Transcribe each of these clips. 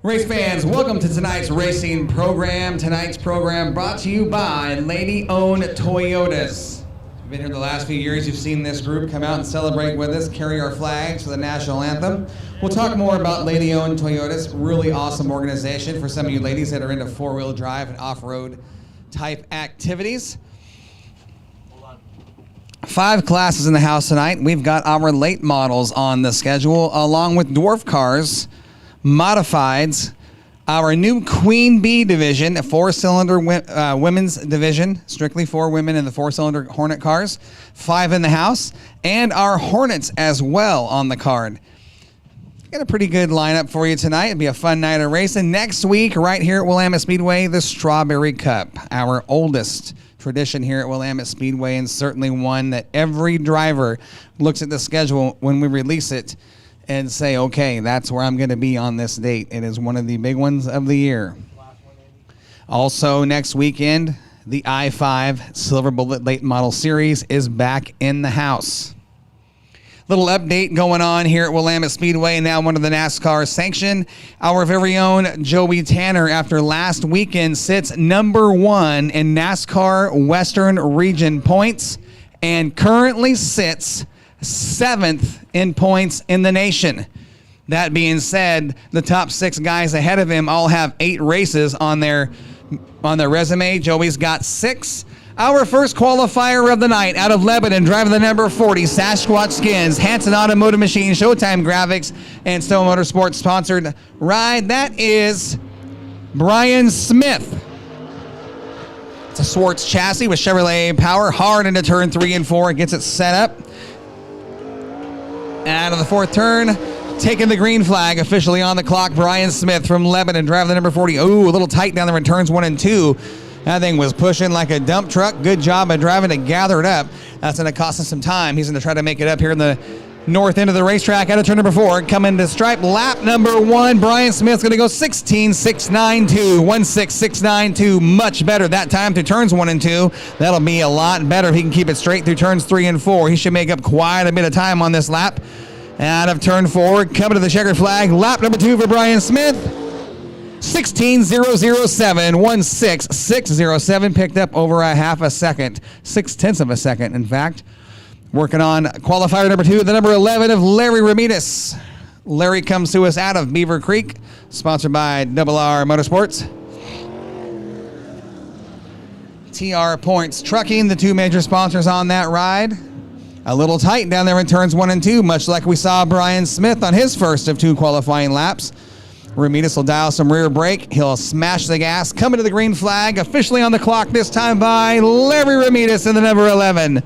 Race fans, welcome to tonight's racing program. Tonight's program brought to you by lady-owned Toyotas. If you've been here the last few years, you've seen this group come out and celebrate with us, carry our flags for the national anthem. We'll talk more about lady-owned Toyotas. Really awesome organization for some of you ladies that are into four-wheel drive and off-road type activities. 5 classes in the house tonight. We've got our Latemodels on the schedule, along with dwarf cars, modifieds, our new Queen Bee division, a 4-cylinder women's division, strictly for women in the 4-cylinder Hornet cars, 5 in the house, and our Hornets as well on the card. Got a pretty good lineup for you tonight. It'll be a fun night of racing. Next week, right here at Willamette Speedway, the Strawberry Cup, our oldest tradition here at Willamette Speedway, and certainly one that every driver looks at the schedule when we release it and say, okay, that's where I'm going to be on this date. It is one of the big ones of the year. Also, next weekend, the I-5 Silver Bullet Late Model Series is back in the house. Little update going on here at Willamette Speedway, now under the NASCAR sanction. Our very own Joey Tanner, after last weekend, sits #1 in NASCAR Western Region points and currently sits 7th in points in the nation. That being said, the top 6 guys ahead of him all have 8 races on their resume. Joey's got 6. Our first qualifier of the night out of Lebanon, driving the number 40 Sasquatch Skins, Hanson Automotive Machine, Showtime Graphics, and Stone Motorsports sponsored ride. That is Brian Smith. It's a Swartz chassis with Chevrolet power, hard into turn 3 and 4. It gets it set up. Out of the 4th turn, taking the green flag, officially on the clock. Brian Smith from Lebanon, driving the number 40. Ooh, a little tight down there in turns 1 and 2. That thing was pushing like a dump truck. Good job of driving to gather it up. That's going to cost us some time. He's going to try to make it up here in the north end of the racetrack out of turn number 4. Coming to stripe, lap number 1. Brian Smith's going to go 16.692. 16.692. Much better that time through turns 1 and 2. That'll be a lot better if he can keep it straight through turns 3 and 4. He should make up quite a bit of time on this lap. Out of turn 4, coming to the checkered flag. Lap number 2 for Brian Smith. 16.007. 16.607. Picked up over a half a second. 0.6 of a second, in fact. Working on qualifier number 2, the number 11 of Larry Ramirez. Larry comes to us out of Beaver Creek, sponsored by RR Motorsports. TR Points Trucking, the 2 major sponsors on that ride. A little tight down there in turns 1 and 2, much like we saw Brian Smith on his first of 2 qualifying laps. Ramirez will dial some rear brake. He'll smash the gas. Coming to the green flag, officially on the clock this time by Larry Ramirez in the number 11.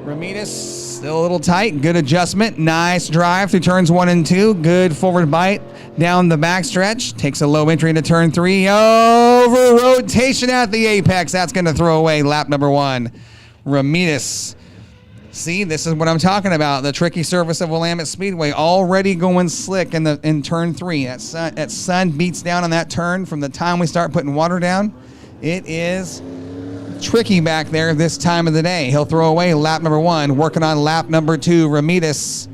Ramirez still a little tight. Good adjustment. Nice drive through turns 1 and 2. Good forward bite down the backstretch. Takes a low entry into turn 3. Over rotation at the apex. That's going to throw away lap number 1. Ramirez. See, this is what I'm talking about. The tricky surface of Willamette Speedway already going slick in turn 3. That sun beats down on that turn from the time we start putting water down. It is tricky back there this time of the day. He'll throw away lap number 1. Working on lap number 2, Ramirez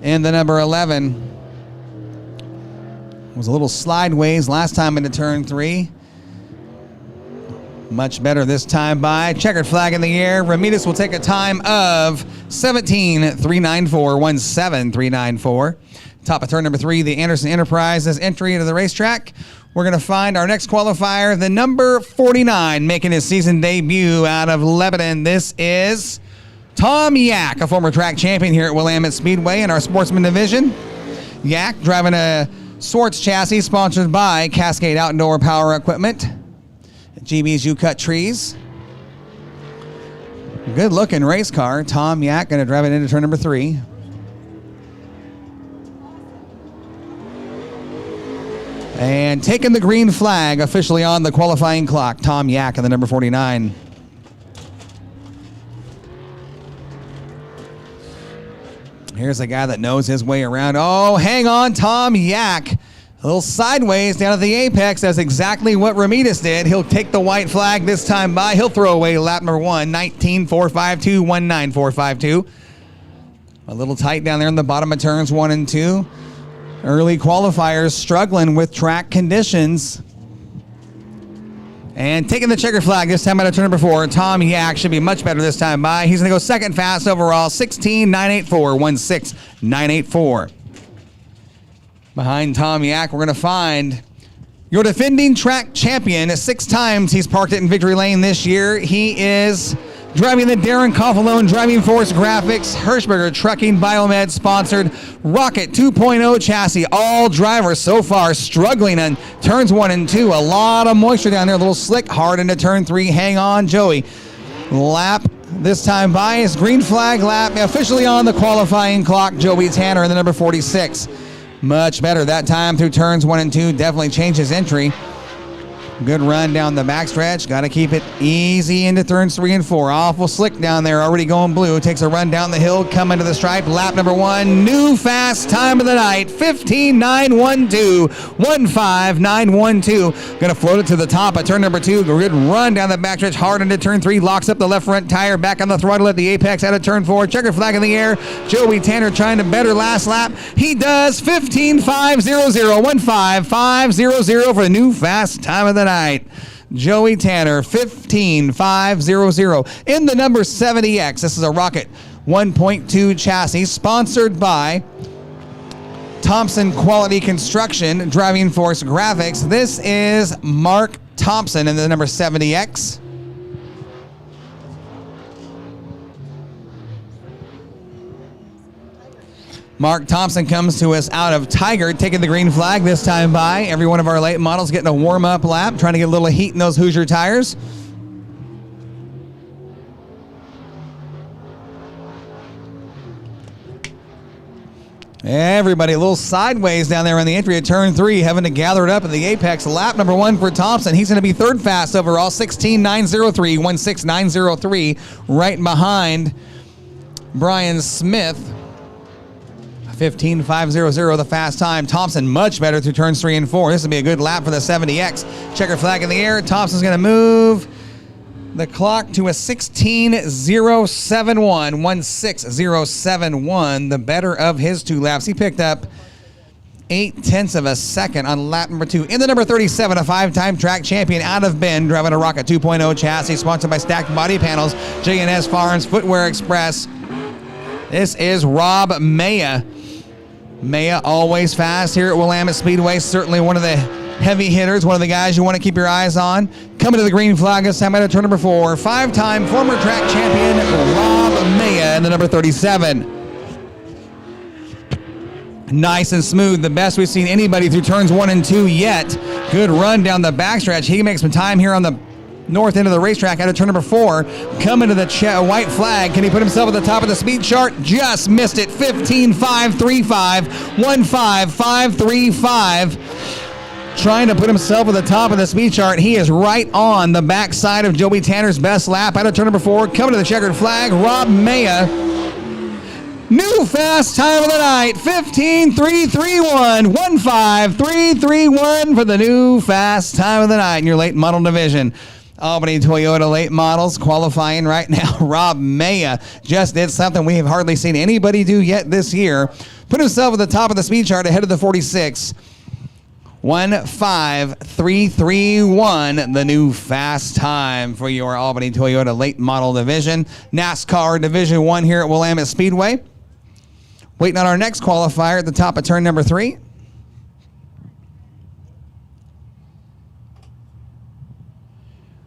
in the number 11. Was a little slideways last time into turn 3. Much better this time by checkered flag in the air. Ramirez will take a time of 17.394, 17.394. Top of turn number 3, the Anderson Enterprises entry into the racetrack. We're going to find our next qualifier, the number 49, making his season debut out of Lebanon. This is Tom Yak, a former track champion here at Willamette Speedway in our sportsman division. Yak driving a Swartz chassis sponsored by Cascade Outdoor Power Equipment. GB's You Cut Trees. Good looking race car. Tom Yak going to drive it into turn number 3. And taking the green flag officially on the qualifying clock. Tom Yak in the number 49. Here's a guy that knows his way around. Oh, hang on, Tom Yak. A little sideways down at the apex. That's exactly what Ramirez did. He'll take the white flag this time by. He'll throw away lap number 1, 19.452, 19.452. A little tight down there in the bottom of turns 1 and 2. Early qualifiers struggling with track conditions. And taking the checker flag this time out of turn number 4, Tom Yak should be much better this time by. He's going to go second fast overall, 16.984, 16.984. Behind Tom Yak, we're going to find your defending track champion. 6 times he's parked it in victory lane this year. He is driving the Darren Coughlin Driving Force Graphics Hirschberger Trucking Biomed sponsored Rocket 2.0 chassis. All drivers so far struggling on turns 1 and 2. A lot of moisture down there, a little slick, hard into turn 3. Hang on, Joey. Lap this time by his green flag lap officially on the qualifying clock. Joey Tanner in the number 46. Much better that time through turns 1 and 2. Definitely changed his entry. Good run down the backstretch. Got to keep it easy into turns 3 and 4. Awful slick down there. Already going blue. Takes a run down the hill. Coming to the stripe. Lap number 1. New fast time of the night. 15.912. 15.912. Going to float it to the top at turn number 2. Good run down the backstretch. Hard into turn 3. Locks up the left front tire. Back on the throttle at the apex out of turn 4. Checker flag in the air. Joey Tanner trying to better last lap. He does. 15.500. 15.500 for the new fast time of the night. Joey Tanner, 15.500 in the number 70X. This is a Rocket 1.2 chassis sponsored by Thompson Quality Construction, Driving Force Graphics. This is Mark Thompson in the number 70X. Mark Thompson comes to us out of Tiger, taking the green flag this time by. Every one of our late models getting a warm-up lap, trying to get a little heat in those Hoosier tires. Everybody a little sideways down there in the entry at turn 3, having to gather it up at the apex. Lap number 1 for Thompson. He's going to be third fast overall, 16.903, 16.903, right behind Brian Smith. 15.500 the fast time. Thompson much better through turns 3 and 4. This will be a good lap for the 70X. Checker flag in the air. Thompson's going to move the clock to a 16.071. 16.071, the better of his 2 laps. He picked up 0.8 of a second on lap number 2. In the number 37, a 5-time track champion out of Bend, driving a Rocket 2.0 chassis, sponsored by Stacked Body Panels, J&S Farms, Footwear Express. This is Rob Maya. Maya always fast here at Willamette Speedway. Certainly one of the heavy hitters, one of the guys you want to keep your eyes on. Coming to the green flag this time out of turn number 4. 5-time former track champion Rob Maya in the number 37. Nice and smooth. The best we've seen anybody through turns 1 and 2 yet. Good run down the backstretch. He can make some time here on the north end of the racetrack out of turn number 4. Coming to the white flag. Can he put himself at the top of the speed chart? Just missed it. 15.535. 15.535. Trying to put himself at the top of the speed chart. He is right on the backside of Joey Tanner's best lap out of turn number 4. Coming to the checkered flag, Rob Maya. New fast time of the night, 15.331. 15.331 for the new fast time of the night in your late model division. Albany Toyota late models qualifying right now. Rob Maya just did something we have hardly seen anybody do yet this year. Put himself at the top of the speed chart ahead of the 46. 15.331, the new fast time for your Albany Toyota late model division. NASCAR Division 1 here at Willamette Speedway. Waiting on our next qualifier at the top of turn number 3.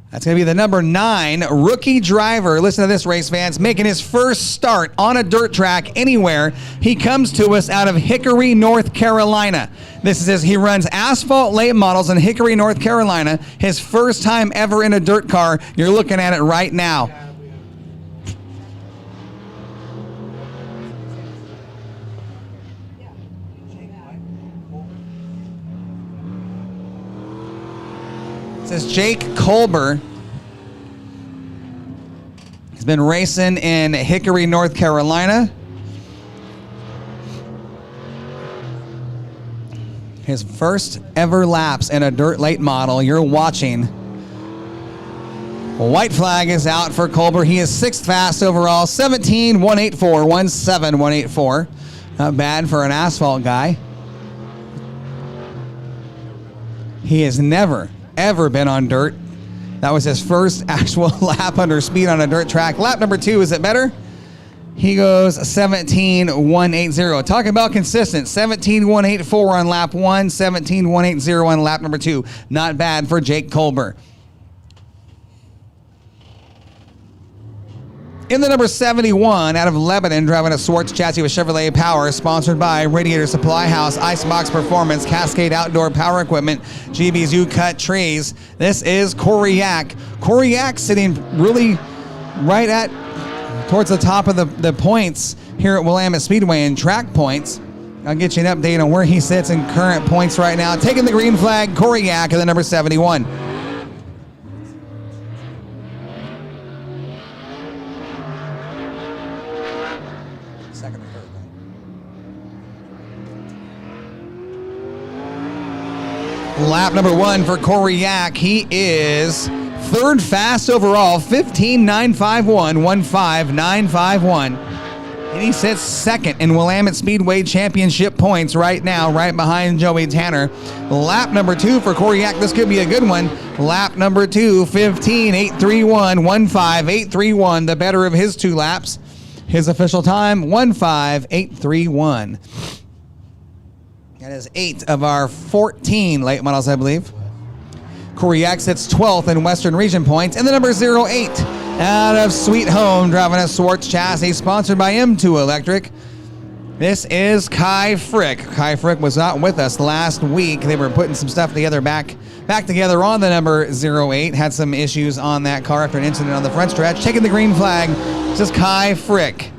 That's going to be the number 9 rookie driver. Listen to this, race fans. Making his first start on a dirt track anywhere. He comes to us out of Hickory, North Carolina. This is he runs asphalt late models in Hickory, North Carolina. His first time ever in a dirt car. You're looking at it right now. This is Jake Colber. He's been racing in Hickory, North Carolina. His first ever laps in a dirt late model. You're watching. White flag is out for Colber. He is 6th fast overall. 17.184. 17.184. Not bad for an asphalt guy. He has never, ever been on dirt. That was his first actual lap under speed on a dirt track. Lap number 2, is it better? He goes 17.180. Talking about consistent. 17.184 on lap 1, 17.180 on lap number 2. Not bad for Jake Colbert. In the number 71, out of Lebanon, driving a Swartz chassis with Chevrolet Power, sponsored by Radiator Supply House, Icebox Performance, Cascade Outdoor Power Equipment, GB's You Cut Trees. This is Cory Yak. Cory Yak sitting really right at towards the top of the points here at Willamette Speedway in track points. I'll get you an update on where he sits in current points right now. Taking the green flag, Cory Yak in the number 71. Second or third, right? Lap number 1 for Cory Yak. He is third fast overall, 15.951, 15.951. And he sits second in Willamette Speedway Championship points right now, right behind Joey Tanner. Lap number 2 for Cory Yak. This could be a good one. Lap number 2, 15.831, 15.831, the better of his 2 laps. His official time, 15.831. That is 8 of our 14 late models, I believe. Cory Yak sits 12th in Western Region points. And the number 08, out of Sweet Home, driving a Swartz chassis, sponsored by M2 Electric. This is Kai Frick. Kai Frick was not with us last week. They were putting some stuff together back together on the number 08. Had some issues on that car after an incident on the front stretch. Taking the green flag, this is Kai Frick.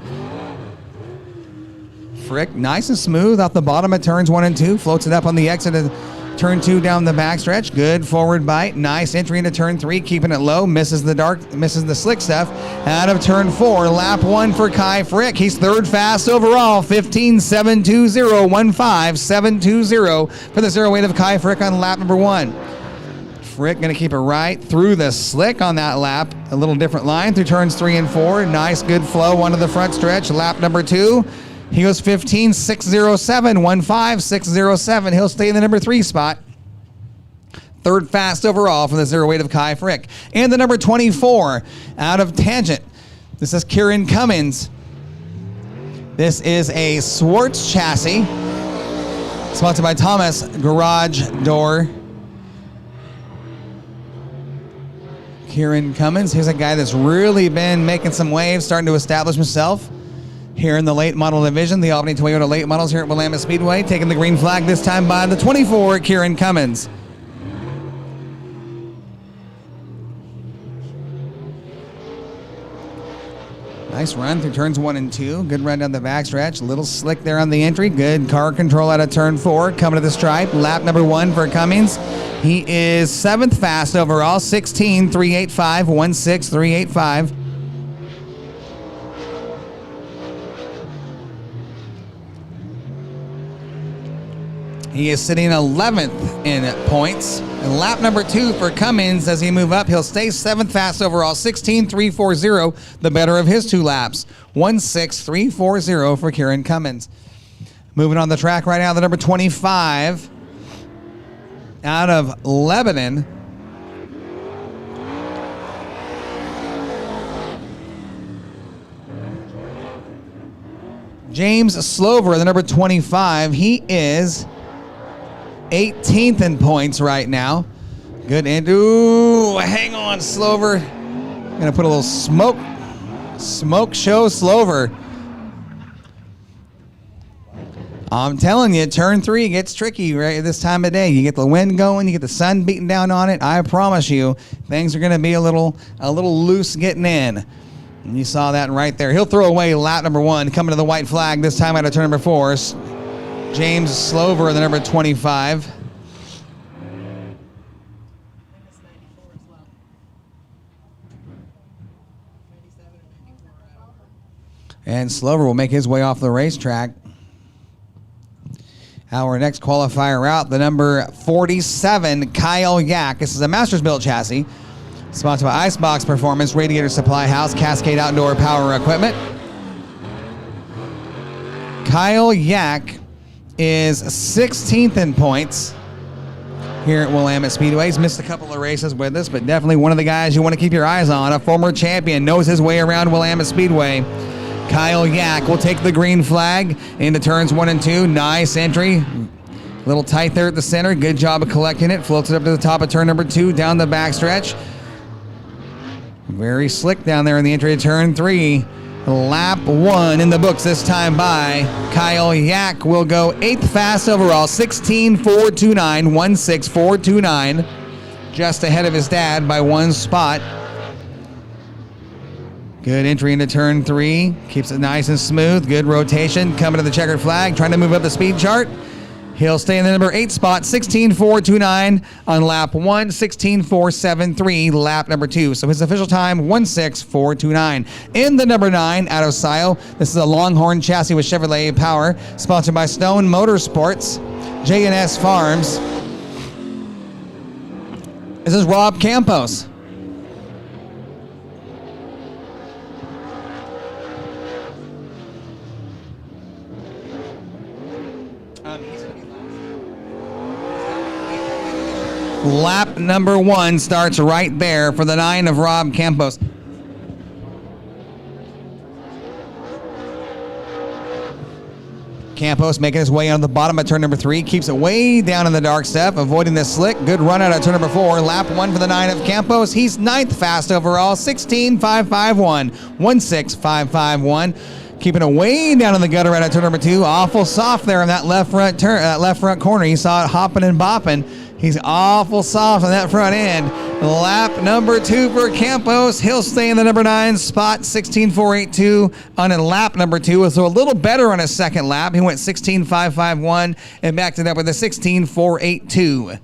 Frick, nice and smooth off the bottom of turns 1 and 2. Floats it up on the exit of turn 2 down the backstretch. Good forward bite. Nice entry into turn 3, keeping it low. Misses the slick stuff. Out of turn 4, lap 1 for Kai Frick. He's third fast overall, 15.720, 15.720 for the 08 of Kai Frick on lap number 1. Frick going to keep it right through the slick on that lap. A little different line through turns 3 and 4. Nice, good flow onto the front stretch. Lap number 2. He goes 15.607, 15.607. He'll stay in the number 3 spot. Third fast overall for the 08 of Kai Frick. And the number 24 out of Tangent. This is Kieran Cummins. This is a Swartz chassis, sponsored by Thomas Garage Door. Kieran Cummins, here's a guy that's really been making some waves, starting to establish himself here in the late model division. The Albany Toyota late models here at Willamette Speedway, taking the green flag this time by the 24, Kieran Cummins. Nice run through turns 1 and 2. Good run down the backstretch. A little slick there on the entry. Good car control out of turn 4. Coming to the stripe. Lap number 1 for Cummins. He is 7th fast overall. 16.385. 16.385. He is sitting 11th in points. And lap number 2 for Cummins. As he move up, he'll stay 7th fast overall. 16.340, the better of his 2 laps. 16.340 for Kieran Cummins. Moving on the track right now, the number 25 out of Lebanon. James Slover, the number 25. He is 18th in points right now. Good end. Ooh, hang on, Slover. Gonna put a little smoke show, Slover. I'm telling you, turn 3 gets tricky right this time of day. You get the wind going, you get the sun beating down on it. I promise you, things are gonna be a little loose getting in. And you saw that right there. He'll throw away lap number 1, coming to the white flag this time out of turn number 4. James Slover, the number 25. And Slover will make his way off the racetrack. Our next qualifier out, the number 47, Kyle Yak. This is a Masters built chassis, sponsored by Icebox Performance, Radiator Supply House, Cascade Outdoor Power Equipment. Kyle Yak is 16th in points. here at Willamette Speedway. He's missed a couple of races with us, but definitely one of the guys you want to keep your eyes on. A former champion, knows his way around Willamette Speedway. Kyle Yak will take the green flag into turns 1 and 2. Nice entry. A little tight there at the center. Good job of collecting it. Floats it up to the top of turn number 2, down the backstretch. Very slick down there in the entry to turn 3. Lap 1 in the books this time by Kyle Yak. Will go 8th fast overall, 16.429, 16.429. Just ahead of his dad by 1 spot. Good entry into turn 3. Keeps it nice and smooth. Good rotation. Coming to the checkered flag. Trying to move up the speed chart. He'll stay in the number 8 spot, 16.429 on lap 1, 16.473 lap number 2. So his official time, 16.429. In the number 9, out of Sile, this is a Longhorn chassis with Chevrolet power, sponsored by Stone Motorsports, J&S Farms. This is Rob Campos. Lap number 1 starts right there for the 9 of Rob Campos. Campos making his way on the bottom of turn number 3. Keeps it way down in the dark stuff, avoiding the slick. Good run out of turn number 4. Lap 1 for the 9 of Campos. He's 9th fast overall, 16.551, 16.551. Keeping it way down in the gutter right at turn number 2. Awful soft there in that left front turn, that left front corner. You saw it hopping and bopping. He's awful soft on that front end. Lap number 2 for Campos. He'll stay in the number 9 spot, 16.482 on a lap number 2. So a little better on his second lap. He went 16.551 and backed it up with a 16.482.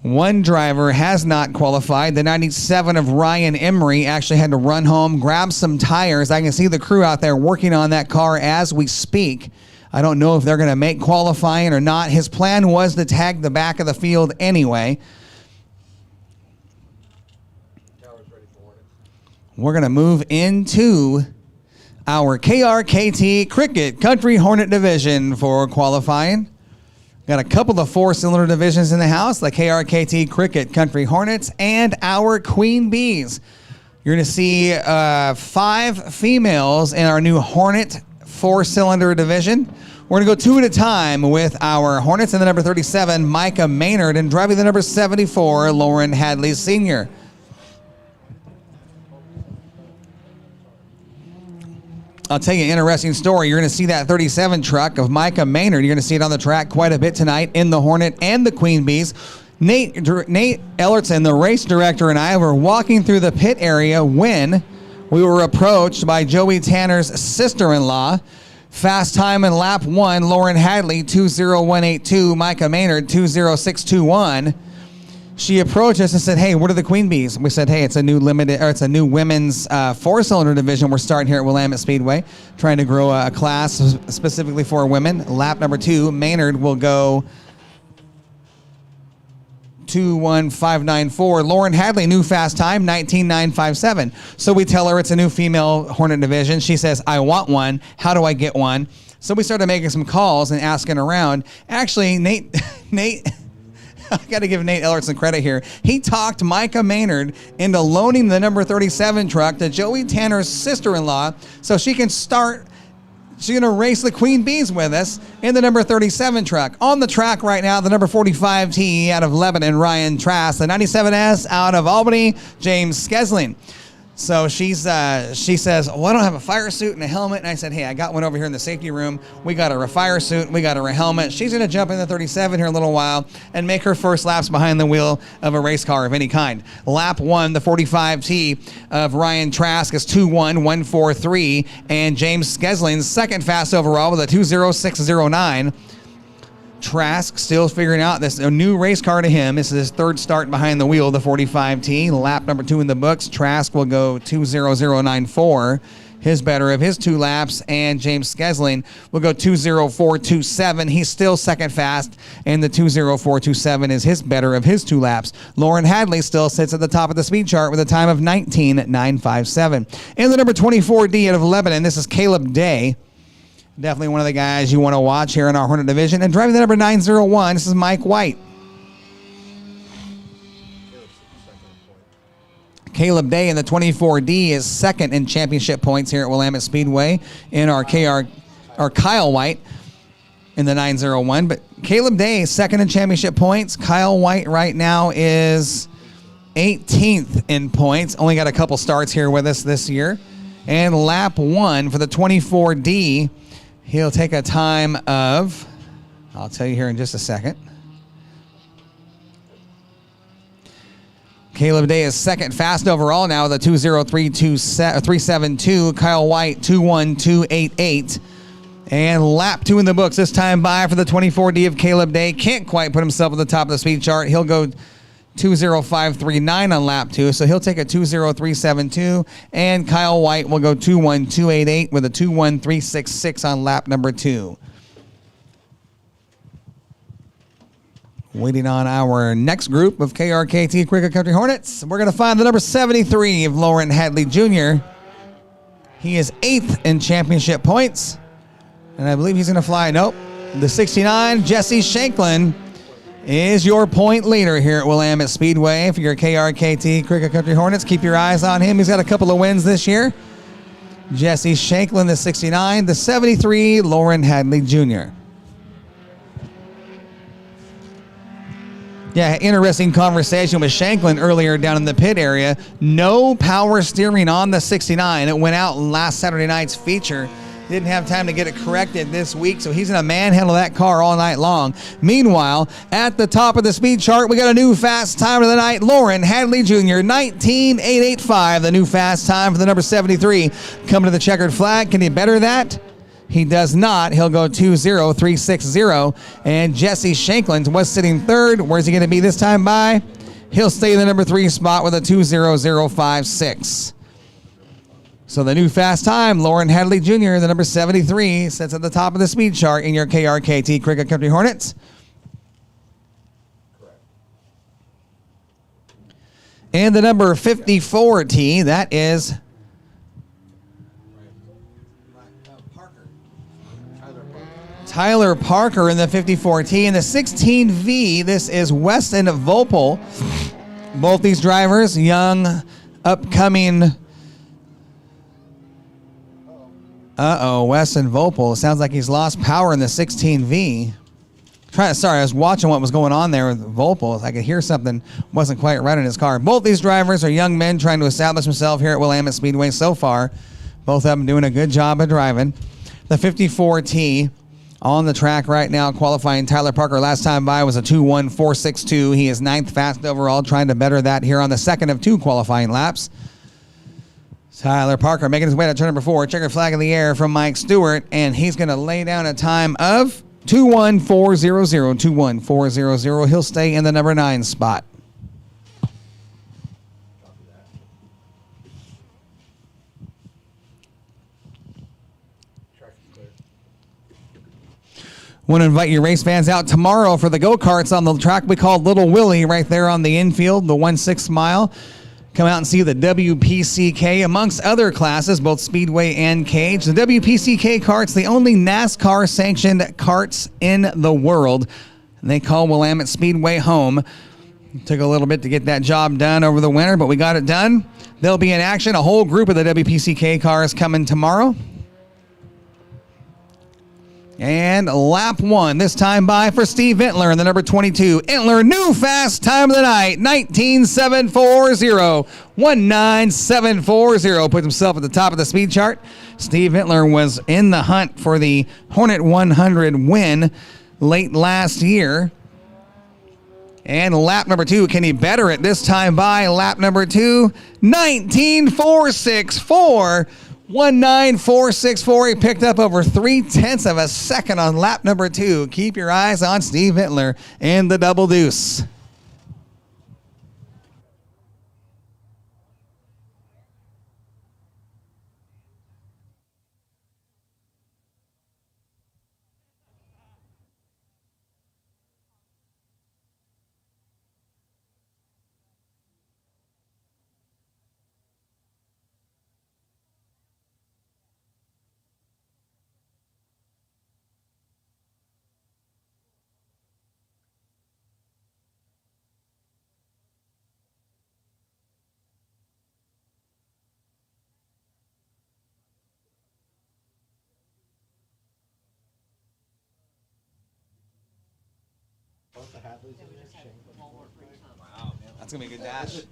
One driver has not qualified. The 97 of Ryan Emery actually had to run home, grab some tires. I can see the crew out there working on that car as we speak. I don't know if they're going to make qualifying or not. His plan was to tag the back of the field anyway. We're going to move into our KRKT Cricket Country Hornet Division for qualifying. Got a couple of 4-cylinder divisions in the house, the KRKT Cricket Country Hornets and our Queen Bees. You're going to see 5 females in our new Hornet 4-cylinder division. We're going to go 2 at a time with our Hornets and the number 37, Micah Maynard, and driving the number 74, Lauren Hadley Sr. I'll tell you an interesting story. You're going to see that 37 truck of Micah Maynard. You're going to see it on the track quite a bit tonight in the Hornet and the Queen Bees. Nate Ellerton, the race director, and I were walking through the pit area when we were approached by Joey Tanner's sister-in-law. Fast time in lap 1, Lauren Hadley, 2:0182, Micah Maynard, 2:0621. She approached us and said, "Hey, what are the Queen Bees?" We said, "Hey, it's a new women's 4-cylinder division we're starting here at Willamette Speedway, trying to grow a class specifically for women." Lap number 2, Maynard will go 2:1594. Lauren Hadley, new fast time, 19:957. So we tell her it's a new female Hornet division. She says, "I want one. How do I get one?" So we started making some calls and asking around. Actually, Nate, I got to give Nate Ellerton some credit here. He talked Micah Maynard into loaning the number 37 truck to Joey Tanner's sister-in-law so she can start. She's going to race the Queen Bees with us in the number 37 truck. On the track right now, the number 45T out of Lebanon, Ryan Trask. The 97S out of Albany, James Skesling. So she says, "Well, I don't have a fire suit and a helmet." And I said, "Hey, I got one over here in the safety room. We got her a fire suit. We got her a helmet." She's going to jump in the 37 here in a little while and make her first laps behind the wheel of a race car of any kind. Lap 1, the 45T of Ryan Trask is 2:1143. And James Skesling's second fast overall with a 2:0609. Trask still figuring out this a new race car to him. This is his third start behind the wheel of the 45T. Lap number 2 in the books. Trask will go 2:0094. His better of his 2 laps, and James Skesling will go 2:0427. He's still second fast, and the 2:0427 is his better of his 2 laps. Lauren Hadley still sits at the top of the speed chart with a time of 19:957. In the number 24D out of Lebanon, this is Caleb Day. Definitely one of the guys you want to watch here in our Hornet division. And driving the number 901, this is Mike White. Caleb Day in the 24D is second in championship points here at Willamette Speedway in our Kyle White in the 901. But Caleb Day second in championship points. Kyle White right now is 18th in points. Only got a couple starts here with us this year. And lap 1 for the 24D, he'll take a time of, I'll tell you here in just a second. Caleb Day is second fast overall now with a 2:03.372. Kyle White 2:1.288. And lap 2 in the books this time by for the 24D of Caleb Day. Can't quite put himself at the top of the speed chart. He'll go 2:05.39 on lap 2, so he'll take a 2:03.72. And Kyle White will go 2:1.288 with a 2:1.366 on lap number 2. Waiting on our next group of KRKT Cricket Country Hornets. We're going to find the number 73 of Lauren Hadley Jr. He is 8th in championship points. And I believe he's going to fly. Nope. The 69, Jesse Shanklin, is your point leader here at Willamette Speedway for your KRKT Cricket Country Hornets. Keep your eyes on him. He's got a couple of wins this year. Jesse Shanklin, the 69. The 73, Lauren Hadley Jr. Yeah, interesting conversation with Shanklin earlier down in the pit area. No power steering on the 69. It went out last Saturday night's feature. Didn't have time to get it corrected this week, so he's going to manhandle that car all night long. Meanwhile, at the top of the speed chart, we got a new fast time of the night. Lauren Hadley Jr., 19.885, the new fast time for the number 73. Coming to the checkered flag. Can he better that? He does not. He'll go 2:03.60. And Jesse Shanklin was sitting third. Where's he going to be this time by? He'll stay in the number 3 spot with a 2:00.56. So the new fast time, Lauren Hadley Jr., the number 73, sits at the top of the speed chart in your KRKT Cricket Country Hornets. Correct. And the number 54T, that is Tyler Parker in the 54T. In the 16V, this is Weston Vopel. Both these drivers, young, upcoming. Weston Vopel. Sounds like he's lost power in the 16V. Sorry, I was watching what was going on there with Vopel. I could hear something wasn't quite right in his car. Both these drivers are young men trying to establish themselves here at Willamette Speedway so far. Both of them doing a good job of driving. The 54T on the track right now, qualifying Tyler Parker last time by was a 2:1.462. He is 9th fast overall, trying to better that here on the second of 2 qualifying laps. Tyler Parker making his way to turn number 4. Checkered flag in the air from Mike Stewart, and he's going to lay down a time of 2:1.400. 2:1.400. He'll stay in the number 9 spot. Want to invite your race fans out tomorrow for the go-karts on the track we call Little Willie right there on the infield, the 1/6 mile. Come out and see the WPCK amongst other classes, both Speedway and Cage. The WPCK karts, the only NASCAR-sanctioned karts in the world. And they call Willamette Speedway home. It took a little bit to get that job done over the winter, but we got it done. They'll be in action. A whole group of the WPCK cars coming tomorrow. And lap 1, this time by for Steve Entler in the number 22. Entler, new fast time of the night, 19.740. 19.740. Puts himself at the top of the speed chart. Steve Entler was in the hunt for the Hornet 100 win late last year. And lap number 2, can he better it this time by lap number 2? 19.464. 19.464. He picked up over 0.3 of a second on lap number 2. Keep your eyes on Steve Entler and the Double Deuce. That's going to be a good dash.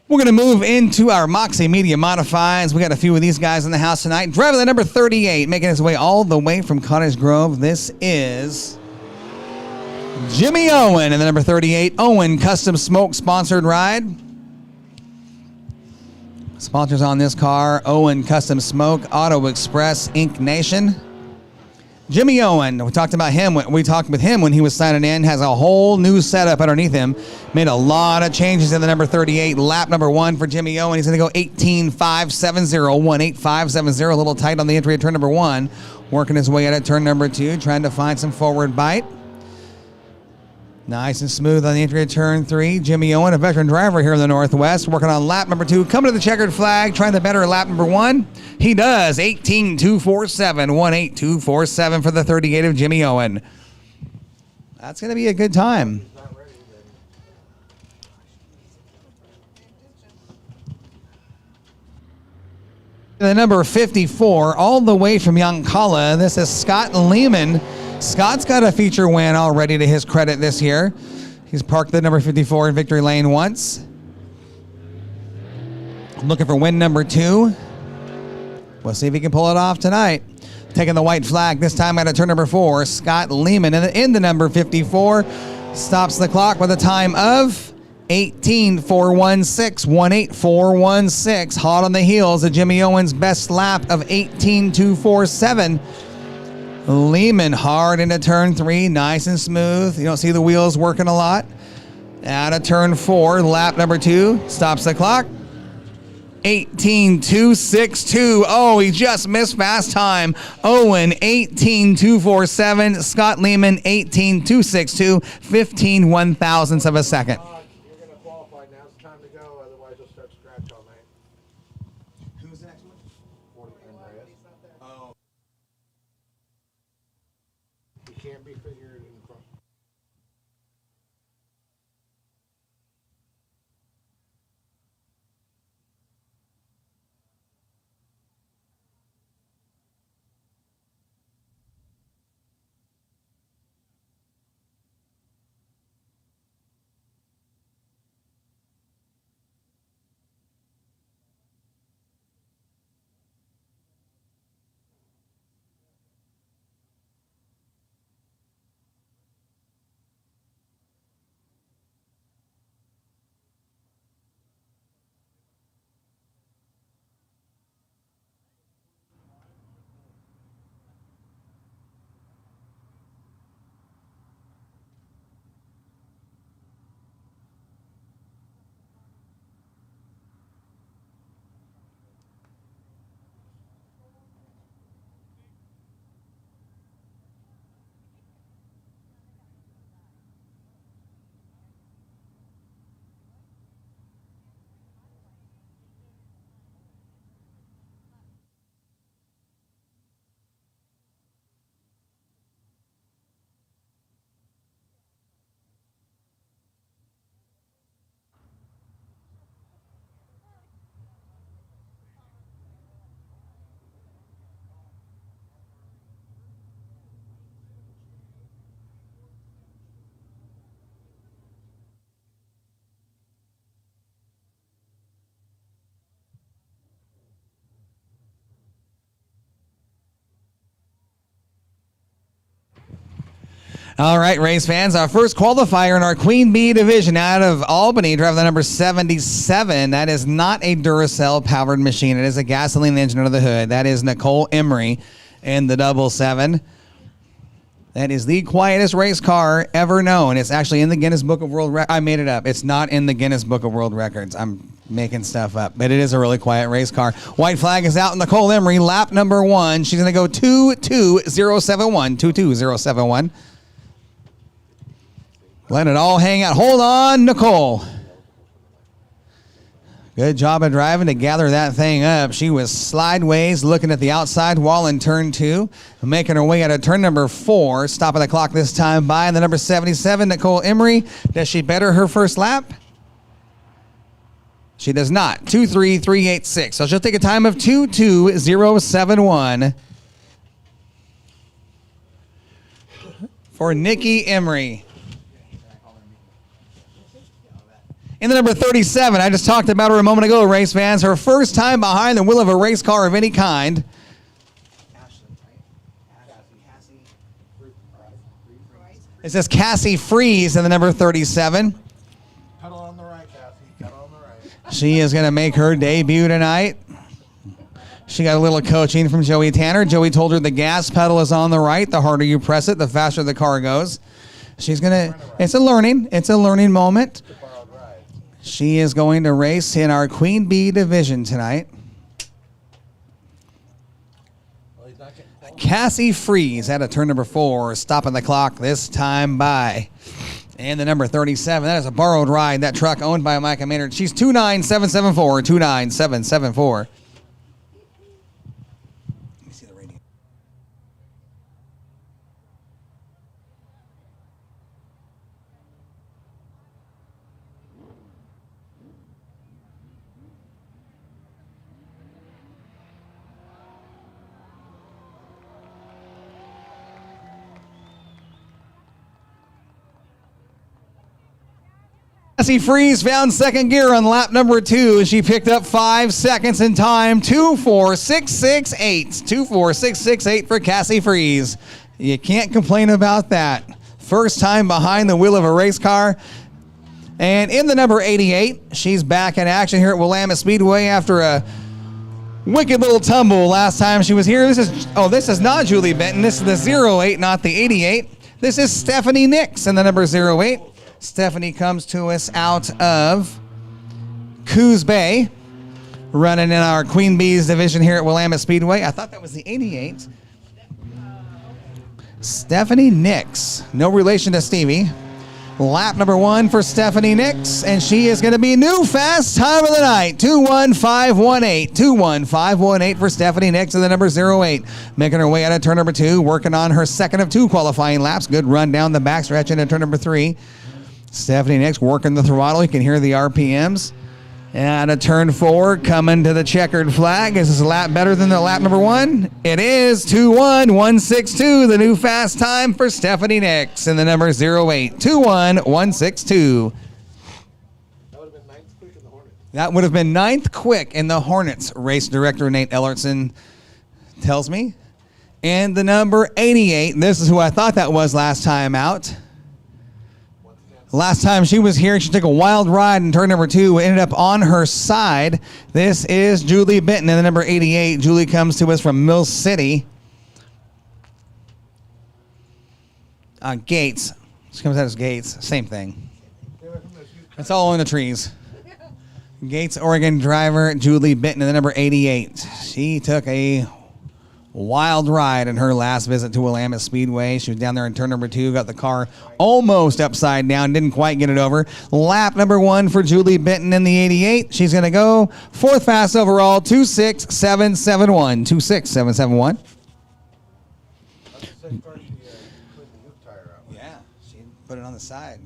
We're going to move into our Moxie Media Modifieds. We got a few of these guys in the house tonight. Driving the number 38, making his way all the way from Cottage Grove. This is Jimmy Owen and the number 38 Owen Custom Smoke sponsored ride. Sponsors on this car, Owen Custom Smoke, Auto Express, Inc. Nation. Jimmy Owen, we talked about him. We talked with him when he was signing in. Has a whole new setup underneath him. Made a lot of changes in the number 38, lap number 1 for Jimmy Owen. He's going to go 18.570, 18570. A little tight on the entry at turn number 1. Working his way out at turn number 2, trying to find some forward bite. Nice and smooth on the entry at turn 3. Jimmy Owen, a veteran driver here in the Northwest, working on lap number 2. Coming to the checkered flag, trying to better lap number 1. He does. 18.247, 18247 for the 38 of Jimmy Owen. That's going to be a good time. The number 54, all the way from Yoncalla, this is Scott Lehman. Scott's got a feature win already to his credit this year. He's parked the number 54 in victory lane once. Looking for win number 2. We'll see if he can pull it off tonight. Taking the white flag, this time at turn number 4. Scott Lehman in the number 54 stops the clock with a time of 18.416, 18416. Hot on the heels of Jimmy Owen's best lap of 18.247. Lehman hard into turn 3, nice and smooth. You don't see the wheels working a lot. Out of turn 4, lap number 2, stops the clock. 18.262. Oh, he just missed fast time. Owen, 18.247. Scott Lehman, 18.262. 15 one-thousandths of a second. You're going to qualify now. It's time to go. Otherwise, you'll start scratch all night. Who's the next one? Oh. You can't be figured in front. All right, race fans, our first qualifier in our Queen Bee division out of Albany, driving the number 77. That is not a Duracell powered machine. It is a gasoline engine under the hood. That is Nicole Emery in the 77. That is the quietest race car ever known. It's actually in the Guinness Book of World Records. I made it up. It's not in the Guinness Book of World Records. I'm making stuff up, but it is a really quiet race car. White flag is out. Nicole Emery, lap number 1. She's going to go 22071. 22071. Let it all hang out. Hold on, Nicole. Good job of driving to gather that thing up. She was slideways looking at the outside wall in turn 2, making her way out of turn number 4. Stopping the clock this time by the number 77, Nicole Emery. Does she better her first lap? She does not. 23386. So she'll take a time of 22071 for Nikki Emery. In the number 37, I just talked about her a moment ago, race fans. Her first time behind the wheel of a race car of any kind. It says Cassie Freeze in the number 37. Pedal on the right, Cassie. Pedal on the right. She is going to make her debut tonight. She got a little coaching from Joey Tanner. Joey told her the gas pedal is on the right. The harder you press it, the faster the car goes. She's going to, it's a learning moment. She is going to race in our Queen Bee division tonight. Cassie Freeze out of turn number 4, stopping the clock this time by. And the number 37, that is a borrowed ride. That truck owned by Micah Maynard. She's 29774, 29774. Let me see the radio. Cassie Freeze found second gear on lap number 2 as she picked up 5 seconds in time. 24668. 24668 for Cassie Freeze. You can't complain about that. First time behind the wheel of a race car. And in the number 88, she's back in action here at Willamette Speedway after a wicked little tumble last time she was here. This is not Julie Benton. This is the 08, not the 88. This is Stephanie Nix in the number 08. Stephanie comes to us out of Coos Bay, running in our Queen Bees division here at Willamette Speedway. I thought that was the 88. Stephanie Nix, no relation to Stevie. Lap number 1 for Stephanie Nix, and she is going to be new fast time of the night. 21518. 21518 for Stephanie Nix in the number 08. Making her way out of turn number 2, working on her second of 2 qualifying laps. Good run down the backstretch into turn number 3. Stephanie Nix working the throttle. You can hear the RPMs. And a turn 4 coming to the checkered flag. Is this a lap better than the lap number 1? It is 21162, the new fast time for Stephanie Nix in the number 08. 21162. That would have been 9th quick in the Hornets. That would have been 9th quick in the Hornets, race director Nate Ellertson tells me. And the number 88, this is who I thought that was last time out. Last time she was here, she took a wild ride in turn number 2, ended up on her side. This is Julie Benton in the number 88. Julie comes to us from Mill City. Gates. She comes out as Gates. Same thing. It's all in the trees. Gates, Oregon driver Julie Benton in the number 88. She took a wild ride in her last visit to Willamette Speedway. She was down there in turn number 2, got the car almost upside down, didn't quite get it over. Lap number 1 for Julie Benton in the 88. She's going to go 4th fast overall, 26771. 26771. Yeah, she put it on the side.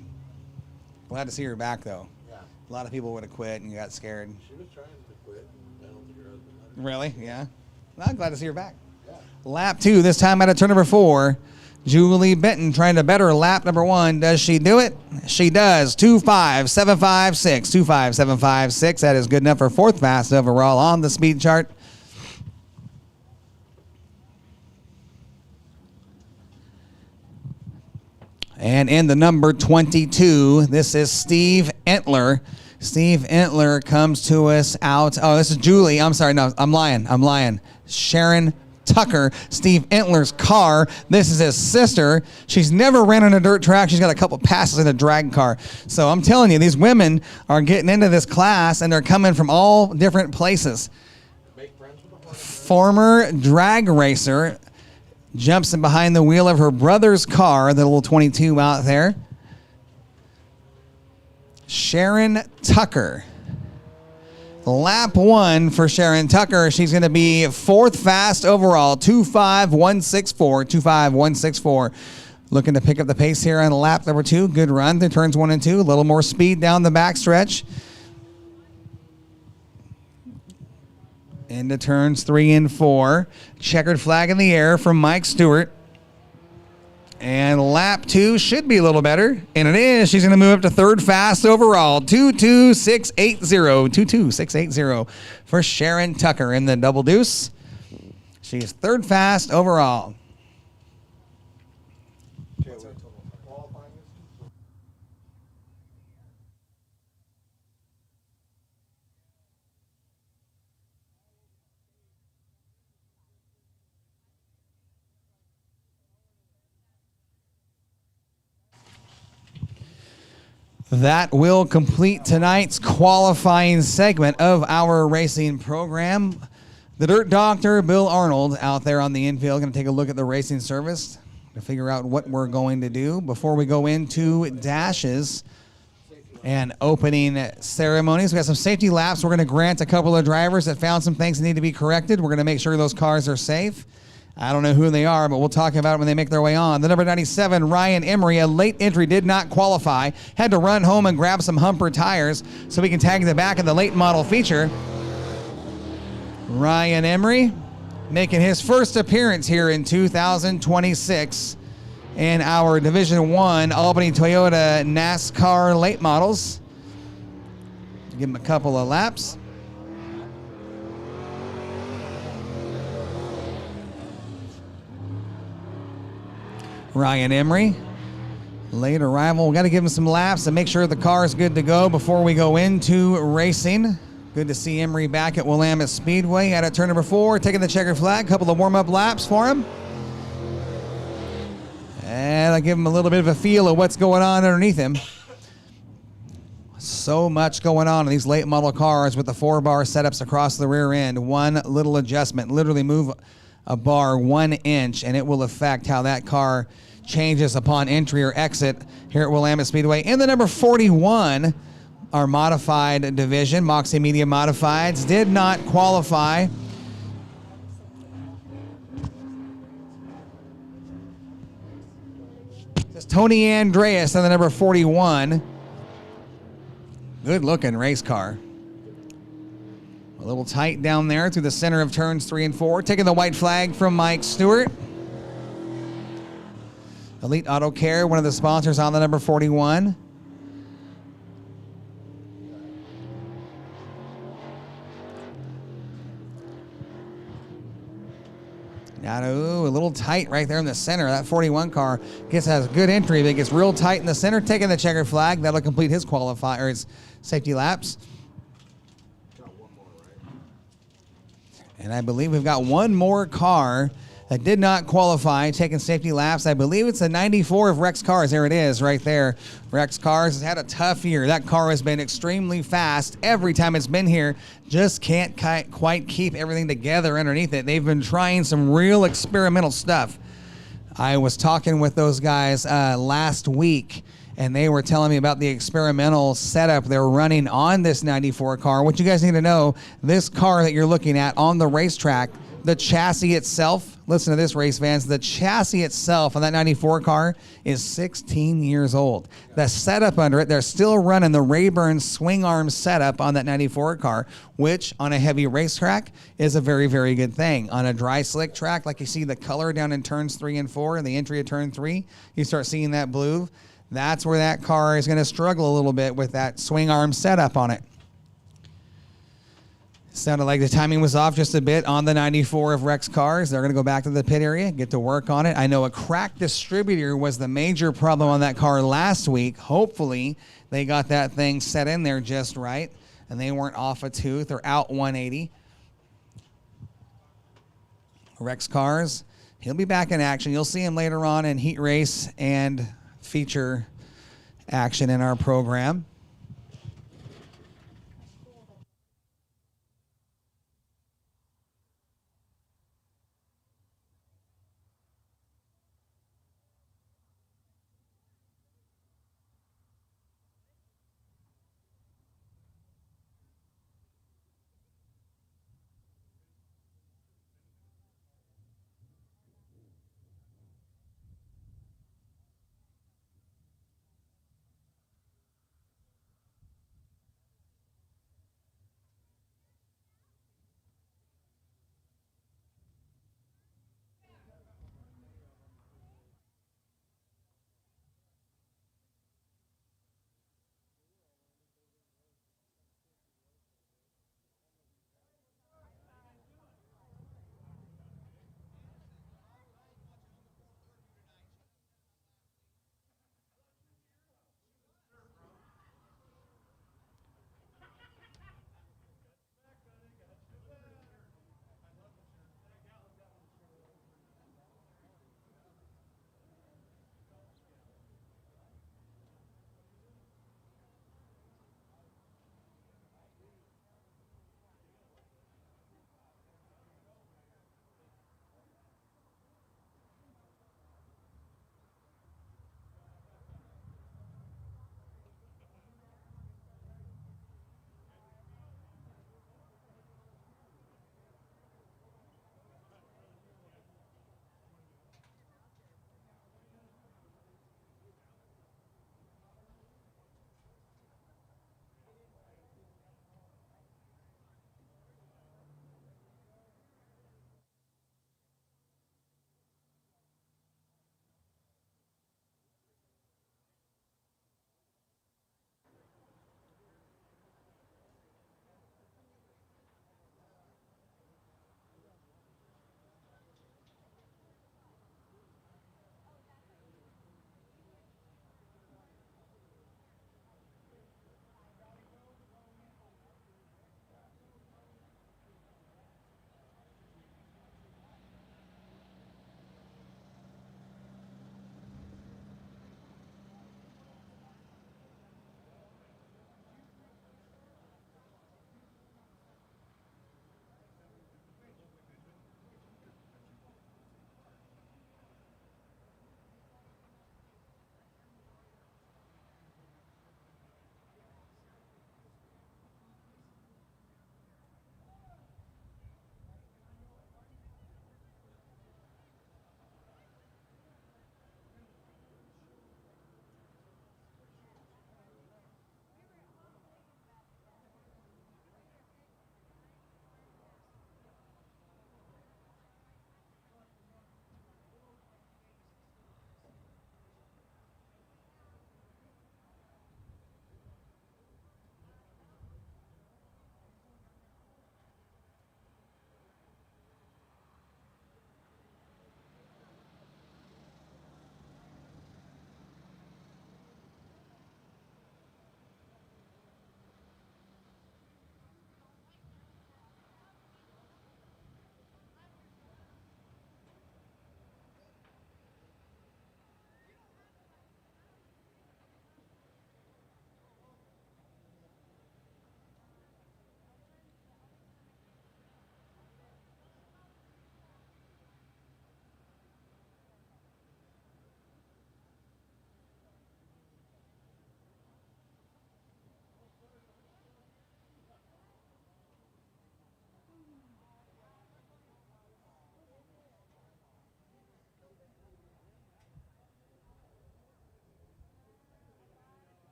Glad to see her back, though. Yeah. A lot of people would have quit and got scared. She was trying to quit. I don't think her husband let her. Really? Yeah. Well, I'm glad to see her back. Lap 2, this time out of turn number 4. Julie Benton trying to better lap number 1. Does she do it? She does. 25756. 25756. That is good enough for 4th fast overall on the speed chart. And in the number 22, this is Steve Entler. Steve Entler comes to us out. Oh, this is Julie. I'm sorry. No, I'm lying. Sharon Tucker, Steve Entler's car. This is his sister. She's never ran on a dirt track. She's got a couple passes in a drag car. So I'm telling you, these women are getting into this class, and they're coming from all different places. Former drag racer jumps in behind the wheel of her brother's car, the little 22 out there. Sharon Tucker. Lap 1 for Sharon Tucker. She's going to be 4th fast overall, 25164. 25164. Looking to pick up the pace here on lap number 2. Good run through turns 1 and 2. A little more speed down the backstretch. Into turns 3 and 4. Checkered flag in the air from Mike Stewart. And lap 2 should be a little better, and it is. She's going to move up to third fast overall. 22680. 22680 for Sharon Tucker in the double deuce. She's third fast overall. That will complete tonight's qualifying segment of our racing program. The Dirt Doctor, Bill Arnold, out there on the infield, going to take a look at the racing service to figure out what we're going to do before we go into dashes and opening ceremonies. We got some safety laps. We're going to grant a couple of drivers that found some things that need to be corrected. We're going to make sure those cars are safe. I don't know who they are, but we'll talk about it when they make their way on. The number 97, Ryan Emery, a late entry, did not qualify. Had to run home and grab some Humper tires so we can tag the back of the late model feature. Ryan Emery making his first appearance here in 2026 in our Division 1 Albany Toyota NASCAR late models. Give him a couple of laps. Ryan Emery, late arrival. We've got to give him some laps and make sure the car is good to go before we go into racing. Good to see Emery back at Willamette Speedway at turn number 4, taking the checkered flag. A couple of warm-up laps for him. And I'll give him a little bit of a feel of what's going on underneath him. So much going on in these late model cars with the 4-bar setups across the rear end. One little adjustment, literally move a bar 1 inch, and it will affect how that car changes upon entry or exit here at Willamette Speedway. In the number 41, our modified division, Moxie Media Modifieds, did not qualify. It's Tony Andreas in the number 41. Good looking race car. A little tight down there through the center of turns 3 and 4. Taking the white flag from Mike Stewart. Elite Auto Care, one of the sponsors on the number 41. Now, a little tight right there in the center. That 41 car has good entry, but it gets real tight in the center. Taking the checkered flag. That'll complete his his safety laps. And I believe we've got one more car that did not qualify, taking safety laps. I believe it's a 94 of Rex Cars. There it is right there. Rex Cars has had a tough year. That car has been extremely fast every time it's been here. Just can't quite keep everything together underneath it. They've been trying some real experimental stuff. I was talking with those guys last week, and they were telling me about the experimental setup they're running on this 94 car. What you guys need to know, this car that you're looking at on the racetrack, the chassis itself, listen to this, race fans, the chassis itself on that 94 car is 16 years old. The setup under it, they're still running the Rayburn swing arm setup on that 94 car, which on a heavy racetrack is a very, very good thing. On a dry slick track, like you see the color down in turns 3 and 4 and the entry of turn 3, you start seeing that blue. That's where that car is going to struggle a little bit with that swing arm setup on it. Sounded like the timing was off just a bit on the 94 of Rex Cars. They're going to go back to the pit area, get to work on it. I know a cracked distributor was the major problem on that car last week. Hopefully, they got that thing set in there just right, and they weren't off a tooth or out 180. Rex Cars, he'll be back in action. You'll see him later on in heat race and feature action in our program.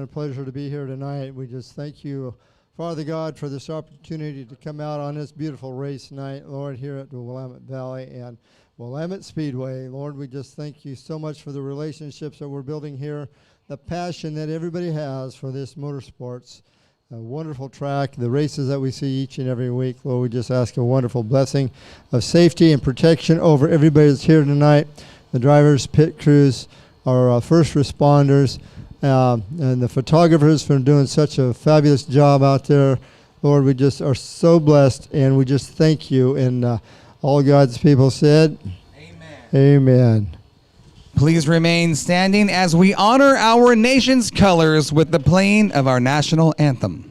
and a pleasure to be here tonight. We just thank you, Father God, for this opportunity to come out on this beautiful race night, Lord, here at the Willamette Valley and Willamette Speedway. Lord, we just thank you so much for the relationships that we're building here, the passion that everybody has for this motorsports. A wonderful track, the races that we see each and every week. Lord, we just ask a wonderful blessing of safety and protection over everybody that's here tonight, the drivers, pit crews, our first responders, and the photographers for doing such a fabulous job out there. Lord, we just are so blessed, and we just thank you. And all God's people said, Amen. Amen. Please remain standing as we honor our nation's colors with the playing of our national anthem.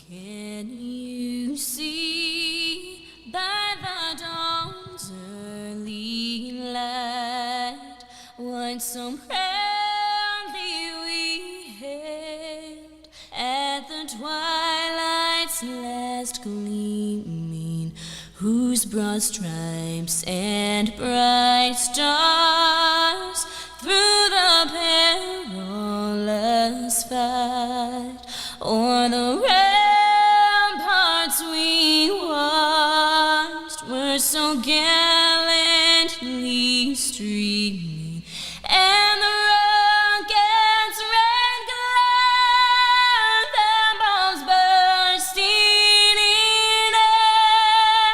Can you see by the dawn's early light what so proudly we hailed at the twilight's last gleaming, whose broad stripes and bright stars through the perilous fight o'er the ramparts we watched were so gallantly streaming, and the rocket's red glare, the bombs bursting in air,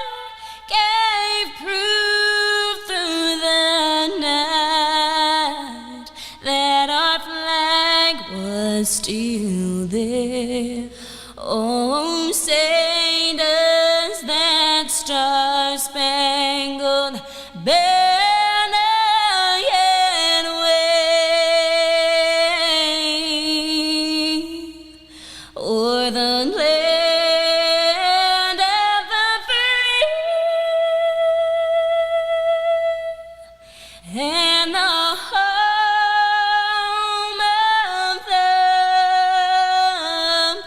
gave proof through the night that our flag was still there. Oh, say does that star-spangled banner yet wave o'er the land of the free and the home of the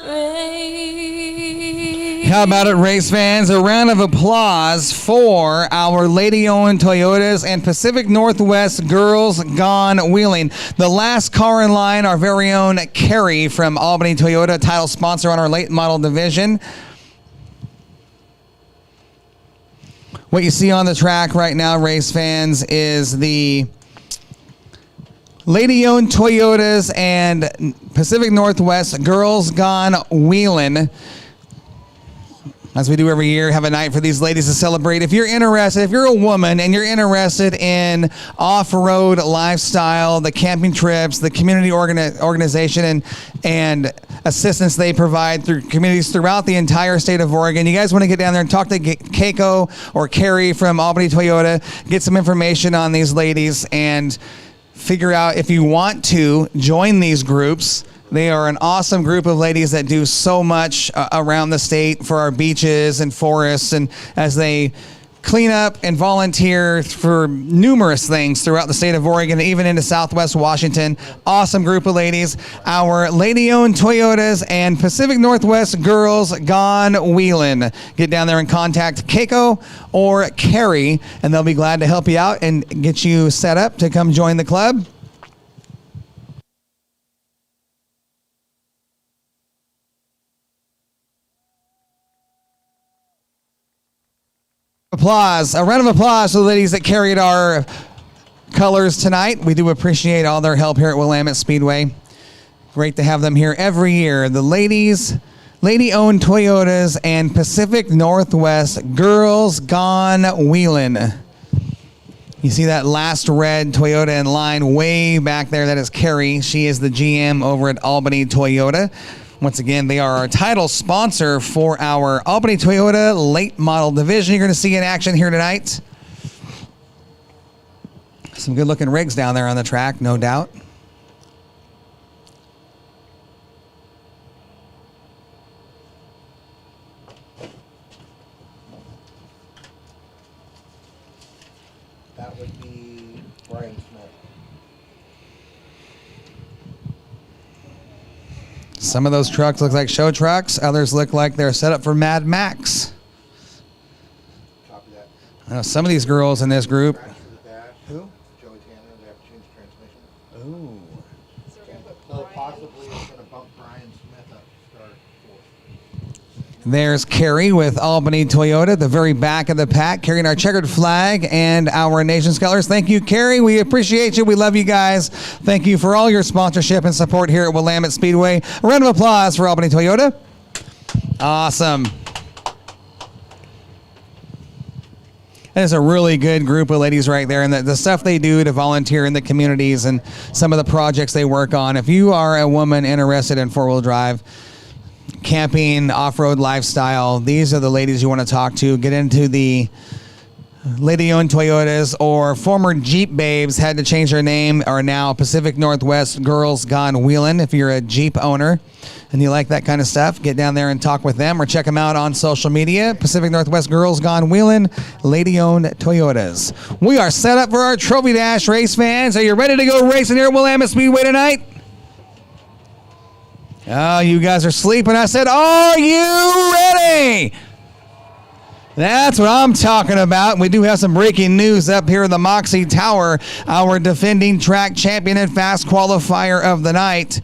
brave? How about it, race fans? A round of applause for our lady-owned Toyotas and Pacific Northwest Girls Gone Wheeling. The last car in line, our very own Carrie from Albany Toyota, title sponsor on our late model division. What you see on the track right now, race fans, is the lady-owned Toyotas and Pacific Northwest Girls Gone Wheeling. As we do every year, have a night for these ladies to celebrate. If you're interested, if you're a woman and you're interested in off-road lifestyle, the camping trips, the community organization and assistance they provide through communities throughout the entire state of Oregon, you guys want to get down there and talk to Keiko or Carrie from Albany Toyota, get some information on these ladies, and figure out if you want to join these groups. They are an awesome group of ladies that do so much around the state for our beaches and forests, and as they clean up and volunteer for numerous things throughout the state of Oregon, even into Southwest Washington. Awesome group of ladies. Our lady-owned Toyotas and Pacific Northwest Girls Gone Wheeling. Get down there and contact Keiko or Carrie, and they'll be glad to help you out and get you set up to come join the club. Applause. A round of applause to the ladies that carried our colors tonight. We do appreciate all their help here at Willamette Speedway. Great to have them here every year. The ladies, lady-owned Toyotas and Pacific Northwest Girls Gone Wheeling. You see that last red Toyota in line way back there? That is Carrie. She is the GM over at Albany Toyota. Once again, they are our title sponsor for our Albany Toyota late model division. You're going to see in action here tonight. Some good looking rigs down there on the track, no doubt. That would be Brian Smith. Some of those trucks look like show trucks. Others look like they're set up for Mad Max. Copy that. I know some of these girls in this group. Crash for the dash. Who? Joey Tanner. They have to change the transmission. Ooh. So possibly it's going to bump Brian Smith up to start fourth. There's Carrie with Albany Toyota, the very back of the pack, carrying our checkered flag and our nation's colors. Thank you, Carrie. We appreciate you. We love you guys. Thank you for all your sponsorship and support here at Willamette Speedway. A round of applause for Albany Toyota. Awesome. That is a really good group of ladies right there, and the stuff they do to volunteer in the communities and some of the projects they work on. If you are a woman interested in four-wheel drive, camping, off-road lifestyle, these are the ladies you want to talk to. Get into the lady-owned Toyotas, or former Jeep babes had to change their name, are now Pacific Northwest Girls Gone Wheelin'. If you're a Jeep owner and you like that kind of stuff, get down there and talk with them or check them out on social media. Pacific Northwest Girls Gone Wheelin', lady-owned Toyotas. We are set up for our Trophy Dash race, fans. Are you ready to go racing here at Willamette Speedway tonight? Oh, you guys are sleeping. I said, are you ready? That's what I'm talking about. We do have some breaking news up here in the Moxie Tower. Our defending track champion and fast qualifier of the night,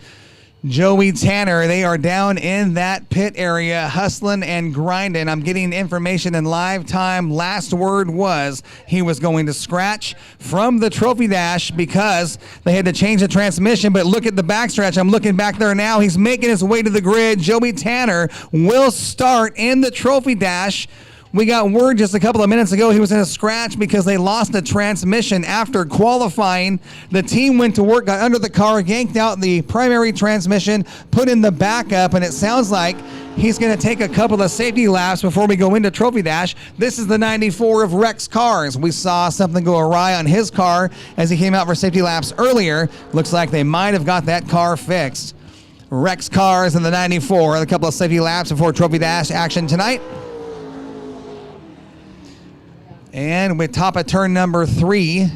Joey Tanner. They are down in that pit area hustling and grinding. I'm getting information in live time. Last word was he was going to scratch from the Trophy Dash because they had to change the transmission. But look at the backstretch. I'm looking back there now. He's making his way to the grid. Joey Tanner will start in the Trophy Dash. We got word just a couple of minutes ago he was in a scratch because they lost the transmission after qualifying. The team went to work, got under the car, yanked out the primary transmission, put in the backup, and it sounds like he's going to take a couple of safety laps before we go into Trophy Dash. This is the 94 of Rex Cars. We saw something go awry on his car as he came out for safety laps earlier. Looks like they might have got that car fixed. Rex Cars in the 94, a couple of safety laps before Trophy Dash action tonight. And with top of turn number 3,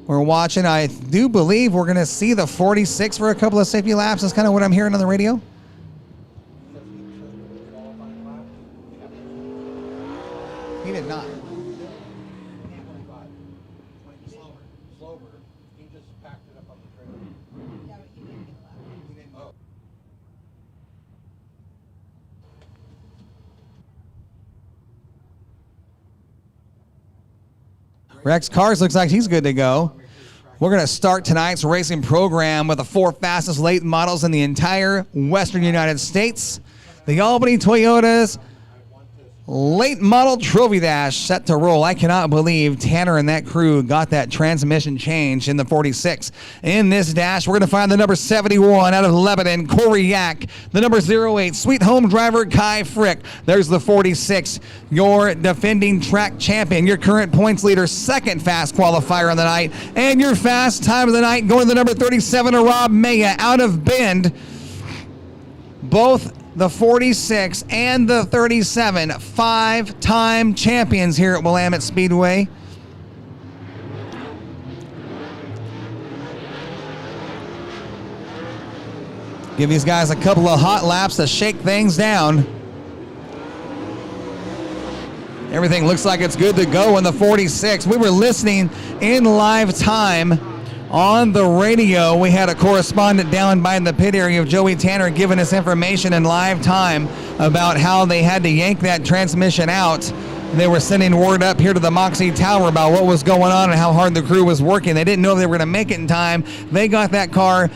we're watching. I do believe we're going to see the 46 for a couple of safety laps. That's kind of what I'm hearing on the radio. He did not. Slower. He just packed it up on the trailer. Oh. Rex Cars looks like he's good to go. We're going to start tonight's racing program with the 4 fastest late models in the entire Western United States. The Albany Toyotas late model Trophy Dash set to roll. I cannot believe Tanner and that crew got that transmission change in the 46. In this dash, we're going to find the number 71 out of Lebanon, Cory Yak. The number 08, Sweet Home driver, Kai Frick. There's the 46, your defending track champion, your current points leader, second fast qualifier on the night, and your fast time of the night going to the number 37, Rob Maya out of Bend. Both the 46 and the 37, 5-time champions here at Willamette Speedway. Give these guys a couple of hot laps to shake things down. Everything looks like it's good to go in the 46. We were listening in live time on the radio. We had a correspondent down by the pit area of Joey Tanner giving us information in live time about how they had to yank that transmission out. They were sending word up here to the Moxie Tower about what was going on and how hard the crew was working. They didn't know if they were going to make it in time. They got that car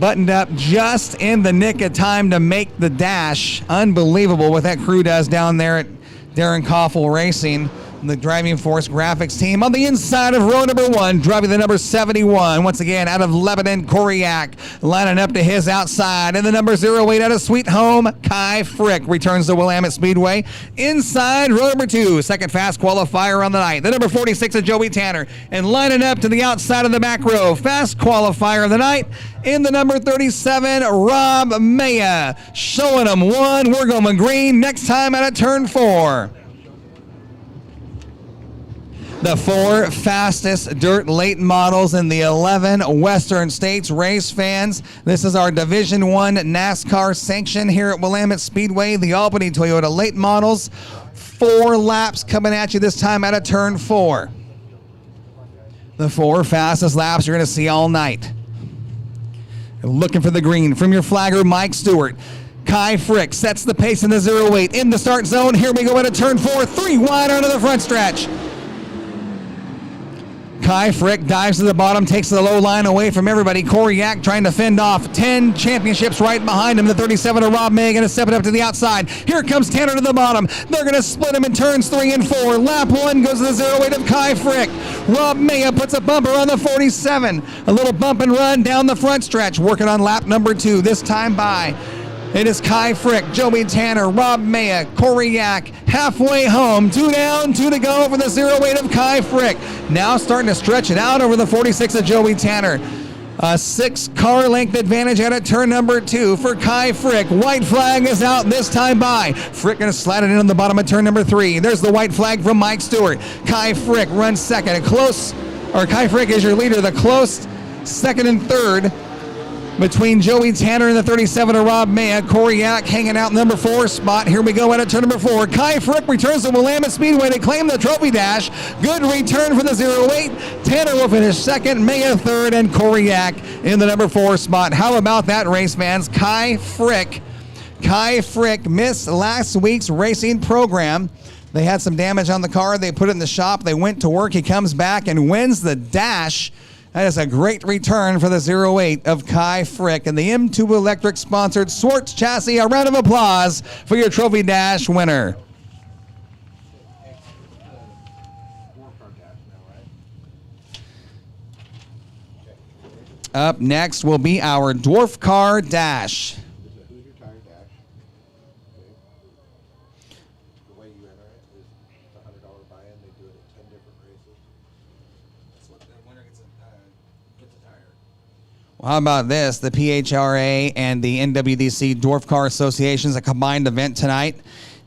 buttoned up just in the nick of time to make the dash. Unbelievable what that crew does down there at Darren Koffel Racing, the Driving Force graphics team. On the inside of row number 1, driving the number 71. Once again, out of Lebanon, Cory Yak, lining up to his outside. And the number 08 out of Sweet Home, Kai Frick returns to Willamette Speedway. Inside row number 2, second fast qualifier on the night. The number 46 of Joey Tanner. And lining up to the outside of the back row, fast qualifier of the night. In the number 37, Rob Maya. Showing them one, we're going green. Next time out of turn 4. The 4 fastest dirt late models in the 11 Western States. Race fans, this is our Division 1 NASCAR sanction here at Willamette Speedway. The Albany Toyota late models. 4 laps coming at you this time out of turn 4. The 4 fastest laps you're going to see all night. Looking for the green from your flagger, Mike Stewart. Kai Frick sets the pace in the 08 in the start zone. Here we go into turn 4, 3 wide onto the front stretch. Kai Frick dives to the bottom, takes the low line away from everybody. Cory trying to fend off 10 championships right behind him. The 37 of Rob May going to step it up to the outside. Here comes Tanner to the bottom. They're going to split him in turns 3 and 4. Lap 1 goes to the 08 of Kai Frick. Rob May puts a bumper on the 47. A little bump and run down the front stretch. Working on lap number 2, this time by. It is Kai Frick, Joey Tanner, Rob Maya, Cory halfway home. 2 down, 2 to go for the 08 of Kai Frick. Now starting to stretch it out over the 46 of Joey Tanner. A 6 car length advantage out of turn number 2 for Kai Frick. White flag is out this time by. Frick going to slide it in on the bottom of turn number 3. There's the white flag from Mike Stewart. Kai Frick runs second. Kai Frick is your leader. The close second and third between Joey Tanner and the 37 of Rob Maya. Cory hanging out number 4 spot. Here we go at turn number 4. Kai Frick returns to Willamette Speedway to claim the trophy dash. Good return for the 08. Tanner will finish second, Maya third, and Cory in the number 4 spot. How about that, race fans? Kai Frick missed last week's racing program. They had some damage on the car. They put it in the shop. They went to work. He comes back and wins the dash. That is a great return for the 08 of Kai Frick and the M2 Electric sponsored Swartz chassis. A round of applause for your Trophy Dash winner. Up next will be our Dwarf Car Dash. How about this? The PHRA and the NWDC Dwarf Car Association's a combined event tonight.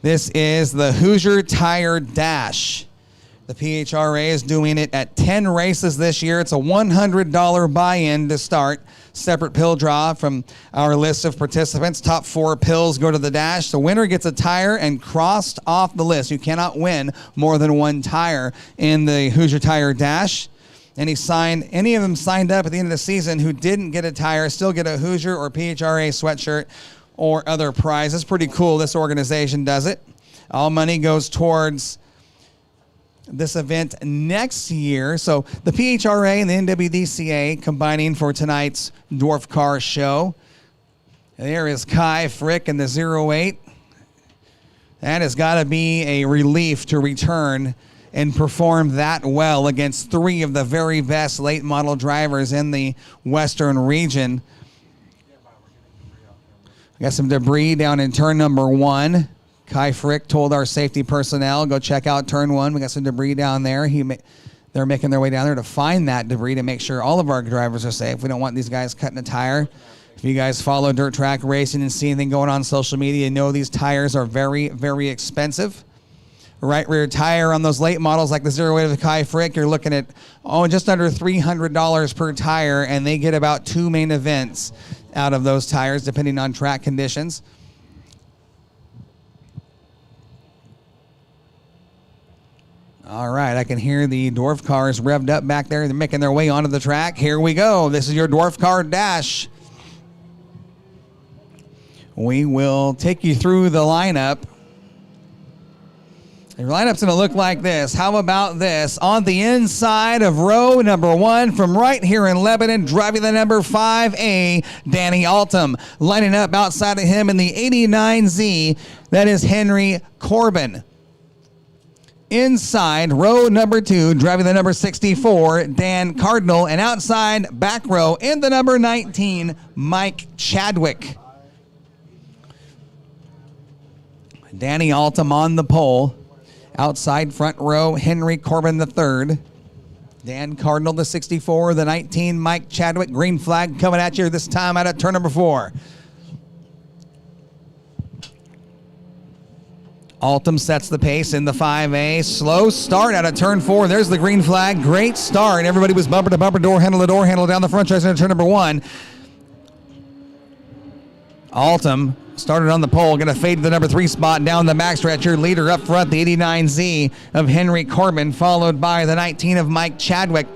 This is the Hoosier Tire Dash. The PHRA is doing it at 10 races this year. It's a $100 buy-in to start. Separate pill draw from our list of participants. Top 4 pills go to the dash. The winner gets a tire and crossed off the list. You cannot win more than 1 tire in the Hoosier Tire Dash. And any of them signed up at the end of the season who didn't get a tire still get a Hoosier or PHRA sweatshirt or other prize. It's pretty cool. This organization does it. All money goes towards this event next year. So the PHRA and the NWDCA combining for tonight's Dwarf Car Show. There is Kai Frick in the 08. That has got to be a relief to return and perform that well against 3 of the very best late model drivers in the Western region. We got some debris down in turn number 1. Kai Frick told our safety personnel, go check out turn 1. We got some debris down there. They're making their way down there to find that debris to make sure all of our drivers are safe. We don't want these guys cutting a tire. If you guys follow dirt track racing and see anything going on social media, you know these tires are very, very expensive. Right rear tire on those late models like the 08 of the Kai Frick, you're looking at just under $300 per tire, and they get about 2 main events out of those tires depending on track conditions. All right, I can hear the dwarf cars revved up back there. They're making their way onto the track. Here we go. This is your Dwarf Car Dash. We will take you through the lineup. Your lineup's going to look like this. How about this? On the inside of row number 1 from right here in Lebanon, driving the number 5A, Danny Altum. Lining up outside of him in the 89Z, that is Henry Corbin. Inside row number 2, driving the number 64, Dan Cardinal. And outside back row in the number 19, Mike Chadwick. Danny Altum on the pole. Outside front row, Henry Corbin III. Dan Cardinal, the 64, the 19, Mike Chadwick. Green flag coming at you this time out of turn number 4. Altum sets the pace in the 5A. Slow start out of turn 4. There's the green flag. Great start. Everybody was bumper to bumper, door handle down the front stretch into turn number 1. Altum started on the pole, going to fade to the number 3 spot down the backstretch. Your leader up front, the 89Z of Henry Corbin, followed by the 19 of Mike Chadwick.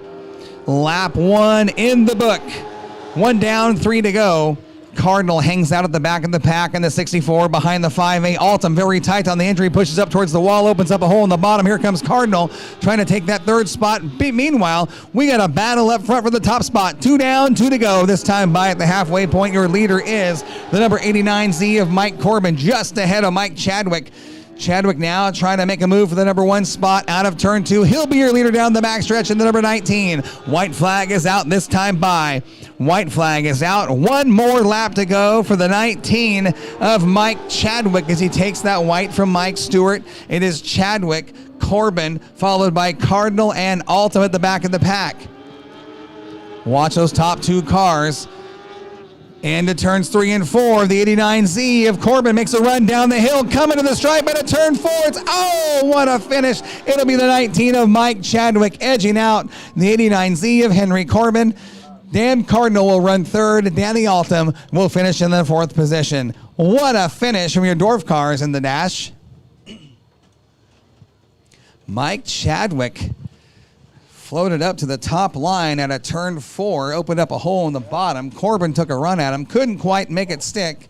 Lap 1 in the book. 1 down, 3 to go. Cardinal hangs out at the back of the pack in the 64 behind the 5A. Altum very tight on the entry, pushes up towards the wall, opens up a hole in the bottom. Here comes Cardinal trying to take that 3rd spot. Meanwhile, we got a battle up front for the top spot. 2 down, 2 to go. This time by at the halfway point. Your leader is the number 89Z of Mike Corbin, just ahead of Mike Chadwick. Chadwick now trying to make a move for the number 1 spot out of turn 2. He'll be your leader down the backstretch in the number 19. White flag is out this time by. White flag is out. 1 more lap to go for the 19 of Mike Chadwick as he takes that white from Mike Stewart. It is Chadwick, Corbin, followed by Cardinal and Altum at the back of the pack. Watch those top 2 cars. Into turns 3 and 4, the 89Z of Corbin makes a run down the hill, coming to the stripe at a turn 4. What a finish. It'll be the 19 of Mike Chadwick edging out the 89Z of Henry Corbin. Dan Cardinal will run 3rd. Danny Altum will finish in the 4th position. What a finish from your dwarf cars in the dash. Mike Chadwick floated up to the top line at a turn 4, opened up a hole in the bottom. Corbin took a run at him, couldn't quite make it stick.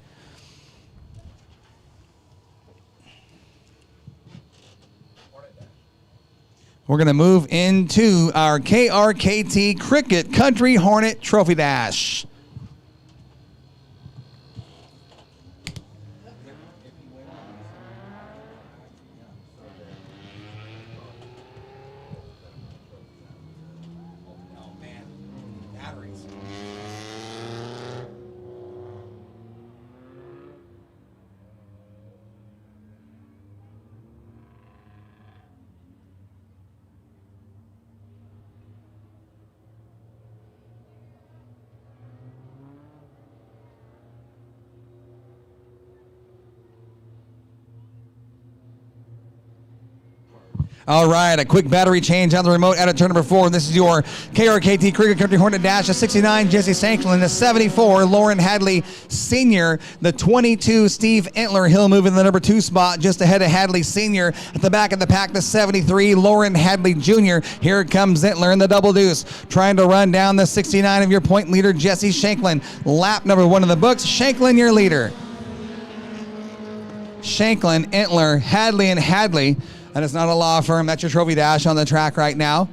We're going to move into our KRKT Cricket Country Hornet Trophy Dash. All right, a quick battery change on the remote out of turn number 4. This is your KRKT Cricket Country Hornet Dash. The 69, Jesse Sanklin. The 74, Lauren Hadley Sr. The 22, Steve Entler. He'll move in the number 2 spot just ahead of Hadley Sr. At the back of the pack, the 73, Lauren Hadley Jr. Here comes Entler in the double deuce, trying to run down the 69 of your point leader, Jesse Shanklin. Lap number 1 in the books. Shanklin, your leader. Shanklin, Entler, Hadley, and Hadley. That is not a law firm. That's your trophy dash on the track right now.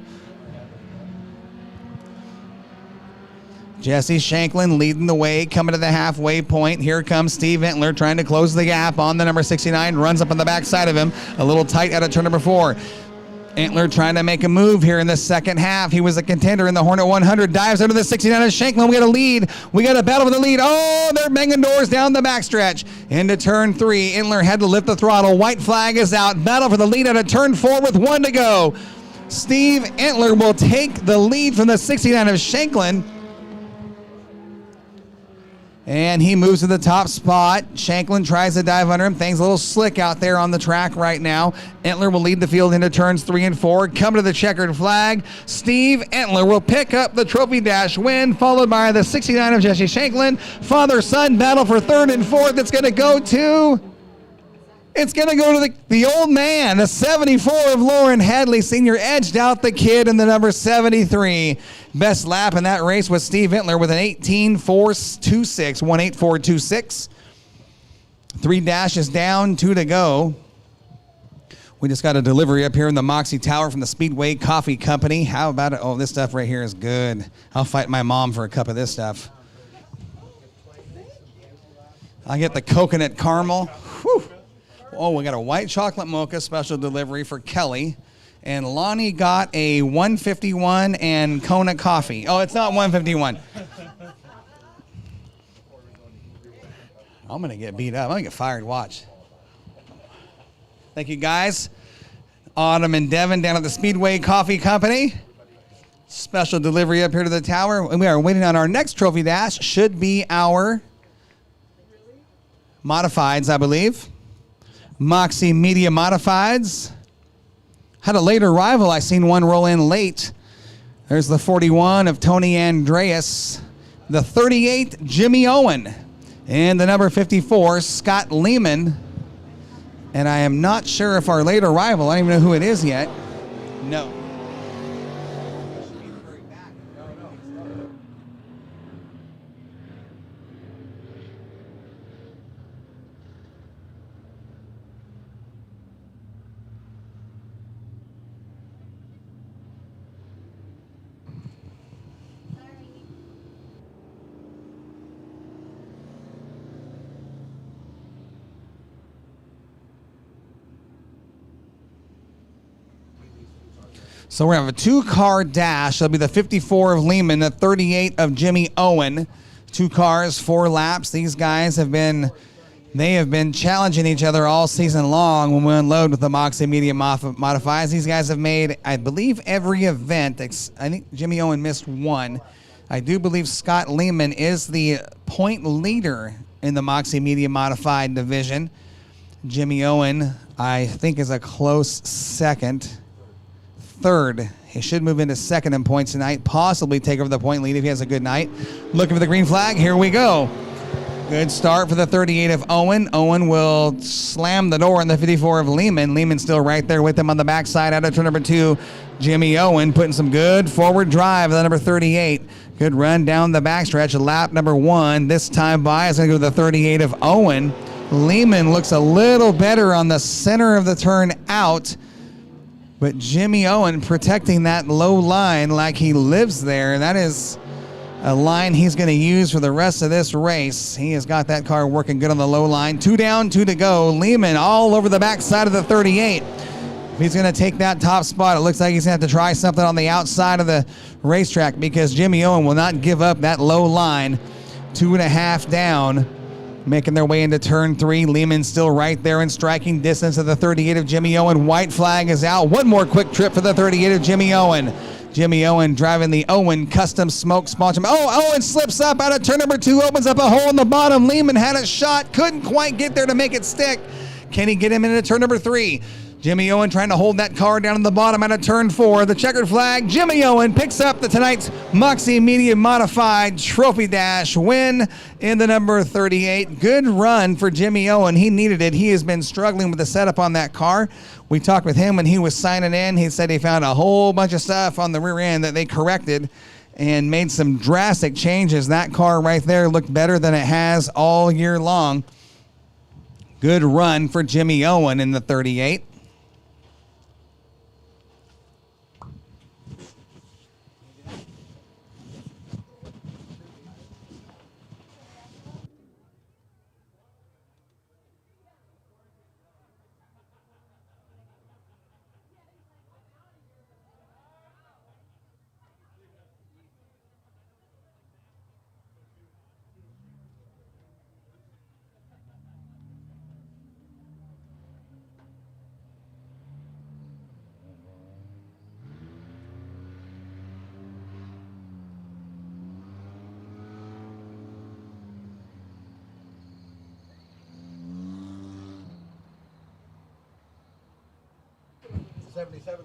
Jesse Shanklin leading the way, coming to the halfway point. Here comes Steve Entler trying to close the gap on the number 69. Runs up on the backside of him. A little tight out of turn number 4. Entler trying to make a move here in the second half. He was a contender in the Hornet 100. Dives under the 69 of Shanklin. We got a lead. We got a battle for the lead. Oh, they're banging doors down the backstretch. Into turn 3. Entler had to lift the throttle. White flag is out. Battle for the lead out of turn 4 with 1 to go. Steve Entler will take the lead from the 69 of Shanklin. And he moves to the top spot. Shanklin tries to dive under him. Things a little slick out there on the track right now. Entler will lead the field into turns 3 and 4. Come to the checkered flag. Steve Entler will pick up the trophy dash win, followed by the 69 of Jesse Shanklin. Father-son battle for 3rd and 4th. It's going to go to the old man. The 74 of Lauren Hadley Sr. edged out the kid in the number 73. Best lap in that race was Steve Entler with an 18.426, 18426. 3 dashes down, 2 to go. We just got a delivery up here in the Moxie Tower from the Speedway Coffee Company. How about it? Oh, this stuff right here is good. I'll fight my mom for a cup of this stuff. I get the coconut caramel. Whew. Oh, we got a white chocolate mocha special delivery for Kelly. And Lonnie got a 151 and Kona coffee. Oh, it's not 151. I'm going to get beat up. I'm going to get fired. Watch. Thank you, guys. Autumn and Devin down at the Speedway Coffee Company. Special delivery up here to the tower. And we are waiting on our next trophy dash. Should be our modifieds, I believe. Moxie Media Modifieds. Had a late arrival. I seen one roll in late. There's the 41 of Tony Andreas. The 38, Jimmy Owen. And the number 54, Scott Lehman. And I am not sure if our late arrival, I don't even know who it is yet. No. So we're going to have a 2-car dash. That'll be the 54 of Lehman, the 38 of Jimmy Owen. 2 cars, 4 laps. These guys have been challenging each other all season long when we unload with the Moxie Media Modifieds. These guys have made, I believe, every event. I think Jimmy Owen missed one. I do believe Scott Lehman is the point leader in the Moxie Media Modified division. Jimmy Owen, I think, is a close second. Third. He should move into second in points tonight, possibly take over the point lead if he has a good night. Looking for the green flag. Here we go. Good start for the 38 of Owen. Owen will slam the door on the 54 of Lehman. Lehman still right there with him on the backside out of turn number 2. Jimmy Owen putting some good forward drive, the number 38. Good run down the backstretch. Lap number 1. This time by is going to go to the 38 of Owen. Lehman looks a little better on the center of the turn out. But Jimmy Owen protecting that low line like he lives there. That is a line he's going to use for the rest of this race. He has got that car working good on the low line. 2 down, 2 to go. Lehman all over the backside of the 38. If he's going to take that top spot, it looks like he's going to have to try something on the outside of the racetrack because Jimmy Owen will not give up that low line. 2.5 down. Making their way into turn 3. Lehman still right there in striking distance of the 38 of Jimmy Owen. White flag is out. One more quick trip for the 38 of Jimmy Owen. Jimmy Owen driving the Owen Custom Smoke sponsor. Oh, Owen slips up out of turn number 2. Opens up a hole in the bottom. Lehman had a shot. Couldn't quite get there to make it stick. Can he get him into turn number 3? Jimmy Owen trying to hold that car down in the bottom out of turn 4. The checkered flag. Jimmy Owen picks up the tonight's Moxie Media Modified Trophy Dash win in the number 38. Good run for Jimmy Owen. He needed it. He has been struggling with the setup on that car. We talked with him when he was signing in. He said he found a whole bunch of stuff on the rear end that they corrected and made some drastic changes. That car right there looked better than it has all year long. Good run for Jimmy Owen in the 38.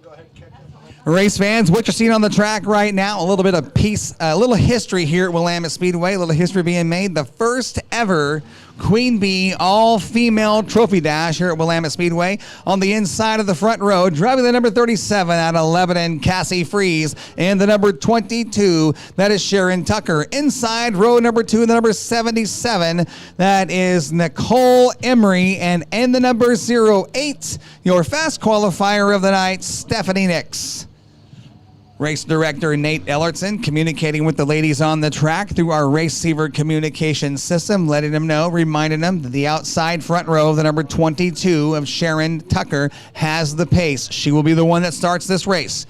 Go ahead and catch up. Race fans, what you're seeing on the track right now, a little bit of a little history here at Willamette Speedway, a little history being made. The first ever Queen Bee all-female trophy dash here at Willamette Speedway. On the inside of the front row, driving the number 37 out of Lebanon, Cassie Freeze, and the number 22, that is Sharon Tucker. Inside row number 2, the number 77, that is Nicole Emery, and in the number 08, your fast qualifier of the night, Stephanie Nix. Race director Nate Ellertson communicating with the ladies on the track through our Raceiver communication system, letting them know, reminding them that the outside front row of the number 22 of Sharon Tucker has the pace. She will be the one that starts this race.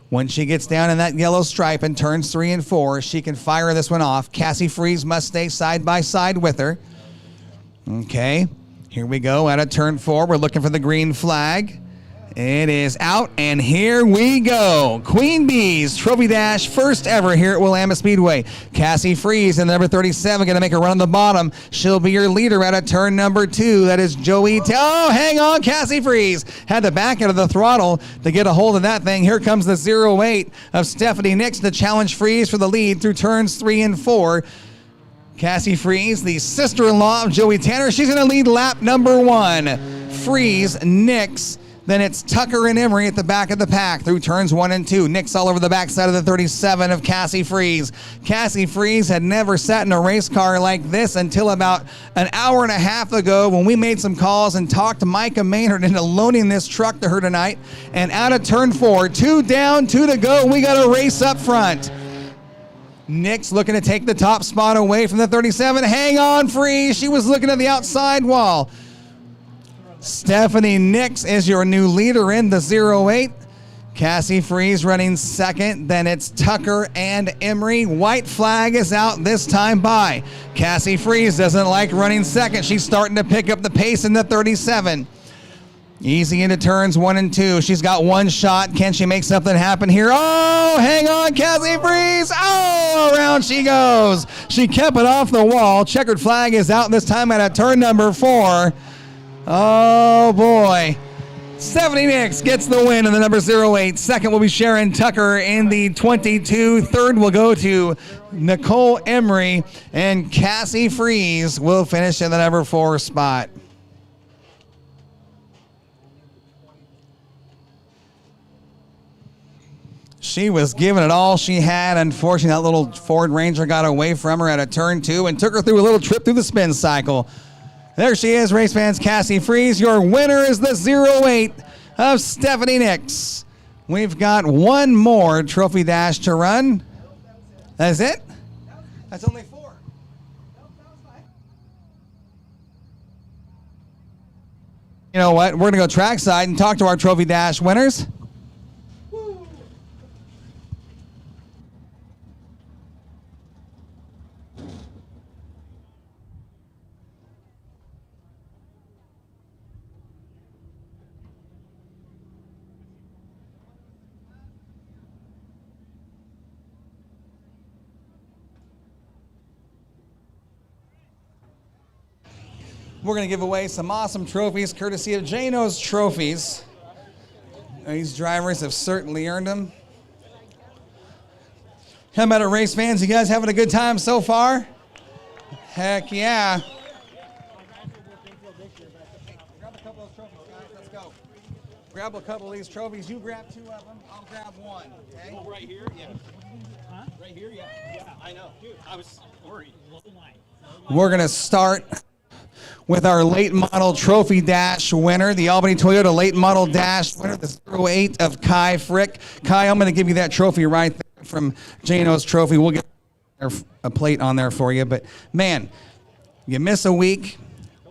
When she gets down in that yellow stripe in turns 3 and 4, she can fire this one off. Cassie Freeze must stay side by side with her. Okay, here we go. Out of turn 4, we're looking for the green flag. It is out, and here we go. Queen Bee's Trophy Dash, first ever here at Willamette Speedway. Cassie Freeze in number 37, going to make a run on the bottom. She'll be your leader out of turn number 2. That is Joey. Oh, hang on, Cassie Freeze. Had to back out of the throttle to get a hold of that thing. Here comes the 08 of Stephanie Nix to challenge Freeze for the lead through turns 3 and 4. Cassie Freeze, the sister-in-law of Joey Tanner. She's going to lead lap number 1. Freeze, Nix. Then it's Tucker and Emery at the back of the pack through turns 1 and 2. Nix all over the backside of the 37 of Cassie Freeze. Cassie Freeze had never sat in a race car like this until about an hour and a half ago when we made some calls and talked Micah Maynard into loaning this truck to her tonight. And out of turn 4, 2 down, 2 to go. We got a race up front. Nix looking to take the top spot away from the 37. Hang on, Freeze. She was looking at the outside wall. Stephanie Nix is your new leader in the 08. Cassie Freeze running second. Then it's Tucker and Emery. White flag is out this time by. Cassie Freeze doesn't like running second. She's starting to pick up the pace in the 37. Easy into turns 1 and 2. She's got one shot. Can she make something happen here? Oh, hang on, Cassie Freeze. Oh, around she goes. She kept it off the wall. Checkered flag is out this time at a turn number 4. Oh, boy. Stephanie Nix gets the win in the number 08. Second will be Sharon Tucker in the 22. Third will go to Nicole Emery. And Cassie Freeze will finish in the number 4 spot. She was giving it all she had. Unfortunately, that little Ford Ranger got away from her at a turn 2 and took her through a little trip through the spin cycle. There she is, race fans. Cassie Freeze, your winner is the 08 of Stephanie Nix. We've got one more trophy dash to run. That's it? That's only 4. You know what? We're going to go trackside and talk to our trophy dash winners. We're going to give away some awesome trophies courtesy of Jano's Trophies. These drivers have certainly earned them. How about it, race fans? You guys having a good time so far? Heck yeah. Grab a couple of those trophies, guys. Let's go. Grab a couple of these trophies. You grab 2 of them. I'll grab 1. Okay? Oh, right here? Yeah. Huh? Right here? Yeah. Yeah, I know. Dude, I was worried. We're going to start with our late model trophy dash winner, the Albany Toyota late model dash winner, the 08 of Kai Frick. Kai, I'm going to give you that trophy right there from Jano's Trophy. We'll get a plate on there for you. But, man, you miss a week.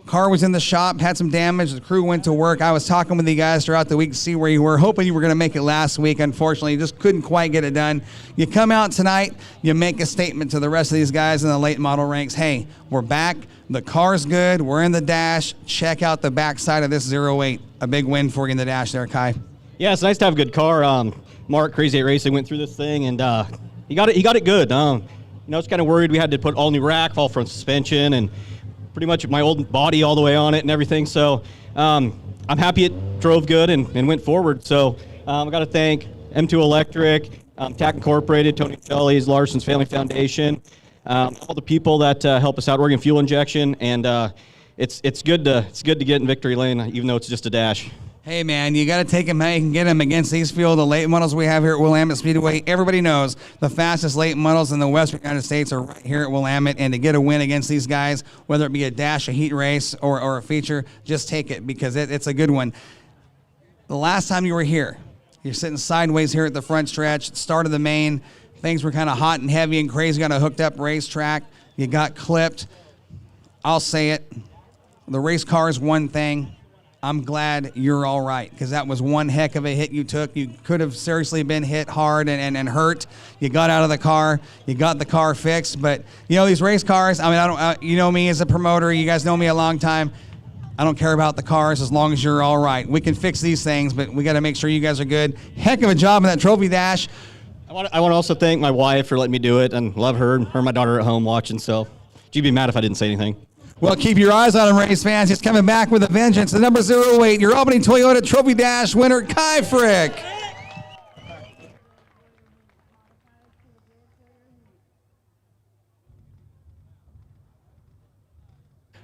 Car was in the shop, had some damage. The crew went to work. I was talking with you guys throughout the week to see where you were, hoping you were going to make it last week. Unfortunately, you just couldn't quite get it done. You come out tonight, you make a statement to the rest of these guys in the late model ranks. Hey, we're back. The car's good. We're in the dash. Check out the backside of this 08. A big win for you in the dash there, Kai. Yeah, it's nice to have a good car. Mark, Crazy 8 Racing, went through this thing, and he got it good. You know, I was kind of worried we had to put all new rack, all front suspension, and pretty much my old body all the way on it and everything. So I'm happy it drove good and went forward. So I've got to thank M2 Electric, TAC Incorporated, Tony Shelley's, Larson's Family Foundation, all the people that help us out, Oregon Fuel Injection, and it's good to get in victory lane, even though it's just a dash. Hey, man, you got to take him how you can get him against these field of late models we have here at Willamette Speedway. Everybody knows the fastest late models in the Western United States are right here at Willamette, and to get a win against these guys, whether it be a dash, a heat race, or a feature, just take it because it's a good one. The last time you were here, you're sitting sideways here at the front stretch, start of the main. Things were kind of hot and heavy and crazy. You got a hooked up racetrack. You got clipped. I'll say it. The race car is one thing. I'm glad you're all right because that was one heck of a hit you took. You could have seriously been hit hard and hurt. You got out of the car. You got the car fixed. But, you know, these race cars, I mean, you know me as a promoter. You guys know me a long time. I don't care about the cars as long as you're all right. We can fix these things, but we got to make sure you guys are good. Heck of a job in that trophy dash. I want to also thank my wife for letting me do it, and love her and my daughter at home watching. So she'd be mad if I didn't say anything. Well, keep your eyes on him, race fans. He's coming back with a vengeance. The number 08, your Albany Toyota Trophy Dash winner, Kai Frick.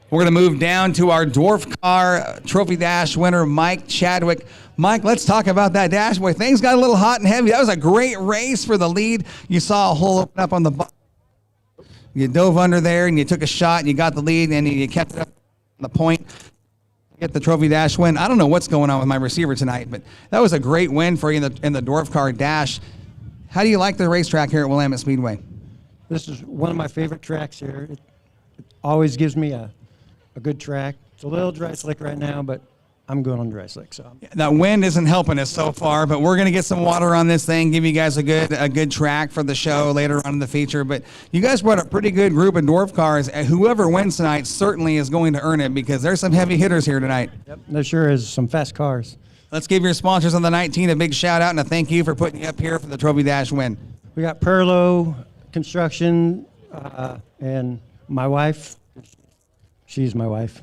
We're going to move down to our dwarf car Trophy Dash winner, Mike Chadwick. Mike, let's talk about that dash. Boy, things got a little hot and heavy. That was a great race for the lead. You saw a hole open up on the bottom. You dove under there and you took a shot and you got the lead and you kept it up on the point. Get the Trophy Dash win. I don't know what's going on with my receiver tonight, but that was a great win for you in the dwarf car dash. How do you like the racetrack here at Willamette Speedway? This is one of my favorite tracks here. It always gives me a good track. It's a little dry slick right now, but I'm going on dry slick. So that wind isn't helping us so far, but we're going to get some water on this thing, give you guys a good track for the show later on in the feature. But you guys brought a pretty good group of dwarf cars. Whoever wins tonight certainly is going to earn it because there's some heavy hitters here tonight. yep, there sure is some fast cars. Let's give your sponsors on the 19 a big shout out and a thank you for putting you up here for the Trophy Dash win. We got Perlo Construction and my wife. She's my wife.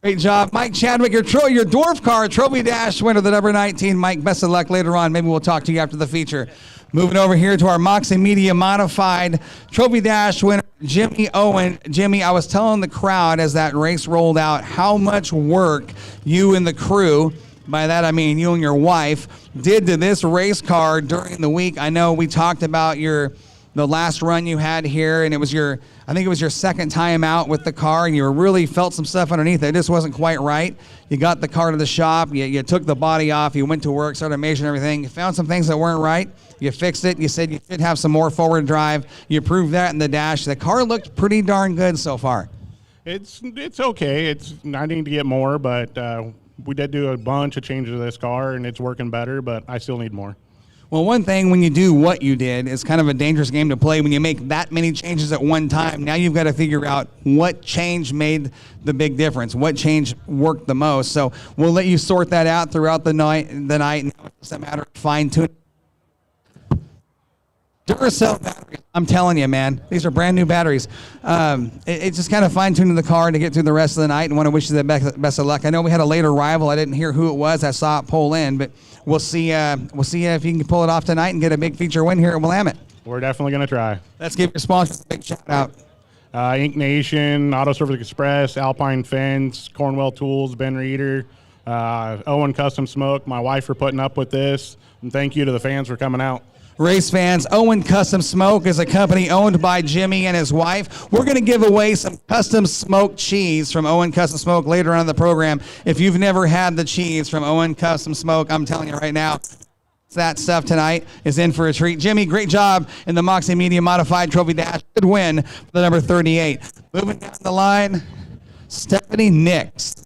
Great job. Mike Chadwick, your dwarf car Trophy Dash winner, the number 19. Mike, best of luck later on. Maybe we'll talk to you after the feature. Moving over here to our Moxie Media Modified Trophy Dash winner, Jimmy Owen. Jimmy, I was telling the crowd as that race rolled out how much work you and the crew, by that I mean you and your wife, did to this race car during the week. I know we talked about the last run you had here, and I think it was your second time out with the car, and you really felt some stuff underneath it. It just wasn't quite right. You got the car to the shop, you took the body off, you went to work, started measuring everything. You found some things that weren't right. You fixed it. You said you should have some more forward drive. You proved that in the dash. The car looked pretty darn good so far. It's okay. I need to get more, but we did do a bunch of changes to this car, and it's working better, but I still need more. Well, one thing when you do what you did is kind of a dangerous game to play when you make that many changes at one time. Now you've got to figure out what change made the big difference, what change worked the most. So we'll let you sort that out throughout the night. It's a matter of fine-tuning. Duracell batteries. I'm telling you, man, these are brand new batteries. It's just kind of fine-tuning the car to get through the rest of the night, and want to wish you the best of luck. I know we had a late arrival. I didn't hear who it was. I saw it pull in, but we'll see if you can pull it off tonight and get a big feature win here at Willamette. We're definitely going to try. Let's give your sponsors a big shout out. Ink Nation, Auto Service Express, Alpine Fence, Cornwell Tools, Ben Reeder, Owen Custom Smoke, my wife for putting up with this, and thank you to the fans for coming out. Race fans, Owen Custom Smoke is a company owned by Jimmy and his wife. We're going to give away some custom smoked cheese from Owen Custom Smoke later on in the program. If you've never had the cheese from Owen Custom Smoke, I'm telling you right now, that stuff tonight is in for a treat. Jimmy, great job in the Moxie Media Modified Trophy Dash. Good win for the number 38. Moving down the line, Stephanie Nix.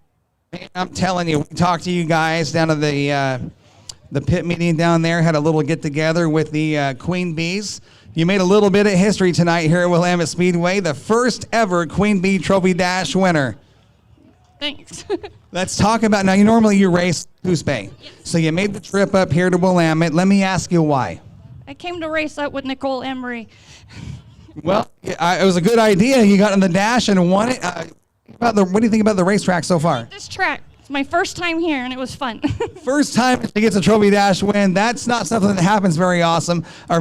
Man, I'm telling you, we talked to you guys down at the pit meeting down there, had a little get-together with the Queen Bees. You made a little bit of history tonight here at Willamette Speedway, the first ever Queen Bee Trophy Dash winner. Thanks. Let's talk about, now you race Goose Bay. Yes. So you made the trip up here to Willamette. Let me ask you why. I came to race up with Nicole Emery. Well, it was a good idea. You got in the dash and won it. What do you think about the racetrack so far? This track, it's my first time here, and it was fun. First time she gets a Trophy Dash win. That's not something that happens very often. I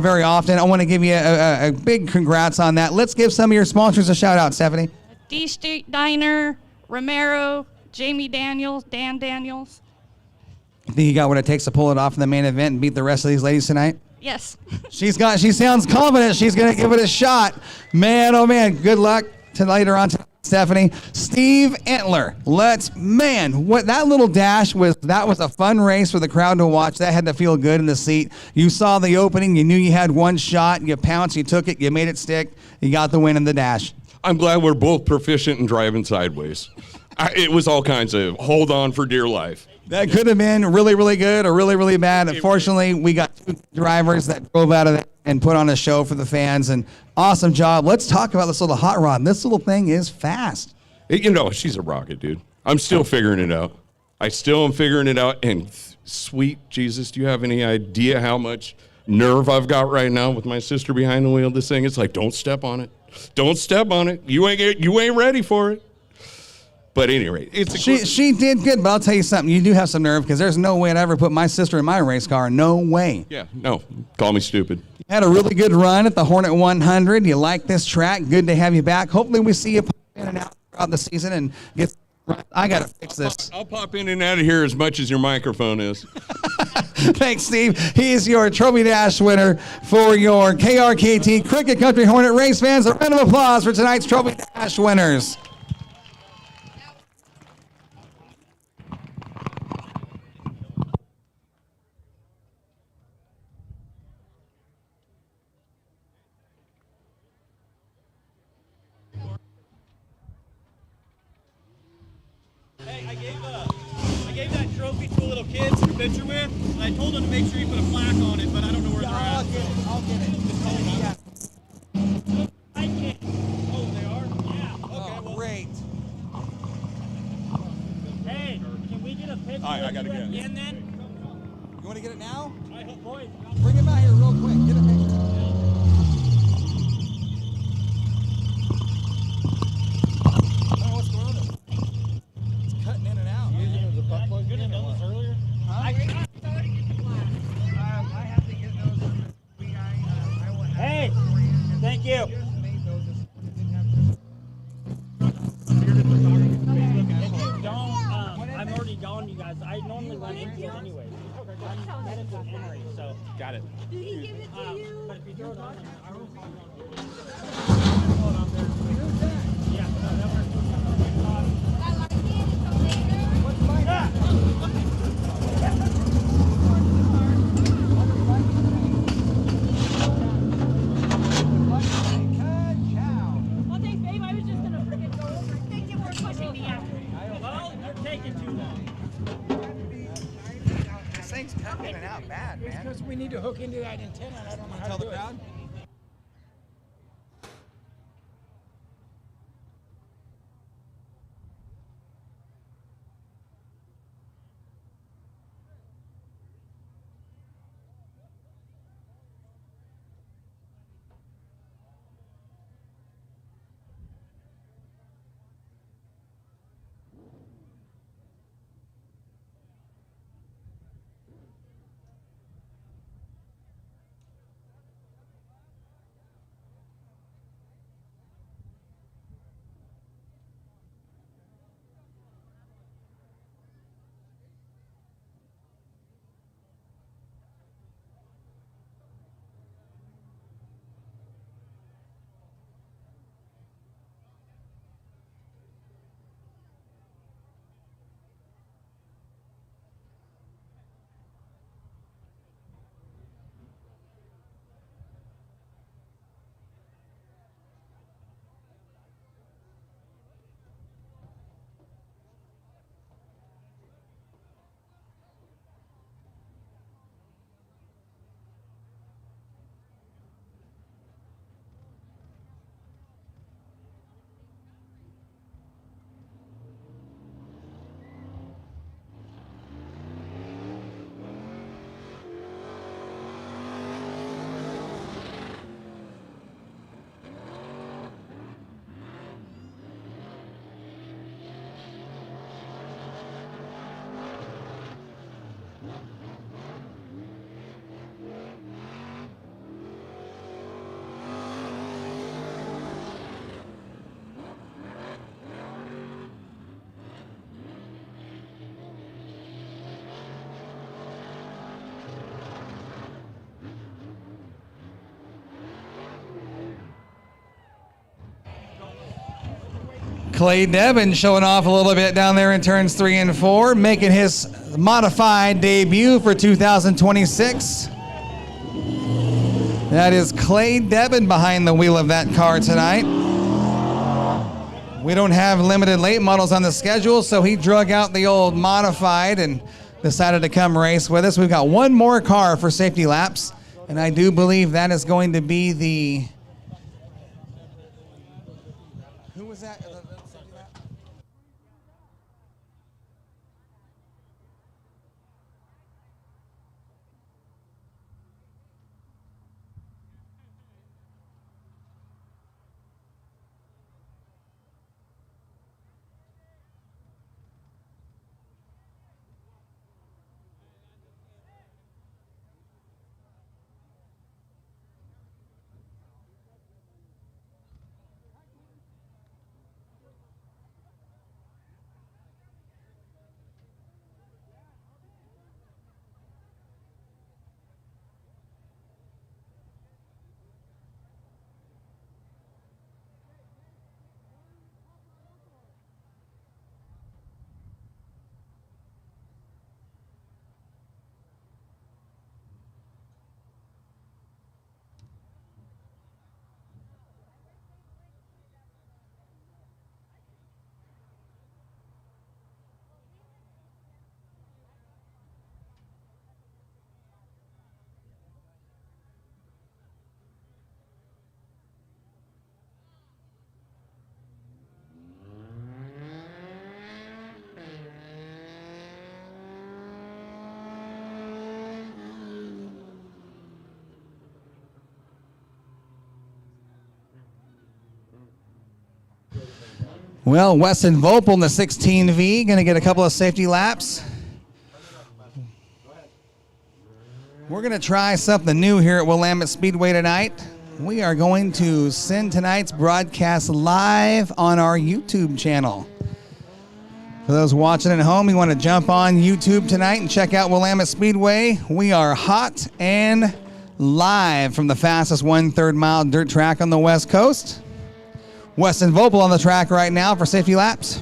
want to give you a big congrats on that. Let's give some of your sponsors a shout out, Stephanie. D Street Diner, Romero, Jamie Daniels, Dan Daniels. Think you got what it takes to pull it off in the main event and beat the rest of these ladies tonight? Yes. She sounds confident. She's going to give it a shot. Man, oh man, good luck to later on tonight, Stephanie. Steve Entler. What that little dash was, that was a fun race for the crowd to watch. That had to feel good in the seat. You saw the opening. You knew you had one shot. You pounced. You took it. You made it stick. You got the win in the dash. I'm glad we're both proficient in driving sideways. It was all kinds of hold on for dear life. That could have been really, really good or really, really bad. Unfortunately, we got 2 drivers that drove out of it and put on a show for the fans, and awesome job. Let's talk about this little hot rod. This little thing is fast. You know, she's a rocket, dude. I'm still figuring it out. I still am figuring it out, and sweet Jesus, do you have any idea how much nerve I've got right now with my sister behind the wheel of this thing? It's like, don't step on it. Don't step on it. You ain't ready for it. But at any rate, she did good, but I'll tell you something. You do have some nerve because there's no way I'd ever put my sister in my race car. No way. Yeah, no. Call me stupid. Had a really good run at the Hornet 100. You like this track. Good to have you back. Hopefully we see you pop in and out throughout the season and get. I got to fix this. I'll pop in and out of here as much as your microphone is. Thanks, Steve. He is your Trophy Dash winner for your KRKT Cricket Country Hornet race fans. A round of applause for tonight's Trophy Dash winners. Hey, I gave that trophy to a little kid to picture with, and I told him to make sure you put a plaque on it, but I don't know where they're at. I'll get it. I can't. Oh, they are? Yeah. Okay, well. Great. Hey, can we get a picture I gotta get it. again then? You want to get it now? I hope, boys. Bring him out here real quick. Get a picture. I don't know what's going on. It's cutting in and out. Could have done this earlier. Hey, thank you. If you don't, I'm already gone, you guys. I normally run into it anyway. I'm headed to Emory, so. Got it. Did he give it to you? But if you throw it on, I will call you on it. Yeah, no, that works. Well, thanks, babe. I was just gonna freaking go over. Thank you for pushing me out. Well, you're taking too long. This thing's cutting in and out bad, man. Because we need to hook into that antenna, and I don't know how Tell to the do it. crowd. Clay Devin showing off a little bit down there in turns 3 and 4, making his modified debut for 2026. That is Clay Devin behind the wheel of that car tonight. We don't have limited late models on the schedule, so he drug out the old modified and decided to come race with us. We've got one more car for safety laps, and I do believe that is going to be the... Who was that? Well, Weston Vopel in the 16V, going to get a couple of safety laps. We're going to try something new here at Willamette Speedway tonight. We are going to send tonight's broadcast live on our YouTube channel. For those watching at home, you want to jump on YouTube tonight and check out Willamette Speedway. We are hot and live from the fastest 1/3 mile dirt track on the West Coast. Weston Vopel on the track right now for safety laps.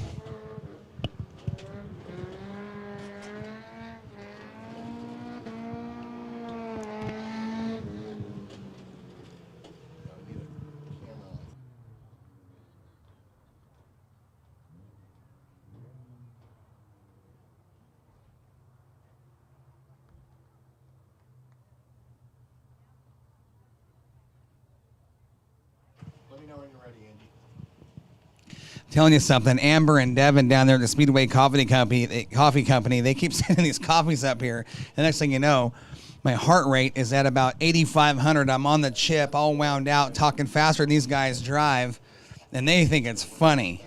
Telling you something, Amber and Devin down there at the Speedway Coffee Company, they keep sending these coffees up here. The next thing you know, my heart rate is at about 8,500. I'm on the chip, all wound out, talking faster than these guys drive, and they think it's funny.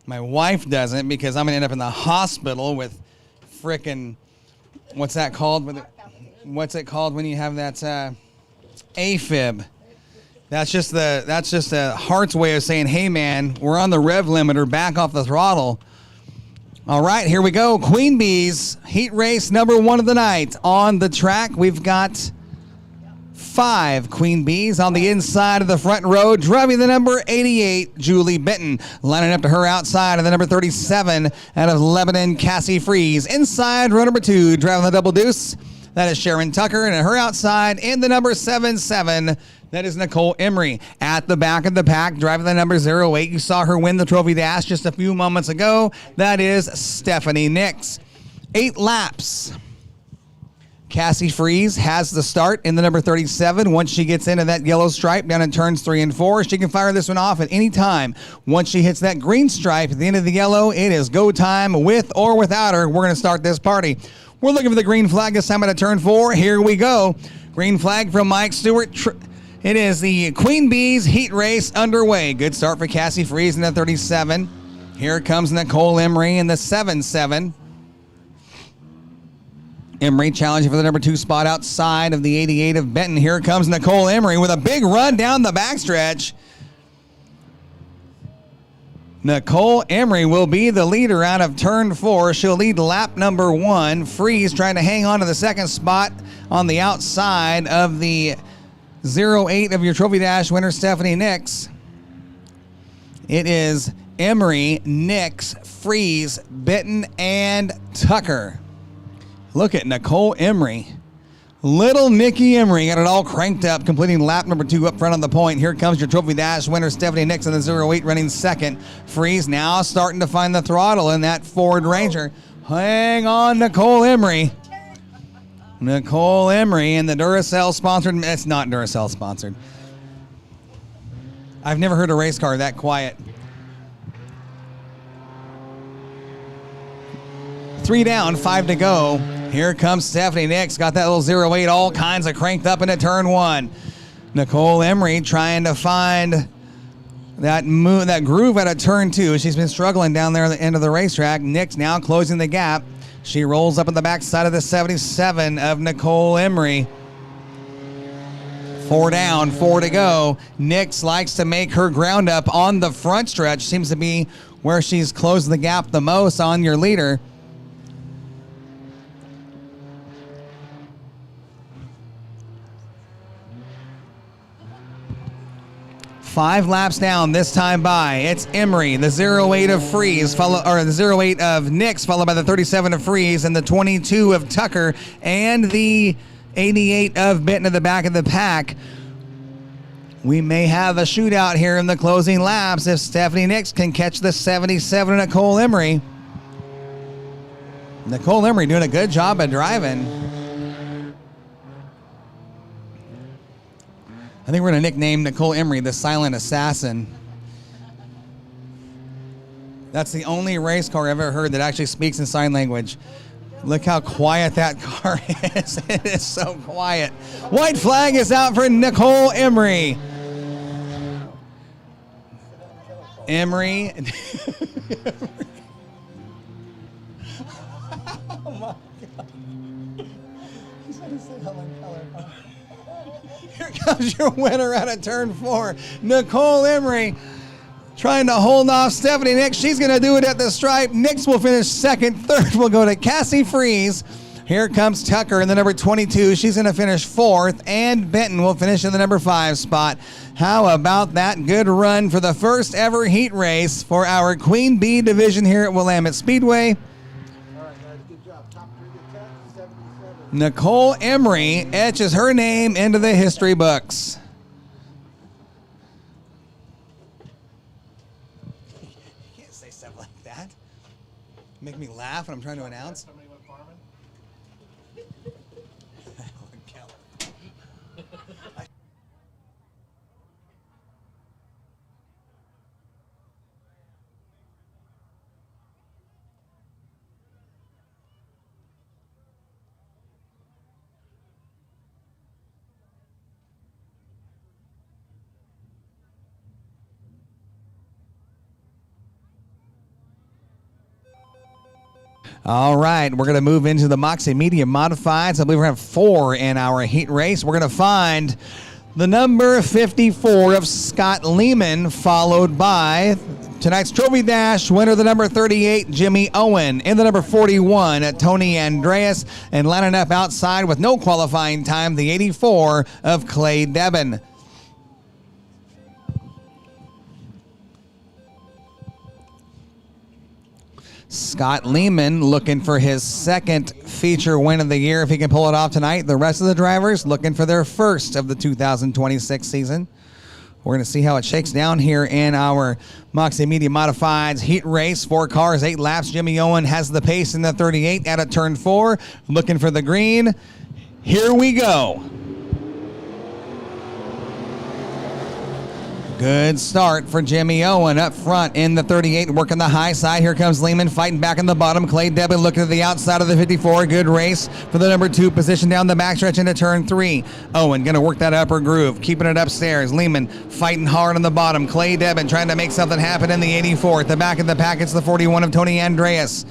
My wife doesn't, because I'm going to end up in the hospital with frickin', what's that called? What's it called when you have that AFib? That's just the heart's way of saying, hey, man, we're on the rev limiter, back off the throttle. All right, here we go. Queen Bees, heat race number 1 of the night. On the track, we've got 5 Queen Bees on the inside of the front row, driving the number 88, Julie Benton. Lining up to her outside of the number 37 out of Lebanon, Cassie Freeze. Inside row number 2, driving the double deuce. That is Sharon Tucker, and at her outside in the number 77, that is Nicole Emery. At the back of the pack, driving the number 08, you saw her win the Trophy Dash just a few moments ago. That is Stephanie Nix. 8 laps. Cassie Freeze has the start in the number 37. Once she gets into that yellow stripe down in turns 3 and 4, she can fire this one off at any time. Once she hits that green stripe at the end of the yellow, it is go time with or without her. We're going to start this party. We're looking for the green flag this time at turn 4. Here we go. Green flag from Mike Stewart. It is the Queen Bees heat race underway. Good start for Cassie Freeze in the 37. Here comes Nicole Emery in the 7-7. Emery challenging for the number 2 spot outside of the 88 of Benton. Here comes Nicole Emery with a big run down the backstretch. Nicole Emery will be the leader out of turn 4. She'll lead lap number 1. Freeze trying to hang on to the second spot on the outside of the 08 of your Trophy Dash winner, Stephanie Nix. It is Emery, Nix, Freeze, Benton, and Tucker. Look at Nicole Emery Little Nikki Emery got it all cranked up, completing lap number 2 up front on the point. Here comes your Trophy Dash winner, Stephanie Nix in the 08 running second. Freeze now starting to find the throttle in that Ford Ranger. Hang on, Nicole Emery. Nicole Emery in the Duracell sponsored. It's not Duracell sponsored. I've never heard a race car that quiet. 3 down, 5 to go. Here comes Stephanie Nix. Got that little 08 all kinds of cranked up into turn 1. Nicole Emery trying to find that groove out of turn 2. She's been struggling down there at the end of the racetrack. Nix now closing the gap. She rolls up on the backside of the 77 of Nicole Emery. 4 down, 4 to go. Nix likes to make her ground up on the front stretch. Seems to be where she's closed the gap the most on your leader. 5 laps down this time by. It's Emery, the 08 of Freeze, the 08 of Nix, followed by the 37 of Freeze and the 22 of Tucker and the 88 of Benton at the back of the pack. We may have a shootout here in the closing laps if Stephanie Nix can catch the 77 of Nicole Emery. Nicole Emery doing a good job of driving. I think we're going to nickname Nicole Emery the Silent Assassin. That's the only race car I've ever heard that actually speaks in sign language. Look how quiet that car is. It is so quiet. White flag is out for Nicole Emery. Emery. Oh my God. He's going to say Helen Keller. Here comes your winner out of turn 4. Nicole Emery trying to hold off Stephanie Nix. She's going to do it at the stripe. Nix will finish second. Third will go to Cassie Freeze. Here comes Tucker in the number 22. She's going to finish 4th. And Benton will finish in the number 5 spot. How about that good run for the first ever heat race for our Queen Bee division here at Willamette Speedway. Nicole Emery etches her name into the history books. You can't say stuff like that. Make me laugh when I'm trying to announce. All right, we're going to move into the Moxie Media Modifieds. I believe we're going to have 4 in our heat race. We're going to find the number 54 of Scott Lehman, followed by tonight's Trophy Dash winner, the number 38, Jimmy Owen, and the number 41, Tony Andreas, and lining up outside with no qualifying time, the 84 of Clay Debin. Scott Lehman looking for his second feature win of the year if he can pull it off tonight. The rest of the drivers looking for their first of the 2026 season. We're going to see how it shakes down here in our Moxie Media Modifieds heat race. 4 cars, 8 laps. Jimmy Owen has the pace in the 38 out of turn 4. Looking for the green. Here we go. Good start for Jimmy Owen up front in the 38, working the high side. Here comes Lehman fighting back in the bottom. Clay Debin looking to the outside of the 54. Good race for the number 2 position down the backstretch into turn 3. Owen going to work that upper groove, keeping it upstairs. Lehman fighting hard on the bottom. Clay Debin trying to make something happen in the 84. At the back of the pack, it's the 41 of Tony Andreas.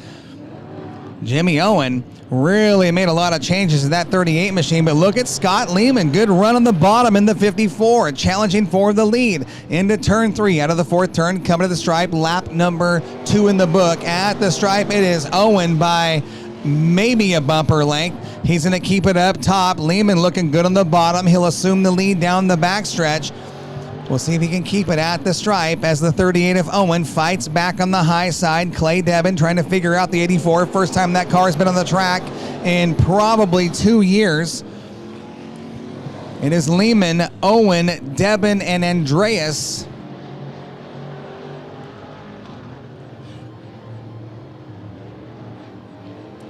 Jimmy Owen really made a lot of changes to that 38 machine, but look at Scott Lehman. Good run on the bottom in the 54, challenging for the lead into turn 3. Out of the 4th turn, coming to the stripe, lap number 2 in the book. At the stripe, it is Owen by maybe a bumper length. He's going to keep it up top. Lehman looking good on the bottom. He'll assume the lead down the backstretch. We'll see if he can keep it at the stripe as the 38 of Owen fights back on the high side. Clay Debin trying to figure out the 84. First time that car has been on the track in probably 2 years. It is Lehman, Owen, Devin, and Andreas.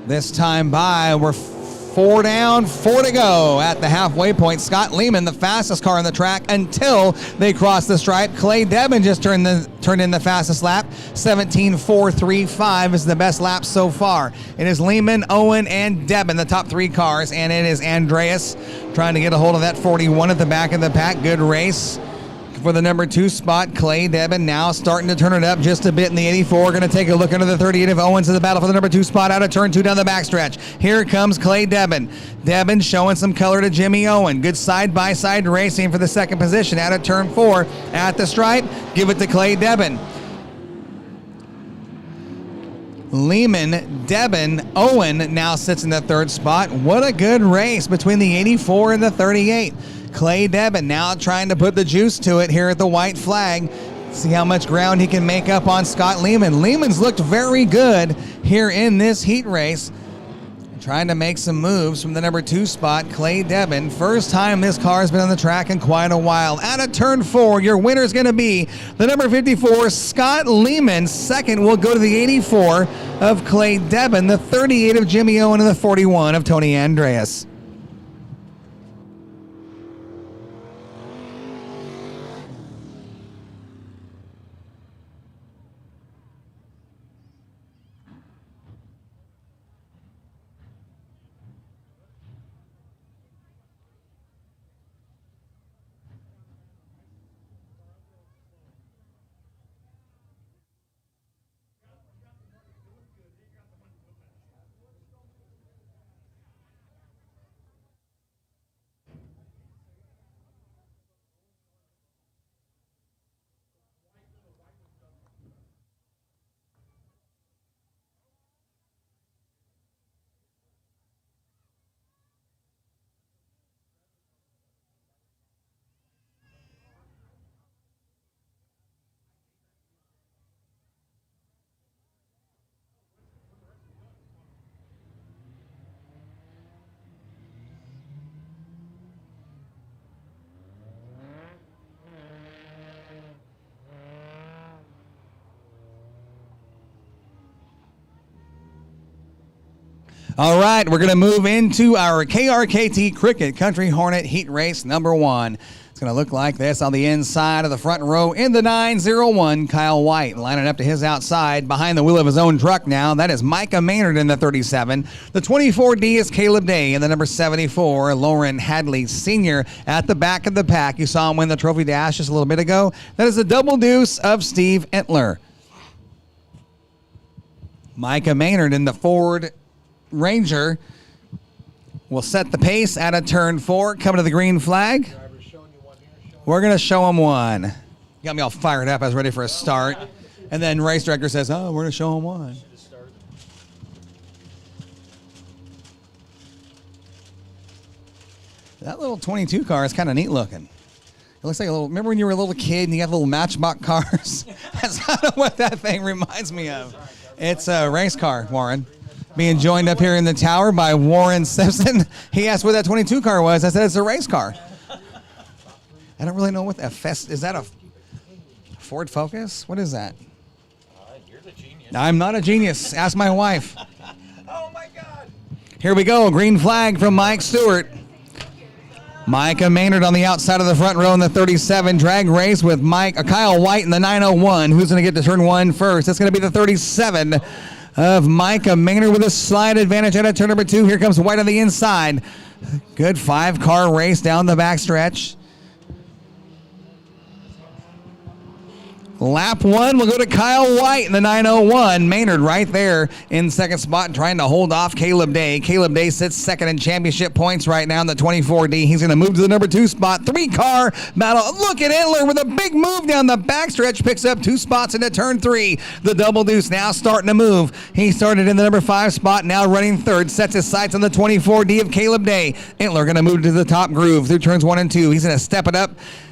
This time by, we're 4 down, 4 to go at the halfway point. Scott Lehman, the fastest car on the track until they cross the stripe. Clay Devin just turned in the fastest lap. 17.435 is the best lap so far. It is Lehman, Owen, and Devin, the top 3 cars, and it is Andreas trying to get a hold of that 41 at the back of the pack. Good race for the number 2 spot. Clay Devin now starting to turn it up just a bit in the 84. Going to take a look under the 38 of Owens in the battle for the number 2 spot out of turn 2 down the backstretch. Here comes Clay Devin. Devin showing some color to Jimmy Owen. Good side-by-side racing for the second position out of turn 4 at the stripe. Give it to Clay Devin. Lehman, Devin, Owen now sits in the 3rd spot. What a good race between the 84 and the 38. Clay Devin now trying to put the juice to it here at the white flag. See how much ground he can make up on Scott Lehman. Lehman's looked very good here in this heat race. Trying to make some moves from the number 2 spot, Clay Devin. First time this car has been on the track in quite a while. Out of turn 4, your winner is going to be the number 54, Scott Lehman. Second will go to the 84 of Clay Devin, the 38 of Jimmy Owen, and the 41 of Tony Andreas. All right, we're going to move into our KRKT Cricket Country Hornet Heat Race number 1. It's going to look like this on the inside of the front row in the 901. Kyle White lining up to his outside behind the wheel of his own truck now. That is Micah Maynard in the 37. The 24D is Caleb Day in the number 74. Lauren Hadley Sr. at the back of the pack. You saw him win the Trophy Dash just a little bit ago. That is the double deuce of Steve Entler. Micah Maynard in the Ford Ranger will set the pace out of turn 4, coming to the green flag. We're going to show him one. Got me all fired up. I was ready for a start. And then race director says, oh, we're going to show him one. That little 22 car is kind of neat looking. It looks like a little, remember when you were a little kid and you have little Matchbox cars? That's kind of what that thing reminds me of. It's a race car, Warren. Being joined up here in the tower by Warren Simpson. He asked what that 22 car was. I said, it's a race car. I don't really know what that is that a Ford Focus? What is that? You're the genius. I'm not a genius. Ask my wife. Oh my God. Here we go. Green flag from Mike Stewart. Micah Maynard on the outside of the front row in the 37. Drag race with Kyle White in the 901. Who's going to get to turn 1 first? That's going to be the 37 of Micah Maynard with a slide advantage out of turn number 2. Here comes White on the inside. Good 5-car race down the backstretch. Lap 1 will go to Kyle White in the 901. Maynard right there in second spot trying to hold off Caleb Day. Caleb Day sits second in championship points right now in the 24D. He's going to move to the number 2 spot. 3-car battle. Look at Entler with a big move down the backstretch. Picks up 2 spots into turn 3. The double deuce now starting to move. He started in the number 5 spot, now running third. Sets his sights on the 24D of Caleb Day. Entler going to move to the top groove through turns 1 and 2. He's going to step it up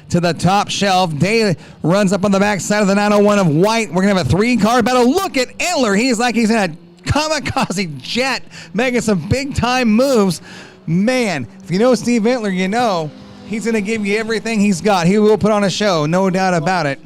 to the top shelf. Day runs up on the backside of the 901 of White. We're going to have a 3-car battle. Look at Entler. He's like he's in a kamikaze jet, making some big-time moves. Man, if you know Steve Entler, you know He's going to give you everything he's got. He will put on a show, no doubt about it.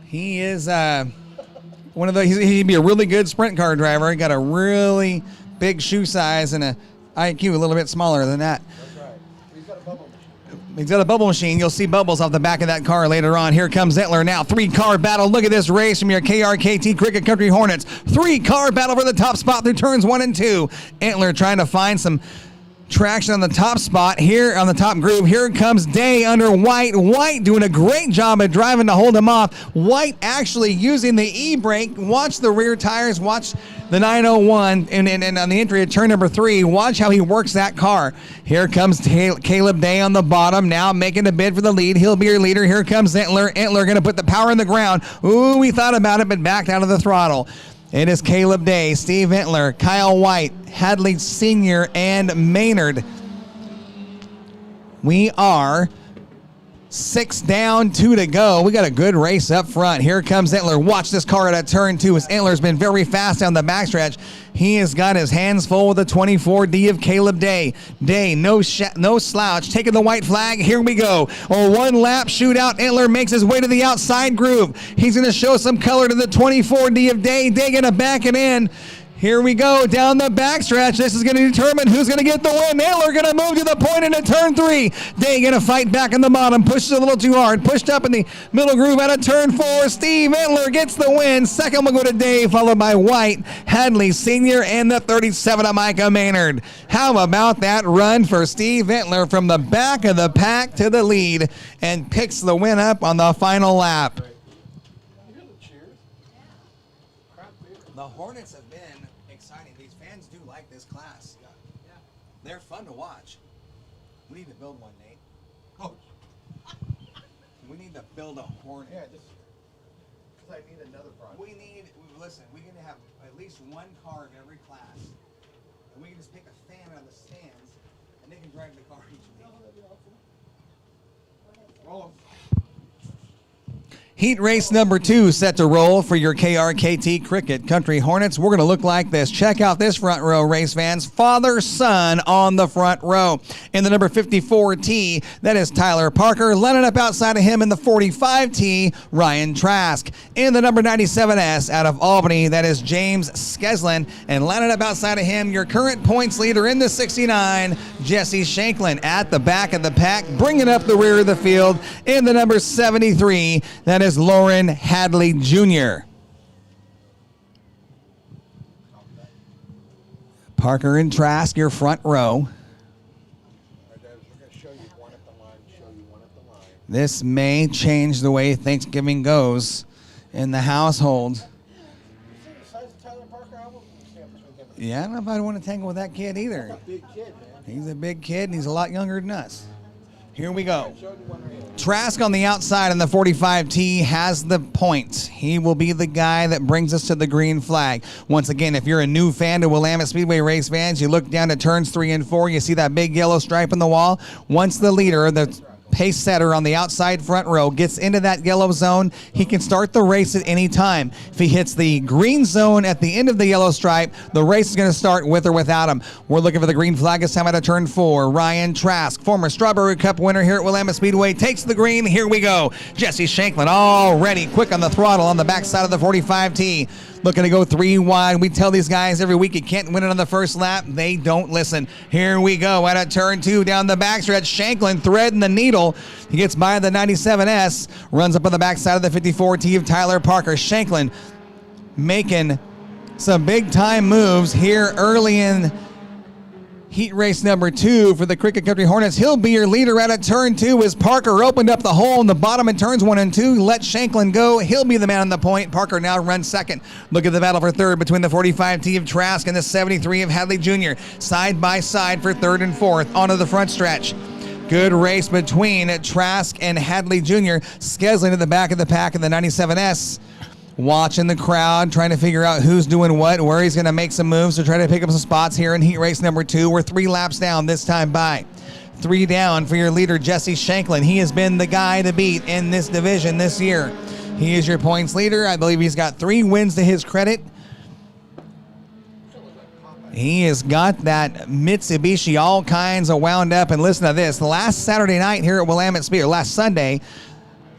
He is one of the. He'd be a really good sprint car driver. He got a really big shoe size and a IQ a little bit smaller than that. That's right. He's got a bubble machine. He's got a bubble machine. You'll see bubbles off the back of that car later on. Here comes Entler now. 3-car battle. Look at this race from your KRKT Cricket Country Hornets. 3-car battle for the top spot through turns 1 and 2. Entler trying to find some traction on the top spot here on the top groove. Here comes Day under White. White doing a great job at driving to hold him off. White actually using the e-brake. Watch the rear tires. Watch the 901 and on the entry of turn number 3. Watch how he works that car. Here comes Caleb Day on the bottom now making a bid for the lead. He'll be your leader. Here comes Entler. Entler going to put the power in the ground. Ooh, we thought about it but backed out of the throttle. It is Caleb Day, Steve Entler, Kyle White, Hadley Sr., and Maynard. We are 6 down, 2 to go. We got a good race up front. Here comes Entler. Watch this car at a turn 2 as Entler's been very fast down the backstretch. He has got his hands full with the 24D of Caleb Day. Day, no slouch, taking the white flag. Here we go. A one-lap shootout. Entler makes his way to the outside groove. He's going to show some color to the 24D of Day. Day going to back it in. Here we go down the backstretch. This is going to determine who's going to get the win. Entler going to move to the point into turn 3. Day going to fight back in the bottom. Pushes a little too hard. Pushed up in the middle groove out of turn 4. Steve Entler gets the win. Second will go to Day, followed by White, Hadley Sr., and the 37 of Micah Maynard. How about that run for Steve Entler from the back of the pack to the lead and picks the win up on the final lap. The Hornets have been exciting. These fans do like this class. Yeah. They're fun to watch. We need to build one, Nate. Oh, We need to build a Hornet. yeah, just because I need another project. Listen, we need to have at least one car in every class. And we can just pick a fan out of the stands, and they can drive the car each week. Roll 'em. Heat race number 2 set to roll for your KRKT Cricket Country Hornets. We're going to look like this. Check out this front row, race fans. Father-son on the front row. In the number 54T, that is Tyler Parker. Lining up outside of him in the 45T, Ryan Trask. In the number 97S out of Albany, that is James Skeslin. And lining up outside of him, your current points leader in the 69, Jesse Shanklin. At the back of the pack, bringing up the rear of the field in the number 73, that is Lauren Hadley Jr. Parker and Trask, your front row. We're going to show you one at the line, This may change the way Thanksgiving goes in the household. See the size of Tyler Parker? I won't stand between him and Yeah, I don't know if I'd want to tangle with that kid either. a big kid, man. He's a big kid and he's a lot younger than us. Here we go. Showed you one right here. Trask on the outside in the 45T has the points. He will be the guy that brings us to the green flag. Once again, if you're a new fan to Willamette Speedway race fans, you look down to turns 3 and 4, you see that big yellow stripe in the wall. Once the leader, the pace setter on the outside front row gets into that yellow zone, he can start the race at any time. If he hits the green zone at the end of the yellow stripe, the race is going to start with or without him. We're looking for the green flag this time out of turn 4. Ryan Trask, former Strawberry Cup winner here at Willamette Speedway, takes the green. Here we go. Jesse Shanklin already quick on the throttle on the backside of the 45T. Looking to go 3 wide. We tell these guys every week you can't win it on the first lap. They don't listen. Here we go. Out of turn 2 down the backstretch. Shanklin threading the needle. He gets by the 97S. Runs up on the backside of the 54T of Tyler Parker. Shanklin making some big time moves here early in heat race number 2 for the Cricket Country Hornets. He'll be your leader out of turn 2 as Parker opened up the hole in the bottom in turns 1 and 2. Let Shanklin go. He'll be the man on the point. Parker now runs second. Look at the battle for third between the 45T of Trask and the 73 of Hadley Jr. Side by side for third and fourth onto the front stretch. Good race between Trask and Hadley Jr. Skeslin at the back of the pack in the 97S. Watching the crowd, trying to figure out who's doing what, where he's going to make some moves to try to pick up some spots here in heat race number 2. We're 3 laps down this time by. 3 down for your leader, Jesse Shanklin. He has been the guy to beat in this division this year. He is your points leader. I believe he's got 3 wins to his credit. He has got that Mitsubishi all kinds of wound up. And listen to this. The last Saturday night here at Willamette Speedway, or last Sunday,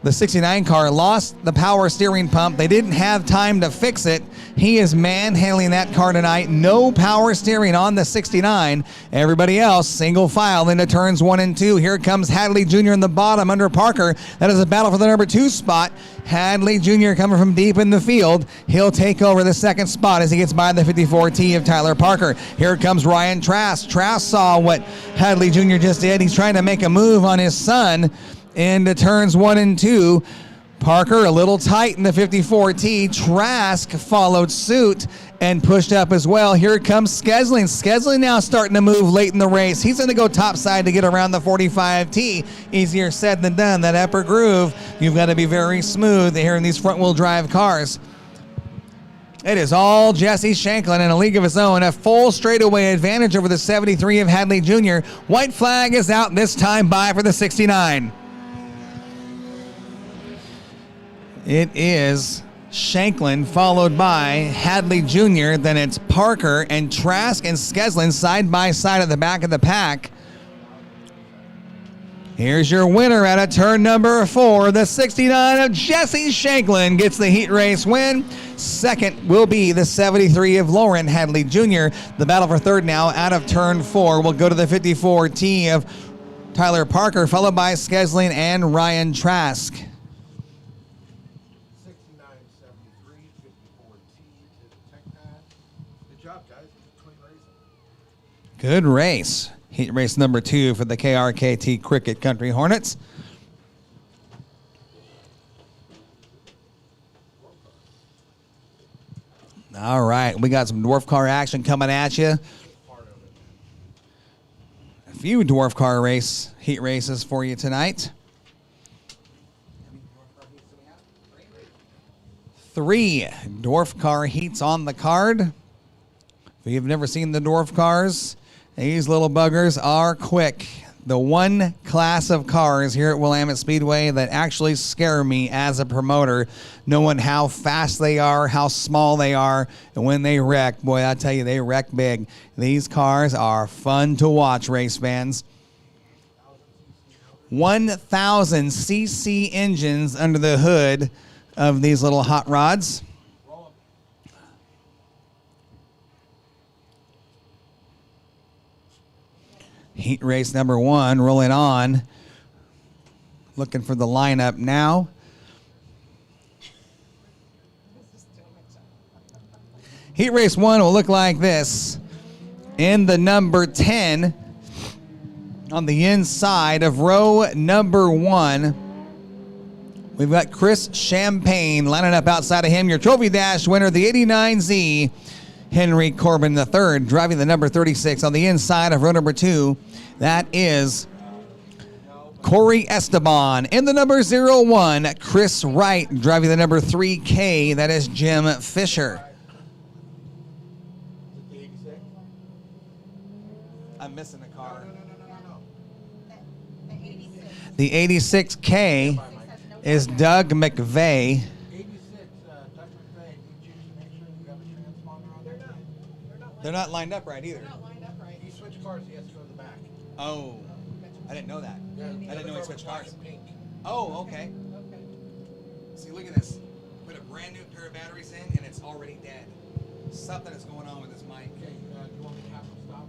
the 69 car lost the power steering pump. They didn't have time to fix it. He is manhandling that car tonight. No power steering on the 69. Everybody else single file into turns 1 and 2. Here comes Hadley Jr. in the bottom under Parker. That is a battle for the number 2 spot. Hadley Jr. coming from deep in the field. He'll take over the second spot as he gets by the 54T of Tyler Parker. Here comes Ryan Trask. Trask saw what Hadley Jr. just did. He's trying to make a move on his son into turns 1 and 2. Parker a little tight in the 54T. Trask followed suit and pushed up as well. Here comes Skesling. Skesling now starting to move late in the race. He's going to go topside to get around the 45T. Easier said than done. That upper groove, you've got to be very smooth here in these front-wheel drive cars. It is all Jesse Shanklin in a league of his own. A full straightaway advantage over the 73 of Hadley Jr. White flag is out this time by for the 69. It is Shanklin followed by Hadley Jr. Then it's Parker and Trask and Skesling side by side at the back of the pack. Here's your winner out of turn number 4. The 69 of Jesse Shanklin gets the heat race win. Second will be the 73 of Lauren Hadley Jr. The battle for third now out of turn 4 will go to the 54T of Tyler Parker, followed by Skesling and Ryan Trask. 6973, 54T to the tech pad. Good job, guys. Clean racing. Good race. Heat race number 2 for the KRKT Cricket Country Hornets. All right, we got some dwarf car action coming at you. A few dwarf car heat races for you tonight. 3 dwarf car heats on the card. If you've never seen the dwarf cars, these little buggers are quick. The one class of cars here at Willamette Speedway that actually scare me as a promoter, knowing how fast they are, how small they are, and when they wreck, boy, I tell you, they wreck big. These cars are fun to watch, race fans. 1,000 cc engines under the hood of these little hot rods. Heat race number 1 rolling on. Looking for the lineup now. Heat race 1 will look like this. In the number 10, on the inside of row number 1, we've got Chris Champagne lining up outside of him. Your Trophy Dash winner, the 89Z, Henry Corbin III, driving the number 36 on the inside of row number 2. That is Corey Esteban. In the number 01, Chris Wright, driving the number 3K. That is Jim Fisher. I'm missing a car. The 86K is Doug McVeigh. 86, Doug McVeigh, you choose to make sure you have a transponder on there. They're not lined up right either. He switched cars, he has to go to the back. Oh, I didn't know that. Yeah, I didn't know he switched cars. Pink. Oh, okay. See, look at this. Put a brand new pair of batteries in, and it's already dead. Something is going on with this mic. Okay, do you want me to have him stop?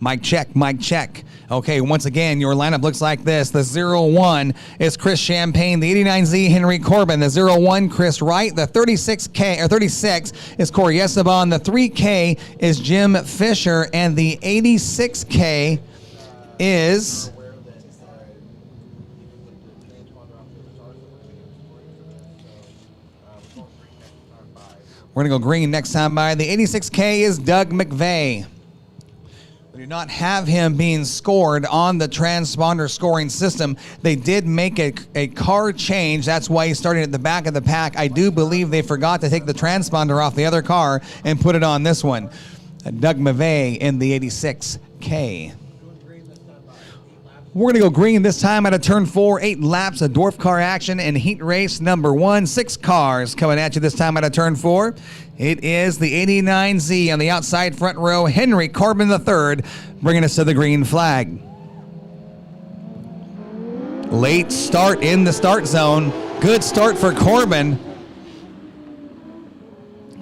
Mic check, mic check. Okay, once again, your lineup looks like this. The 01 is Chris Champagne, the 89Z Henry Corbin, the 01 Chris Wright, the 36 is Corey Esteban, the 3K is Jim Fisher, and the 86K is We're going to go green next time by. The 86K is Doug McVeigh. We do not have him being scored on the transponder scoring system. They did make a car change. That's why he's starting at the back of the pack. I do believe they forgot to take the transponder off the other car and put it on this one. Doug McVeigh in the 86K. We're going to go green this time out of turn 4. 8 laps of dwarf car action in heat race number 1. 6 cars coming at you this time out of turn 4. It is the 89Z on the outside front row. Henry Corbin III bringing us to the green flag. Late start in the start zone. Good start for Corbin.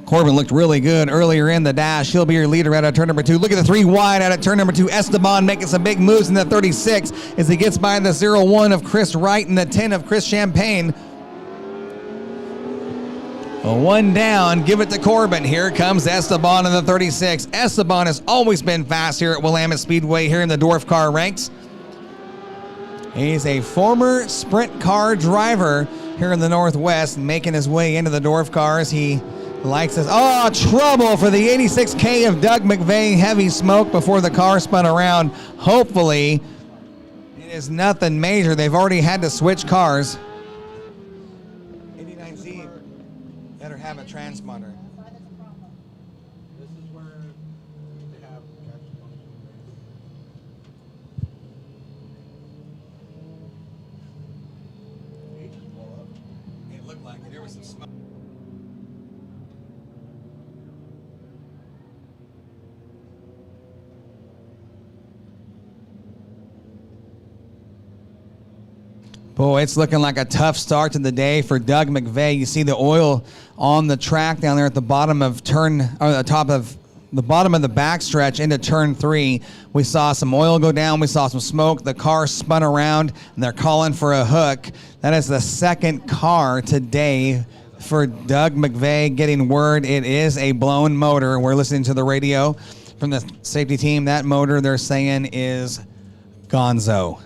Corbin looked really good earlier in the dash. He'll be your leader out of turn number 2. Look at the 3 wide out of turn number 2. Esteban making some big moves in the 36 as he gets by the 0-1 of Chris Wright and the 10 of Chris Champagne. One down. Give it to Corbin. Here comes Esteban in the 36. Esteban has always been fast here at Willamette Speedway here in the dwarf car ranks. He's a former sprint car driver here in the Northwest, making his way into the dwarf cars. He likes this. Oh, trouble for the 86K of Doug McVeigh. Heavy smoke before the car spun around. Hopefully, it is nothing major. They've already had to switch cars. 89Z better have a transponder. This is where they have catch function. They just blow up. It looked like there was some smoke. Boy, it's looking like a tough start to the day for Doug McVeigh. You see the oil on the track down there at the bottom of the bottom of the backstretch into turn 3. We saw some oil go down. We saw some smoke. The car spun around, and they're calling for a hook. That is the second car today for Doug McVeigh getting word it is a blown motor. We're listening to the radio from the safety team. That motor they're saying is gonzo.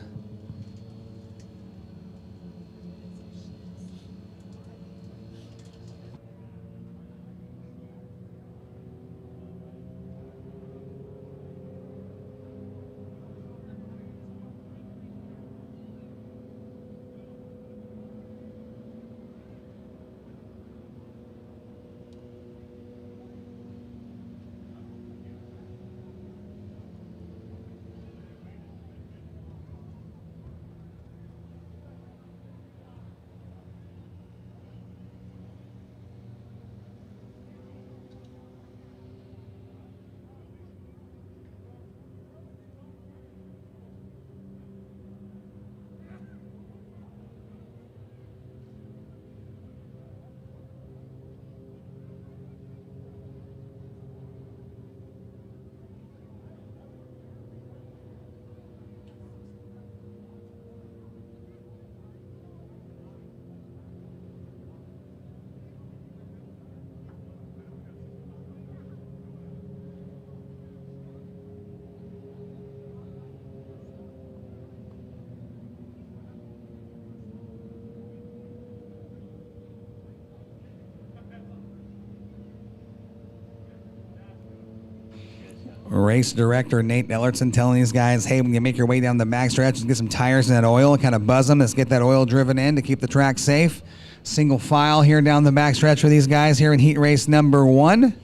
Race director Nate Ellertson telling these guys, hey, when you make your way down the backstretch, just get some tires in that oil, kind of buzz them. Let's get that oil driven in to keep the track safe. Single file here down the backstretch for these guys here in heat race number 1.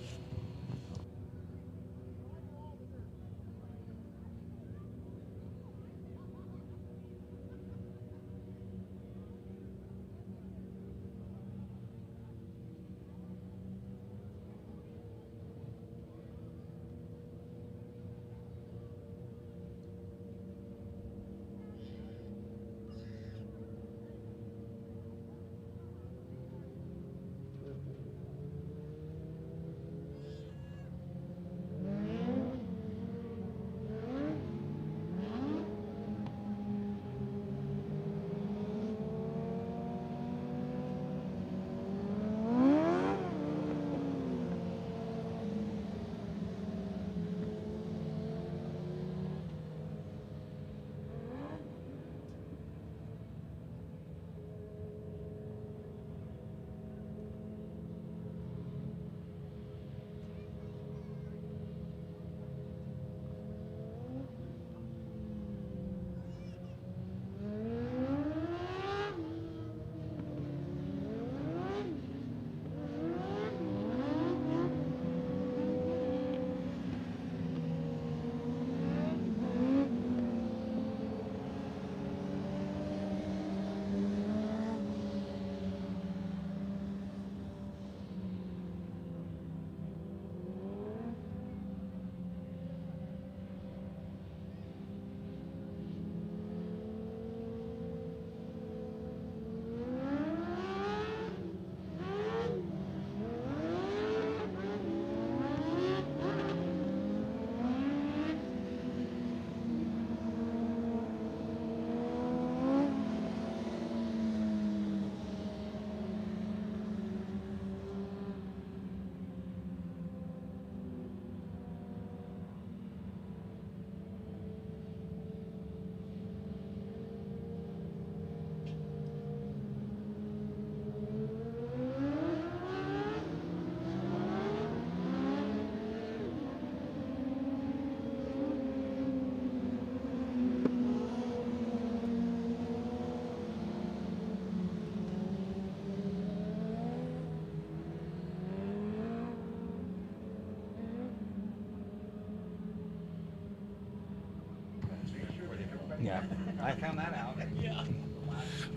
Yeah, I found that out.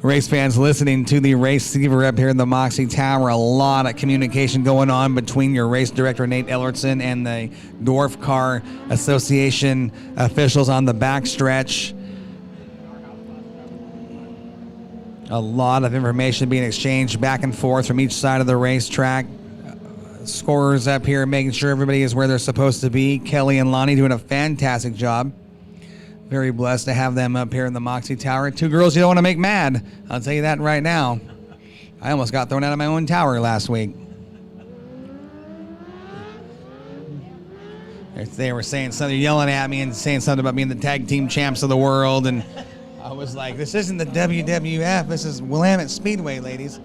Race fans listening to the race receiver up here in the Moxie Tower, a lot of communication going on between your race director, Nate Ellertson, and the Dwarf Car Association officials on the backstretch. A lot of information being exchanged back and forth from each side of the racetrack. Scorers up here making sure everybody is where they're supposed to be. Kelly and Lonnie doing a fantastic job. Very blessed to have them up here in the Moxie Tower. Two girls you don't want to make mad. I'll tell you that right now. I almost got thrown out of my own tower last week. They were saying something, yelling at me and saying something about being the tag team champs of the world. And I was like, this isn't the WWF. This is Willamette Speedway, ladies.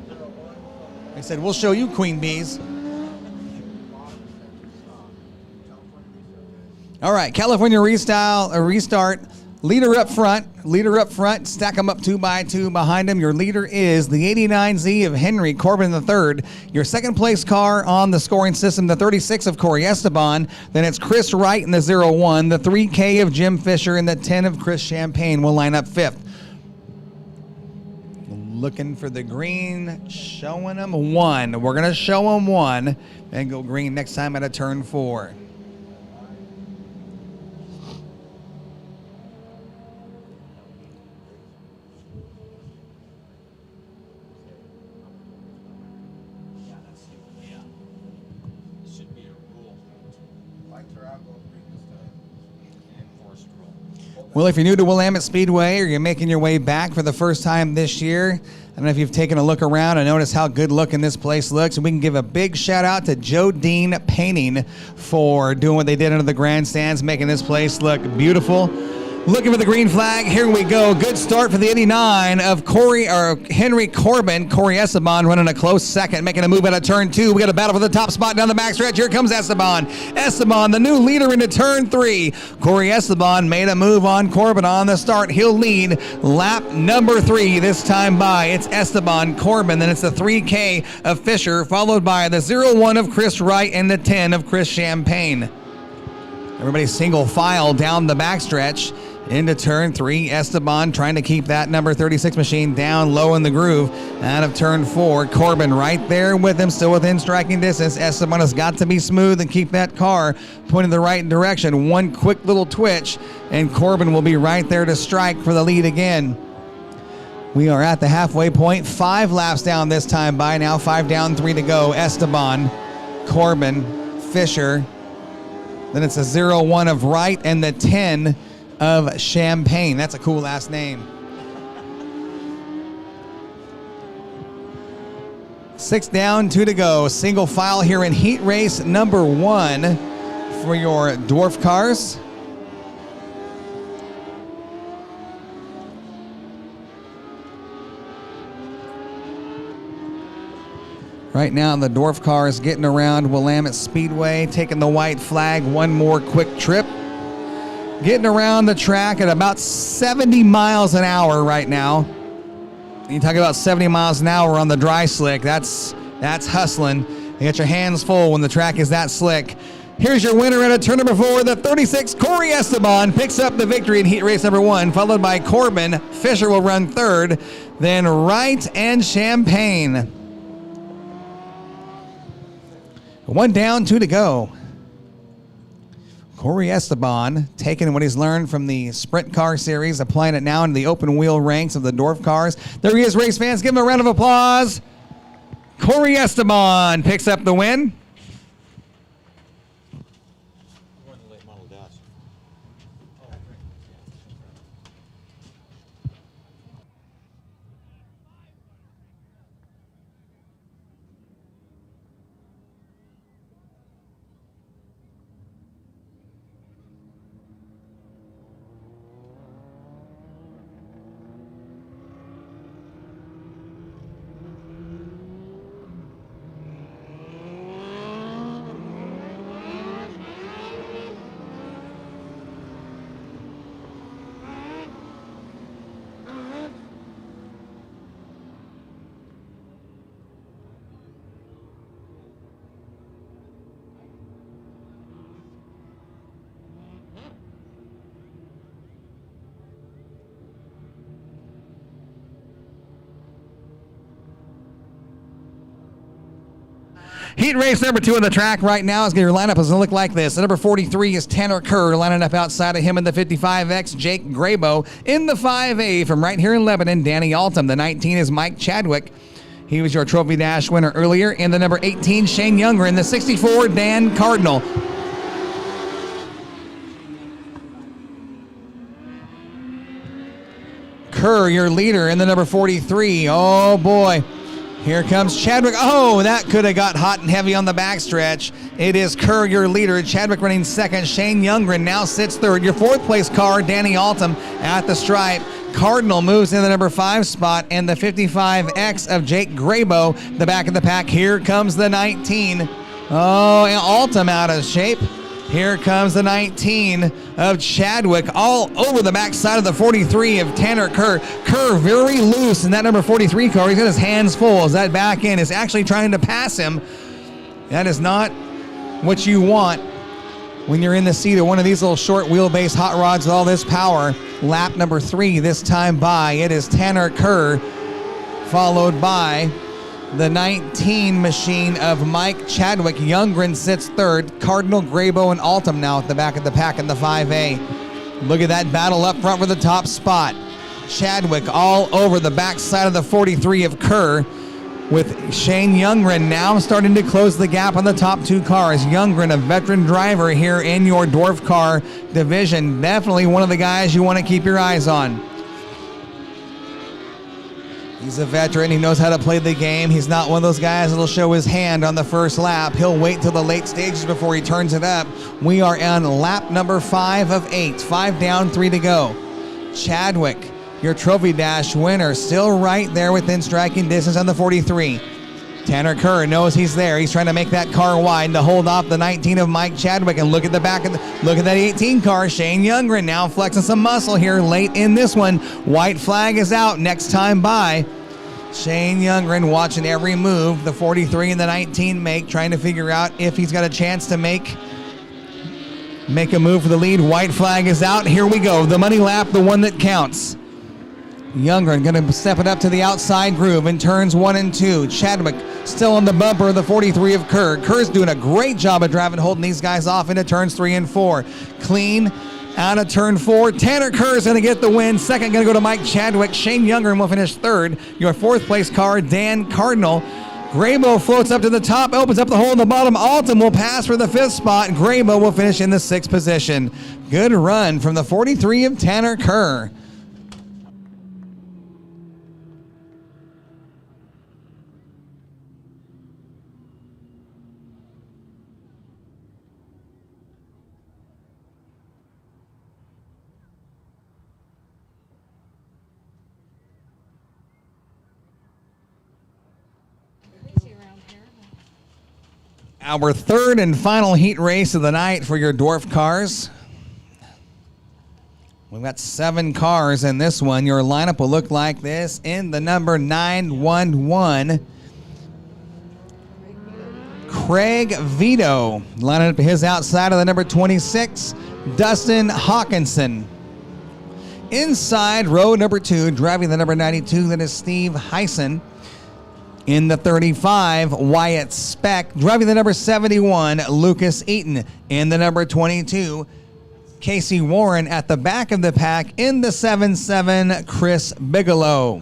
They said, we'll show you Queen Bees. All right, California restart. Leader up front, stack them up 2 by 2 behind him. Your leader is the 89Z of Henry Corbin III. Your second place car on the scoring system, the 36 of Cory Esteban. Then it's Chris Wright in the 01, the 3K of Jim Fisher, and the 10 of Chris Champagne will line up fifth. Looking for the green, showing them 1. We're going to show them 1 and go green next time at a turn 4. Well, if you're new to Willamette Speedway or you're making your way back for the first time this year, I don't know if you've taken a look around and noticed how good looking this place looks. And we can give a big shout out to Joe Dean Painting for doing what they did under the grandstands, making this place look beautiful. Looking for the green flag. Here we go. Good start for the 89 of Henry Corbin. Cory Esteban running a close second, making a move out of turn 2. We got a battle for the top spot down the backstretch. Here comes Esteban. Esteban, the new leader into turn 3. Cory Esteban made a move on Corbin on the start. He'll lead lap number 3 this time by. It's Esteban, Corbin, then it's the 3K of Fisher, followed by the 01 of Chris Wright and the 10 of Chris Champagne. Everybody single file down the backstretch. Into turn 3, Esteban trying to keep that number 36 machine down low in the groove. Out of turn 4, Corbin right there with him, still within striking distance. Esteban has got to be smooth and keep that car pointing the right direction. One quick little twitch, and Corbin will be right there to strike for the lead again. We are at the halfway point. 5 laps down this time by now. 5 down, 3 to go. Esteban, Corbin, Fisher. Then it's a 01 of Wright and the 10 of Champagne. That's a cool last name. 6 down, 2 to go. Single file here in heat race number 1 for your dwarf cars. Right now, the dwarf car is getting around Willamette Speedway, taking the white flag, one more quick trip. Getting around the track at about 70 miles an hour right now. You talk about 70 miles an hour on the dry slick. That's hustling. You get your hands full when the track is that slick. Here's your winner at a turn number 4. The 36, Cory Esteban, picks up the victory in heat race number 1, followed by Corbin. Fisher will run 3rd. Then Wright and Champagne. 1 down, 2 to go. Cory Esteban taking what he's learned from the sprint car series, applying it now into the open wheel ranks of the dwarf cars. There he is, race fans. Give him a round of applause. Cory Esteban picks up the win. Heat race number 2 on the track right now is your lineup is going to look like this. The number 43 is Tanner Kerr, lining up outside of him in the 55X, Jake Graybo. In the 5A from right here in Lebanon, Danny Altum. The 19 is Mike Chadwick. He was your Trophy Dash winner earlier. And the number 18, Shane Younger. In the 64, Dan Cardinal. Kerr, your leader, in the number 43. Oh, boy. Here comes Chadwick. Oh, that could have got hot and heavy on the backstretch. It is Kerr, your leader. Chadwick running second. Shane Youngren now sits third. Your fourth place car, Danny Altum, at the stripe. Cardinal moves in the number 5 spot, and the 55X of Jake Graybo, the back of the pack. Here comes the 19. Oh, and Altum out of shape. Here comes the 19 of Chadwick, all over the backside of the 43 of Tanner Kerr. Kerr very loose in that number 43 car. He's got his hands full as that back end is actually trying to pass him. That is not what you want when you're in the seat of one of these little short wheelbase hot rods with all this power. Lap number 3 this time by. It is Tanner Kerr, followed by the 19 machine of Mike Chadwick. Youngren sits third. Cardinal, Graybo, and Altum now at the back of the pack in the 5A. Look at that battle up front for the top spot. Chadwick all over the backside of the 43 of Kerr, with Shane Youngren now starting to close the gap on the top 2 cars. Youngren, a veteran driver here in your dwarf car division. Definitely one of the guys you want to keep your eyes on. He's a veteran. He knows how to play the game. He's not one of those guys that'll show his hand on the first lap. He'll wait till the late stages before he turns it up. We are on lap number 5 of 8. 5 down, 3 to go. Chadwick, your Trophy Dash winner, still right there within striking distance on the 43. Tanner Kerr knows he's there. He's trying to make that car wide to hold off the 19 of Mike Chadwick. And look at the back of look at that 18 car. Shane Youngren now flexing some muscle here late in this one. White flag is out. Next time by. Shane Youngren watching every move the 43 and the 19 make, trying to figure out if he's got a chance to make a move for the lead. White flag is out. Here we go. The money lap, the one that counts. Youngren going to step it up to the outside groove in turns 1 and 2. Chadwick still on the bumper of the 43 of Kerr. Kerr's doing a great job of driving, holding these guys off into turns 3 and 4. Clean out of turn 4. Tanner Kerr's going to get the win. Second going to go to Mike Chadwick. Shane Youngren will finish third. Your 4th place car, Dan Cardinal. Graybo floats up to the top, opens up the hole in the bottom. Altum will pass for the 5th spot. Graybo will finish in the 6th position. Good run from the 43 of Tanner Kerr. Our 3rd and final heat race of the night for your dwarf cars. We've got 7 cars in this one. Your lineup will look like this. In the number 911, Craig Vito. Lining up his outside of the number 26, Dustin Hawkinson. Inside row number 2, driving the number 92, that is Steve Heisen. In the 35, Wyatt Speck. Driving the number 71, Lucas Eaton. In the number 22, Casey Warren. At the back of the pack, in the 7-7, Chris Bigelow.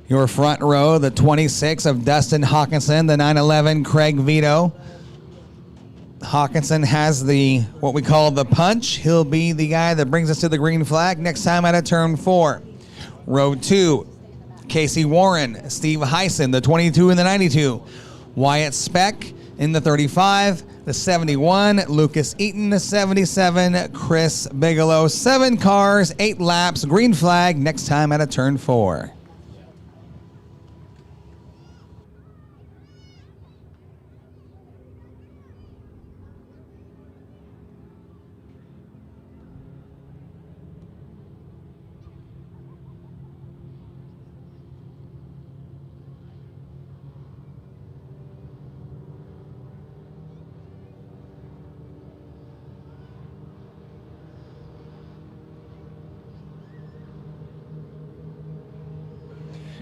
Your front row, the 26 of Dustin Hawkinson, the 911, Craig Vito. Hawkinson has what we call the punch. He'll be the guy that brings us to the green flag next time out of turn 4. Row 2, Casey Warren, Steve Heisen, the 22 and the 92. Wyatt Speck in the 35, the 71, Lucas Eaton, the 77, Chris Bigelow. 7 cars, 8 laps, green flag next time out of turn 4.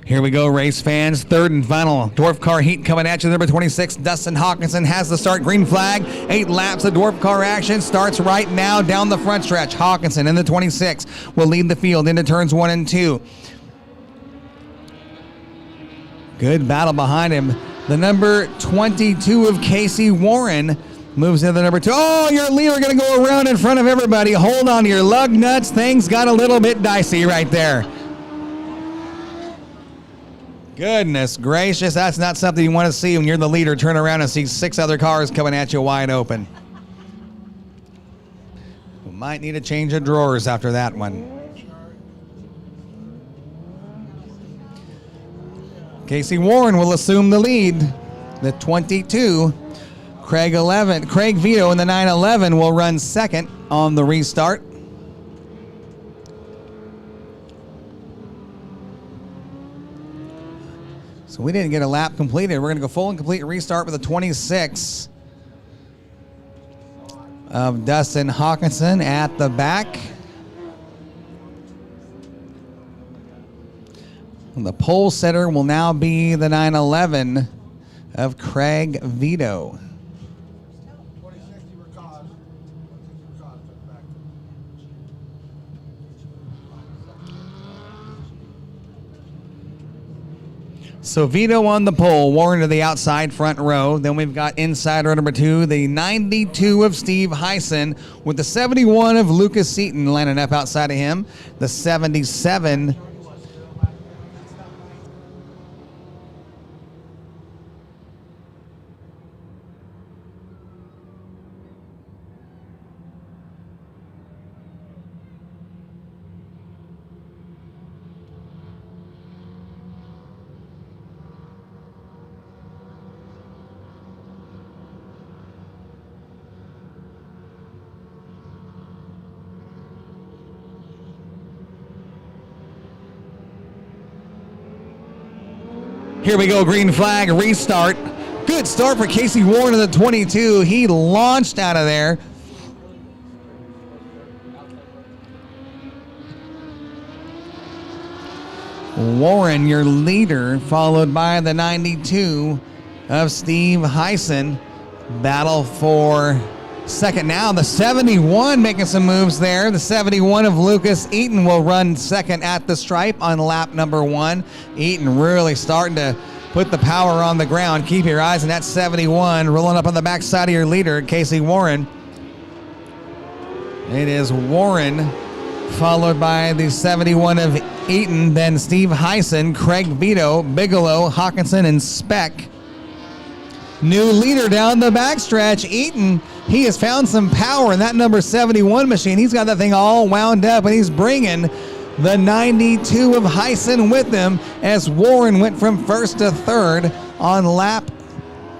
Here we go, race fans. Third and final dwarf car heat coming at you. Number 26, Dustin Hawkinson has the start. Green flag. 8 laps of dwarf car action starts right now down the front stretch. Hawkinson in the 26 will lead the field into turns 1 and 2. Good battle behind him. The number 22 of Casey Warren moves into the number 2. Oh, your leader going to go around in front of everybody. Hold on to your lug nuts. Things got a little bit dicey right there. Goodness gracious, that's not something you want to see when you're the leader. Turn around and see 6 other cars coming at you wide open. We might need a change of drawers after that one. Casey Warren will assume the lead. The 22, Craig Vito in the 911 will run second on the restart. So we didn't get a lap completed. We're going to go full and complete restart with the 26 of Dustin Hawkinson at the back. And the pole setter will now be the 911 of Craig Vito. So Vito on the pole, Warren to the outside front row. Then we've got inside row number 2, the 92 of Steve Heisen with the 71 of Lucas Seaton lining up outside of him. The 77. Here we go, green flag, restart. Good start for Casey Warren in the 22. He launched out of there. Warren, your leader, followed by the 92 of Steve Heisen. Battle for second now. The 71 making some moves there. The 71 of Lucas Eaton will run second at the stripe on lap number 1. Eaton really starting to put the power on the ground. Keep your eyes on that 71 rolling up on the backside of your leader, Casey Warren. It is Warren followed by the 71 of Eaton, then Steve Heisen, Craig Vito, Bigelow, Hawkinson, and Speck. New leader down the backstretch, Eaton. He has found some power in that number 71 machine. He's got that thing all wound up, and he's bringing the 92 of Heisen with him as Warren went from first to third on lap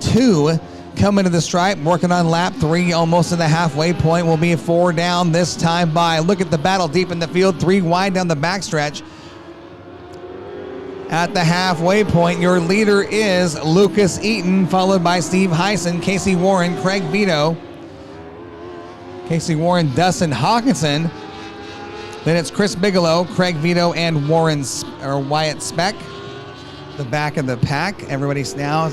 2. Coming to the stripe, working on lap 3, almost to the halfway point. Will be 4 down this time by. Look at the battle deep in the field, 3 wide down the backstretch. At the halfway point, your leader is Lucas Eaton, followed by Steve Heisen, Casey Warren, Craig Vito. Casey Warren, Dustin Hawkinson. Then it's Chris Bigelow, Craig Vito, and Wyatt Speck. The back of the pack. Everybody's now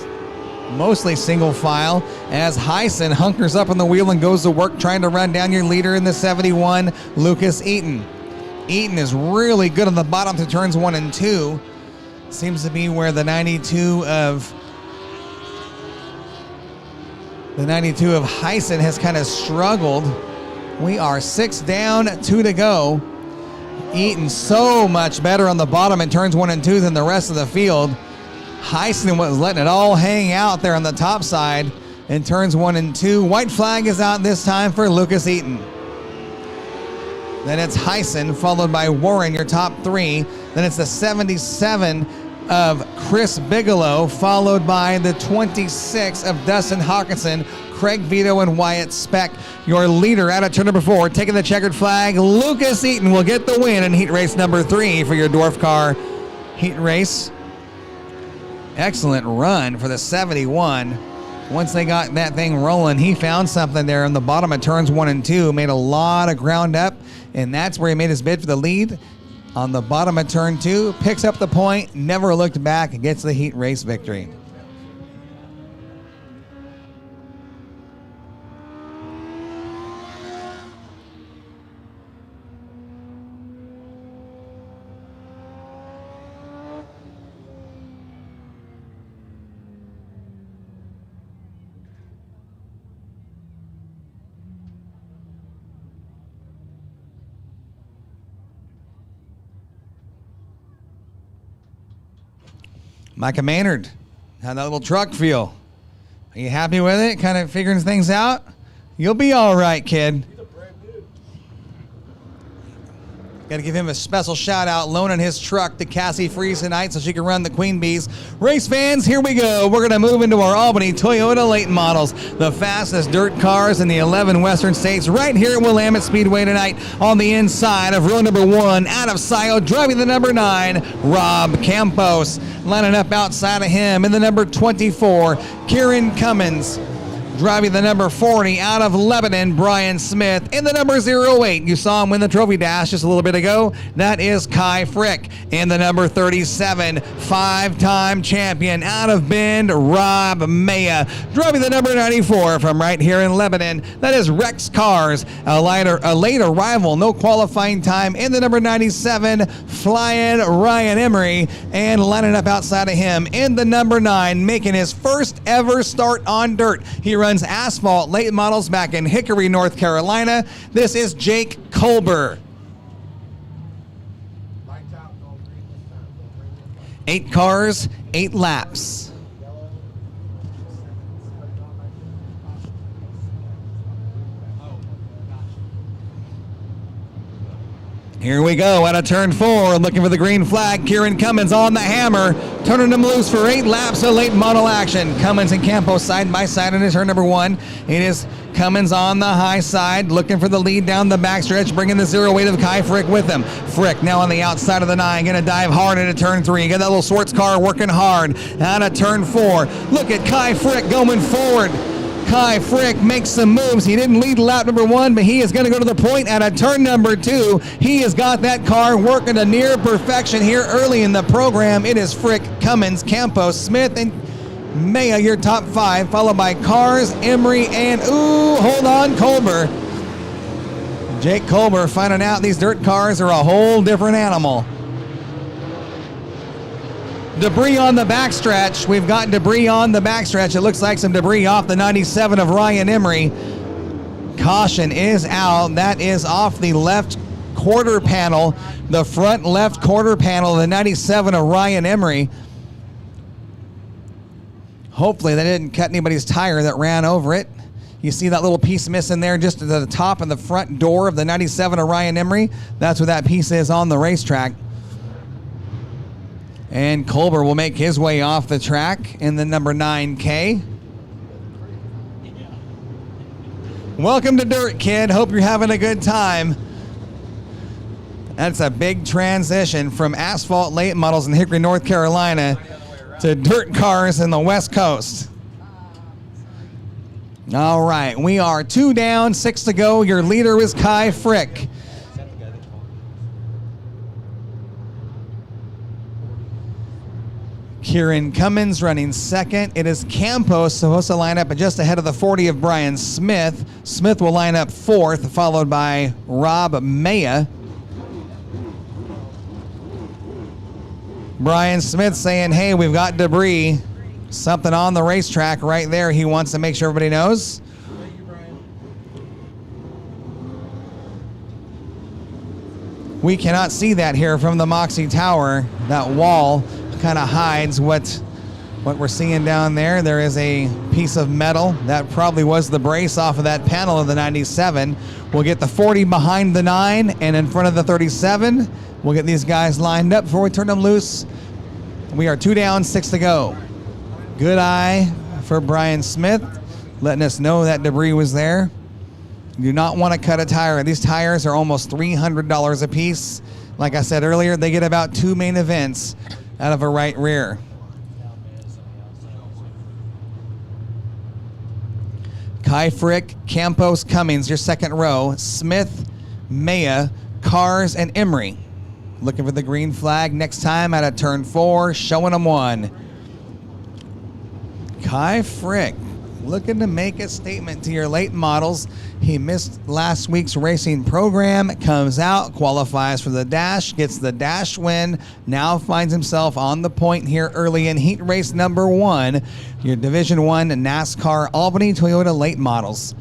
mostly single file as Heisen hunkers up on the wheel and goes to work trying to run down your leader in the 71, Lucas Eaton. Eaton is really good on the bottom to turns 1 and 2. Seems to be where the 92 of Heisen has kind of struggled. We are 6 down, 2 to go. Eaton so much better on the bottom in turns 1 and 2 than the rest of the field. Heisen was letting it all hang out there on the top side in turns 1 and 2. White flag is out this time for Lucas Eaton. Then it's Heisen, followed by Warren, your top 3. Then it's the 77 of Chris Bigelow, followed by the 26 of Dustin Hawkinson, Craig Vito, and Wyatt Speck. Your leader out of turn number 4, taking the checkered flag. Lucas Eaton will get the win in heat race number 3 for your dwarf car heat race. Excellent run for the 71. Once they got that thing rolling, he found something there on the bottom of turns 1 and 2, made a lot of ground up, and that's where he made his bid for the lead. on the bottom of turn 2, picks up the point, never looked back, and gets the heat race victory. Micah Maynard, how'd that little truck feel? Are you happy with it? Kind of figuring things out? You'll be all right, kid. Got to give him a special shout out, loaning his truck to Cassie Freeze tonight so she can run the Queen Bees. Race fans, here we go. We're going to move into our Albany Toyota Late Models, the fastest dirt cars in the 11 Western states, right here at Willamette Speedway tonight on the inside of row number 1, out of Scio, driving the number 9, Rob Campos. Lining up outside of him in the number 24, Kieran Cummins. Driving the number 40 out of Lebanon, Brian Smith. In the number 08, you saw him win the trophy dash just a little bit ago. That is Kai Frick. In the number 37, 5-time champion out of Bend, Rob Maya. Driving the number 94 from right here in Lebanon. That is Rex Cars. A late arrival, no qualifying time. In the number 97, flying Ryan Emery. And lining up outside of him in the number 9, making his first ever start on dirt. He runs asphalt late models back in Hickory, North Carolina. This is Jake Colber. 8 cars, 8 laps. Here we go, out of turn 4, looking for the green flag. Kieran Cummins on the hammer, turning them loose for 8 laps of late model action. Cummins and Campos side by side in turn number 1. It is Cummins on the high side, looking for the lead down the backstretch, bringing the 08 of Kai Frick with him. Frick now on the outside of the 9, gonna dive hard into turn 3. Got that little Swartz car working hard out of turn 4. Look at Kai Frick going forward. Kai Frick makes some moves. He didn't lead lap number 1, but he is going to go to the point at a turn number 2. He has got that car working to near perfection here early in the program. It is Frick, Cummins, Campos, Smith, and Maya, your top 5, followed by Cars, Emery, and hold on, Colber. Jake Colber finding out these dirt cars are a whole different animal. Debris on the backstretch. We've got debris on the backstretch. It looks like some debris off the 97 of Ryan Emery. Caution is out. That is off the left quarter panel, the front left quarter panel of the 97 of Ryan Emery. Hopefully that didn't cut anybody's tire that ran over it. You see that little piece missing there just at the top of the front door of the 97 of Ryan Emery. That's what that piece is on the racetrack. And Colber will make his way off the track in the number 9K. Welcome to Dirt, kid. Hope you're having a good time. That's a big transition from asphalt late models in Hickory, North Carolina to dirt cars in the West Coast. All right, we are 2 down, 6 to go. Your leader is Kai Frick. Kieran Cummins running second. It is Campos supposed to line up just ahead of the 40 of Brian Smith. Smith will line up 4th, followed by Rob Maya. Brian Smith saying, hey, we've got debris. Something on the racetrack right there he wants to make sure everybody knows. We cannot see that here from the Moxie Tower. That wall kind of hides what we're seeing down there. There is a piece of metal. That probably was the brace off of that panel of the 97. We'll get the 40 behind the 9 and in front of the 37. We'll get these guys lined up before we turn them loose. We are 2 down, 6 to go. Good eye for Brian Smith, letting us know that debris was there. You do not want to cut a tire. These tires are almost $300 a piece. Like I said earlier, they get about 2 main events out of a right rear. Kai Frick, Campos, Cummins, your second row. Smith, Maya, Cars, and Emery. looking for the green flag next time out of turn 4, showing them 1. Kai Frick looking to make a statement to your late models. He missed last week's racing program, comes out, qualifies for the dash, gets the dash win, now finds himself on the point here early in heat race number 1, your Division 1 NASCAR Albany Toyota late models.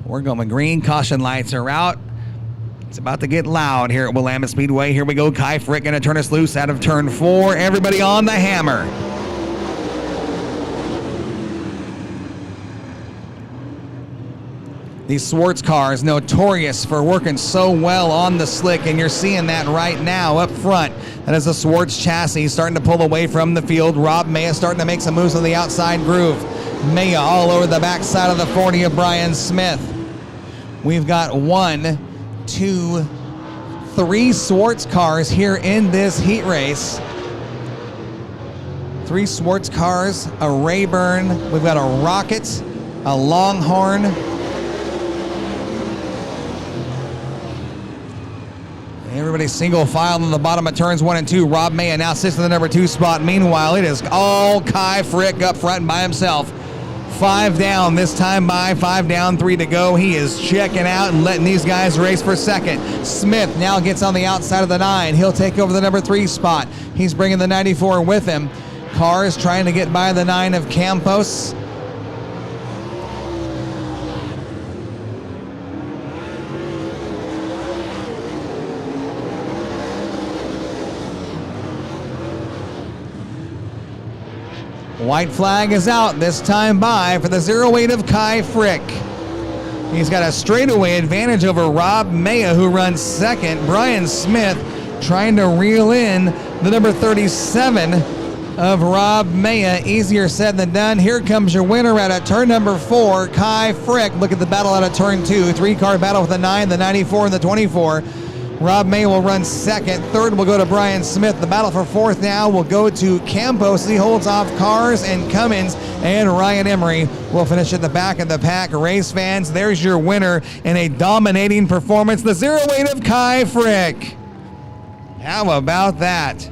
We're going green, caution lights are out. It's about to get loud here at Willamette Speedway. Here we go, Kai Frick gonna turn us loose out of turn 4. Everybody on the hammer. These Swartz cars, notorious for working so well on the slick, and you're seeing that right now up front. That is a Swartz chassis starting to pull away from the field. Rob Maya starting to make some moves on the outside groove. Maya all over the backside of the 40 of Brian Smith. We've got 1, 2, 3 Swartz cars here in this heat race. 3 Swartz cars, a Rayburn, we've got a Rocket, a Longhorn, everybody single file on the bottom of turns 1 and 2. Rob Maya now sits in the number 2 spot. Meanwhile, it is all Kai Frick up front by himself. 5 down this time by, 5 down, 3 to go. He is checking out and letting these guys race for second. Smith now gets on the outside of the 9. He'll take over the number 3 spot. He's bringing the 94 with him. Cars trying to get by the 9 of Campos. White flag is out this time by for the 08 of Kai Frick. He's got a straightaway advantage over Rob Maya, who runs second. Brian Smith trying to reel in the number 37 of Rob Maya. Easier said than done. Here comes your winner out of turn number 4, Kai Frick. Look at the battle out of turn 2. 3-car battle with the 9, the 94, and the 24. Rob May will run second. Third will go to Brian Smith. The battle for 4th now will go to Campos. He holds off Cars and Cummins, and Ryan Emery will finish at the back of the pack. Race fans, there's your winner in a dominating performance, the 08 of Kai Frick. How about that?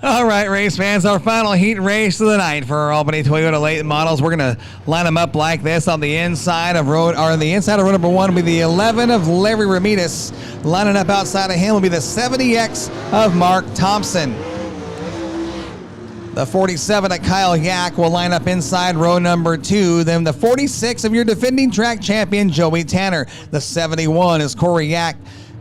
All right, race fans, our final heat race of the night for our Albany Toyota late models. We're going to line them up like this on the inside of road, or the inside of row number 1 will be the 11 of Larry Ramirez. Lining up outside of him will be the 70X of Mark Thompson. The 47 of Kyle Yak will line up inside row number 2. Then the 46 of your defending track champion, Joey Tanner. The 71 is Cory Yak.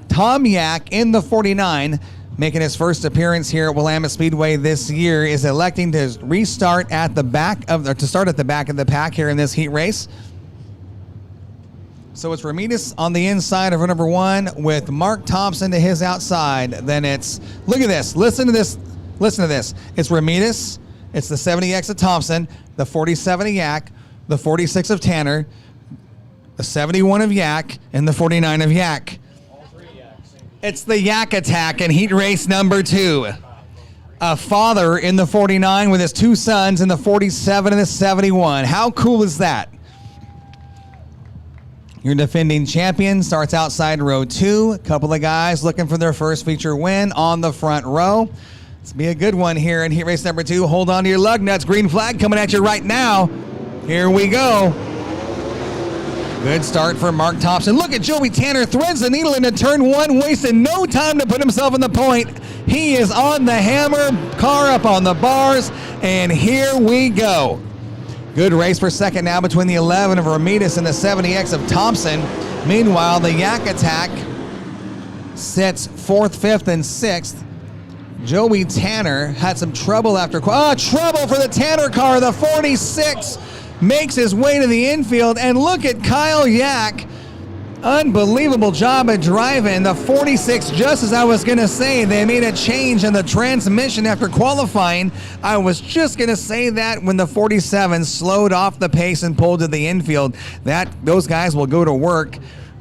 Tom Yak in the 49, making his first appearance here at Willamette Speedway this year, is electing to restart at the back of, or to start at the back of the pack here in this heat race. So it's Ramirez on the inside of number 1 with Mark Thompson to his outside. Then it's, look at this, listen to this, listen to this. It's Ramirez, it's the 70X of Thompson, the 47 of Yak, the 46 of Tanner, the 71 of Yak, and the 49 of Yak. It's the Yak attack in heat race number 2. A father in the 49 with his 2 sons in the 47 and the 71. How cool is that? Your defending champion starts outside row 2. A couple of guys looking for their first feature win on the front row. It's be a good one here in heat race number 2. Hold on to your lug nuts. Green flag coming at you right now. Here we go. Good start for Mark Thompson. Look at Joey Tanner, threads the needle into turn one, wasted no time to put himself in the point. He is on the hammer, car up on the bars, and here we go. Good race for second now between the 11 of Ramirez and the 70X of Thompson. Meanwhile, the Yak Attack sits 4th, 5th, and 6th. Joey Tanner had some trouble after, trouble for the Tanner car. The 46 makes his way to the infield, and look at Kyle Yak. Unbelievable job at driving. The 46, just as I was going to say, they made a change in the transmission after qualifying. I was just going to say that when the 47 slowed off the pace and pulled to the infield. Those guys will go to work.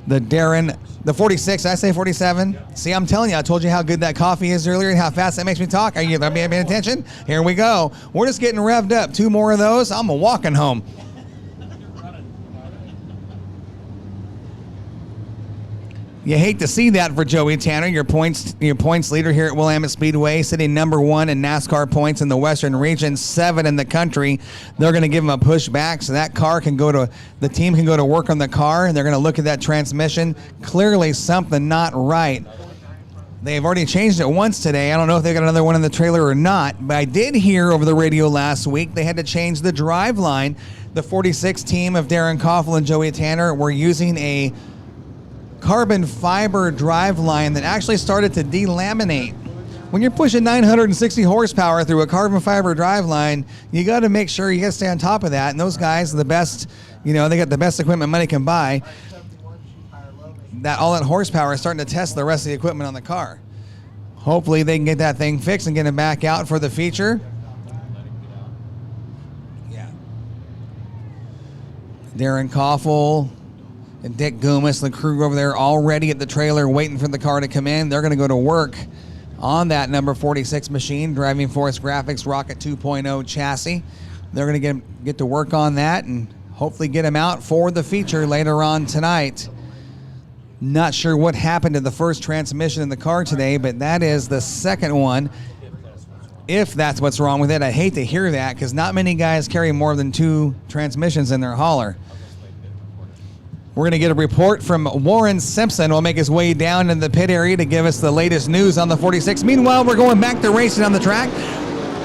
The 46, did I say 47? See, I'm telling you, I told you how good that coffee is earlier and how fast that makes me talk. Are you paying attention? Here we go. We're just getting revved up. 2 more of those, I'm walking home. You hate to see that for Joey Tanner, your points leader here at Willamette Speedway, sitting number 1 in NASCAR points in the Western region, 7 in the country. They're going to give him a push back so that the team can go to work on the car, and they're going to look at that transmission. Clearly something not right. They've already changed it once today. I don't know if they got another one in the trailer or not, but I did hear over the radio last week they had to change the drive line. The 46 team of Darren Koffel and Joey Tanner were using a carbon fiber drive line that actually started to delaminate. When you're pushing 960 horsepower through a carbon fiber drive line, you got to make sure you got to stay on top of that. And those guys are the best, they got the best equipment money can buy. All that horsepower is starting to test the rest of the equipment on the car. Hopefully they can get that thing fixed and get it back out for the feature. Yeah. Darren Koffel and Dick Goomis, the crew over there, already at the trailer waiting for the car to come in. They're going to go to work on that number 46 machine, Driving Force Graphics Rocket 2.0 chassis. They're going to get to work on that and hopefully get him out for the feature later on tonight. Not sure what happened to the first transmission in the car today, but that is the second one. If that's what's wrong with it, I hate to hear that because not many guys carry more than 2 transmissions in their hauler. We're going to get a report from Warren Simpson. Will make his way down in the pit area to give us the latest news on the 46. Meanwhile, we're going back to racing on the track.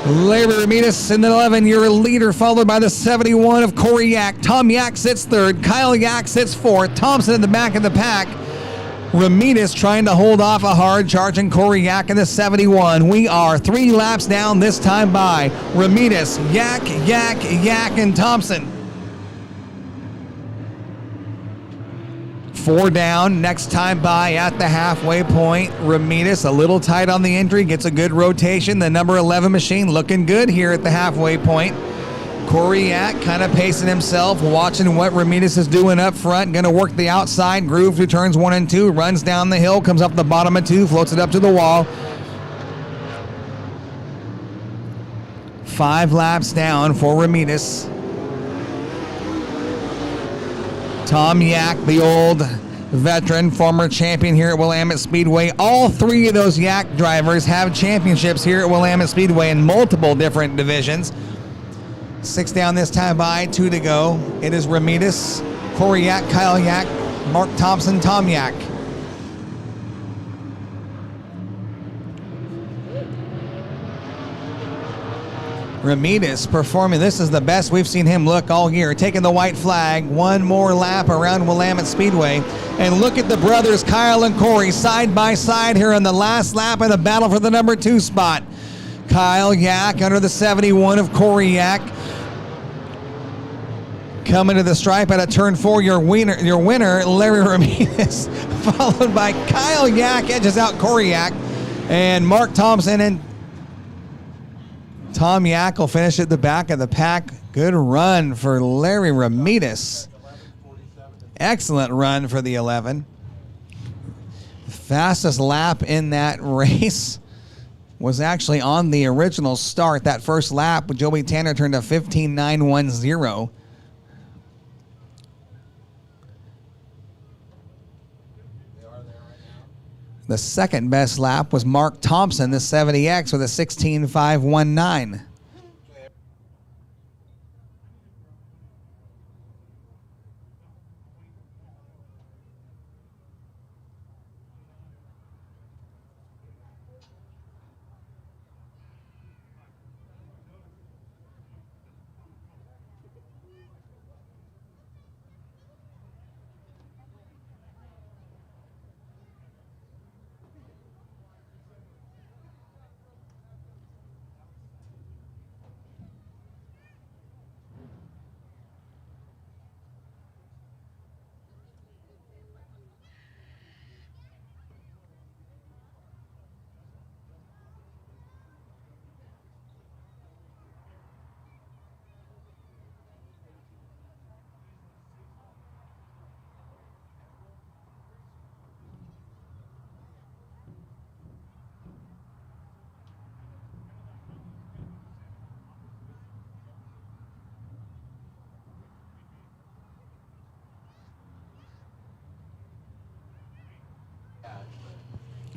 Larry Ramirez in the 11, your leader, followed by the 71 of Cory Yak. Tom Yak sits 3rd. Kyle Yak sits 4th. Thompson in the back of the pack. Ramirez trying to hold off a hard-charging Cory Yak in the 71. We are 3 laps down this time by Ramirez, Yak, and Thompson. 4 down, next time by at the halfway point. Ramirez a little tight on the entry, gets a good rotation. The number 11 machine looking good here at the halfway point. Cory Yak kind of pacing himself, watching what Ramirez is doing up front. Going to work the outside groove through turns 1 and 2, runs down the hill, comes up the bottom of 2, floats it up to the wall. 5 laps down for Ramirez. Tom Yak, the old veteran, former champion here at Willamette Speedway. All 3 of those Yak drivers have championships here at Willamette Speedway in multiple different divisions. 6 down this time by, 2 to go. It is Ramirez, Cory Yak, Kyle Yak, Mark Thompson, Tom Yak. Ramirez performing. This is the best we've seen him look all year. Taking the white flag. 1 more lap around Willamette Speedway. And look at the brothers Kyle and Cory side by side here on the last lap of the battle for the number 2 spot. Kyle Yak under the 71 of Cory Yak. Coming to the stripe at a turn 4, your winner, Larry Ramirez, followed by Kyle Yak, edges out Cory Yak, and Mark Thompson and Tom Yak will finish at the back of the pack. Good run for Larry Ramirez. Excellent run for the 11. Fastest lap in that race was actually on the original start. That first lap with Joey Tanner turned to 15.910. The second best lap was Mark Thompson, the 70X, with a 16.519.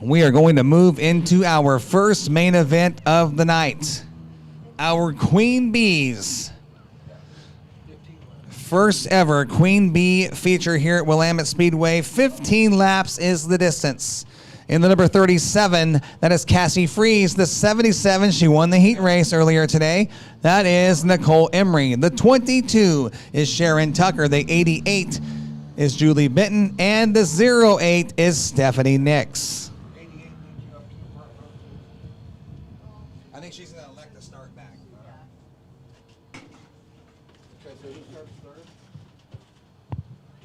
We are going to move into our first main event of the night. Our Queen Bees. First ever Queen Bee feature here at Willamette Speedway. 15 laps is the distance. In the number 37, that is Cassie Freeze. The 77, she won the heat race earlier today. That is Nicole Emery. The 22 is Sharon Tucker. The 88 is Julie Benton. And the 08 is Stephanie Nix. I think she's going to elect to start back. Okay, so who starts third?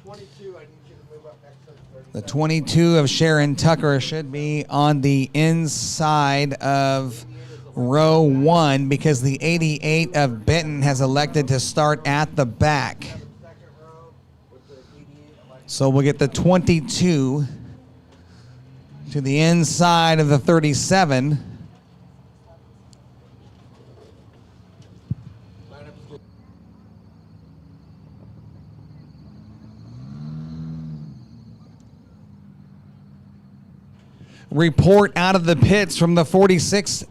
22, I need you to move up next to 37. The 22 of Sharon Tucker should be on the inside of row 1 because the 88 of Benton has elected to start at the back. Second row with the 88 elected. So we'll get the 22 to the inside of the 37. Report out of the pits from the 46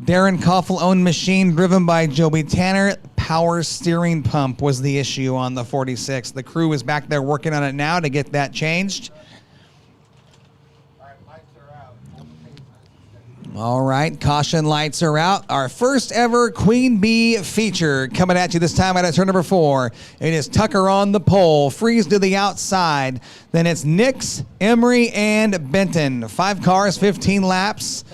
Darren Koffel-owned machine driven by Joey Tanner. Power steering pump was the issue on the 46. The crew is back there working on it now to get that changed. All right, lights are out. All right, caution lights are out. Our first ever Queen Bee feature coming at you this time out of turn number 4. It is Tucker on the pole, Freeze to the outside. Then it's Nix, Emery, and Benton. 5 cars, 15 laps.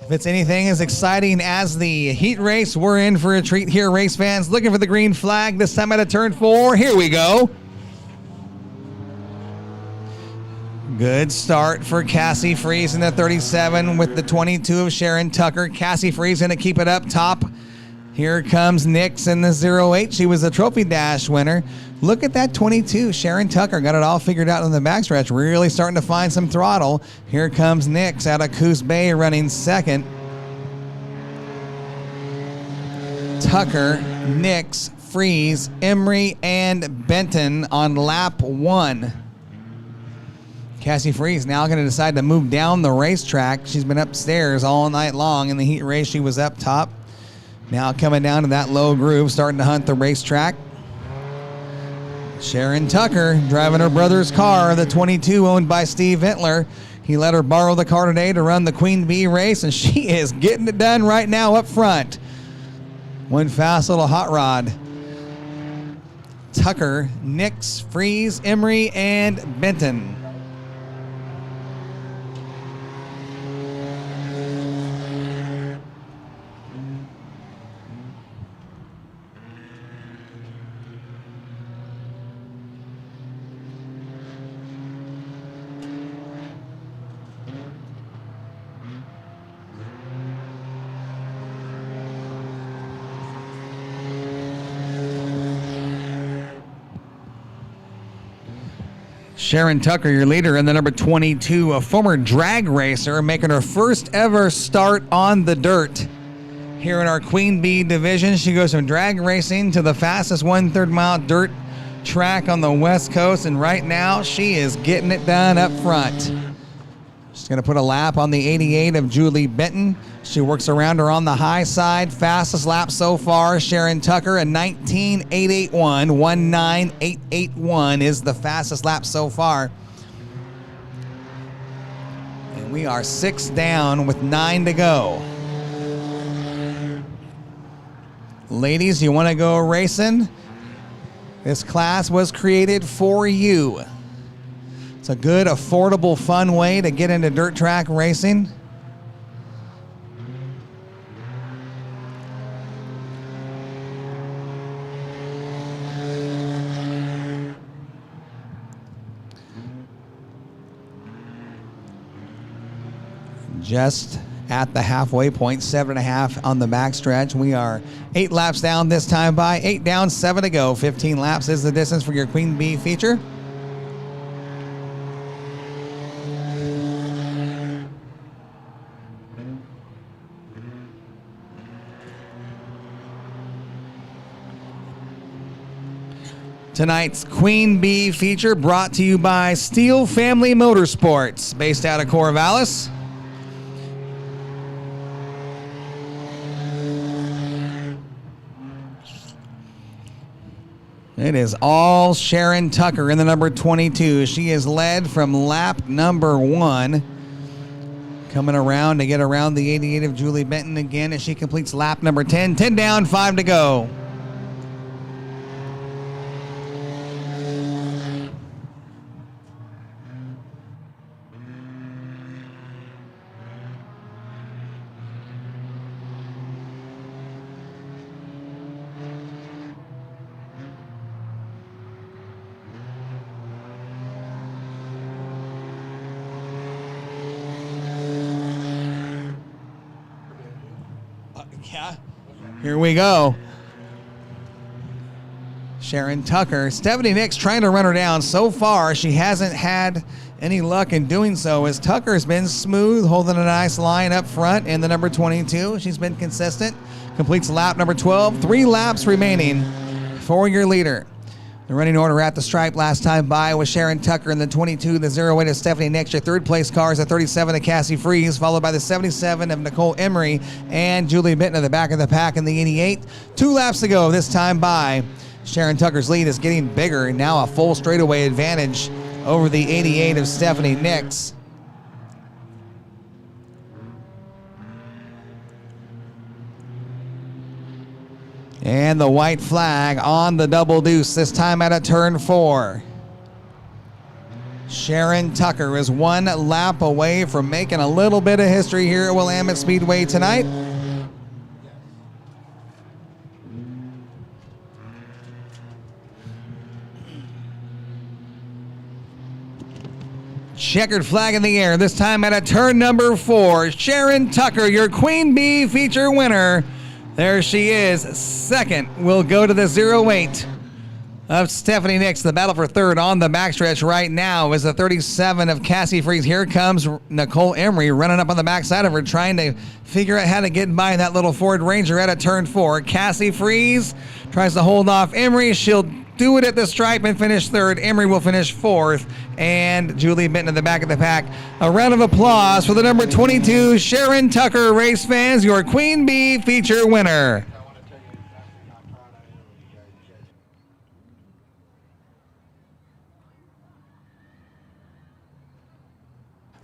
If it's anything as exciting as the heat race, we're in for a treat here, race fans. Looking for the green flag this time out of turn 4. Here we go. Good start for Cassie Freeze in the 37 with the 22 of Sharon Tucker. Cassie Freeze going to keep it up top. Here comes Nix in the 08. She was a Trophy Dash winner. Look at that 22. Sharon Tucker got it all figured out in the backstretch. Really starting to find some throttle. Here comes Nix out of Coos Bay running second. Tucker, Nix, Freeze, Emery, and Benton on lap 1. Cassie Freeze now going to decide to move down the racetrack. She's been upstairs all night long. In the heat race, she was up top. Now coming down to that low groove, starting to hunt the racetrack. Sharon Tucker driving her brother's car, the 22 owned by Steve Ventler. He let her borrow the car today to run the Queen Bee race, and she is getting it done right now up front. One fast little hot rod. Tucker, Nix, Freeze, Emery, and Benton. Sharon Tucker, your leader in the number 22, a former drag racer, making her first ever start on the dirt. Here in our Queen Bee division, she goes from drag racing to the fastest 1/3 mile dirt track on the West Coast, and right now she is getting it done up front. She's going to put a lap on the 88 of Julie Benton. She works around her on the high side. Fastest lap so far, Sharon Tucker, a 19.881. 19.881 is the fastest lap so far. And we are 6 down with 9 to go. Ladies, you want to go racing? This class was created for you. It's a good, affordable, fun way to get into dirt track racing. Just at the halfway point, 7.5 on the backstretch. We are 8 laps down this time by. 8 down, 7 to go. 15 laps is the distance for your Queen Bee feature. Tonight's Queen Bee feature brought to you by Steel Family Motorsports, based out of Corvallis. It is all Sharon Tucker in the number 22. She is led from lap number 1. Coming around to get around the 88 of Julie Benton again as she completes lap number 10. 10 down, 5 to go. Yeah, here we go. Sharon Tucker. Stephanie Nix trying to run her down. So far, she hasn't had any luck in doing so, as Tucker's been smooth, holding a nice line up front in the number 22. She's been consistent. Completes lap number 12. 3 laps remaining for your leader. The running order at the stripe last time by was Sharon Tucker in the 22, the 08 of Stephanie Nix. Your third place car is the 37 of Cassie Freeze, followed by the 77 of Nicole Emery and Julie Benton at the back of the pack in the 88. 2 laps to go this time by. Sharon Tucker's lead is getting bigger, now a full straightaway advantage over the 88 of Stephanie Nix. And the white flag on the double deuce, this time at a turn 4. Sharon Tucker is 1 lap away from making a little bit of history here at Willamette Speedway tonight. Checkered flag in the air, this time at a turn number 4. Sharon Tucker, your Queen Bee feature winner. There she is. Second will go to the 08 of Stephanie Nix. The battle for third on the backstretch right now is the 37 of Cassie Freeze. Here comes Nicole Emery running up on the backside of her, trying to figure out how to get by that little Ford Ranger at a turn 4. Cassie Freeze tries to hold off Emery. She'll do it at the stripe and finish third. Emery will finish 4th. And Julie Benton in the back of the pack. A round of applause for the number 22, Sharon Tucker. Race fans, your Queen Bee feature winner.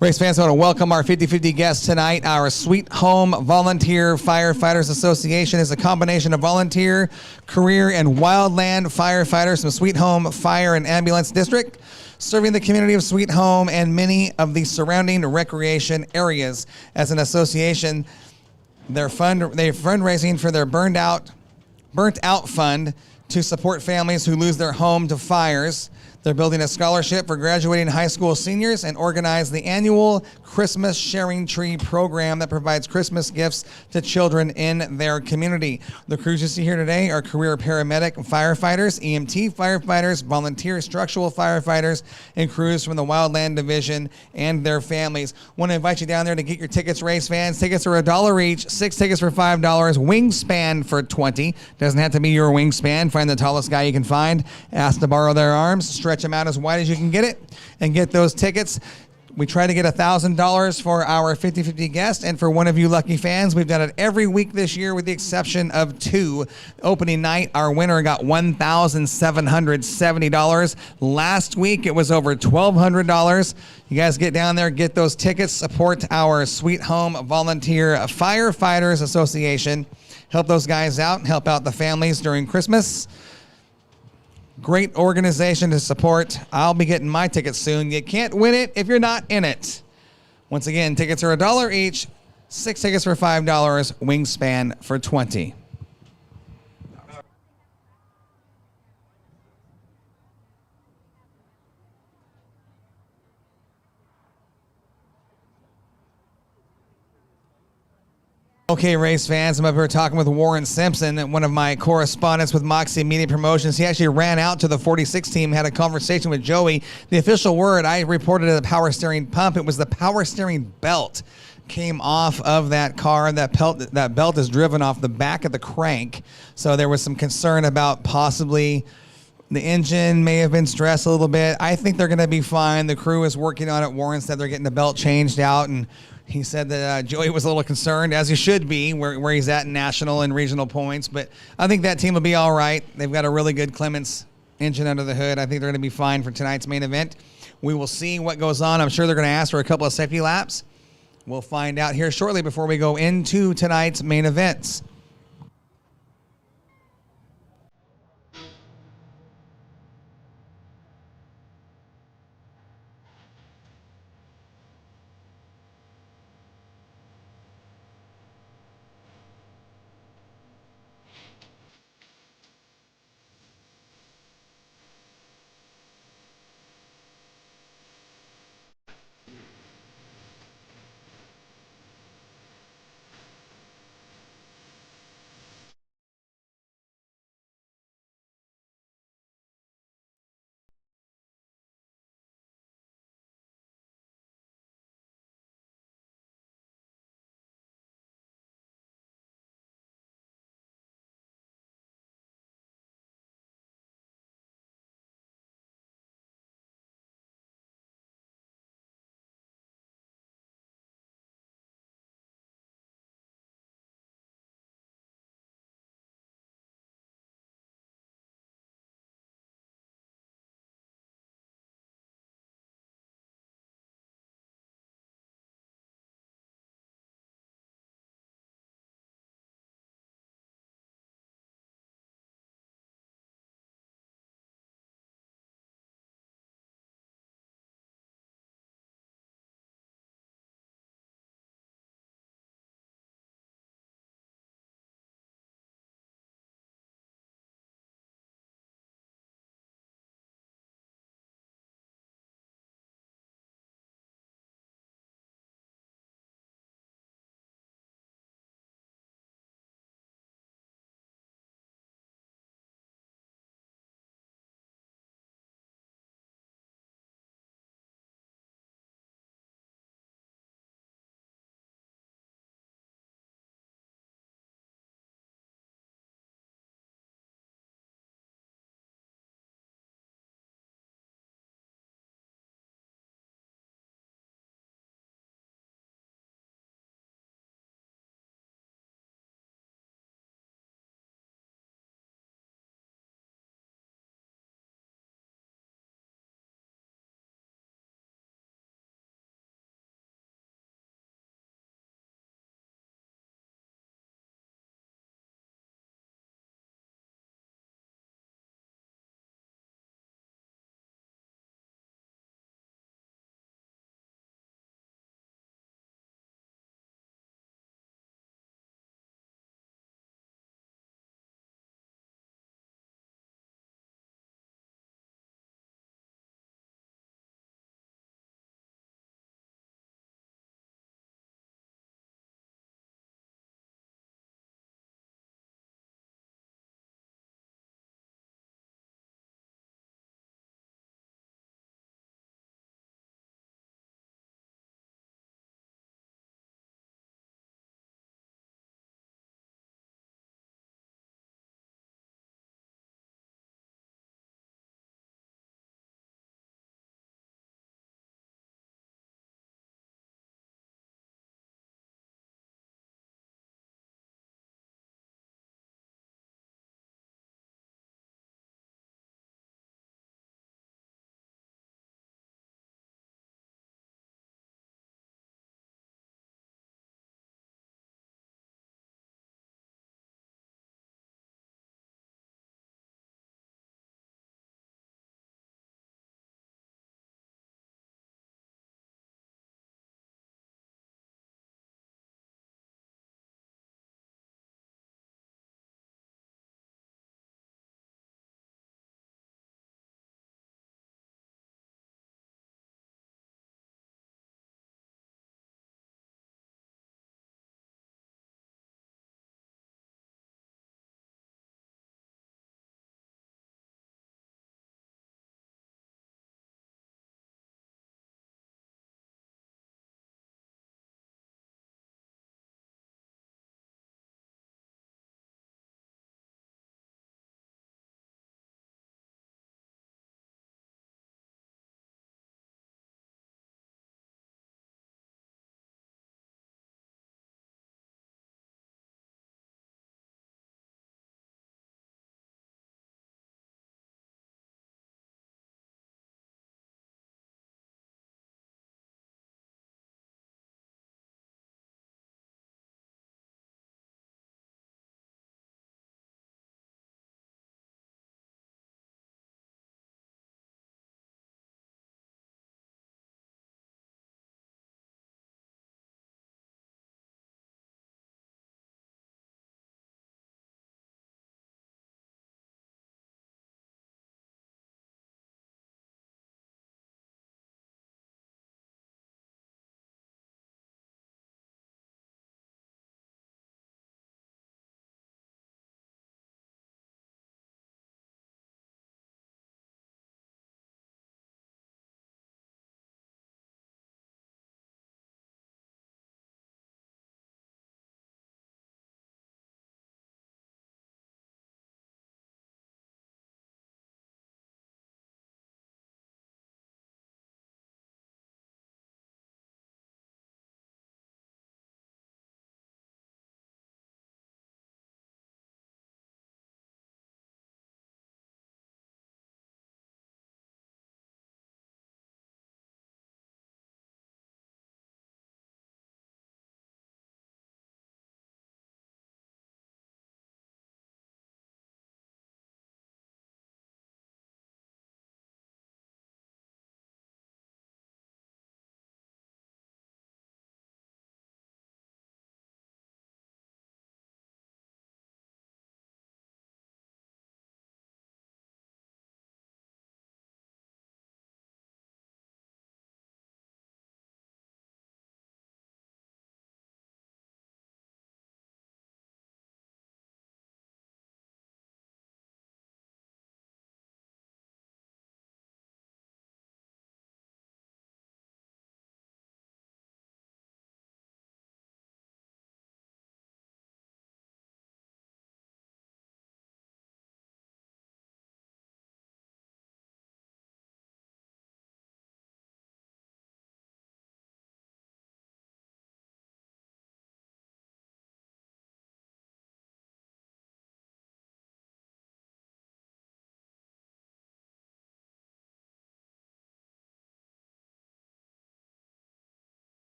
Race fans, I want to welcome our 50-50 guests tonight. Our Sweet Home Volunteer Firefighters Association is a combination of volunteer, career, and wildland firefighters from Sweet Home Fire and Ambulance District, serving the community of Sweet Home and many of the surrounding recreation areas. As an association, they're fundraising for their burnt out fund to support families who lose their home to fires. They're building a scholarship for graduating high school seniors and organize the annual Christmas Sharing Tree program that provides Christmas gifts to children in their community. The crews you see here today are career paramedic firefighters, EMT firefighters, volunteer structural firefighters, and crews from the Wildland Division and their families. Want to invite you down there to get your tickets, race fans. Tickets are $1 each, 6 tickets for $5, wingspan for $20. Doesn't have to be your wingspan. Find the tallest guy you can find, ask to borrow their arms, stretch them out as wide as you can get it, and get those tickets. We try to get $1,000 for our 50-50 guest, and for one of you lucky fans, we've done it every week this year with the exception of 2. Opening night, our winner got $1,770. Last week, it was over $1,200. You guys get down there, get those tickets, support our Sweet Home Volunteer Firefighters Association. Help those guys out, help out the families during Christmas. Great organization to support. I'll be getting my tickets soon. You can't win it if you're not in it. Once again, tickets are $1 each, 6 tickets for $5, wingspan for $20. Okay, race fans, I'm up here talking with Warren Simpson, one of my correspondents with Moxie Media Promotions. He actually ran out to the 46 team, had a conversation with Joey. The official word, I reported at the power steering pump, it was the power steering belt came off of that car. That belt is driven off the back of the crank. So there was some concern about possibly The engine may have been stressed a little bit. I think they're going to be fine. The crew is working on it. Warren said they're getting the belt changed out, and he said that Joey was a little concerned, as he should be, where he's at in national and regional points. But I think that team will be all right. They've got a really good Clements engine under the hood. I think they're going to be fine for tonight's main event. We will see what goes on. I'm sure they're going to ask for a couple of safety laps. We'll find out here shortly before we go into tonight's main events.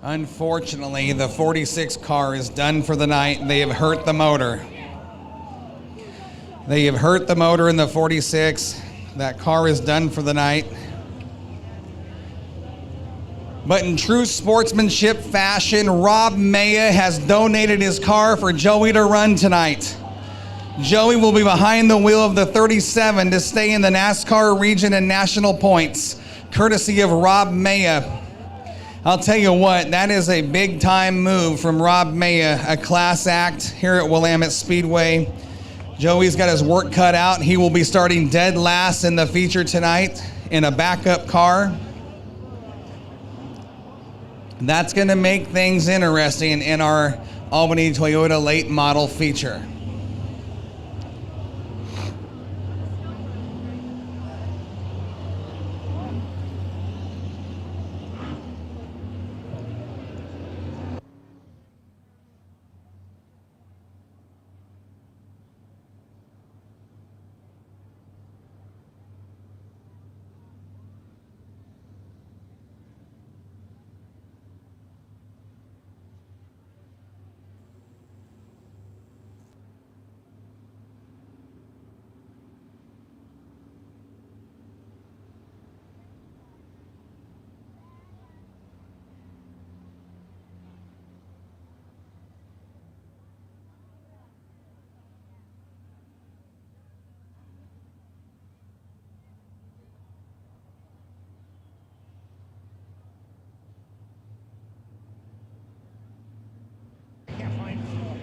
Unfortunately, the 46 car is done for the night. They have hurt the motor. They have hurt the motor in the 46. That car is done for the night. But in true sportsmanship fashion, Rob Maya has donated his car for Joey to run tonight. Joey will be behind the wheel of the 37 to stay in the NASCAR region and national points, courtesy of Rob Maya. I'll tell you what, that is a big time move from Rob Maya, a class act here at Willamette Speedway. Joey's got his work cut out. He will be starting dead last in the feature tonight in a backup car. That's going to make things interesting in our Albany Toyota late model feature.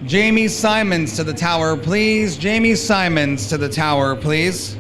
Jamie Simons to the tower, please. Jamie Simons to the tower, please.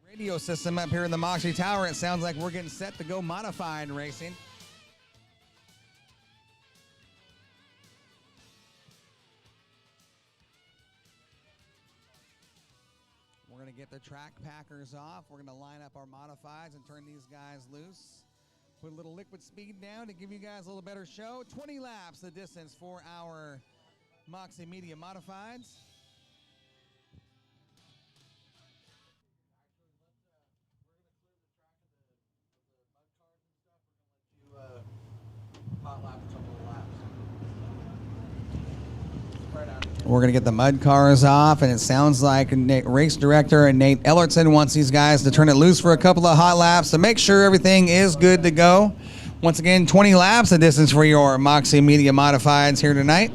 Radio system up here in the Moxie Tower. It sounds like we're getting set to go modified racing. We're going to get the track packers off. We're going to line up our modifieds and turn these guys loose. Put a little liquid speed down to give you guys a little better show. 20 laps the distance for our Moxie Media modifieds. Hot laps, a couple of laps. We're going to get the mud cars off, and it sounds like race director Nate Ellerton wants these guys to turn it loose for a couple of hot laps to make sure everything is good to go. Once again, 20 laps the distance for your Moxie Media modifieds here tonight.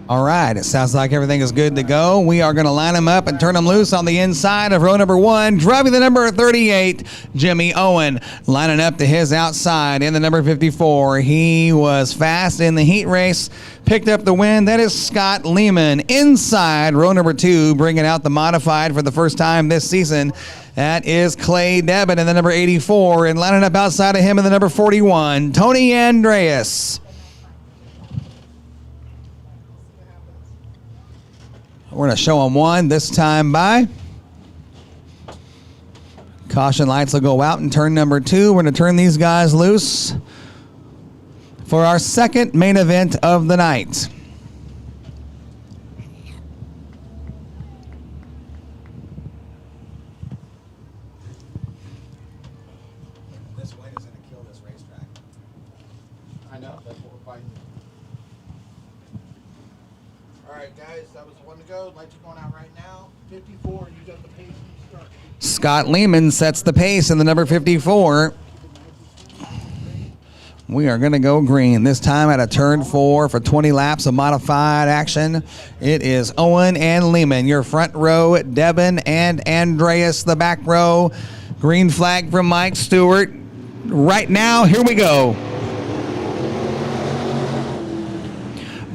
All right, it sounds like everything is good to go. We are going to line them up and turn them loose on the inside of row number 1. Driving the number 38, Jimmy Owen, lining up to his outside in the number 54. He was fast in the heat race, picked up the win. That is Scott Lehman inside row number 2, bringing out the modified for the first time this season. That is Clay Debbin in the number 84, and lining up outside of him in the number 41, Tony Andreas. We're going to show them one this time by. Caution lights will go out in turn number 2. We're going to turn these guys loose for our second main event of the night. This wind is going to kill this racetrack. I know, that's what we're fighting. All right, guys, that was the one to go. Lights are going out right now. 54, you got the pace from the start. Scott Lehman sets the pace in the number 54. We are going to go green this time at a turn 4 for 20 laps of modified action. It is Owen and Lehman, your front row, Debbin and Andreas, the back row. Green flag from Mike Stewart. Right now, here we go.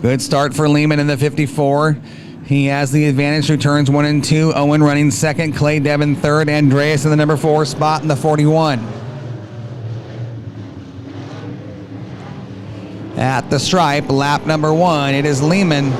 Good start for Lehman in the 54. He has the advantage through turns 1 and 2. Owen running second, Clay Debbin third, Andreas in the number 4 spot in the 41. At the stripe, lap number 1, it is Lehman.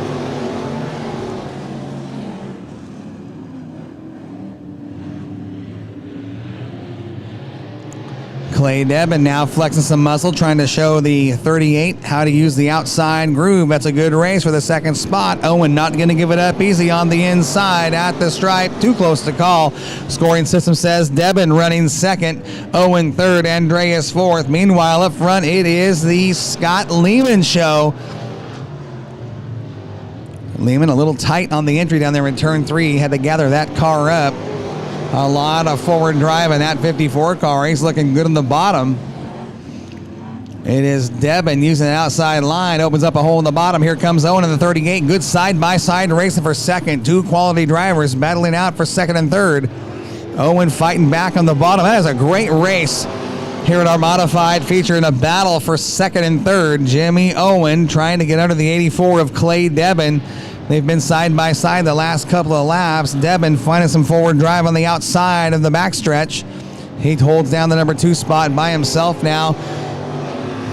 Clay Debbin now flexing some muscle, trying to show the 38 how to use the outside groove. That's a good race for the second spot. Owen not going to give it up easy on the inside at the stripe. Too close to call. Scoring system says Debbin running second, Owen third, Andreas fourth. Meanwhile, up front, it is the Scott Lehman show. Lehman a little tight on the entry down there in turn 3. Had to gather that car up. A lot of forward drive in that 54 car. He's looking good on the bottom. It is Debbin using an outside line. Opens up a hole in the bottom. Here comes Owen in the 38. Good side-by-side racing for second. 2 quality drivers battling out for second and third. Owen fighting back on the bottom. That is a great race here at our modified, featuring a battle for second and third. Jimmy Owen trying to get under the 84 of Clay Debbin. They've been side by side the last couple of laps. Debbin finding some forward drive on the outside of the backstretch. He holds down the number 2 spot by himself now.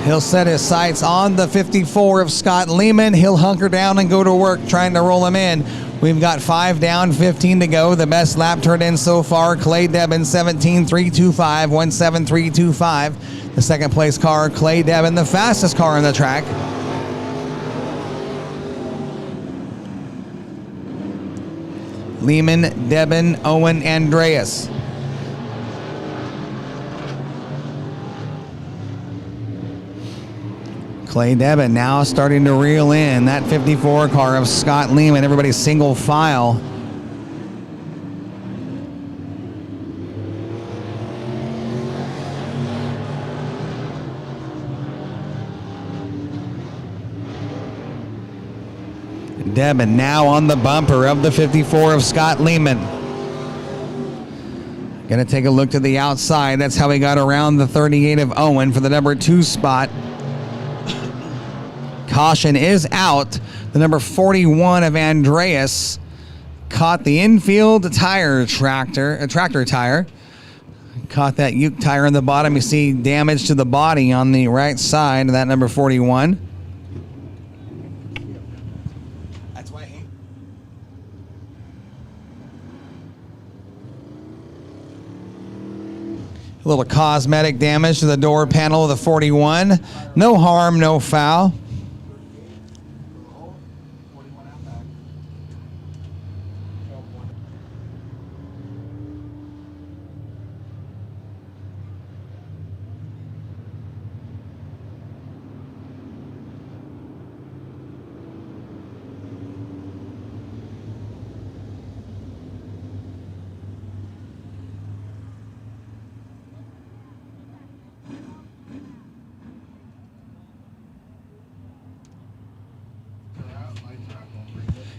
He'll set his sights on the 54 of Scott Lehman. He'll hunker down and go to work trying to roll him in. We've got 5 down, 15 to go. The best lap turned in so far, Clay Debbin, 17.325, 17325. The second place car, Clay Debbin, the fastest car on the track. Lehman, Debin, Owen, Andreas. Clay Debin now starting to reel in that 54 car of Scott Lehman. Everybody single file. Debin now on the bumper of the 54 of Scott Lehman. Gonna take a look to the outside. That's how he got around the 38 of Owen for the number 2 spot. Caution is out. The number 41 of Andreas caught the infield tractor tire. Caught that Uke tire in the bottom. You see damage to the body on the right side of that number 41. A little cosmetic damage to the door panel of the 41. No harm, no foul.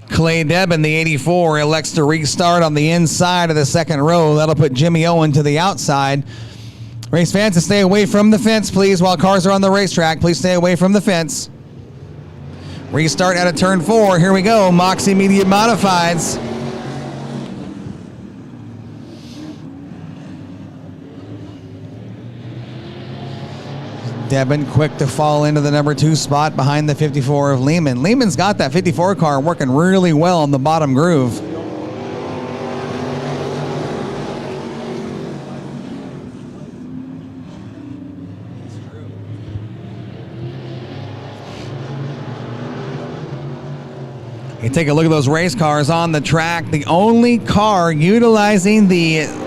Clay Debin, the 84, elects to restart on the inside of the second row. That'll put Jimmy Owen to the outside. Race fans, to stay away from the fence, please, while cars are on the racetrack. Please stay away from the fence. Restart out of turn 4. Here we go. Moxie Media Modifieds. Debin quick to fall into the number 2 spot behind the 54 of Lehman. Lehman's got that 54 car working really well in the bottom groove. You take a look at those race cars on the track. The only car utilizing the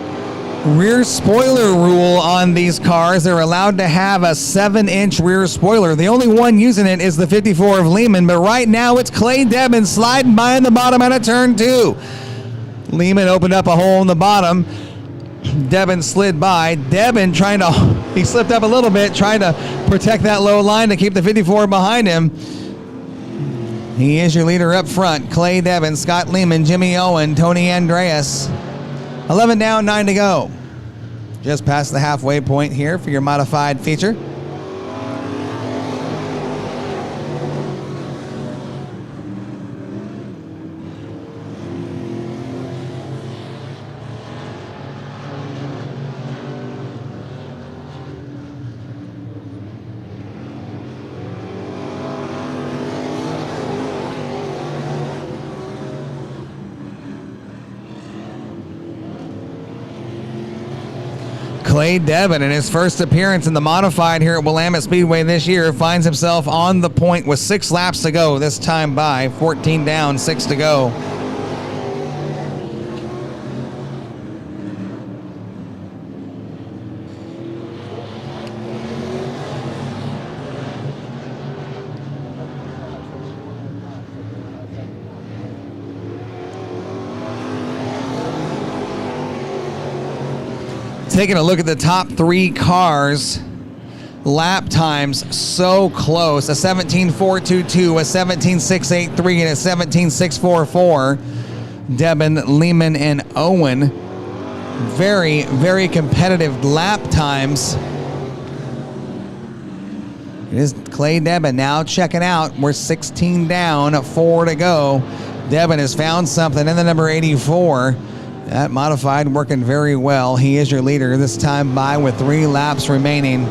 rear spoiler rule on these cars, they're allowed to have a 7-inch rear spoiler. The only one using it is the 54 of Lehman, but right now it's Clay Debin sliding by in the bottom out of turn 2. Lehman opened up a hole in the bottom. Debin slid by. Debin he slipped up a little bit, trying to protect that low line to keep the 54 behind him. He is your leader up front. Clay Debin, Scott Lehman, Jimmy Owen, Tony Andreas. 11 down, 9 to go. Just past the halfway point here for your modified feature. Clay Debin, in his first appearance in the modified here at Willamette Speedway this year, finds himself on the point with 6 laps to go, this time by 14 down, 6 to go. Taking a look at the top 3 cars, lap times so close. A 17.422, a 17.683, and a 17.644. Debin, Lehman, and Owen. Very, very competitive lap times. It is Clay Debin now checking out. We're 16 down, 4 to go. Debin has found something in the number 84. That modified working very well. He is your leader this time by with 3 laps remaining.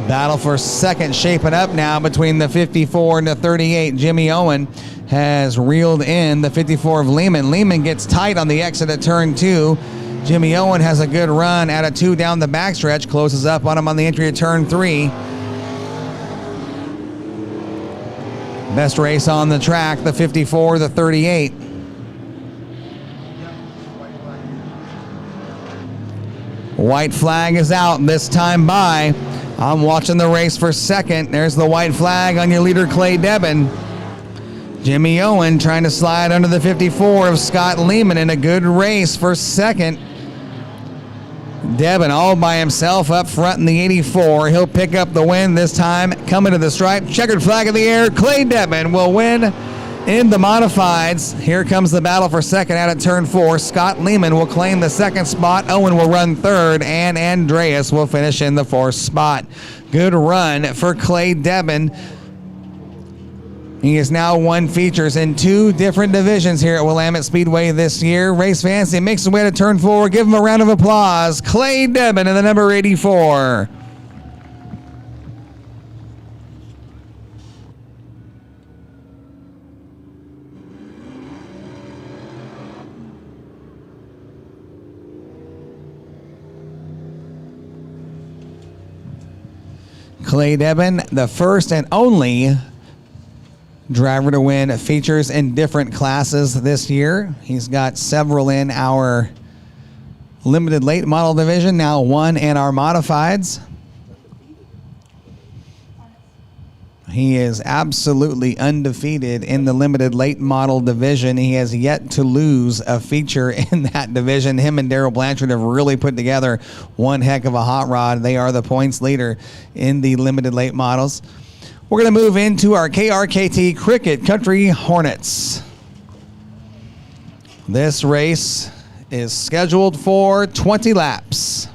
Battle for second shaping up now between the 54 and the 38. Jimmy Owen has reeled in the 54 of Lehman. Lehman gets tight on the exit at turn 2. Jimmy Owen has a good run at a 2 down the backstretch. Closes up on him on the entry of turn 3. Best race on the track, the 54, the 38. White flag is out this time by. I'm watching the race for second. There's the white flag on your leader, Clay Debin. Jimmy Owen trying to slide under the 54 of Scott Lehman in a good race for second. Debin all by himself up front in the 84. He'll pick up the win this time. Coming to the stripe, checkered flag in the air. Clay Debin will win in the modifieds. Here comes the battle for second out of turn 4. Scott Lehman will claim the second spot. Owen will run third, and Andreas will finish in the 4th spot. Good run for Clay Debin. He has now won features in 2 different divisions here at Willamette Speedway this year. Race fans, he makes his way to turn 4. Give him a round of applause. Clay Debin in the number 84. Clay Debin, the first and only driver to win features in different classes this year. He's got several in our limited late model division, now 1 in our modifieds. He is absolutely undefeated in the limited late model division. He has yet to lose a feature in that division. Him and Daryl Blanchard have really put together one heck of a hot rod. They are the points leader in the limited late models. We're going to move into our KRKT Cricket Country Hornets. This race is scheduled for 20 laps.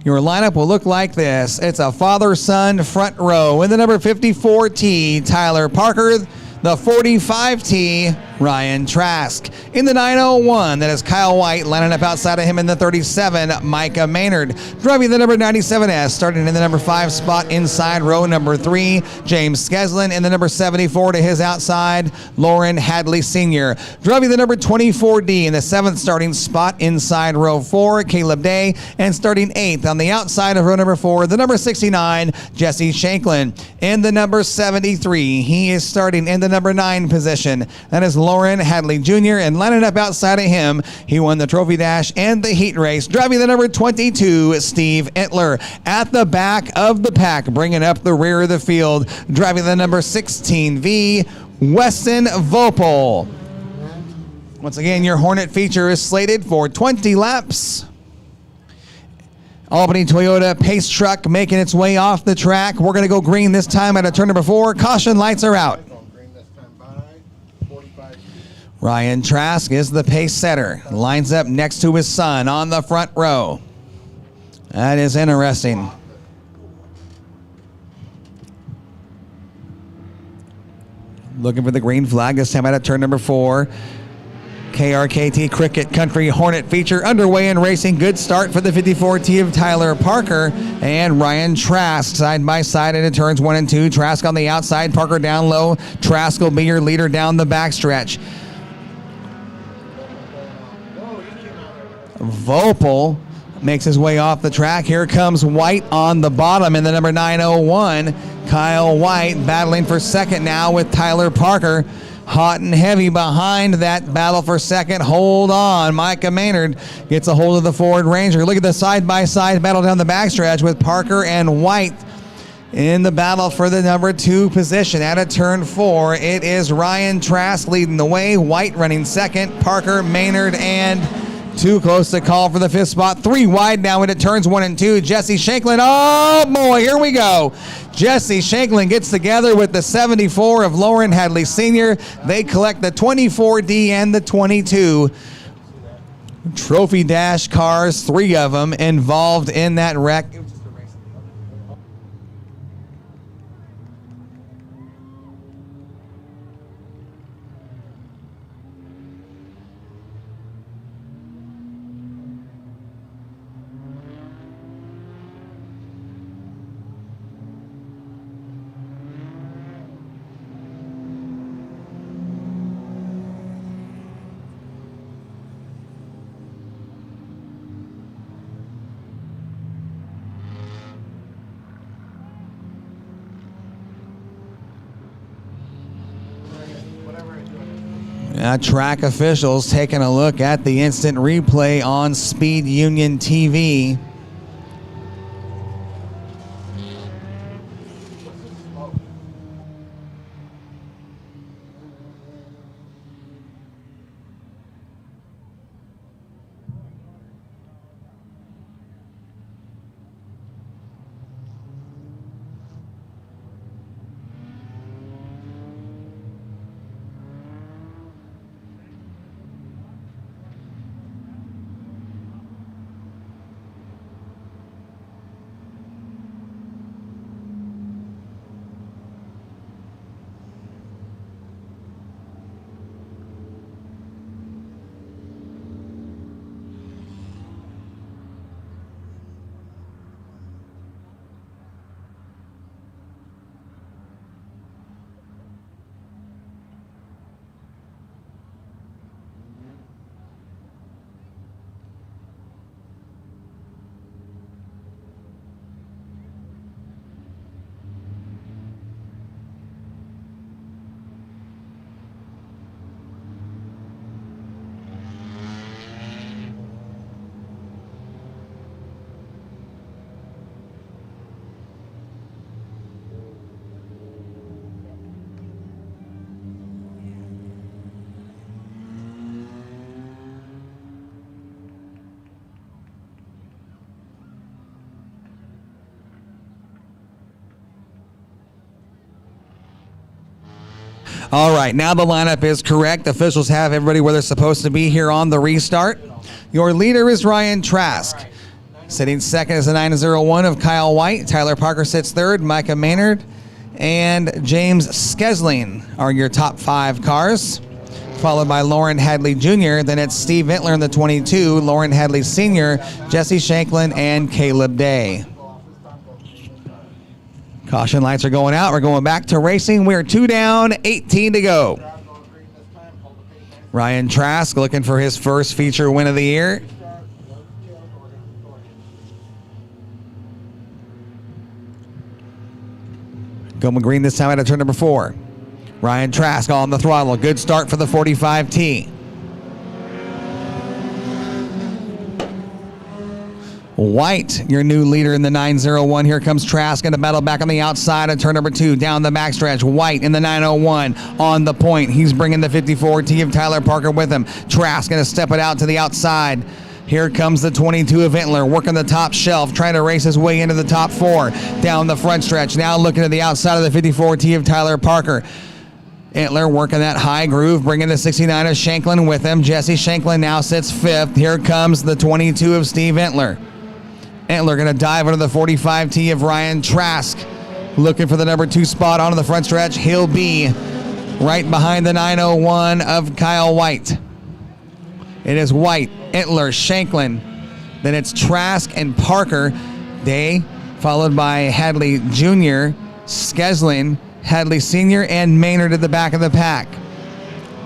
Your lineup will look like this. It's a father-son front row. In the number 54T, Tyler Parker. The 45T, Ryan Trask. In the 901, that is Kyle White. Lining up outside of him in the 37, Micah Maynard. Driving the number 97S, starting in the number 5 spot inside row number 3, James Skeslin. In the number 74 to his outside, Lauren Hadley Sr. Driving the number 24D in the 7th starting spot inside row 4, Caleb Day. And starting 8th on the outside of row number 4, the number 69, Jesse Shanklin. In the number 73, he is starting in the number 9 position. That is Lauren Hadley Jr. And lining up outside of him, he won the Trophy Dash and the heat race. Driving the number 22, Steve Entler. At the back of the pack, bringing up the rear of the field, driving the number 16V, Weston Vopel. Once again, your Hornet feature is slated for 20 laps. Albany Toyota Pace Truck making its way off the track. We're going to go green this time at a turn number 4. Caution lights are out. Ryan Trask is the pace setter. Lines up next to his son on the front row. That is interesting. Looking for the green flag this time out of turn number 4. KRKT Cricket Country Hornet feature underway and racing. Good start for the 54T of Tyler Parker and Ryan Trask side by side into turns 1 and 2. Trask on the outside, Parker down low. Trask will be your leader down the backstretch. Vopel makes his way off the track. Here comes White on the bottom in the number 901. Kyle White battling for second now with Tyler Parker. Hot and heavy behind that battle for second. Hold on. Micah Maynard gets a hold of the Ford Ranger. Look at the side-by-side battle down the backstretch with Parker and White in the battle for the number 2 position. Out of turn 4, it is Ryan Trask leading the way. White running second. Parker, Maynard, and too close to call for the 5th spot. 3 wide now into turns 1 and 2. Jesse Shanklin. Oh, boy, here we go. Jesse Shanklin gets together with the 74 of Lauren Hadley Sr. They collect the 24D and the 22. Trophy Dash cars, 3 of them involved in that wreck. Track officials taking a look at the instant replay on Speed Union TV. All right, now the lineup is correct. Officials have everybody where they're supposed to be here on the restart. Your leader is Ryan Trask. Sitting second is the 901 of Kyle White. Tyler Parker sits third. Micah Maynard and James Skesling are your top 5 cars, followed by Lauren Hadley Jr. Then it's Steve Vintler in the 22, Lauren Hadley Sr., Jesse Shanklin, and Caleb Day. Caution lights are going out. We're going back to racing. We're 2 down, 18 to go. Ryan Trask looking for his first feature win of the year. Going green this time out of turn number 4. Ryan Trask on the throttle. Good start for the 45T. White, your new leader in the 901. Here comes Trask in the battle back on the outside of turn number 2. Down the backstretch. White in the 901 on the point. He's bringing the 54T of Tyler Parker with him. Trask going to step it out to the outside. Here comes the 22 of Vintler, working the top shelf, trying to race his way into the top 4. Down the front stretch. Now looking to the outside of the 54T of Tyler Parker. Entler working that high groove, bringing the 69 of Shanklin with him. Jesse Shanklin now sits 5th. Here comes the 22 of Steve Entler. Entler going to dive into the 45T of Ryan Trask. Looking for the number 2 spot onto the front stretch. He'll be right behind the 901 of Kyle White. It is White, Entler, Shanklin. Then it's Trask and Parker. Day followed by Hadley Jr., Skesling, Hadley Sr., and Maynard at the back of the pack.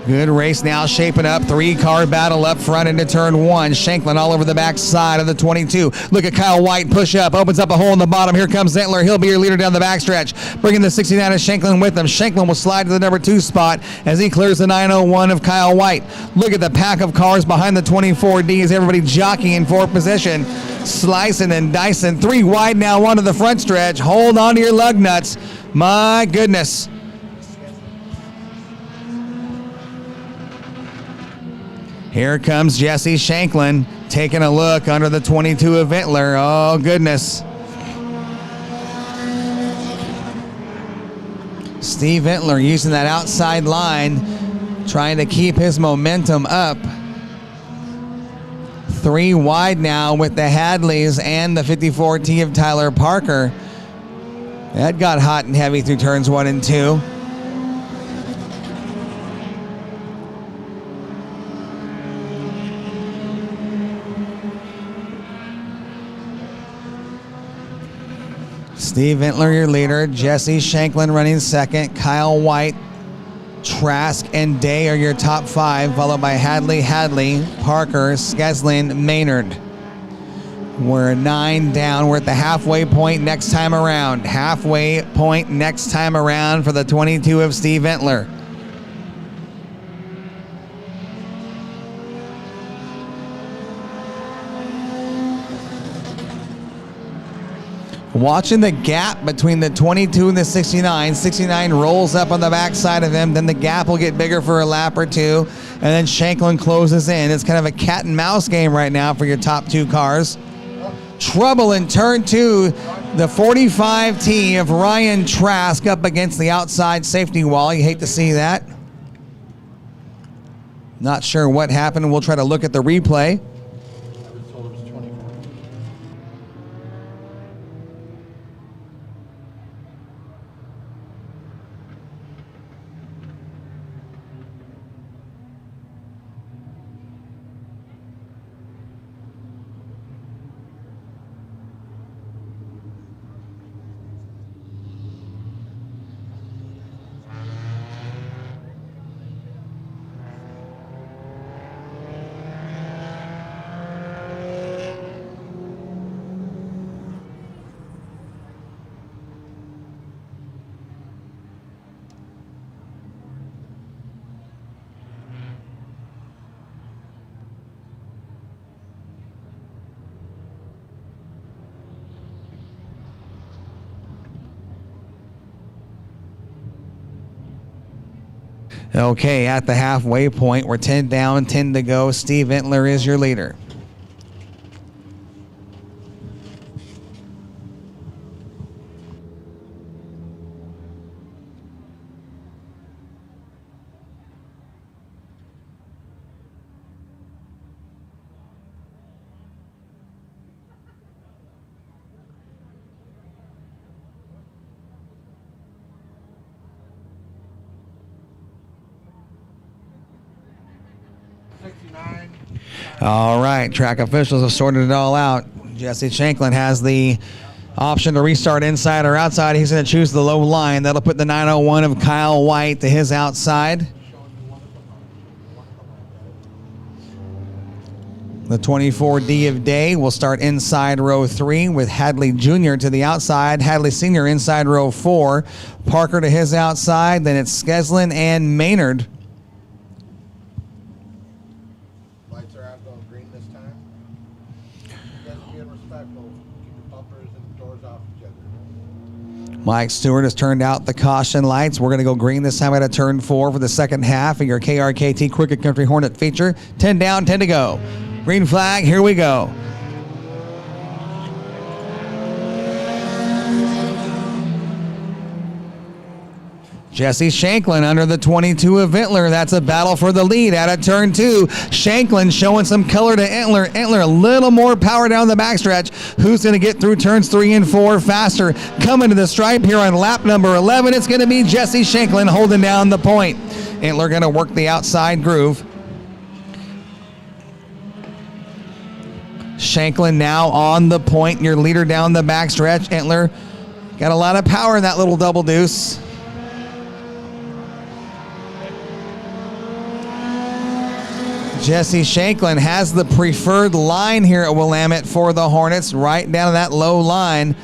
Good race now shaping up. 3-car battle up front into turn 1. Shanklin all over the backside of the 22. Look at Kyle White push up. Opens up a hole in the bottom. Here comes Entler. He'll be your leader down the backstretch. Bringing the 69 of Shanklin with him. Shanklin will slide to the number 2 spot as he clears the 901 of Kyle White. Look at the pack of cars behind the 24D as everybody jockeying for position. Slicing and dicing. 3 wide now onto the front stretch. Hold on to your lug nuts. My goodness. Here comes Jesse Shanklin taking a look under the 22 of Vintler. Oh, goodness. Steve Vintler using that outside line, trying to keep his momentum up. 3 wide now with the Hadleys and the 54T of Tyler Parker. That got hot and heavy through turns 1 and 2. Steve Vintler, your leader. Jesse Shanklin running second. Kyle White, Trask, and Day are your top 5, followed by Hadley, Parker, Skesling, Maynard. We're 9 down. We're at the halfway point next time around. Halfway point next time around for the 22 of Steve Vintler. Watching the gap between the 22 and the 69. 69 rolls up on the backside of him. Then the gap will get bigger for a lap or two. And then Shanklin closes in. It's kind of a cat and mouse game right now for your top two cars. Trouble in turn two. The 45T of Ryan Trask up against the outside safety wall. You hate to see that. Not sure what happened. We'll try to look at the replay. Okay, at the halfway point, we're 10 down, 10 to go. Steve Entler is your leader. All right, track officials have sorted it all out. Jesse Shanklin has the option to restart inside or outside. He's going to choose the low line. That'll put the 901 of Kyle White to his outside. The 24D of Day will start inside row 3 with Hadley Jr. to the outside. Hadley Sr. inside row 4. Parker to his outside. Then it's Skeslin and Maynard. Lights are out, going green this time. You guys are being respectful. Keep your bumpers and doors off each other. Mike Stewart has turned out the caution lights. We're going to go green this time out of turn 4 for the second half of your KRKT Cricket Country Hornet feature. 10 down, 10 to go. Green flag, here we go. Jesse Shanklin under the 22 of Entler. That's a battle for the lead out of turn 2. Shanklin showing some color to Entler. Entler a little more power down the backstretch. Who's going to get through turns 3 and 4 faster? Coming to the stripe here on lap number 11. It's going to be Jesse Shanklin holding down the point. Entler going to work the outside groove. Shanklin now on the point, your leader down the backstretch. Entler got a lot of power in that little double deuce. Jesse Shanklin has the preferred line here at Willamette for the Hornets, right down to that low line.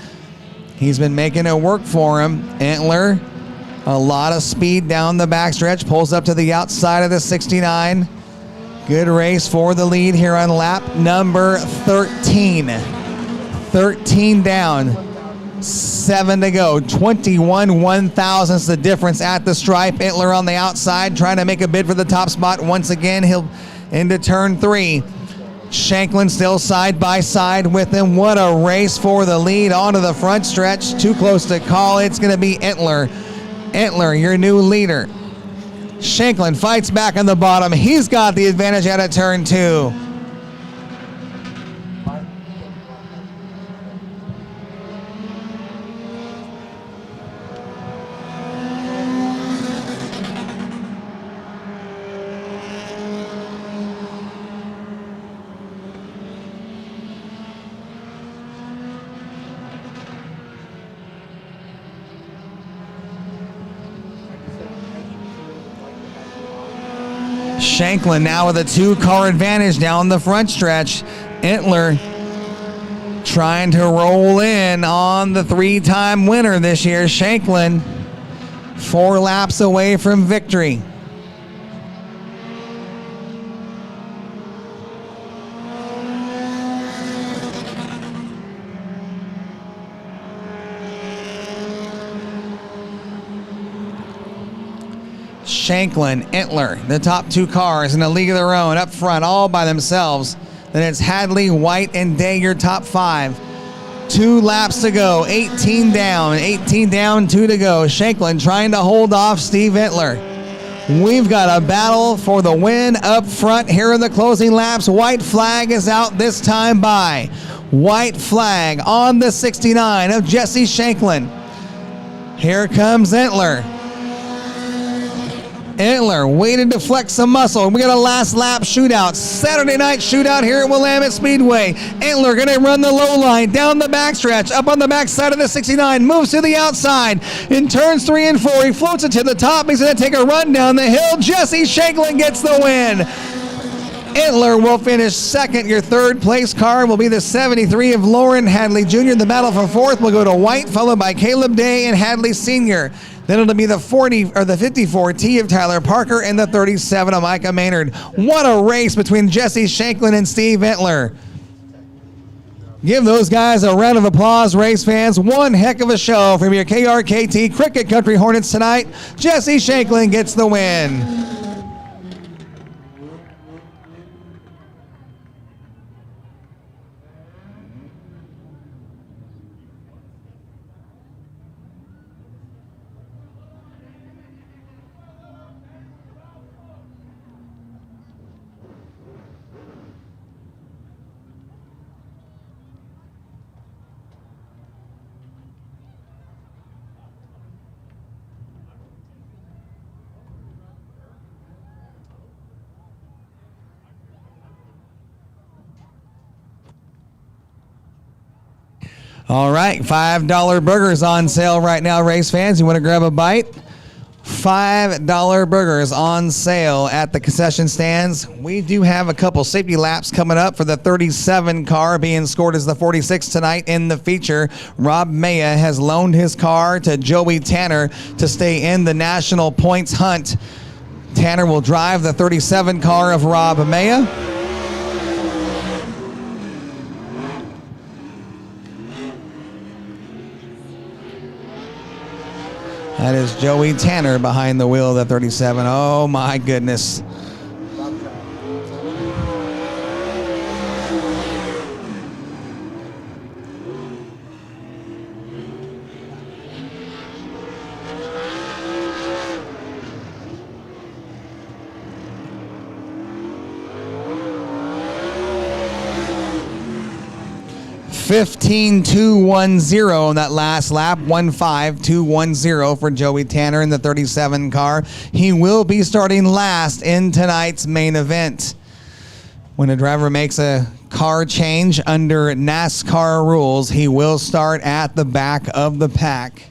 He's been making it work for him. Entler, a lot of speed down the backstretch, pulls up to the outside of the 69. Good race for the lead here on lap number 13. 13 down, 7 to go. 21 1/1000ths the difference at the stripe. Entler on the outside trying to make a bid for the top spot. Once again, he'll into turn 3. Shanklin still side by side with him. What a race for the lead onto the front stretch. Too close to call. It's going to be Entler. Entler, your new leader. Shanklin fights back on the bottom. He's got the advantage out of turn 2. Shanklin now with a 2-car advantage down the front stretch. Entler trying to roll in on the 3-time winner this year. Shanklin 4 laps away from victory. Shanklin, Entler, the top two cars in a league of their own, up front, all by themselves. Then it's Hadley, White, and Day, your top five. 2 laps to go, 18 down, 2 to go. Shanklin trying to hold off Steve Entler. We've got a battle for the win up front here in the closing laps. White flag is out this time by. White flag on the 69 of Jesse Shanklin. Here comes Entler. Entler waited to flex some muscle. We got a last lap shootout. Saturday night shootout here at Willamette Speedway. Entler going to run the low line down the backstretch, up on the backside of the 69, moves to the outside. In turns 3 and 4, he floats it to the top. He's going to take a run down the hill. Jesse Shanklin gets the win. Entler will finish second. Your third place car will be the 73 of Lauren Hadley Jr. The battle for fourth will go to White, followed by Caleb Day and Hadley Sr. Then it'll be the 54 T of Tyler Parker and the 37 of Micah Maynard. What a race between Jesse Shanklin and Steve Entler. Give those guys a round of applause, race fans. One heck of a show from your KRKT Cricket Country Hornets tonight. Jesse Shanklin gets the win. All right, $5 burgers on sale right now, race fans. You want to grab a bite? $5 burgers on sale at the concession stands. We do have a couple safety laps coming up for the 37 car being scored as the 46 tonight in the feature. Rob Maya has loaned his car to Joey Tanner to stay in the national points hunt. Tanner will drive the 37 car of Rob Maya. That is Joey Tanner behind the wheel of the 37. Oh my goodness. $15,210 on that last lap. 15,210 for Joey Tanner in the 37 car. He will be starting last in tonight's main event. When a driver makes a car change under NASCAR rules, he will start at the back of the pack.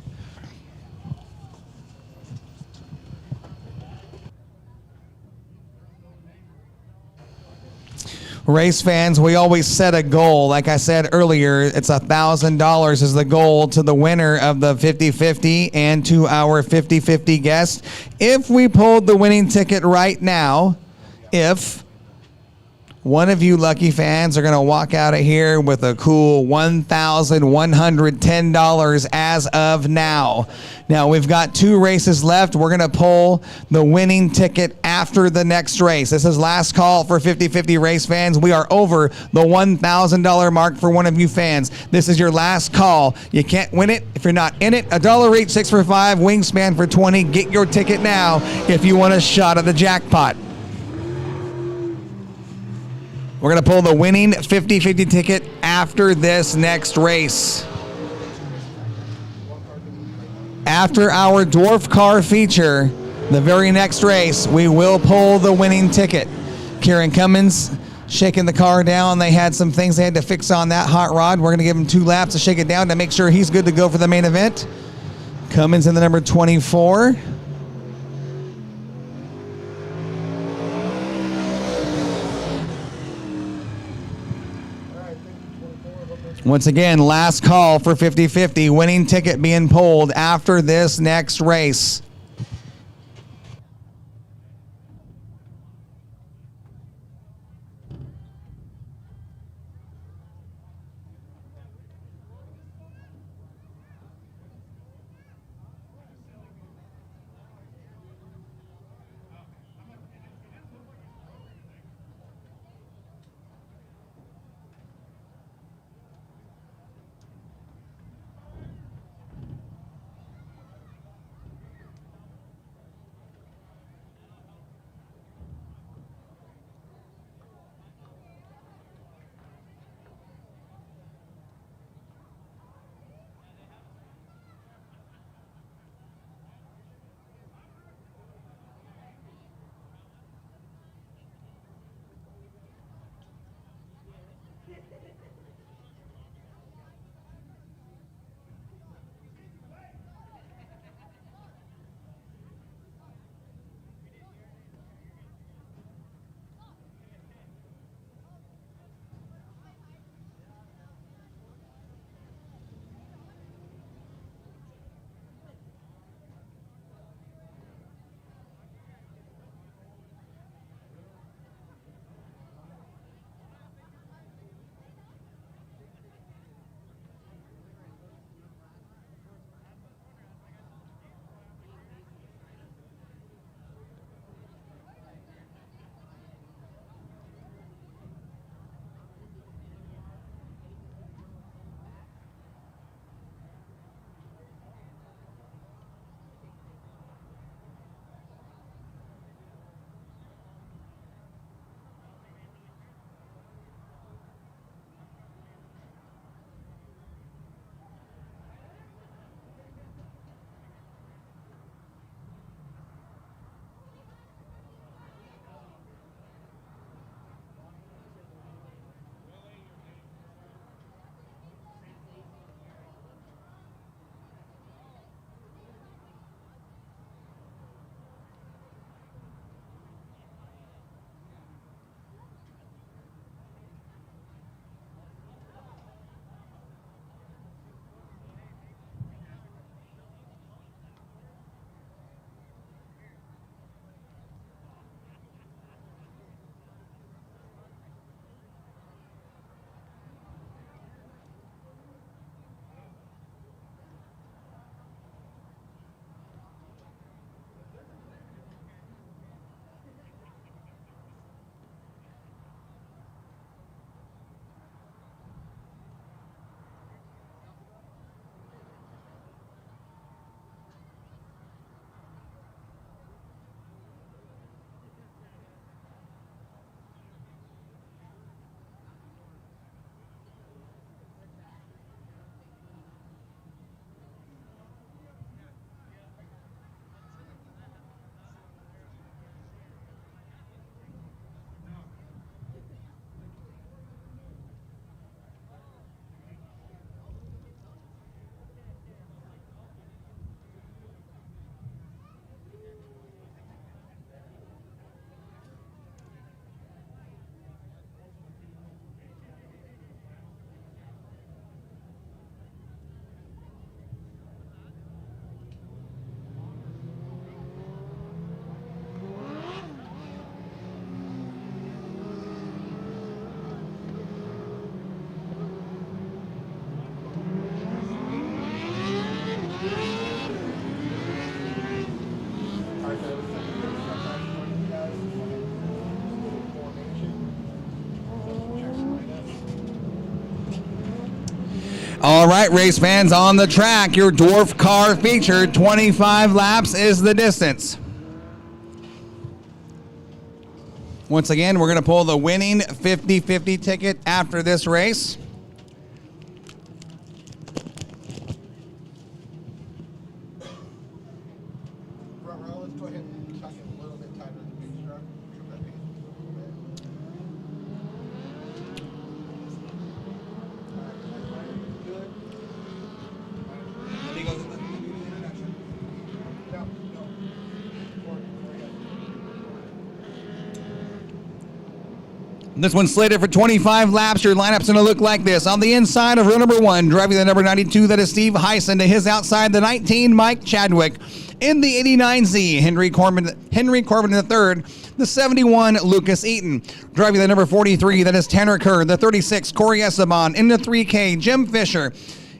Race fans, we always set a goal. Like I said earlier, it's $1,000 is the goal to the winner of the 50-50 and to our 50-50 guest. If we pulled the winning ticket right now, if one of you lucky fans are going to walk out of here with a cool $1,110 as of now. Now, we've got 2 races left. We're going to pull the winning ticket after the next race. This is last call for 50-50 race fans. We are over the $1,000 mark for one of you fans. This is your last call. You can't win it if you're not in it. $1 each, 6 for 5, wingspan for 20. Get your ticket now if you want a shot at the jackpot. We're going to pull the winning 50-50 ticket after this next race. After our dwarf car feature, the very next race, we will pull the winning ticket. Kieran Cummins shaking the car down. They had some things they had to fix on that hot rod. We're going to give him 2 laps to shake it down to make sure he's good to go for the main event. Cummins in the number 24. Once again, last call for 50-50. Winning ticket being pulled after this next race. All right, race fans, on the track, your dwarf car feature, 25 laps is the distance. Once again, we're going to pull the winning 50-50 ticket after this race. Front row, let's go ahead and tuck it a little bit tighter than the big truck. Trim that pace a little bit. Good. No, no. This one's slated for 25 laps. Your lineup's going to look like this. On the inside of row number 1, driving the number 92, that is Steve Heisen. To his outside, the 19, Mike Chadwick. In the 89Z, Henry Corbin III. The 71, Lucas Eaton. Driving the number 43, that is Tanner Kerr. The 36, Corey Esteban. In the 3K, Jim Fisher.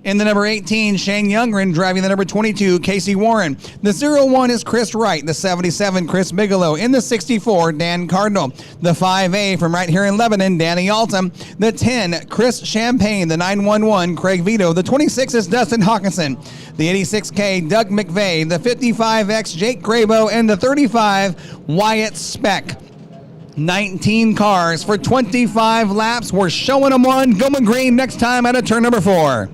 In the number 18, Shane Youngren. Driving the number 22, Casey Warren. The 01 is Chris Wright. The 77, Chris Bigelow. In the 64, Dan Cardinal. The 5A from right here in Lebanon, Danny Altum. The 10, Chris Champagne. The 911, Craig Vito. The 26 is Dustin Hawkinson. The 86K, Doug McVeigh. The 55X, Jake Grabo. And the 35, Wyatt Speck. 19 cars for 25 laps. We're showing them one. Going green next time out of turn number 4.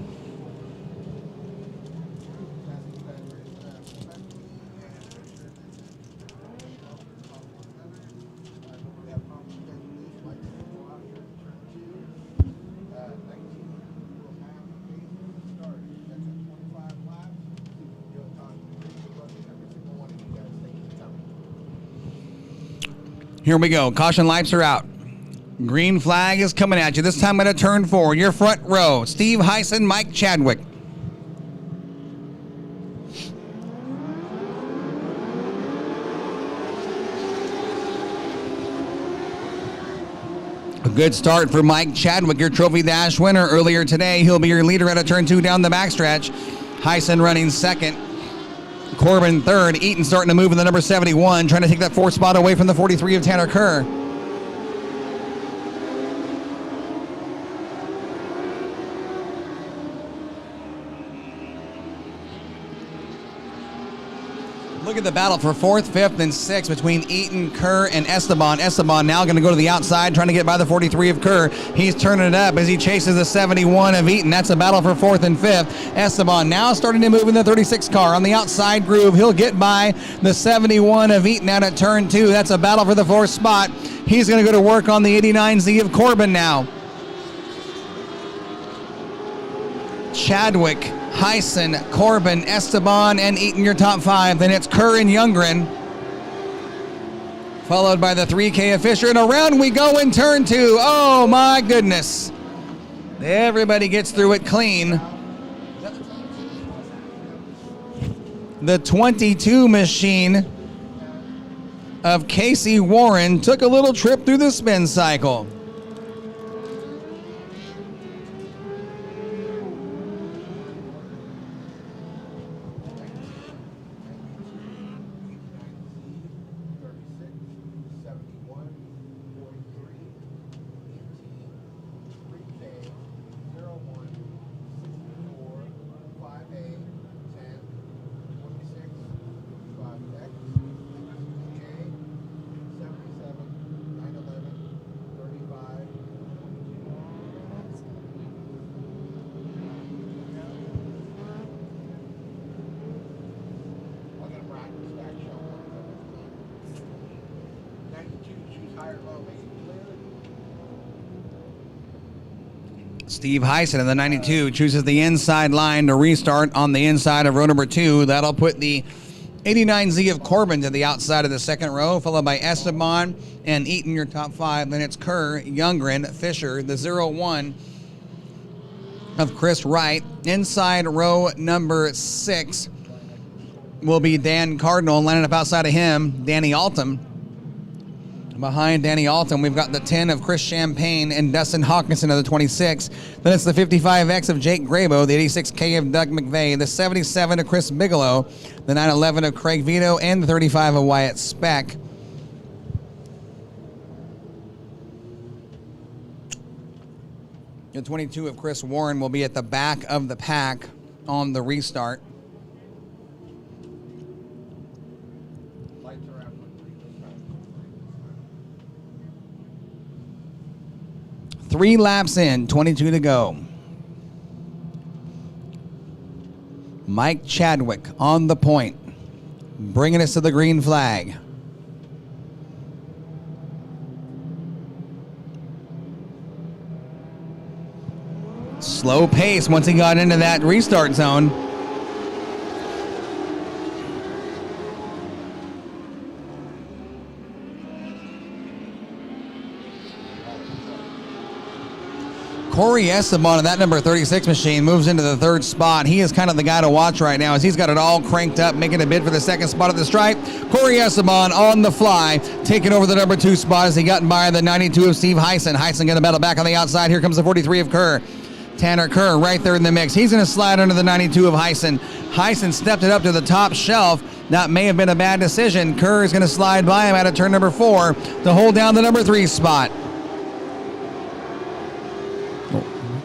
Here we go. Caution lights are out. Green flag is coming at you. This time at a turn 4. Your front row, Steve Heisen, Mike Chadwick. A good start for Mike Chadwick, your Trophy Dash winner earlier today. He'll be your leader at a turn 2 down the backstretch. Heisen running second. Corbin third. Eaton starting to move in the number 71, trying to take that 4th spot away from the 43 of Tanner Kerr. Look at the battle for 4th, 5th, and 6th between Eaton, Kerr, and Esteban. Esteban now going to go to the outside, trying to get by the 43 of Kerr. He's turning it up as he chases the 71 of Eaton. That's a battle for 4th and 5th. Esteban now starting to move in the 36 car. On the outside groove, he'll get by the 71 of Eaton out at turn 2. That's a battle for the 4th spot. He's going to go to work on the 89Z of Corbin now. Chadwick, Heisen, Corbin, Esteban, and Eaton, your top 5. Then it's Kerr and Youngren, followed by the 3K of Fisher. And around we go in turn 2. Oh, my goodness. Everybody gets through it clean. The 22 machine of Casey Warren took a little trip through the spin cycle. Steve Heisen in the 92 chooses the inside line to restart on the inside of row number 2. That'll put the 89Z of Corbin to the outside of the second row, followed by Esteban and Eaton, your top 5. Then it's Kerr, Youngren, Fisher, the 01 of Chris Wright. Inside row number 6 will be Dan Cardinal, lining up outside of him, Danny Altum. Behind Danny Altum, we've got the 10 of Chris Champagne and Dustin Hawkinson of the 26. Then it's the 55X of Jake Grabo, the 86K of Doug McVeigh, the 77 of Chris Bigelow, the 911 of Craig Vito, and the 35 of Wyatt Speck. The 22 of Chris Warren will be at the back of the pack on the restart. Lights are out on green this time. 3 laps in, 22 to go. Mike Chadwick on the point, bringing us to the green flag. Slow pace once he got into that restart zone. Cory Esteban in that number 36 machine moves into the 3rd spot. He is kind of the guy to watch right now as he's got it all cranked up, making a bid for the 2nd spot at the stripe. Cory Esteban on the fly, taking over the number 2 spot as he got by the 92 of Steve Heisen. Heisen going to battle back on the outside. Here comes the 43 of Kerr. Tanner Kerr right there in the mix. He's going to slide under the 92 of Heisen. Heisen stepped it up to the top shelf. That may have been a bad decision. Kerr is going to slide by him out of turn number 4 to hold down the number 3 spot.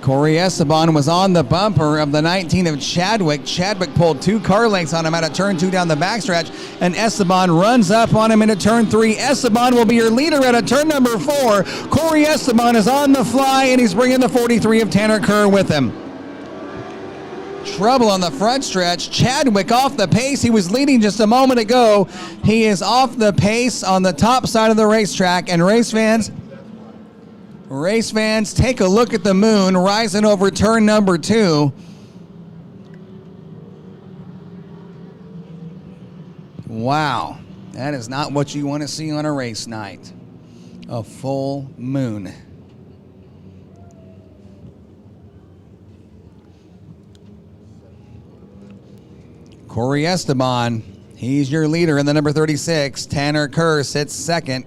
Cory Esteban was on the bumper of the 19 of Chadwick. Chadwick pulled 2 car lengths on him out of turn 2 down the backstretch, and Esteban runs up on him into turn 3. Esteban will be your leader out of turn number 4. Cory Esteban is on the fly, and he's bringing the 43 of Tanner Kerr with him. Trouble on the front stretch. Chadwick off the pace. He was leading just a moment ago. He is off the pace on the top side of the racetrack, and race fans, take a look at the moon rising over turn number 2. Wow, that is not what you want to see on a race night. A full moon. Cory Esteban, he's your leader in the number 36. Tanner Kerr sits 2nd.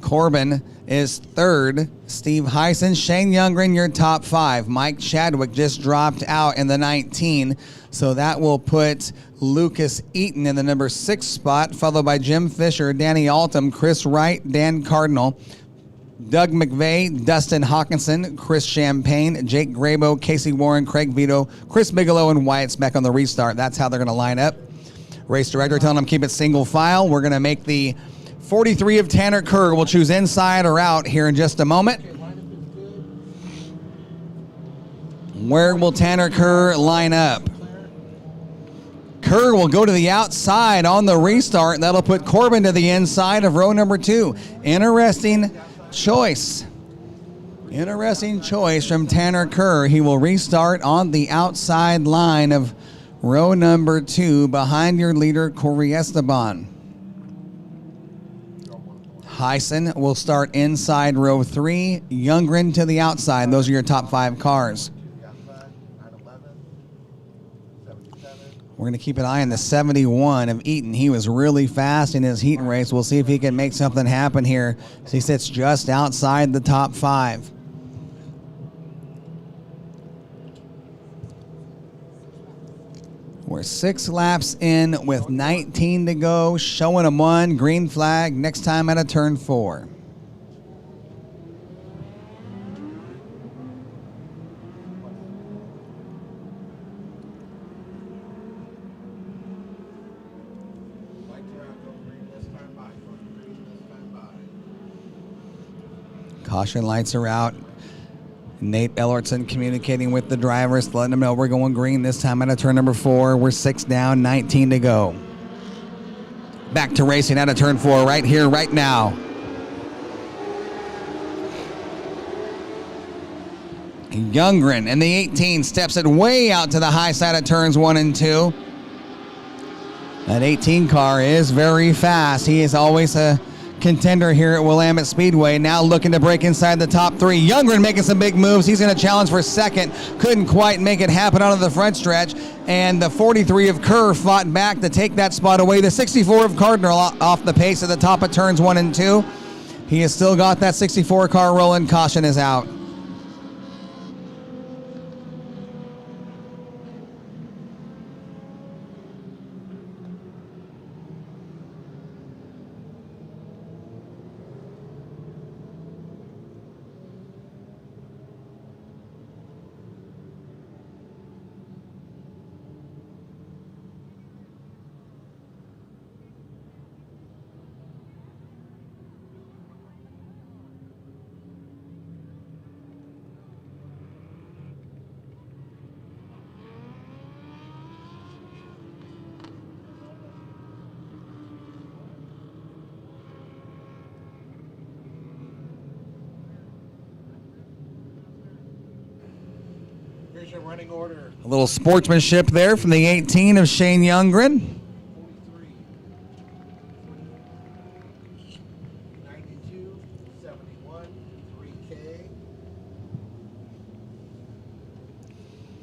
Corbin is 3rd. Steve Heisen, Shane Youngren, your top 5. Mike Chadwick just dropped out in the 19, so that will put Lucas Eaton in the number 6 spot, followed by Jim Fisher, Danny Altum, Chris Wright, Dan Cardinal, Doug McVeigh, Dustin Hawkinson, Chris Champagne, Jake Grabo, Casey Warren, Craig Vito, Chris Bigelow, and Wyatt Speck on the restart. That's how they're going to line up. Race director telling them keep it single file. We're going to make the 43 of Tanner Kerr. We'll choose inside or out here in just a moment. Where will Tanner Kerr line up? Kerr will go to the outside on the restart. That'll put Corbin to the inside of row number 2. Interesting choice. Interesting choice from Tanner Kerr. He will restart on the outside line of row number 2 behind your leader, Cory Esteban. Heisen will start inside row 3. Youngren to the outside. Those are your top 5 cars. We're going to keep an eye on the 71 of Eaton. He was really fast in his heat race. We'll see if he can make something happen here. So he sits just outside the top 5. We're 6 laps in with 19 to go. Showing them 1. Green flag. Next time out of turn 4. Caution lights are out. Nate Ellertson communicating with the drivers, letting them know we're going green this time out of turn number 4. We're 6 down, 19 to go. Back to racing out of turn 4 right here, right now. Youngren in the 18 steps it way out to the high side of turns 1 and 2. That 18 car is very fast. He is always a contender here at Willamette Speedway. Now looking to break inside the top 3. Youngren making some big moves. He's going to challenge for 2nd. Couldn't quite make it happen onto the front stretch. And the 43 of Kerr fought back to take that spot away. The 64 of Cardinal off the pace at the top of turns 1 and 2. He has still got that 64 car rolling. Caution is out. Here's your running order. A little sportsmanship there from the 18 of Shane Youngren. 43. 92, 71, 3K.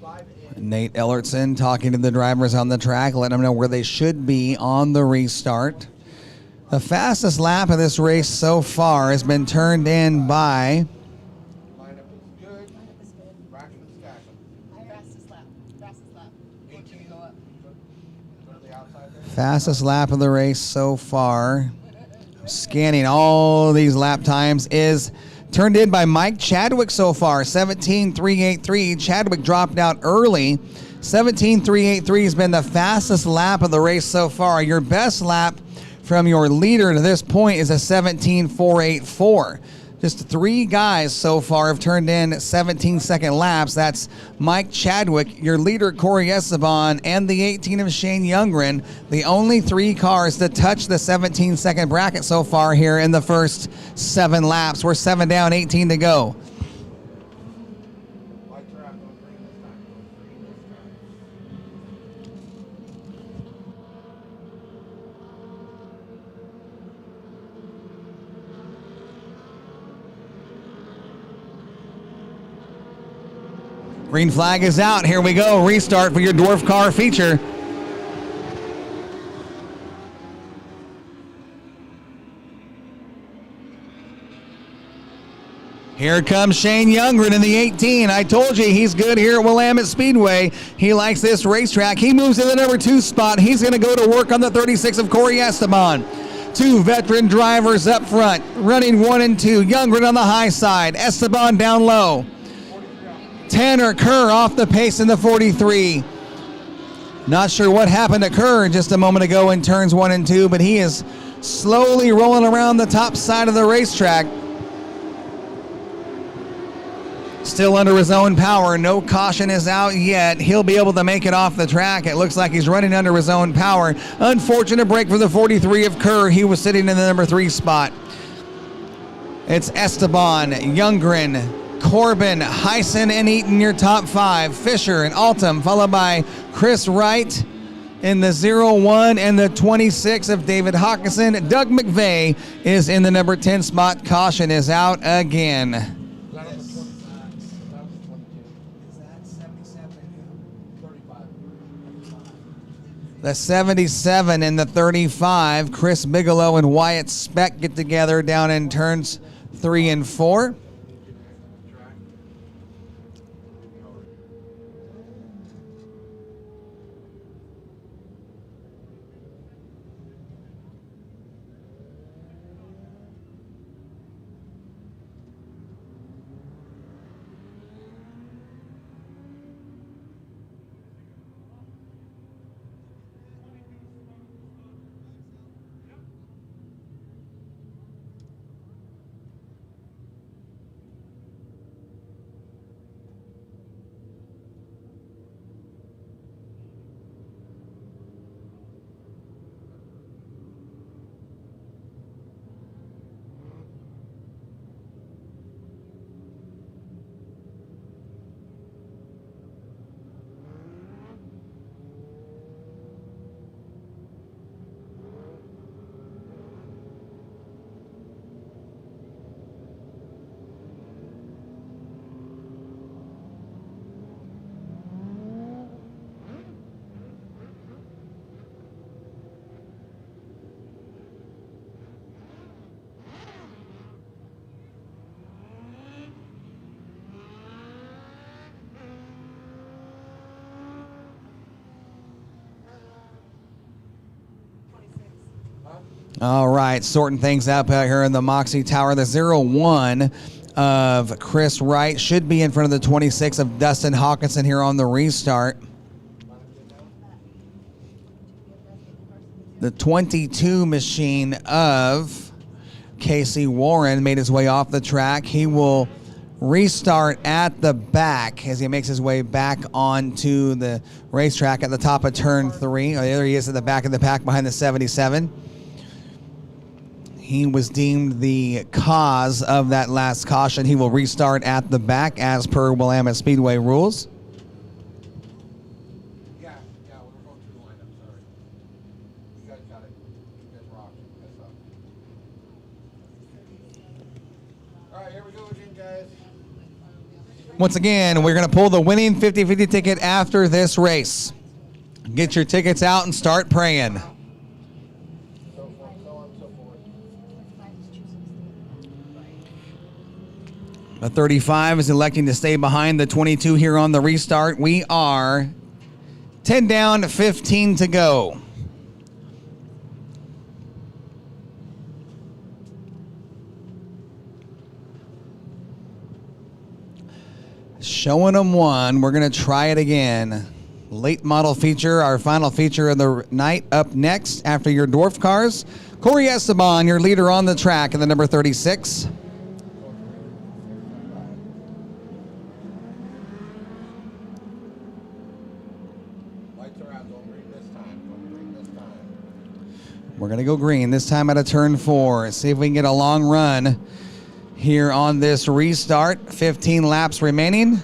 5A. Nate Ellertson talking to the drivers on the track, letting them know where they should be on the restart. The fastest lap of this race so far has been turned in by Lineup is good. Rack and stack 'em. Fastest lap. 18. Go to the outside there. fastest lap of the race so far. Scanning all these lap times is turned in by Mike Chadwick so far, 17.383. Chadwick dropped out early. 17.383 has been the fastest lap of the race so far. Your best lap from your leader to this point is a 17.484. Just 3 guys so far have turned in 17-second laps. That's Mike Chadwick, your leader Cory Esteban, and the 18 of Shane Youngren. The only 3 cars to touch the 17-second bracket so far here in the first 7 laps. We're 7 down, 18 to go. Lights are out. Going green this time. Going green this time. Green flag is out. Here we go. Restart for your dwarf car feature. Here comes Shane Youngren in the 18. I told you he's good here at Willamette Speedway. He likes this racetrack. He moves to the number 2 spot. He's going to go to work on the 36 of Cory Esteban. 2 veteran drivers up front, running 1 and 2. Youngren on the high side. Esteban down low. Tanner Kerr off the pace in the 43. Not sure what happened to Kerr just a moment ago in turns 1 and 2, but he is slowly rolling around the top side of the racetrack. Still under his own power. No caution is out yet. He'll be able to make it off the track. It looks like he's running under his own power. Unfortunate break for the 43 of Kerr. He was sitting in the number 3 spot. It's Esteban, Youngren, Corbin, Heisen, and Eaton, your top 5. Fisher and Altum, followed by Chris Wright in the 01 and the 26 of David Hawkinson. Doug McVeigh is in the number 10 spot. Caution is out again. That was 25. That was 22. Is that 77? 35. The 77 and the 35. Chris Bigelow and Wyatt Speck get together down in turns 3 and 4. All right, sorting things up out here in the Moxie Tower. The 01 of Chris Wright should be in front of the 26 of Dustin Hawkinson here on the restart. The 22 machine of Casey Warren made his way off the track. He will restart at the back as he makes his way back onto the racetrack at the top of turn 3. Oh, there he is at the back of the pack behind the 77. He was deemed the cause of that last caution. He will restart at the back as per Willamette Speedway rules. guys. Once again, we're going to pull the winning 50-50 ticket after this race. Get your tickets out and start praying. So forth, so on and so forth. The 35 is electing to stay behind the 22 here on the restart. We are 10 down, 15 to go. Showing them one. We're going to try it again. Late model feature, our final feature of the night. Up next, after your dwarf cars, Cory Esteban, your leader on the track in the number 36. Lights are out. Go green this time. Go green this time. We're going to go green this time at a turn 4. See if we can get a long run here on this restart. 15 laps remaining.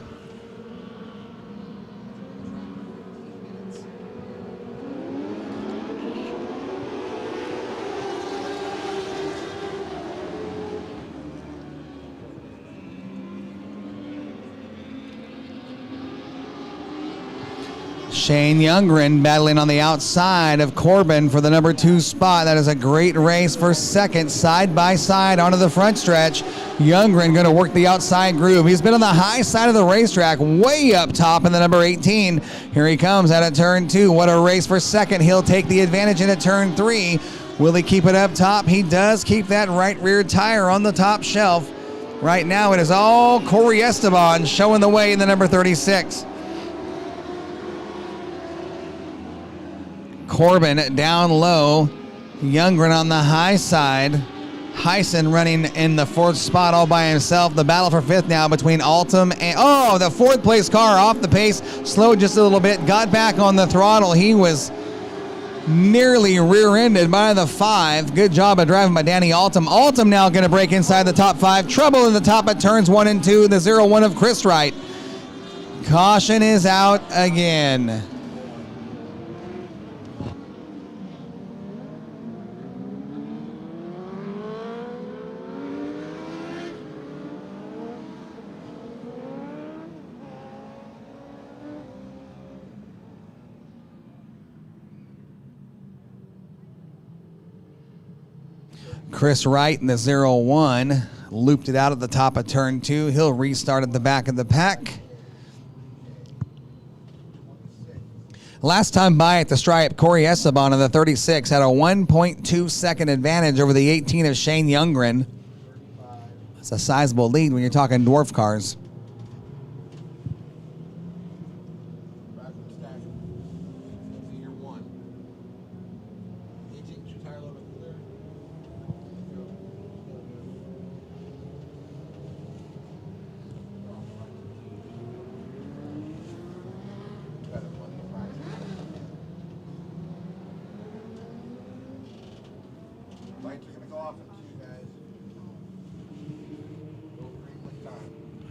Shane Youngren battling on the outside of Corbin for the number 2 spot. That is a great race for second, side by side onto the front stretch. Youngren going to work the outside groove. He's been on the high side of the racetrack, way up top in the number 18. Here he comes out of turn 2. What a race for second. He'll take the advantage into turn 3. Will he keep it up top? He does keep that right rear tire on the top shelf. Right now it is all Cory Esteban showing the way in the number 36. Corbin down low. Youngren on the high side. Heisen running in the 4th spot all by himself. The battle for 5th now between Altum and... Oh, the 4th place car off the pace. Slowed just a little bit. Got back on the throttle. He was nearly rear-ended by the 5. Good job of driving by Danny Altum. Altum now going to break inside the top 5. Trouble in the top at turns 1 and 2. The 0-1 of Chris Wright. Caution is out again. Chris Wright in the 0-1 looped it out at the top of turn 2. He'll restart at the back of the pack. Last time by at the stripe, Cory Esteban in the 36 had a 1.2 second advantage over the 18 of Shane Youngren. It's a sizable lead when you're talking dwarf cars. Back in the stack. Into year 1. 18, your tire load up there. Got it, plenty of practice. Lights are going to go off in 2, guys. Go green this time.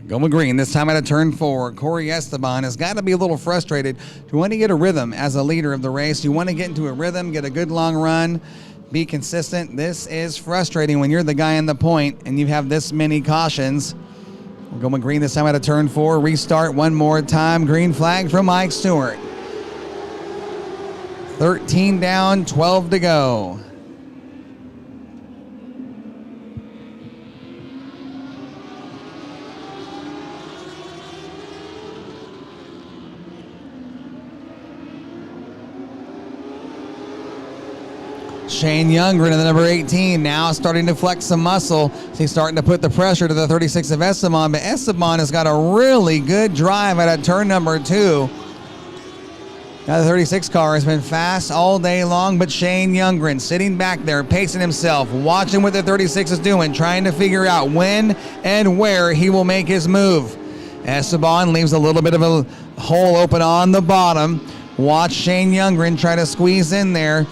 Going green this time at a turn 4. Cory Esteban has got to be a little frustrated. You want to get a rhythm as a leader of the race. You want to get into a rhythm, get a good long run, be consistent. This is frustrating when you're the guy in the point and you have this many cautions. We're going green this time at a turn 4. Restart one more time. Green flag from Mike Stewart. 13 down, 12 to go. Shane Youngren in the number 18 now starting to flex some muscle. He's starting to put the pressure to the 36 of Esteban, but Esteban has got a really good drive at a turn number 2. Now the 36 car has been fast all day long, but Shane Youngren sitting back there, pacing himself, watching what the 36 is doing, trying to figure out when and where he will make his move. Esteban leaves a little bit of a hole open on the bottom. Watch Shane Youngren try to squeeze in there.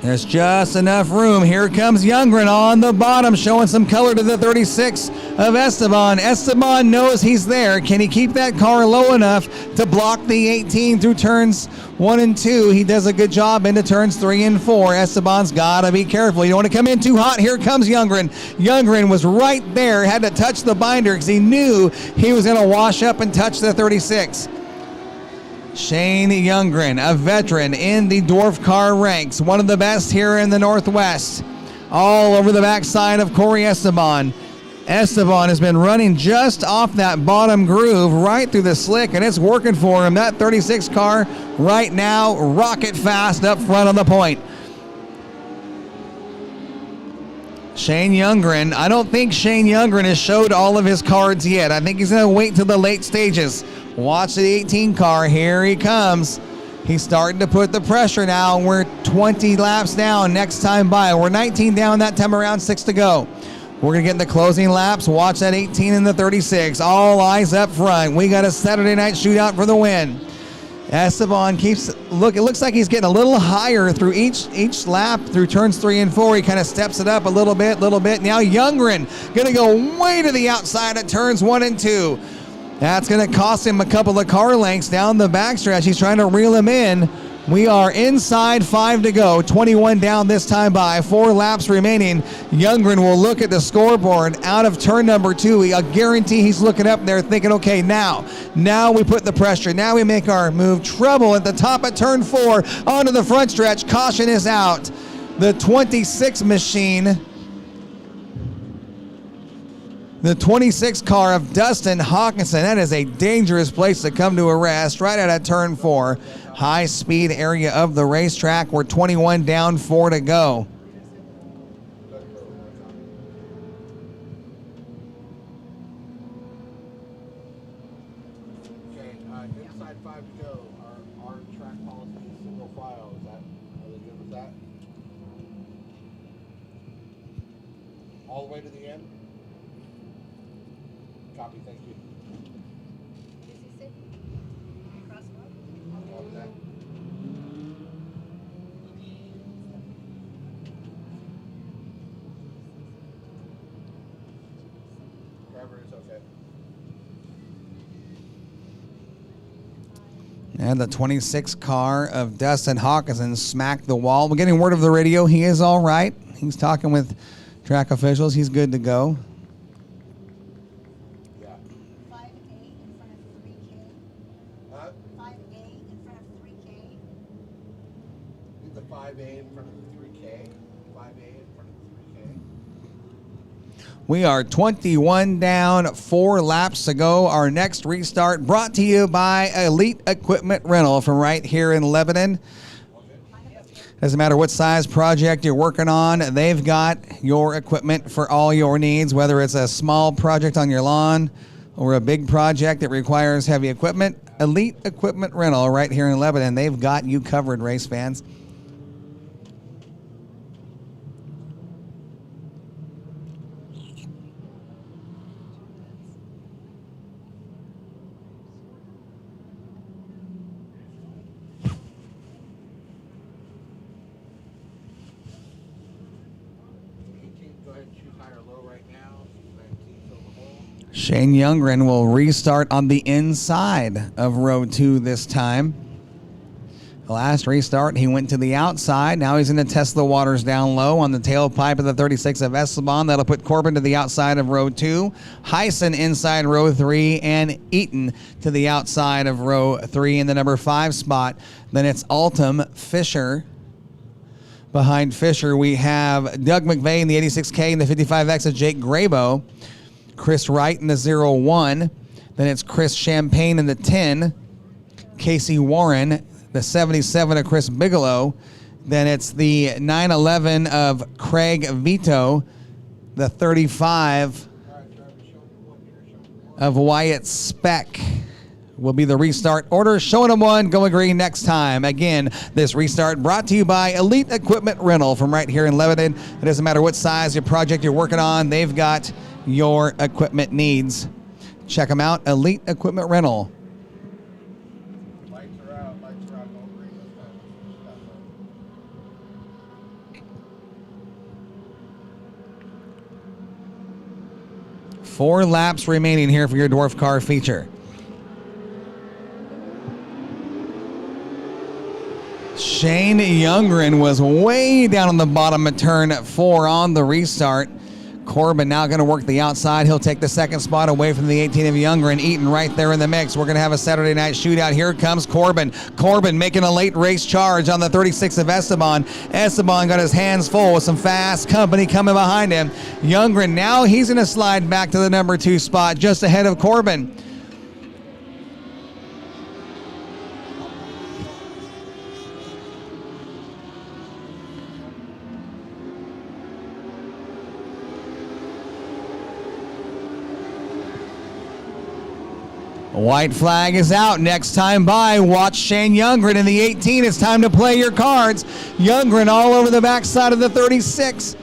There's just enough room. Here comes Youngren on the bottom, showing some color to the 36 of Esteban. Esteban knows he's there. Can he keep that car low enough to block the 18 through turns 1 and 2? He does a good job into turns 3 and 4. Esteban's got to be careful. You don't want to come in too hot. Here comes Youngren. Youngren was right there, had to touch the binder because he knew he was going to wash up and touch the 36. Shane Youngren, a veteran in the dwarf car ranks, one of the best here in the Northwest, all over the backside of Cory Esteban. Esteban has been running just off that bottom groove right through the slick, and it's working for him. That 36 car right now, rocket fast up front on the point. Shane Youngren, I don't think Shane Youngren has showed all of his cards yet. I think he's going to wait till the late stages. Watch the 18 car. Here he comes. He's starting to put the pressure now. We're 20 laps down next time by. We're 19 down that time around, 6 to go. We're going to get in the closing laps. Watch that 18 and the 36. All eyes up front. We got a Saturday night shootout for the win. Esteban keeps it looks like he's getting a little higher through each lap through turns 3 and 4. He kind of steps it up a little bit. Now Youngren going to go way to the outside at turns 1 and 2. That's going to cost him a couple of car lengths down the backstretch. He's trying to reel him in. We are inside 5 to go. 21 down this time by. 4 laps remaining. Youngren will look at the scoreboard out of turn number 2. I guarantee he's looking up there thinking, okay, now we put the pressure. Now we make our move. Trouble at the top of turn 4 onto the front stretch. Caution is out. The 26 machine. The 26 car of Dustin Hawkinson. That is a dangerous place to come to a rest. Right out of turn 4. High speed area of the racetrack. We're 21 down, 4 to go. Okay, inside 5 to go. Our track policy is single file. Are they good with that? All the way to the end? Copy, thank you. Copy that. Wherever is okay. And the 26 car of Dustin Hawkinson smacked the wall. We're getting word of the radio. He is all right. He's talking with track officials. He's good to go. 5A in front of 3K. Huh? 5A in front of 3K. Need the 5A in front of the 3K. 5A in front of the 3K. We are 21 down, 4 laps to go. Our next restart brought to you by Elite Equipment Rental from right here in Lebanon. Doesn't matter what size project you're working on, they've got your equipment for all your needs, whether it's a small project on your lawn or a big project that requires heavy equipment. Elite Equipment Rental right here in Lebanon, they've got you covered, race fans. Go ahead and choose high or low right now. 19 fill the hole. Shane Youngren will restart on the inside of row 2 this time. The last restart, he went to the outside. Now he's going to test the waters down low on the tailpipe of the 36 of Esteban. That'll put Corbin to the outside of row 2. Hyson inside row 3, and Eaton to the outside of row 3 in the number 5 spot. Then it's Altum, Fisher. Behind Fisher, we have Doug McVeigh in the 86K and the 55X of Jake Grabo. Chris Wright in the 01. Then it's Chris Champagne in the 10. Casey Warren, the 77 of Chris Bigelow. Then it's the 911 of Craig Vito. The 35 of Wyatt Speck will be the restart order. Showing them one, going green next time. Again, this restart brought to you by Elite Equipment Rental from right here in Lebanon. It doesn't matter what size your project you're working on, they've got your equipment needs. Check them out, Elite Equipment Rental. Lights are out. Lights are out. Go green this time. 4 laps remaining here for your dwarf car feature. Shane Youngren was way down on the bottom of turn 4 on the restart. Corbin now going to work the outside. He'll take the second spot away from the 18 of Youngren. Eaton right there in the mix. We're going to have a Saturday night shootout. Here comes Corbin. Corbin making a late race charge on the 36 of Esteban. Esteban got his hands full with some fast company coming behind him. Youngren now he's going to slide back to the number 2 spot just ahead of Corbin. White flag is out. Next time by, watch Shane Youngren in the 18. It's time to play your cards. Youngren all over the backside of the 36.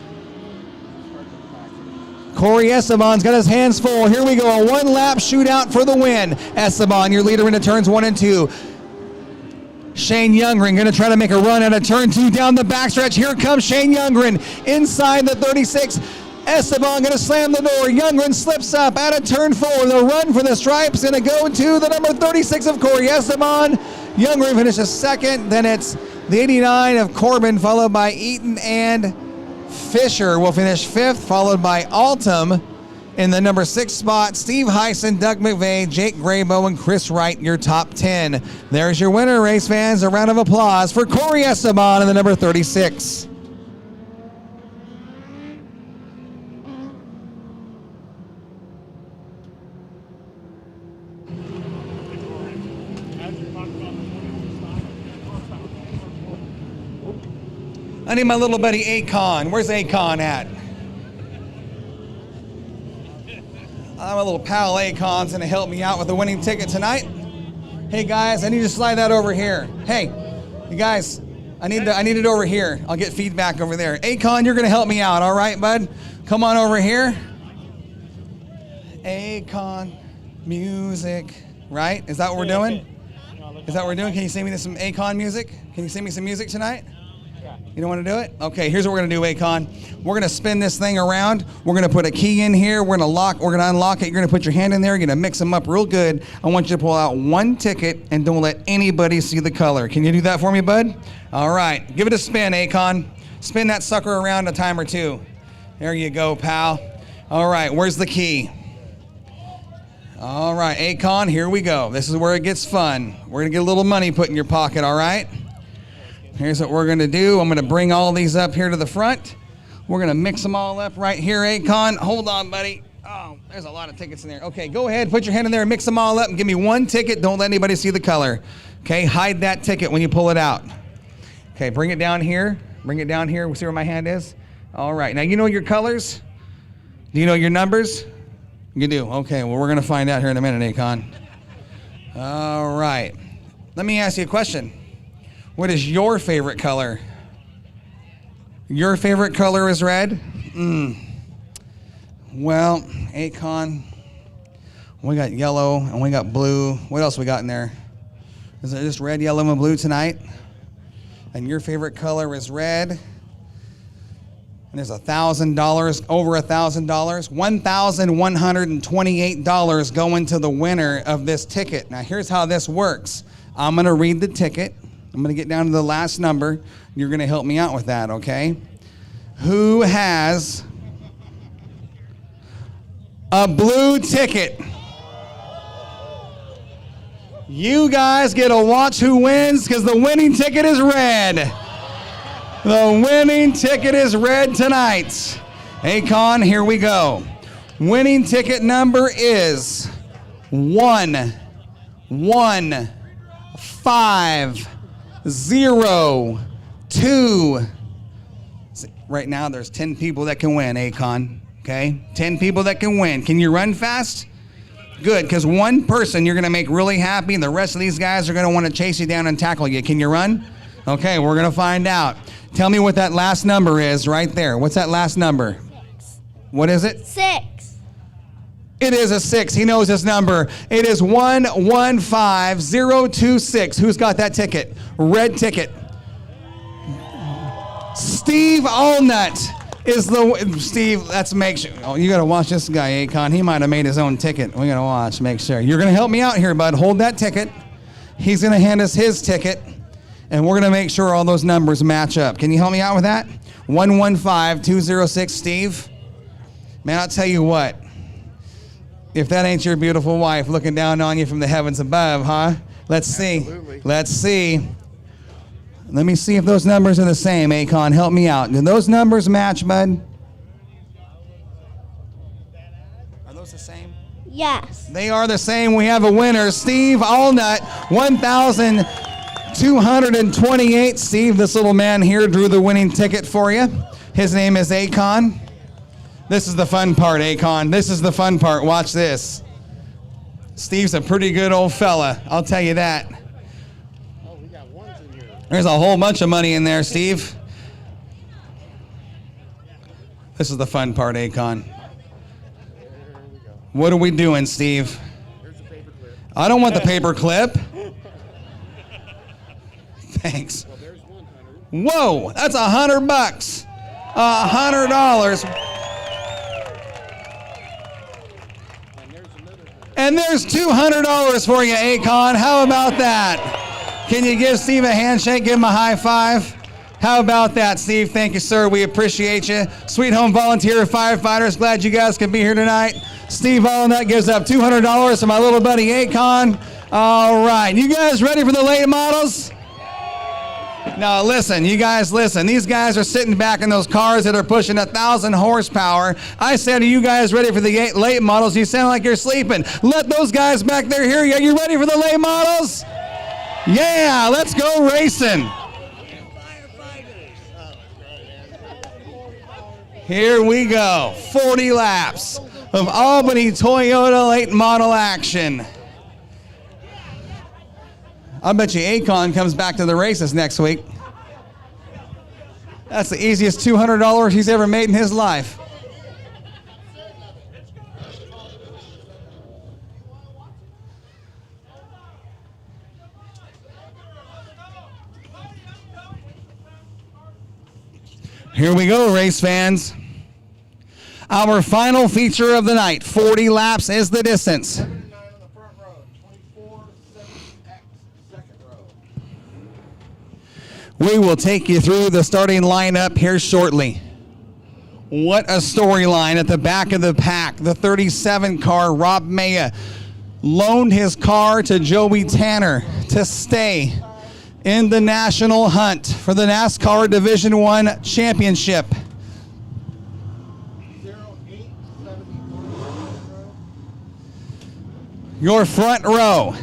Cory Esteban's got his hands full. Here we go, a 1-lap shootout for the win. Esteban, your leader into turns 1 and 2. Shane Youngren going to try to make a run out of turn 2 down the backstretch. Here comes Shane Youngren inside the 36. Esteban going to slam the door. Youngren slips up out of turn 4. The run for the stripes going to go to the number 36 of Cory Esteban. Youngren finishes second. Then it's the 89 of Corbin, followed by Eaton and Fisher will finish 5th, followed by Altum in the number 6 spot. Steve Heisen, Doug McVeigh, Jake Graybo, and Chris Wright, your top 10. There's your winner, race fans. A round of applause for Cory Esteban in the number 36. I need my little buddy Akon. Where's Akon at? My little pal Akon's gonna help me out with the winning ticket tonight. Hey guys, I need to slide that over here. Hey, you guys, I need it over here. I'll get feedback over there. Akon, you're gonna help me out, all right, bud? Come on over here. Akon, music, right? Is that what we're doing? Is that what we're doing? Can you sing me some Akon music? Can you sing me some music tonight? You don't want to do it? Okay, here's what we're going to do, Akon. We're going to spin this thing around. We're going to put a key in here. We're going to unlock it. You're going to put your hand in there. You're going to mix them up real good. I want you to pull out 1 ticket and don't let anybody see the color. Can you do that for me, bud? All right, give it a spin, Akon. Spin that sucker around a time or 2. There you go, pal. All right, where's the key? All right, Akon, here we go. This is where it gets fun. We're going to get a little money put in your pocket, all right? Here's what we're going to do. I'm going to bring all these up here to the front. We're going to mix them all up right here, Akon. Hold on, buddy. Oh, there's a lot of tickets in there. Okay, go ahead. Put your hand in there and mix them all up and give me 1 ticket. Don't let anybody see the color. Okay, hide that ticket when you pull it out. Okay, bring it down here. Bring it down here. We'll see where my hand is. All right. Now, you know your colors? Do you know your numbers? You do. Okay, well, we're going to find out here in a minute, Akon. All right. Let me ask you a question. What is your favorite color? Your favorite color is red? Well, Akon, we got yellow and we got blue. What else we got in there? Is it just red, yellow, and blue tonight? And your favorite color is red? And there's $1,000, over $1,000, $1,128 going to the winner of this ticket. Now, here's how this works. I'm going to read the ticket. I'm going to get down to the last number. You're going to help me out with that, okay? Who has a blue ticket? You guys get to watch who wins because the winning ticket is red. The winning ticket is red tonight. Akon, here we go. Winning ticket number is 1, 1, 5, 0, 2. Right now, there's 10 people that can win, Akon. Okay? 10 people that can win. Can you run fast? Good, because 1 person you're going to make really happy, and the rest of these guys are going to want to chase you down and tackle you. Can you run? Okay, we're going to find out. Tell me what that last number is right there. What's that last number? 6. What is it? 6. It is a 6. He knows his number. It is 115026. Who's got that ticket? Red ticket. Steve Allnut. is the Steve? Let's make sure. Oh, you gotta watch this guy, Akon. He might have made his own ticket. We gotta watch, make sure. You're gonna help me out here, bud. Hold that ticket. He's gonna hand us his ticket, and we're gonna make sure all those numbers match up. Can you help me out with that? 115206, Steve. Man, I'll tell you what. If that ain't your beautiful wife looking down on you from the heavens above, huh? Let's see. Absolutely. Let's see. Let me see if those numbers are the same, Akon. Help me out. Do those numbers match, bud? Are those the same? Yes. They are the same. We have a winner, Steve Allnut, 1,228. Steve, this little man here drew the winning ticket for you. His name is Akon. This is the fun part, Akon. This is the fun part. Watch this. Steve's a pretty good old fella. I'll tell you that. Oh, we got ones in here. There's a whole bunch of money in there, Steve. This is the fun part, Akon. What are we doing, Steve? Here's the paper clip. I don't want the paper clip. Thanks. Well, there's 100. Whoa, that's $100. $100. And there's another 100. And there's $200 for you, Akon. How about that? Can you give Steve a handshake, give him a high five? How about that, Steve? Thank you, sir. We appreciate you. Sweet Home Volunteer Firefighters, glad you guys can be here tonight. Steve Allnut gives up $200 to my little buddy Akon. All right, you guys ready for the Latemodels? Now listen, you guys listen. These guys are sitting back in those cars that are pushing 1,000 horsepower. I said, are you guys ready for the Latemodels? You sound like you're sleeping. Let those guys back there hear you. Are you ready for the Latemodels? Yeah, let's go racing. Here we go. 40 laps of Albany Toyota late model action. I bet you Akon comes back to the races next week. That's the easiest $200 he's ever made in his life. Here we go, race fans. Our final feature of the night, 40 laps is the distance. 39 on the front row. 24, 7X, second row. We will take you through the starting lineup here shortly. What a storyline at the back of the pack. The 37 car, Rob Maya, loaned his car to Joey Tanner to stay in the national hunt for the NASCAR Division I Championship. 0874 row. Your front row.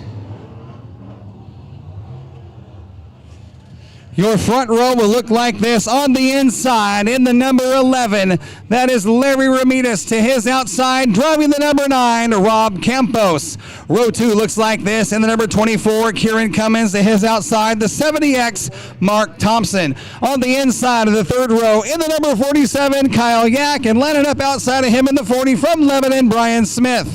Your front row will look like this. On the inside, in the number 11, that is Larry Ramirez. To his outside, driving the number 9, Rob Campos. Row 2 looks like this. In the number 24, Kieran Cummins. To his outside, the 70X, Mark Thompson. On the inside of the third row, in the number 47, Kyle Yak. And lining up outside of him in the 40 from Lebanon, Brian Smith.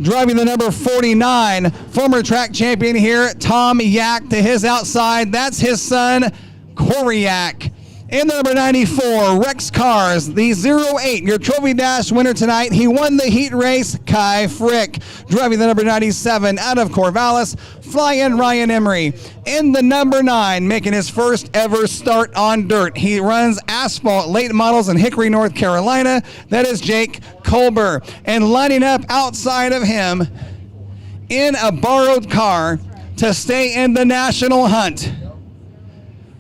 Driving the number 49, former track champion here, Tom Yak. To his outside, that's his son, Cory Yak. In the number 94, Rex Cars, the 08, your Trophy Dash winner tonight. He won the heat race, Kai Frick. Driving the number 97, out of Corvallis, Flying Ryan Emery. In the number 9, making his first ever start on dirt. He runs asphalt late models in Hickory, North Carolina. That is Jake Colber. And lining up outside of him in a borrowed car to stay in the national hunt.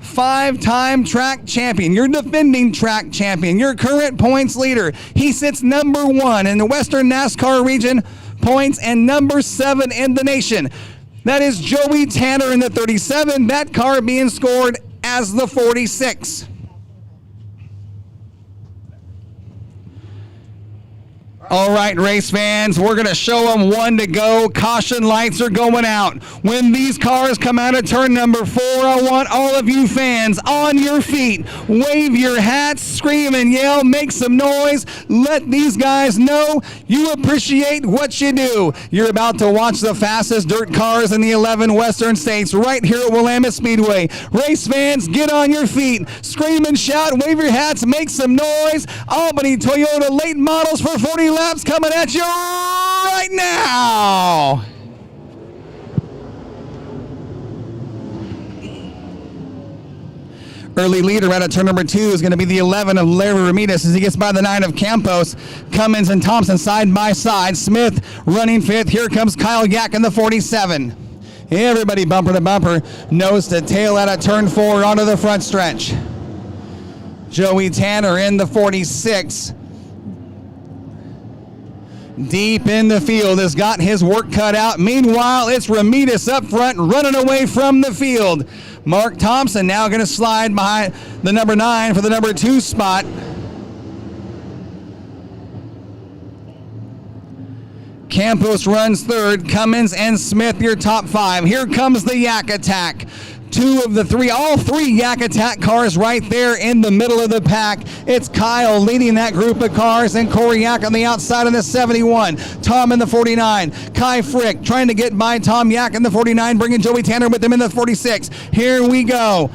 5-time track champion, your defending track champion, your current points leader. He sits number 1 in the Western NASCAR region points and number 7 in the nation. That is Joey Tanner in the 37, that car being scored as the 46. All right, race fans, we're going to show them 1 to go. Caution lights are going out. When these cars come out of turn number 4, I want all of you fans on your feet. Wave your hats, scream and yell, make some noise. Let these guys know you appreciate what you do. You're about to watch the fastest dirt cars in the 11 Western states right here at Willamette Speedway. Race fans, get on your feet. Scream and shout, wave your hats, make some noise. Albany Toyota Latemodels for 40 laps coming at you right now. Early leader out of turn number 2 is going to be the 11 of Larry Ramirez as he gets by the 9 of Campos. Cummins and Thompson side by side. Smith running 5th. Here comes Kyle Yak in the 47. Everybody bumper to bumper. Nose to tail out of turn 4 onto the front stretch. Joey Tanner in the 46. Deep in the field has got his work cut out. Meanwhile, it's Ramirez up front running away from the field. Mark Thompson now going to slide behind the number 9 for the number 2 spot. Campos runs 3rd. Cummins and Smith your top 5. Here comes the Yak attack. 2 of the 3, all 3 Yak attack cars right there in the middle of the pack. It's Kyle leading that group of cars and Cory Yak on the outside in the 71. Tom in the 49. Kai Frick trying to get by Tom Yak in the 49, bringing Joey Tanner with him in the 46. Here we go.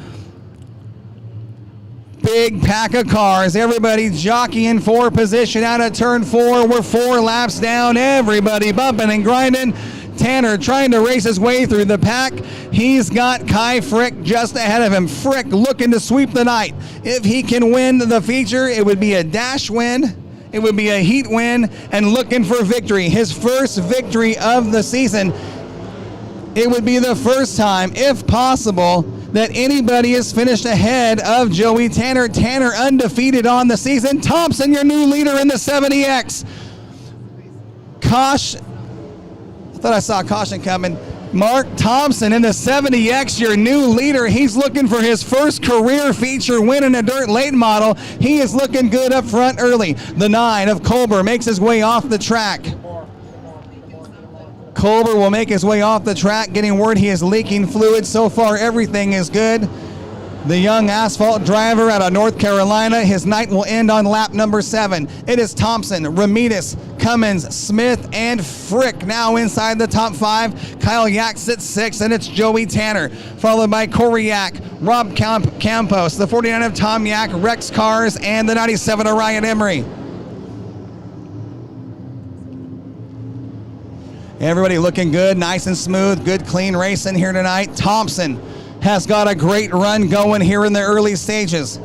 Big pack of cars. Everybody jockeying for position out of turn 4. We're 4 laps down. Everybody bumping and grinding. Tanner trying to race his way through the pack. He's got Kai Frick just ahead of him. Frick looking to sweep the night. If he can win the feature, it would be a dash win. It would be a heat win and looking for victory. His first victory of the season. It would be the first time, if possible, that anybody has finished ahead of Joey Tanner. Tanner undefeated on the season. Thompson, your new leader in the 70X. I thought I saw a caution coming. Mark Thompson in the 70X, your new leader. He's looking for his first career feature win in a dirt late model. He is looking good up front early. The 9 of Colbert makes his way off the track. Colbert will make his way off the track, getting word he is leaking fluid. So far, everything is good. The young asphalt driver out of North Carolina, his night will end on lap number 7. It is Thompson, Ramirez, Cummins, Smith, and Frick now inside the top 5. Kyle Yak sits 6th, and it's Joey Tanner, followed by Cory Yak, Rob Campos, the 49 of Tom Yak, Rex Cars, and the 97 of Ryan Emery. Everybody looking good, nice and smooth, good clean racing here tonight. Thompson has got a great run going here in the early stages.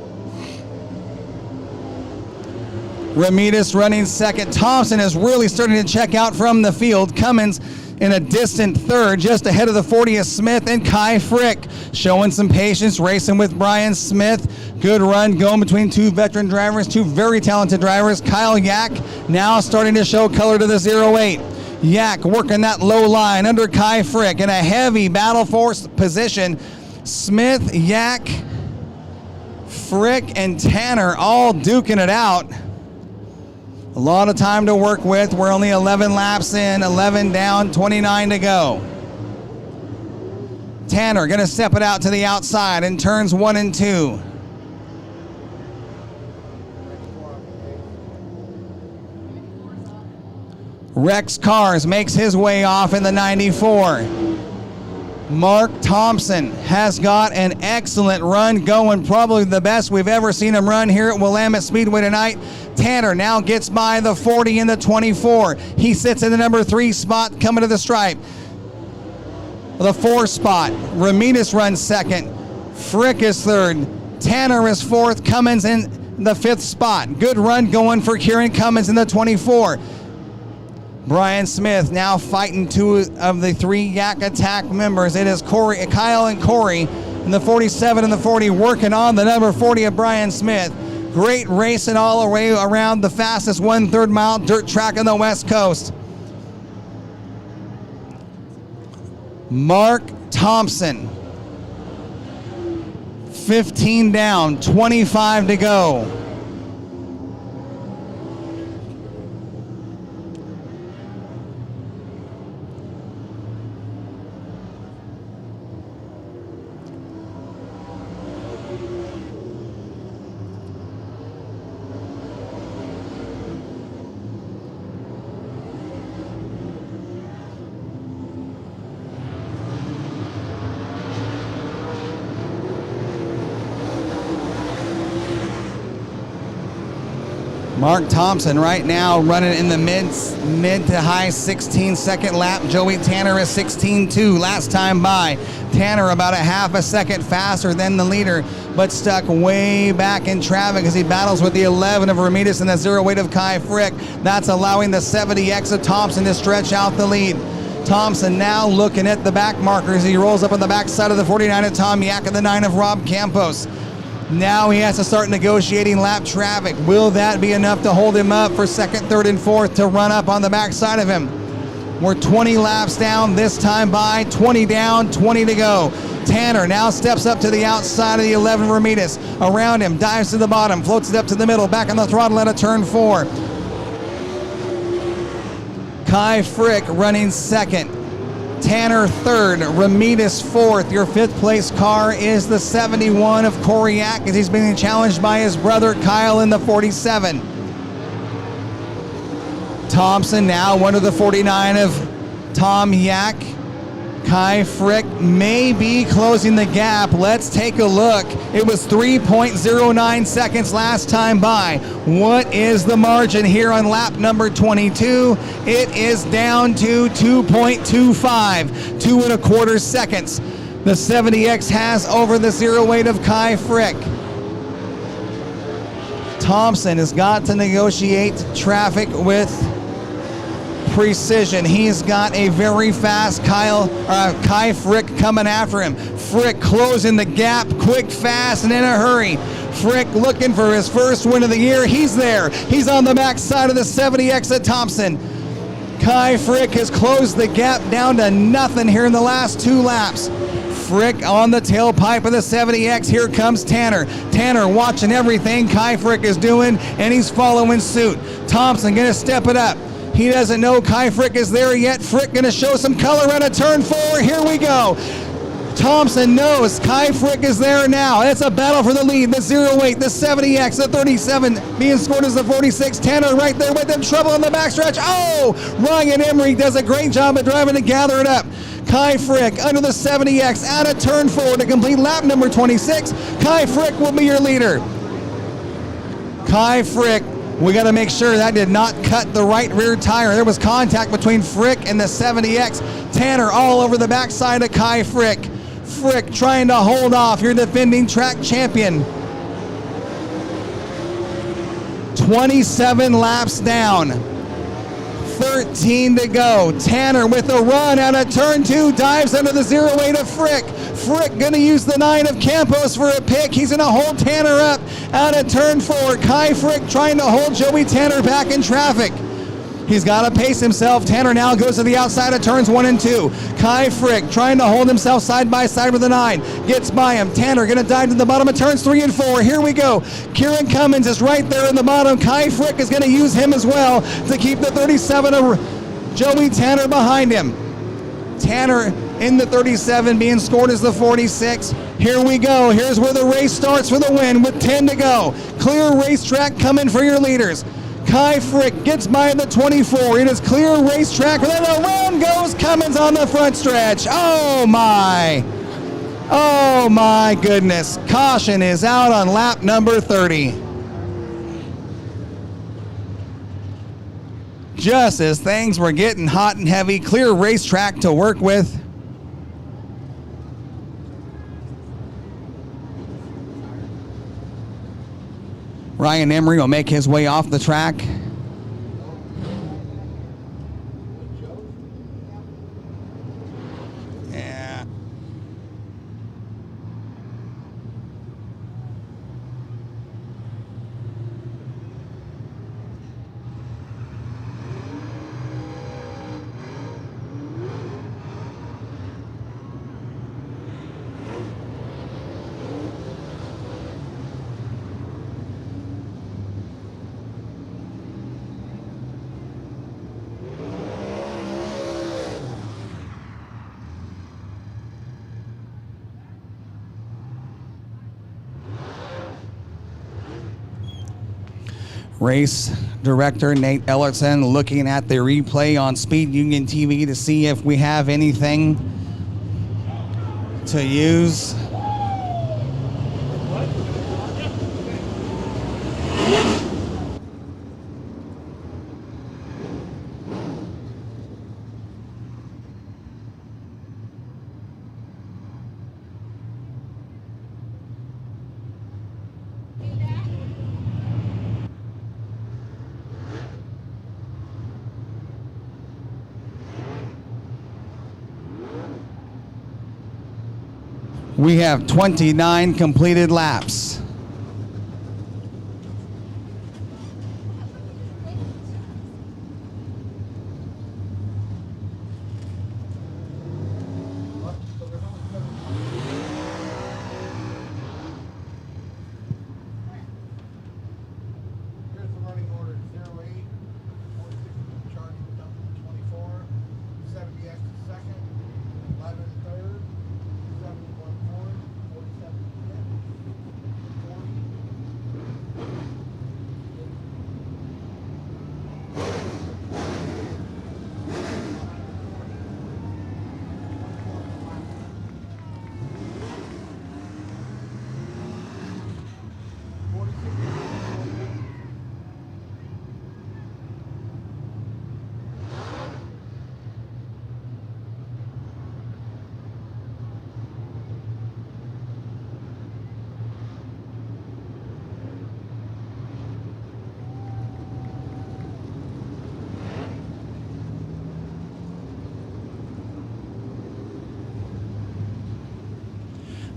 Ramirez running 2nd. Thompson is really starting to check out from the field. Cummins in a distant 3rd, just ahead of the 40 is Smith and Kai Frick. Showing some patience, racing with Brian Smith. Good run going between 2 veteran drivers, 2 very talented drivers. Kyle Yak now starting to show color to the 08. Yak working that low line under Kai Frick in a heavy battle force position. Smith, Yak, Frick, and Tanner all duking it out. A lot of time to work with. We're only 11 laps in, 11 down, 29 to go. Tanner going to step it out to the outside in turns 1 and 2. Rex Cars makes his way off in the 94. Mark Thompson has got an excellent run going, probably the best we've ever seen him run here at Willamette Speedway tonight. Tanner now gets by the 40 and the 24. He sits in the number 3 spot coming to the stripe. The 4 spot, Ramirez runs 2nd. Frick is 3rd. Tanner is 4th. Cummins in the 5th spot. Good run going for Kieran Cummins in the 24. Brian Smith now fighting 2 of the 3 Yak Attack members. It is Kyle and Cory in the 47 and the 40 working on the number 40 of Brian Smith. Great racing all the way around the fastest 1/3 mile dirt track on the West Coast. Mark Thompson, 15 down, 25 to go. Mark Thompson right now running in the mid to high 16-second lap. Joey Tanner is 16.2 last time by. Tanner about a half a second faster than the leader, but stuck way back in traffic as he battles with the 11 of Ramirez and the 0.8 of Kai Frick. That's allowing the 70X of Thompson to stretch out the lead. Thompson now looking at the back markers. He rolls up on the backside of the 49 of Tom Yak and the 9 of Rob Campos. Now he has to start negotiating lap traffic. Will that be enough to hold him up for second, third, and fourth to run up on the backside of him? We're 20 laps down this time by, 20 down, 20 to go. Tanner now steps up to the outside of the 11 Ramirez. Around him, dives to the bottom, floats it up to the middle, back on the throttle at a turn 4. Kai Frick running second. Tanner third, Ramirez fourth. Your fifth place car is the 71 of Cory Yak as he's being challenged by his brother Kyle in the 47. Thompson now under the 49 of Tom Yak. Kai Frick may be closing the gap. Let's take a look. It was 3.09 seconds last time by. What is the margin here on lap number 22? It is down to 2.25, 2.25 seconds. The 70X has over the 0.8 of Kai Frick. Thompson has got to negotiate traffic with precision. He's got a very fast Kai Frick coming after him. Frick closing the gap quick, fast, and in a hurry. Frick looking for his first win of the year. He's there. He's on the backside of the 70X at Thompson. Kai Frick has closed the gap down to nothing here in the last 2 laps. Frick on the tailpipe of the 70X. Here comes Tanner. Tanner watching everything Kai Frick is doing, and he's following suit. Thompson gonna step it up. He doesn't know Kai Frick is there yet. Frick gonna show some color on a turn 4. Here we go. Thompson knows Kai Frick is there now. It's a battle for the lead. The 0.8, the 70X, the 37 being scored as the 46. Tanner right there with him. Trouble on the backstretch. Oh! Ryan Emery does a great job of driving to gather it up. Kai Frick under the 70X out of turn 4 to complete lap number 26. Kai Frick will be your leader. Kai Frick, we got to make sure that did not cut the right rear tire. There was contact between Frick and the 70X. Tanner all over the backside of Kai Frick. Frick trying to hold off your defending track champion. 27 laps down. 13 to go. Tanner with a run out of turn 2, dives under the 0.8 of Frick. Frick gonna use the 9 of Campos for a pick. He's gonna hold Tanner up out of turn 4. Kai Frick trying to hold Joey Tanner back in traffic. He's got to pace himself. Tanner now goes to the outside of turns 1 and 2. Kai Frick trying to hold himself side by side with the 9. Gets by him. Tanner going to dive to the bottom of turns 3 and 4. Here we go. Kieran Cummins is right there in the bottom. Kai Frick is going to use him as well to keep the 37 of Joey Tanner behind him. Tanner in the 37 being scored as the 46. Here we go. Here's where the race starts for the win with 10 to go. Clear racetrack coming for your leaders. Kai Frick gets by the 24. It is clear racetrack. And then around goes Cummins on the front stretch. Oh my. Oh my goodness. Caution is out on lap number 30. Just as things were getting hot and heavy, clear racetrack to work with. Ryan Emery will make his way off the track. Yeah. Race director Nate Ellerson looking at the replay on Speed Union TV to see if we have anything to use. We have 29 completed laps. Here's the running order: 08, 46 charge up to 24, 70X second, 11 third, 71 fourth, 47 fifth, 40.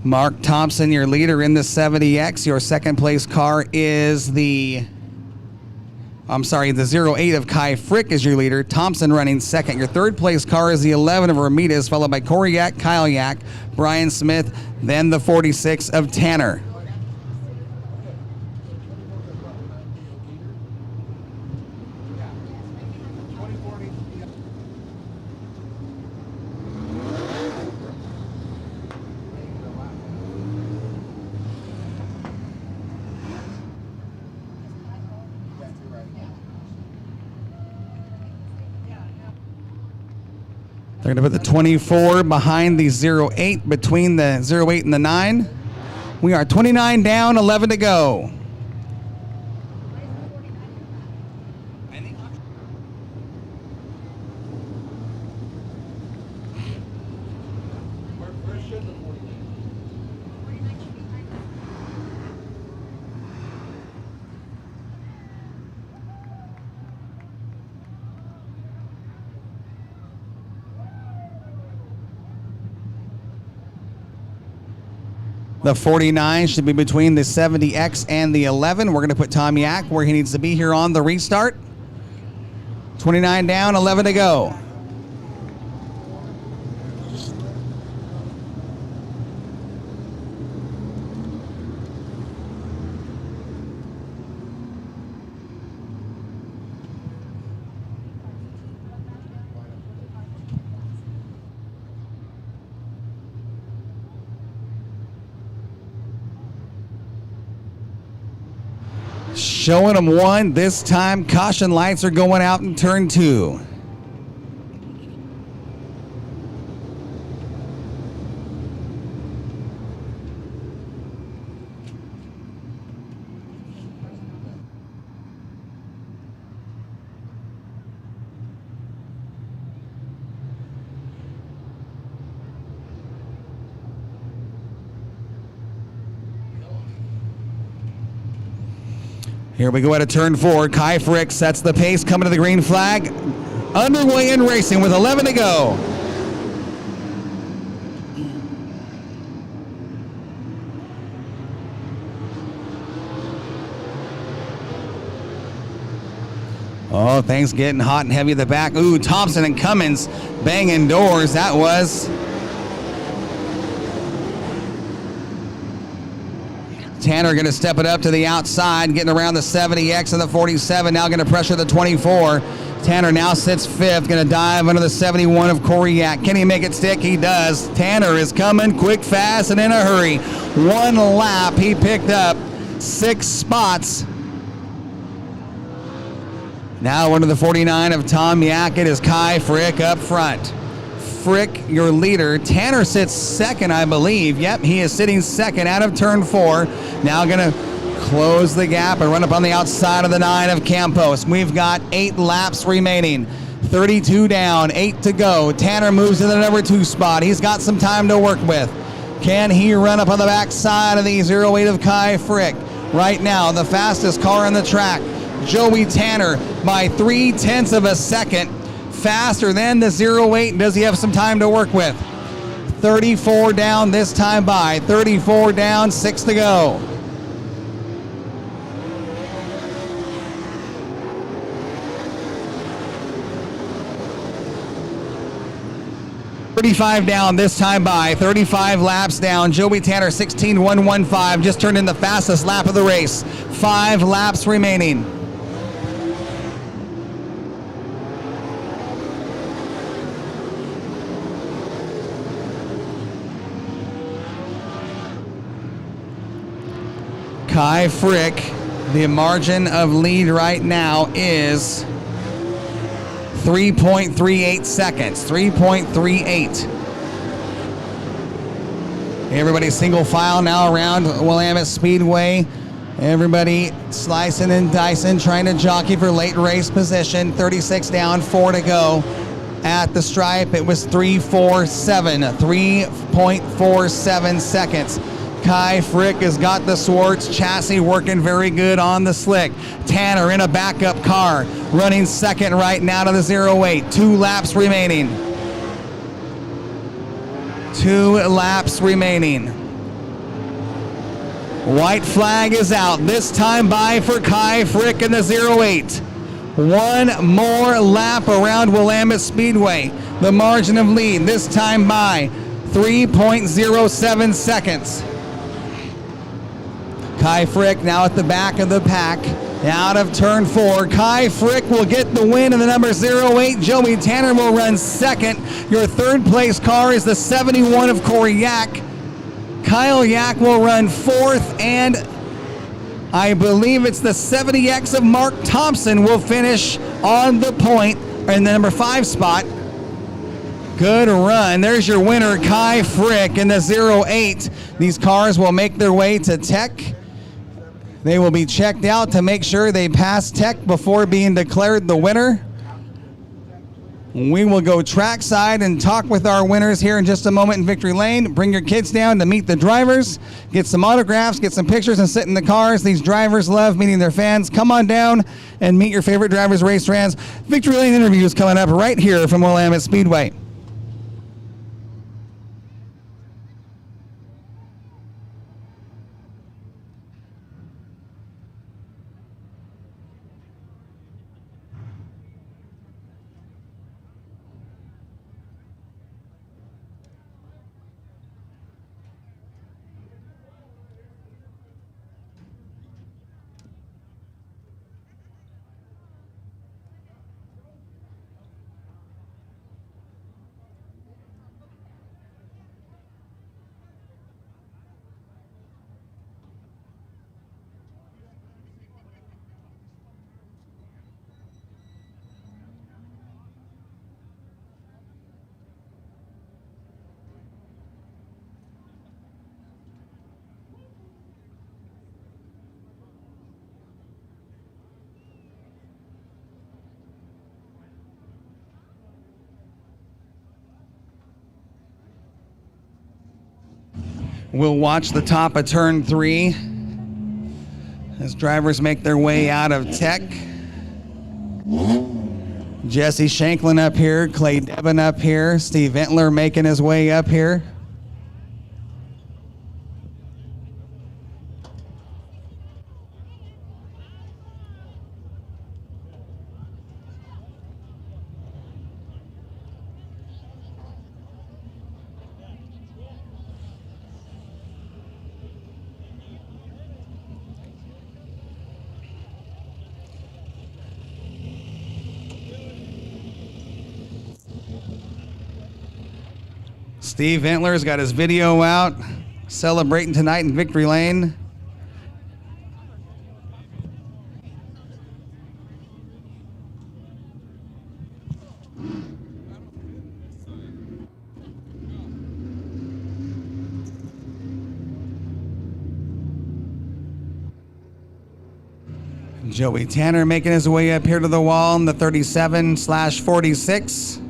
Mark Thompson, your leader in the 70X. Your second place car is the 08 of Kai Frick is your leader. Thompson running second. Your third place car is the 11 of Ramirez, followed by Corey Yak, Kyle Yak, Brian Smith, then the 46 of Tanner. They're going to put the 24 behind the 08, between the 08 and the 9. We are 29 down, 11 to go. Where should the 49? The 49 should be between the 70X and the 11. We're going to put Tom Yak where he needs to be here on the restart. 29 down, 11 to go. Showing them one. This time, caution lights are going out in turn 2. Here we go at a turn 4. Kai Frick sets the pace, coming to the green flag. Underway and racing with 11 to go. Oh, things getting hot and heavy at the back. Ooh, Thompson and Cummins banging doors. That was Tanner going to step it up to the outside, getting around the 70X and the 47. Now going to pressure the 24. Tanner now sits 5th, going to dive under the 71 of Corey Yak. Can he make it stick? He does. Tanner is coming quick, fast, and in a hurry. One lap, he picked up 6 spots. Now under the 49 of Tom Yak, it is Kai Frick up front. Frick, your leader. Tanner sits second, I believe. Yep, he is sitting second out of turn 4. Now going to close the gap and run up on the outside of the 9 of Campos. We've got 8 laps remaining. 32 down, 8 to go. Tanner moves to the number 2 spot. He's got some time to work with. Can he run up on the backside of the 08 of Kai Frick? Right now, the fastest car on the track, Joey Tanner, by 0.3 of a second. Faster than the 08. Does he have some time to work with? 34 down this time by. 34 down, 6 to go. $35 down this time by. 35 laps down. Joey Tanner 16.115 just turned in the fastest lap of the race. 5 laps remaining. Kai Frick, the margin of lead right now is 3.38 seconds. 3.38. Everybody single file now around Willamette Speedway. Everybody slicing and dicing, trying to jockey for late race position. 36 down, 4 to go. At the stripe, it was 3.47 seconds. Kai Frick has got the Swartz chassis working very good on the slick. Tanner in a backup car, running second right now to the 08. 2 laps remaining. 2 laps remaining. White flag is out. This time by for Kai Frick in the 08. 1 more lap around Willamette Speedway. The margin of lead this time by 3.07 seconds. Kai Frick now at the back of the pack, out of turn 4. Kai Frick will get the win in the number 08. Joey Tanner will run second. Your third place car is the 71 of Cory Yak. Kyle Yak will run fourth, and I believe it's the 70X of Mark Thompson will finish on the point in the number 5 spot. Good run. There's your winner, Kai Frick in the 08. These cars will make their way to Tech. They will be checked out to make sure they pass Tech before being declared the winner. We will go trackside and talk with our winners here in just a moment in Victory Lane. Bring your kids down to meet the drivers, get some autographs, get some pictures, and sit in the cars. These drivers love meeting their fans. Come on down and meet your favorite drivers, race fans. Victory Lane interviews coming up right here from Willamette Speedway. We'll watch the top of turn 3 as drivers make their way out of Tech. Jesse Shanklin up here, Clay Devin up here, Steve Entler making his way up here. Steve Entler's got his video out, celebrating tonight in Victory Lane. Joey Tanner making his way up here to the wall in the 37/46.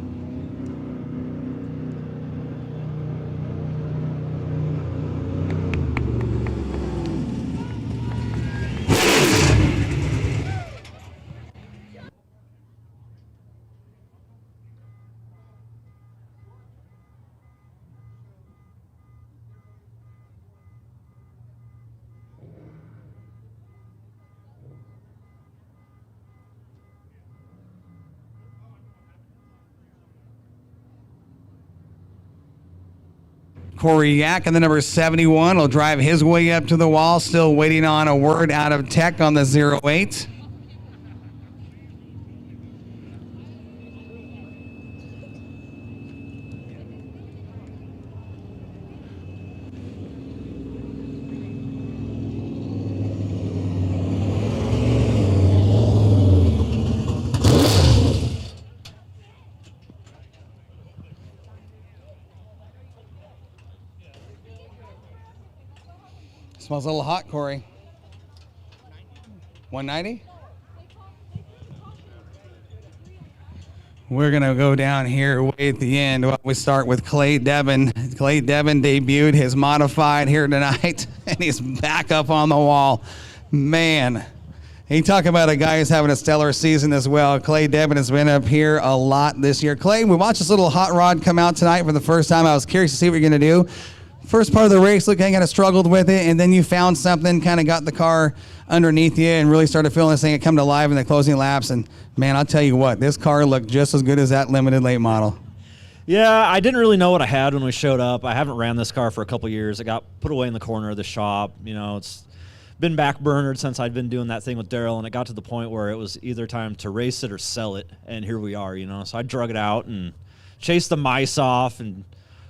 Corey Yak in the number 71 will drive his way up to the wall, still waiting on a word out of Tech on the 08. Smells a little hot, Corey. 190? We're going to go down here way at the end. We start with Clay Devin. Clay Devin debuted his modified here tonight, and he's back up on the wall. Man, he talk about a guy who's having a stellar season as well. Clay Devin has been up here a lot this year. Clay, we watched this little hot rod come out tonight for the first time. I was curious to see what you're going to do. First part of the race, look, I kind of struggled with it, and then you found something, kind of got the car underneath you and really started feeling this thing come to life in the closing laps. And, man, I'll tell you what, this car looked just as good as that limited late model. Yeah, I didn't really know what I had when we showed up. I haven't ran this car for a couple years. It got put away in the corner of the shop. You know, it's been backburnered since I'd been doing that thing with Daryl, and it got to the point where it was either time to race it or sell it, and here we are, you know. So I drug it out and chased the mice off and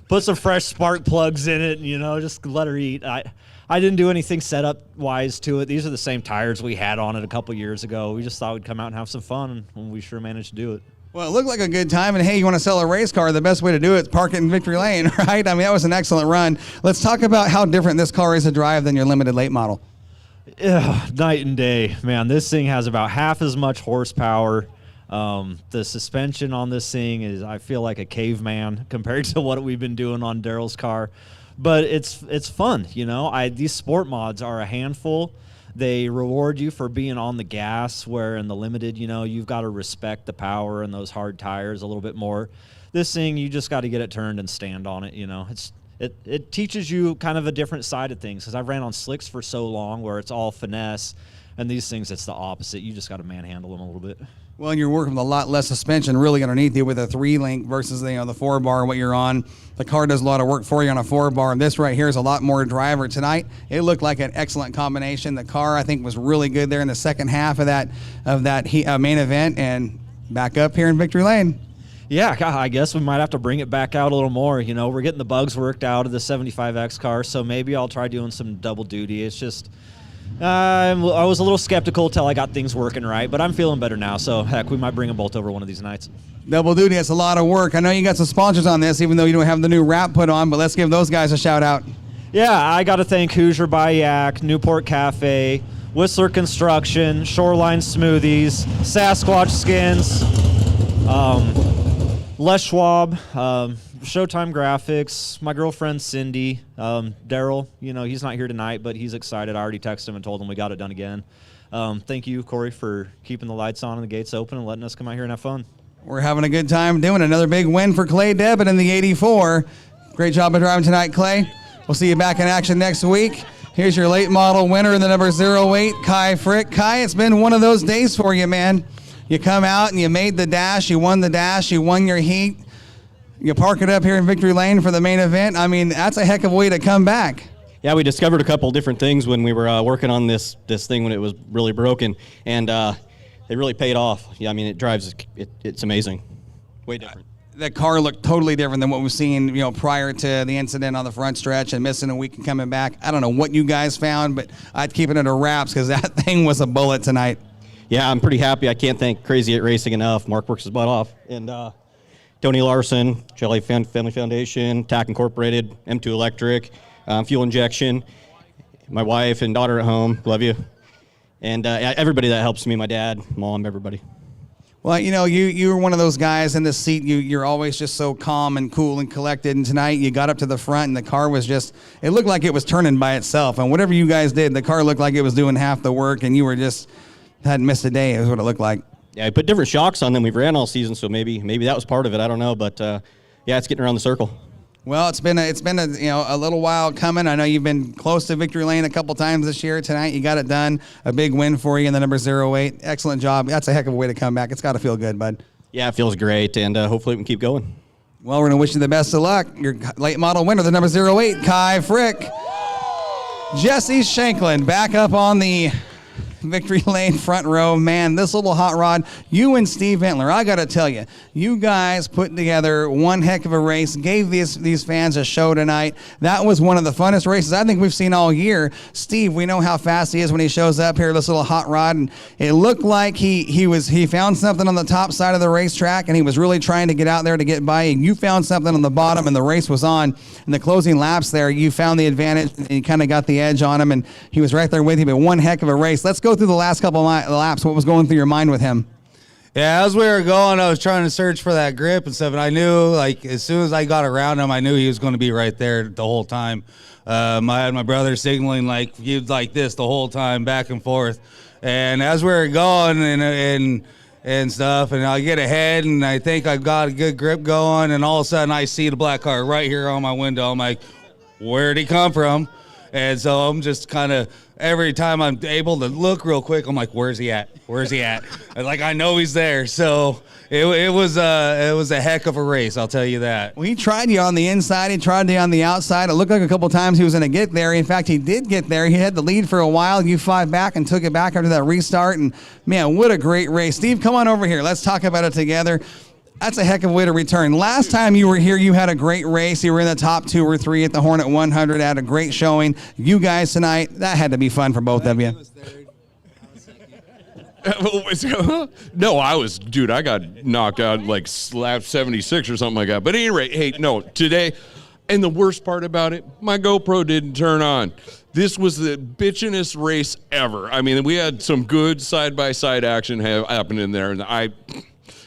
put some fresh spark plugs in it, and, you know, just let her eat. I didn't do anything setup-wise to it. These are the same tires we had on it a couple years ago. We just thought we'd come out and have some fun, and we sure managed to do it. Well, it looked like a good time, and hey, you want to sell a race car, the best way to do it is park it in Victory Lane, right? I mean, that was an excellent run. Let's talk about how different this car is to drive than your limited late model. Night and day, man. This thing has about half as much horsepower. The suspension on this thing is, I feel like a caveman compared to what we've been doing on Daryl's car, but it's fun, you know. These sport mods are a handful. They reward you for being on the gas, where in the limited, you know, you've got to respect the power and those hard tires a little bit more. This thing, you just got to get it turned and stand on it, you know. It teaches you kind of a different side of things, because I've ran on slicks for so long where it's all finesse, and these things, it's the opposite. You just got to manhandle them a little bit. Well, and you're working with a lot less suspension really underneath you with a 3-link versus the 4-bar, what you're on. The car does a lot of work for you on a 4-bar. This right here is a lot more driver tonight. It looked like an excellent combination. The car, I think, was really good there in the second half of that main event, and back up here in Victory Lane. Yeah, I guess we might have to bring it back out a little more. You know, we're getting the bugs worked out of the 75X car, so maybe I'll try doing some double duty. It's just, I was a little skeptical till I got things working right, but I'm feeling better now, so heck, we might bring them both over one of these nights. Double duty, that's a lot of work. I know you got some sponsors on this, even though you don't have the new wrap put on, but let's give those guys a shout out. Yeah, I got to thank Hoosier by Yak, Newport Cafe, Whistler Construction, Shoreline Smoothies, Sasquatch Skins, Les Schwab, Showtime Graphics, my girlfriend Cindy, Daryl, you know, he's not here tonight, but he's excited. I already texted him and told him we got it done again. Thank you, Corey, for keeping the lights on and the gates open and letting us come out here and have fun. We're having a good time doing another big win for Clay Devin in the 84. Great job of driving tonight, Clay. We'll see you back in action next week. Here's your late model winner in the number 08, Kai Frick. Kai, it's been one of those days for you, man. You come out and you made the dash, you won the dash, you won your heat. You park it up here in Victory Lane for the main event. I mean, that's a heck of a way to come back. Yeah, we discovered a couple different things when we were working on this thing when it was really broken, and they really paid off. Yeah, I mean, it drives, it's amazing. Way different. The car looked totally different than what we've seen, you know, prior to the incident on the front stretch and missing a week and coming back. I don't know what you guys found, but I'd keep it under wraps because that thing was a bullet tonight. Yeah, I'm pretty happy. I can't thank Crazy 8 Racing enough. Mark works his butt off. And Tony Larson, Jelly Family Foundation, TAC Incorporated, M2 Electric, Fuel Injection, my wife and daughter at home, love you. And everybody that helps me, my dad, mom, everybody. Well, you know, you were one of those guys in this seat. You're always just so calm and cool and collected. And tonight you got up to the front and the car was just, it looked like it was turning by itself. And whatever you guys did, the car looked like it was doing half the work and you were just, hadn't missed a day is what it looked like. Yeah, I put different shocks on them. We've ran all season, so maybe that was part of it. I don't know, but yeah, it's getting around the circle. Well, it's been a little while coming. I know you've been close to Victory Lane a couple times this year. Tonight you got it done. A big win for you in the number 08. Excellent job. That's a heck of a way to come back. It's got to feel good, bud. Yeah, it feels great, and hopefully we can keep going. Well, we're going to wish you the best of luck. Your late model winner, the number 08, Kai Frick. Jesse Shanklin back up on the victory lane front row. Man, this little hot rod, you and Steve Ventler, I got to tell you, you guys put together one heck of a race, gave these fans a show tonight. That was one of the funnest races I think we've seen all year. Steve, we know how fast he is when he shows up here, this little hot rod, and it looked like he found something on the top side of the racetrack, and he was really trying to get out there to get by, and you found something on the bottom, and the race was on. In the closing laps there, you found the advantage, and you kind of got the edge on him, and he was right there with you, but one heck of a race. Let's go through the last couple of laps. What was going through your mind with him? Yeah, as we were going, I was trying to search for that grip and stuff, and I knew, like, as soon as I got around him, I knew he was going to be right there the whole time. I had my brother signaling, like, he was like this the whole time, back and forth. And as we were going and stuff, and I get ahead, and I think I've got a good grip going, and all of a sudden I see the black car right here on my window. I'm like, where'd he come from? And so I'm just kind of, every time I'm able to look real quick, I'm like, where's he at? Where's he at? And like, I know he's there. So it was a heck of a race, I'll tell you that. Well, he tried you on the inside. He tried you on the outside. It looked like a couple times he was going to get there. In fact, he did get there. He had the lead for a while. You fought back and took it back after that restart. And, man, what a great race. Steve, come on over here. Let's talk about it together. That's a heck of a way to return. Last time you were here, you had a great race. You were in the top 2 or 3 at the Hornet 100. Had a great showing. You guys tonight, that had to be fun for both of you. No, I got knocked out like lap 76 or something like that. But at any rate, hey, no, today, and the worst part about it, my GoPro didn't turn on. This was the bitchinest race ever. I mean, we had some good side-by-side action happen in there, and I'm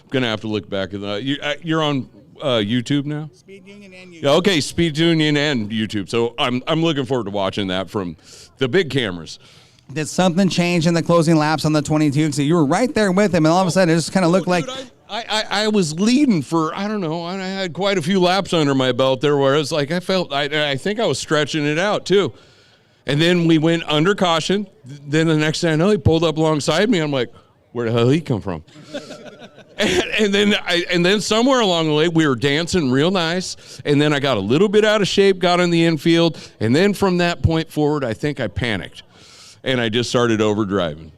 going to have to look back at that. You're on YouTube now? Speed Union and YouTube. Okay, Speed Union and YouTube. So I'm looking forward to watching that from the big cameras. Did something change in the closing laps on the 22? Because you were right there with him, and all of a sudden it just kind of looked like... I was leading for, I don't know, I had quite a few laps under my belt there where it's like I think I was stretching it out too. And then we went under caution. Then the next thing I know, he pulled up alongside me. I'm like, where the hell did he come from? And then somewhere along the way, we were dancing real nice. And then I got a little bit out of shape, got in the infield. And then from that point forward, I think I panicked. And I just started overdriving.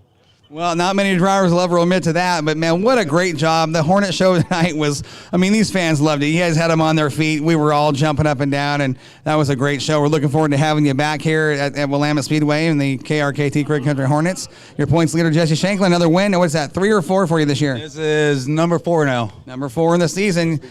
Well, not many drivers will ever admit to that, but man, what a great job. The Hornet show tonight was, I mean, these fans loved it. You guys had them on their feet. We were all jumping up and down, and that was a great show. We're looking forward to having you back here at Willamette Speedway in the KRKT Crooked Country Hornets. Your points leader, Jesse Shanklin, another win. What's that, 3 or 4 for you this year? This is number 4 now. Number 4 in the season.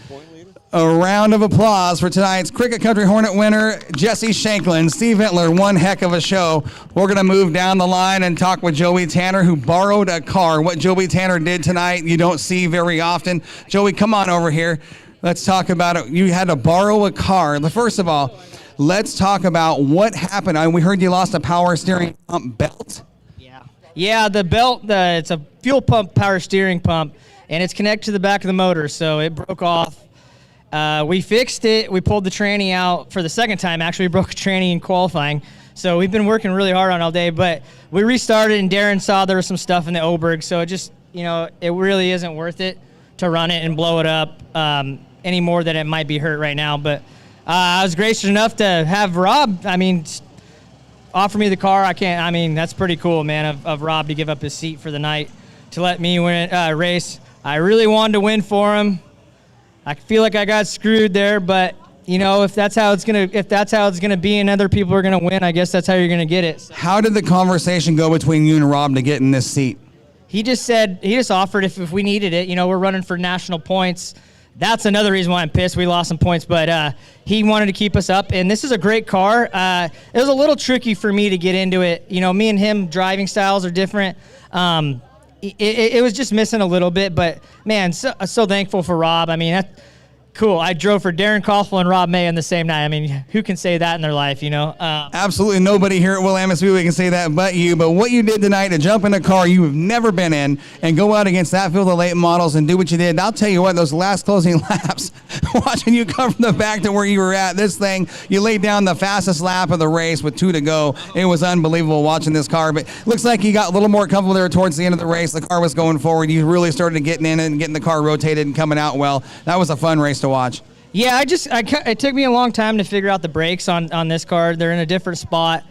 A round of applause for tonight's Cricket Country Hornet winner, Jesse Shanklin. Steve Ventler, one heck of a show. We're going to move down the line and talk with Joey Tanner, who borrowed a car. What Joey Tanner did tonight, you don't see very often. Joey, come on over here. Let's talk about it. You had to borrow a car. First of all, let's talk about what happened. We heard you lost a power steering pump belt. Yeah, the belt, it's a fuel pump power steering pump, and it's connected to the back of the motor, so it broke off. We fixed it. We pulled the tranny out for the second time. Actually, we broke a tranny in qualifying. So we've been working really hard on it all day. But we restarted, and Darren saw there was some stuff in the Oberg. So it just, it really isn't worth it to run it and blow it up any more than it might be hurt right now. But I was gracious enough to have Rob, offer me the car. That's pretty cool, man, of Rob to give up his seat for the night to let me win race. I really wanted to win for him. I feel like I got screwed there, but if that's how it's gonna be, and other people are gonna win, I guess that's how you're gonna get it. So. How did the conversation go between you and Rob to get in this seat? He just offered if we needed it. We're running for national points. That's another reason why I'm pissed. We lost some points, but he wanted to keep us up, and this is a great car. It was a little tricky for me to get into it. Me and him driving styles are different. It was just missing a little bit, but man, so thankful for Rob. That's cool. I drove for Darren Koffel and Rob May on the same night. Who can say that in their life, Absolutely nobody here at Willamette Speedway can say that but you. But what you did tonight to jump in a car you have never been in and go out against that field of Latemodels and do what you did, I'll tell you what, those last closing laps, watching you come from the back to where you were at, this thing, you laid down the fastest lap of the race with 2 to go. It was unbelievable watching this car, but looks like you got a little more comfortable there towards the end of the race. The car was going forward. You really started getting in and getting the car rotated and coming out well. That was a fun race to watch. Yeah, it took me a long time to figure out the brakes on this car. They're in a different spot.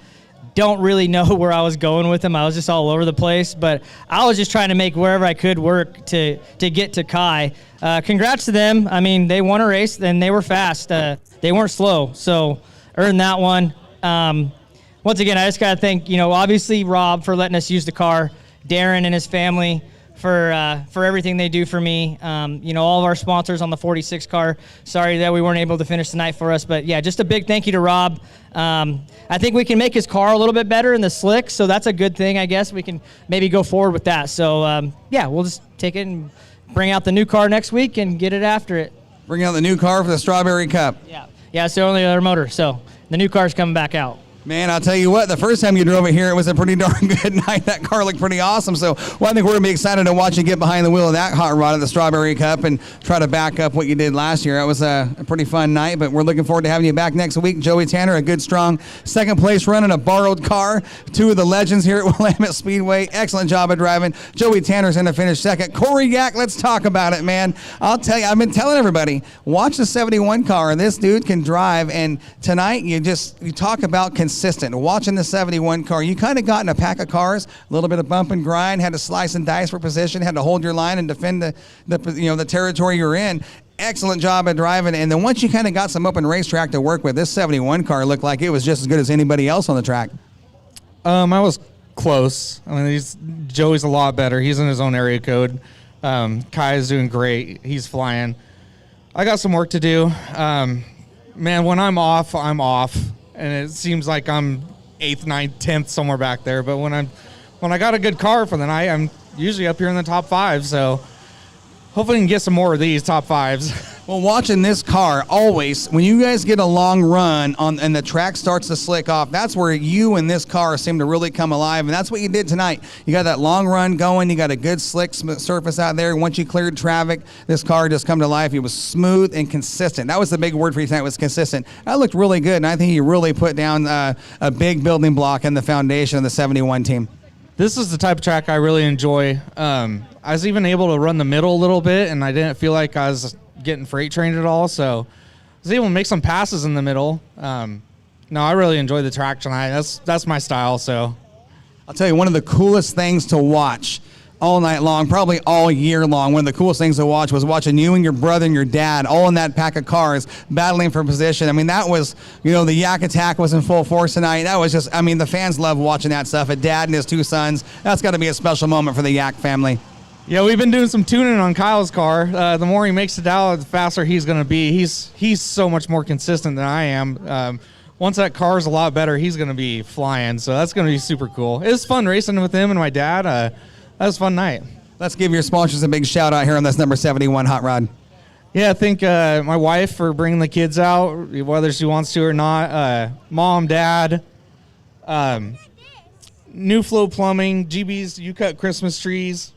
Don't really know where I was going with them. I was just all over the place, but I was just trying to make wherever I could work to get to Kai. Congrats to them. I mean, they won a race and they were fast. They weren't slow, so earned that one. Once again, I just got to thank, obviously Rob for letting us use the car, Darren and his family for everything they do for me. All of our sponsors on the 46 car. Sorry that we weren't able to finish tonight for us, but yeah, just a big thank you to Rob. I think we can make his car a little bit better in the slick, so that's a good thing. I guess we can maybe go forward with that. So yeah, we'll just take it and bring out the new car next week and get it after it. Bring out the new car for the Strawberry Cup. Yeah, it's the only other motor, so the new car's coming back out. Man, I'll tell you what, the first time you drove it here, it was a pretty darn good night. That car looked pretty awesome. So, well, I think we're going to be excited to watch you get behind the wheel of that hot rod at the Strawberry Cup and try to back up what you did last year. It was a pretty fun night, but we're looking forward to having you back next week. Joey Tanner, a good, strong second place run in a borrowed car. Two of the legends here at Willamette Speedway. Excellent job of driving. Joey Tanner's going to finish second. Cory Yak, let's talk about it, man. I'll tell you, I've been telling everybody, watch the 71 car. This dude can drive, and tonight you talk about consistent. Watching the 71 car, you kind of got in a pack of cars, a little bit of bump and grind, had to slice and dice for position, had to hold your line and defend the territory you're in. Excellent job at driving, and then once you kind of got some open racetrack to work with, this 71 car looked like it was just as good as anybody else on the track. I was close. I mean, Joey's a lot better. He's in his own area code. Kai is doing great. He's flying. I got some work to do. Man, when I'm off, I'm off. And it seems like I'm 8th, 9th, 10th, somewhere back there. But when I got a good car for the night, I'm usually up here in the top 5. So hopefully we can get some more of these top 5s. Well, watching this car, always, when you guys get a long run and the track starts to slick off, that's where you and this car seem to really come alive, and that's what you did tonight. You got that long run going, you got a good slick surface out there. Once you cleared traffic, this car just come to life. It was smooth and consistent. That was the big word for you tonight, was consistent. That looked really good, and I think you really put down a big building block in the foundation of the 71 team. This is the type of track I really enjoy. I was even able to run the middle a little bit, and I didn't feel like I was getting freight trained at all, so I was able to make some passes in the middle. No, I really enjoyed the track tonight. That's my style. So I'll tell you, one of the coolest things to watch all night long, probably all year long, one of the coolest things to watch was watching you and your brother and your dad all in that pack of cars battling for position. I mean, that was, the Yak Attack was in full force tonight. That was just, the fans love watching that stuff. A dad and his two sons, that's got to be a special moment for the Yak family. Yeah, we've been doing some tuning on Kyle's car. The more he makes it out, the faster he's going to be. He's so much more consistent than I am. Once that car's a lot better, he's going to be flying. So that's going to be super cool. It was fun racing with him and my dad. That was a fun night. Let's give your sponsors a big shout out here on this number 71 Hot Rod. Yeah, I think my wife for bringing the kids out, whether she wants to or not. Mom, Dad, New Flow Plumbing, GB's You Cut Christmas Trees.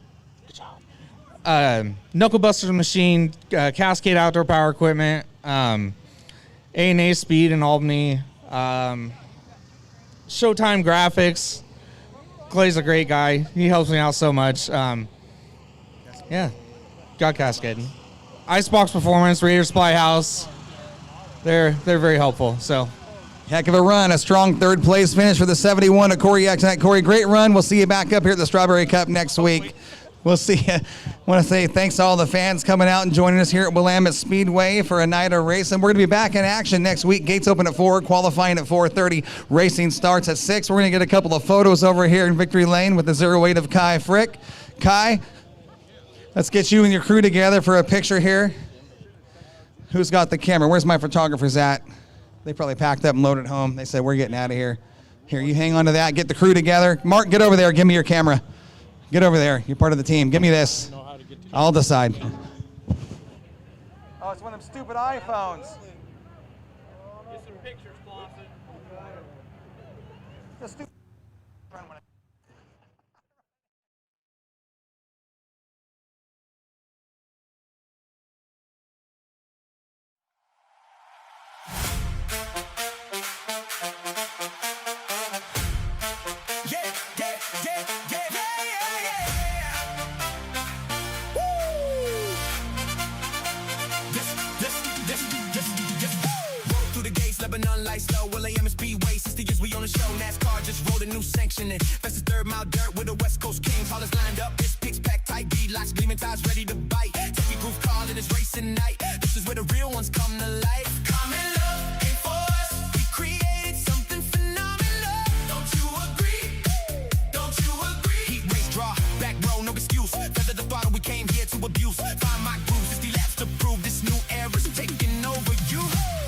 Knuckle Busters Machine, Cascade Outdoor Power Equipment, A&A Speed in Albany, Showtime Graphics. Clay's a great guy. He helps me out so much. Yeah, got Cascade. Icebox Performance, Raider Supply House. They're very helpful. So, heck of a run, a strong third place finish for the 71 at Cory Yak tonight. Cory, great run. We'll see you back up here at the Strawberry Cup next week. We'll see you. I want to say thanks to all the fans coming out and joining us here at Willamette Speedway for a night of racing. We're going to be back in action next week. Gates open at 4, qualifying at 4:30. Racing starts at 6. We're going to get a couple of photos over here in Victory Lane with the 08 of Kai Frick. Kai, let's get you and your crew together for a picture here. Who's got the camera? Where's my photographers at? They probably packed up and loaded home. They said, we're getting out of here. Here, you hang on to that. Get the crew together. Mark, get over there. Give me your camera. Get over there. You're part of the team. Give me this. I'll decide. Oh, it's one of them stupid iPhones. Get some pictures, Clausen. The stupid. This ones come to life. Come and look, ain't for us. We created something phenomenal. Don't you agree? Don't you agree? Heat race, draw, back row, no excuse. Feather the throttle, we came here to abuse. Find my groove, 50 laps to prove this new era's taking over you.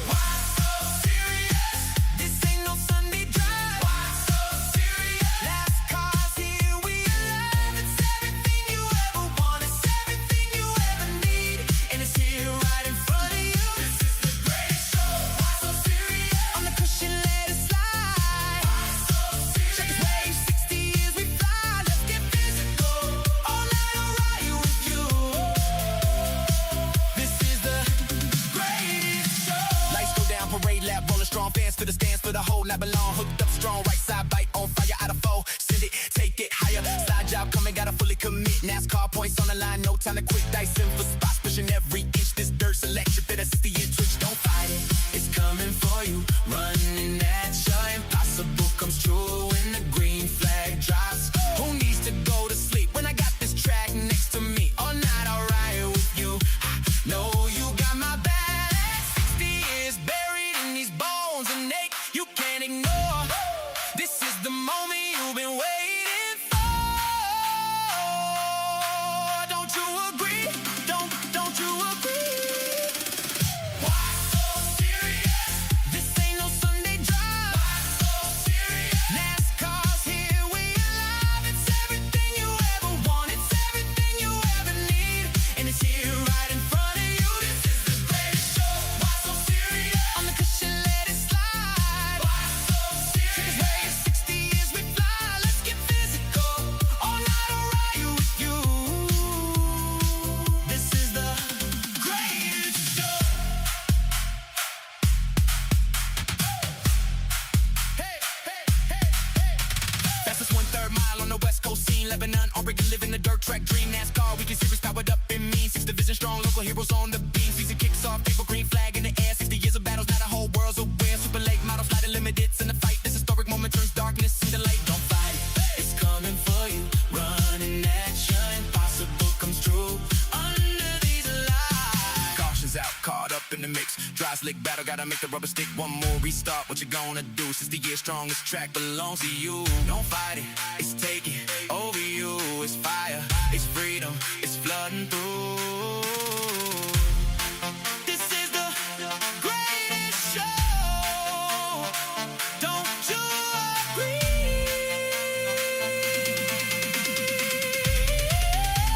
Why so serious? This ain't no Sunday drive. Why so serious? Last car's here, we alive. It's everything you ever want. It's everything you ever need. And it's here right in front of you. This is the greatest show. Why so serious? On the cushion, let it slide. Why so serious? Check his wave, 60 years we fly. Let's get physical. All night I'll ride with you. This is the greatest show. Lights go down, parade lap, rolling strong. Fans for the stands, for the whole lap along. Hooked up strong, right side bite on fire. Out of foe, send it, take it higher. Side job coming, gotta fully commit. NASCAR points on the line, no time to quit. Dicing for spots, pushing every inch. This dirt's electric, better 60 year twitch. Don't fight it, it's coming for you. Running at you, impossible comes true when the green flag drops. Who needs to go to sleep when I got this track next to me? All night I'll ride with you. Know you got my back. 60 years buried in these bones and ache you can't ignore. This is the moment you've been waiting for. Don't you agree? Don't you agree? Why so serious? This ain't no Sunday drive. Why so serious? NASCAR's here, we alive. It's everything you ever want. It's everything you ever need. And it's here right in front of you. This is the greatest show. Why so serious? On the cushion, let it slide. Why so serious? Wave 60 years we fly. Let's get physical. All night I'll ride with you. This is the greatest show. Hey, hey, hey, hey. Fastest 1/3 mile on the West Coast scene. Lebanon, Oregon, living the dirt track dream. NASCAR, we can series powered up in mean. 6th division strong, local heroes on the beam. Season kicks off, paper green flag in the air. 60 years of battles, now the whole world's aware. Super late models, fly the limiteds in the fight. This historic moment turns darkness into light. Don't fight it, it's coming for you. Running at you, impossible comes true. Under these lights, caution's out, caught up in the mix. Dry slick battle, gotta make the rubber stick. One more restart, what you gonna do? 60 years strong, this track belongs to you. Don't fight it, it's taking over you. It's fire, it's freedom, it's flooding through. This is the greatest show. Don't you agree?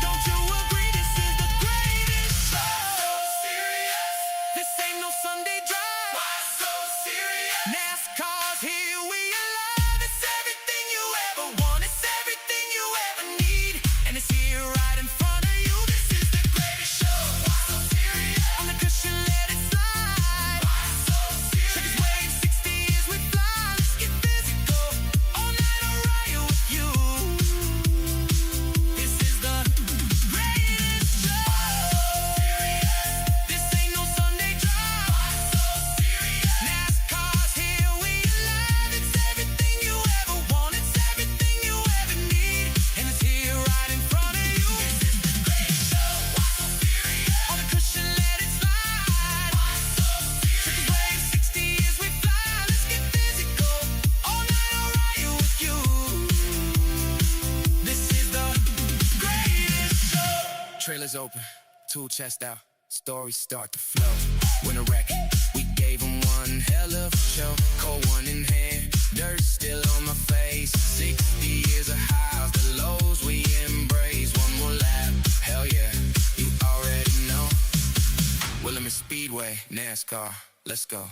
Don't you agree? This is the greatest show. Why so serious? This ain't no Sunday drive. Why so serious? NASCAR's here, we alive. It's everything you ever want. It's everything you ever need. And it's here right in front of you. This is the greatest show. Why so serious? On the cushion, let it slide. Why so serious? Check his wave, 60 years we fly. Let's get physical. All night I'll ride with you. This is the greatest show. Why so serious? This ain't no Sunday drive. Why so serious? NASCAR's here, we alive. It's everything you ever want. It's everything you ever need. And it's here right in front of you. This is the greatest show. Why so serious? On the cushion, let it slide. Why so serious? Check his wave, 60 years we fly. Let's get physical. All night I'll ride with you. This is the greatest show. Trailers open, tool chest out, stories start to flow. When a wreck, we gave him one hell of a show. Cold one in hand, dirt still on my face. 60 years of highs, the lows we embrace. One more lap, hell yeah, you already know. Willamette Speedway, NASCAR, let's go.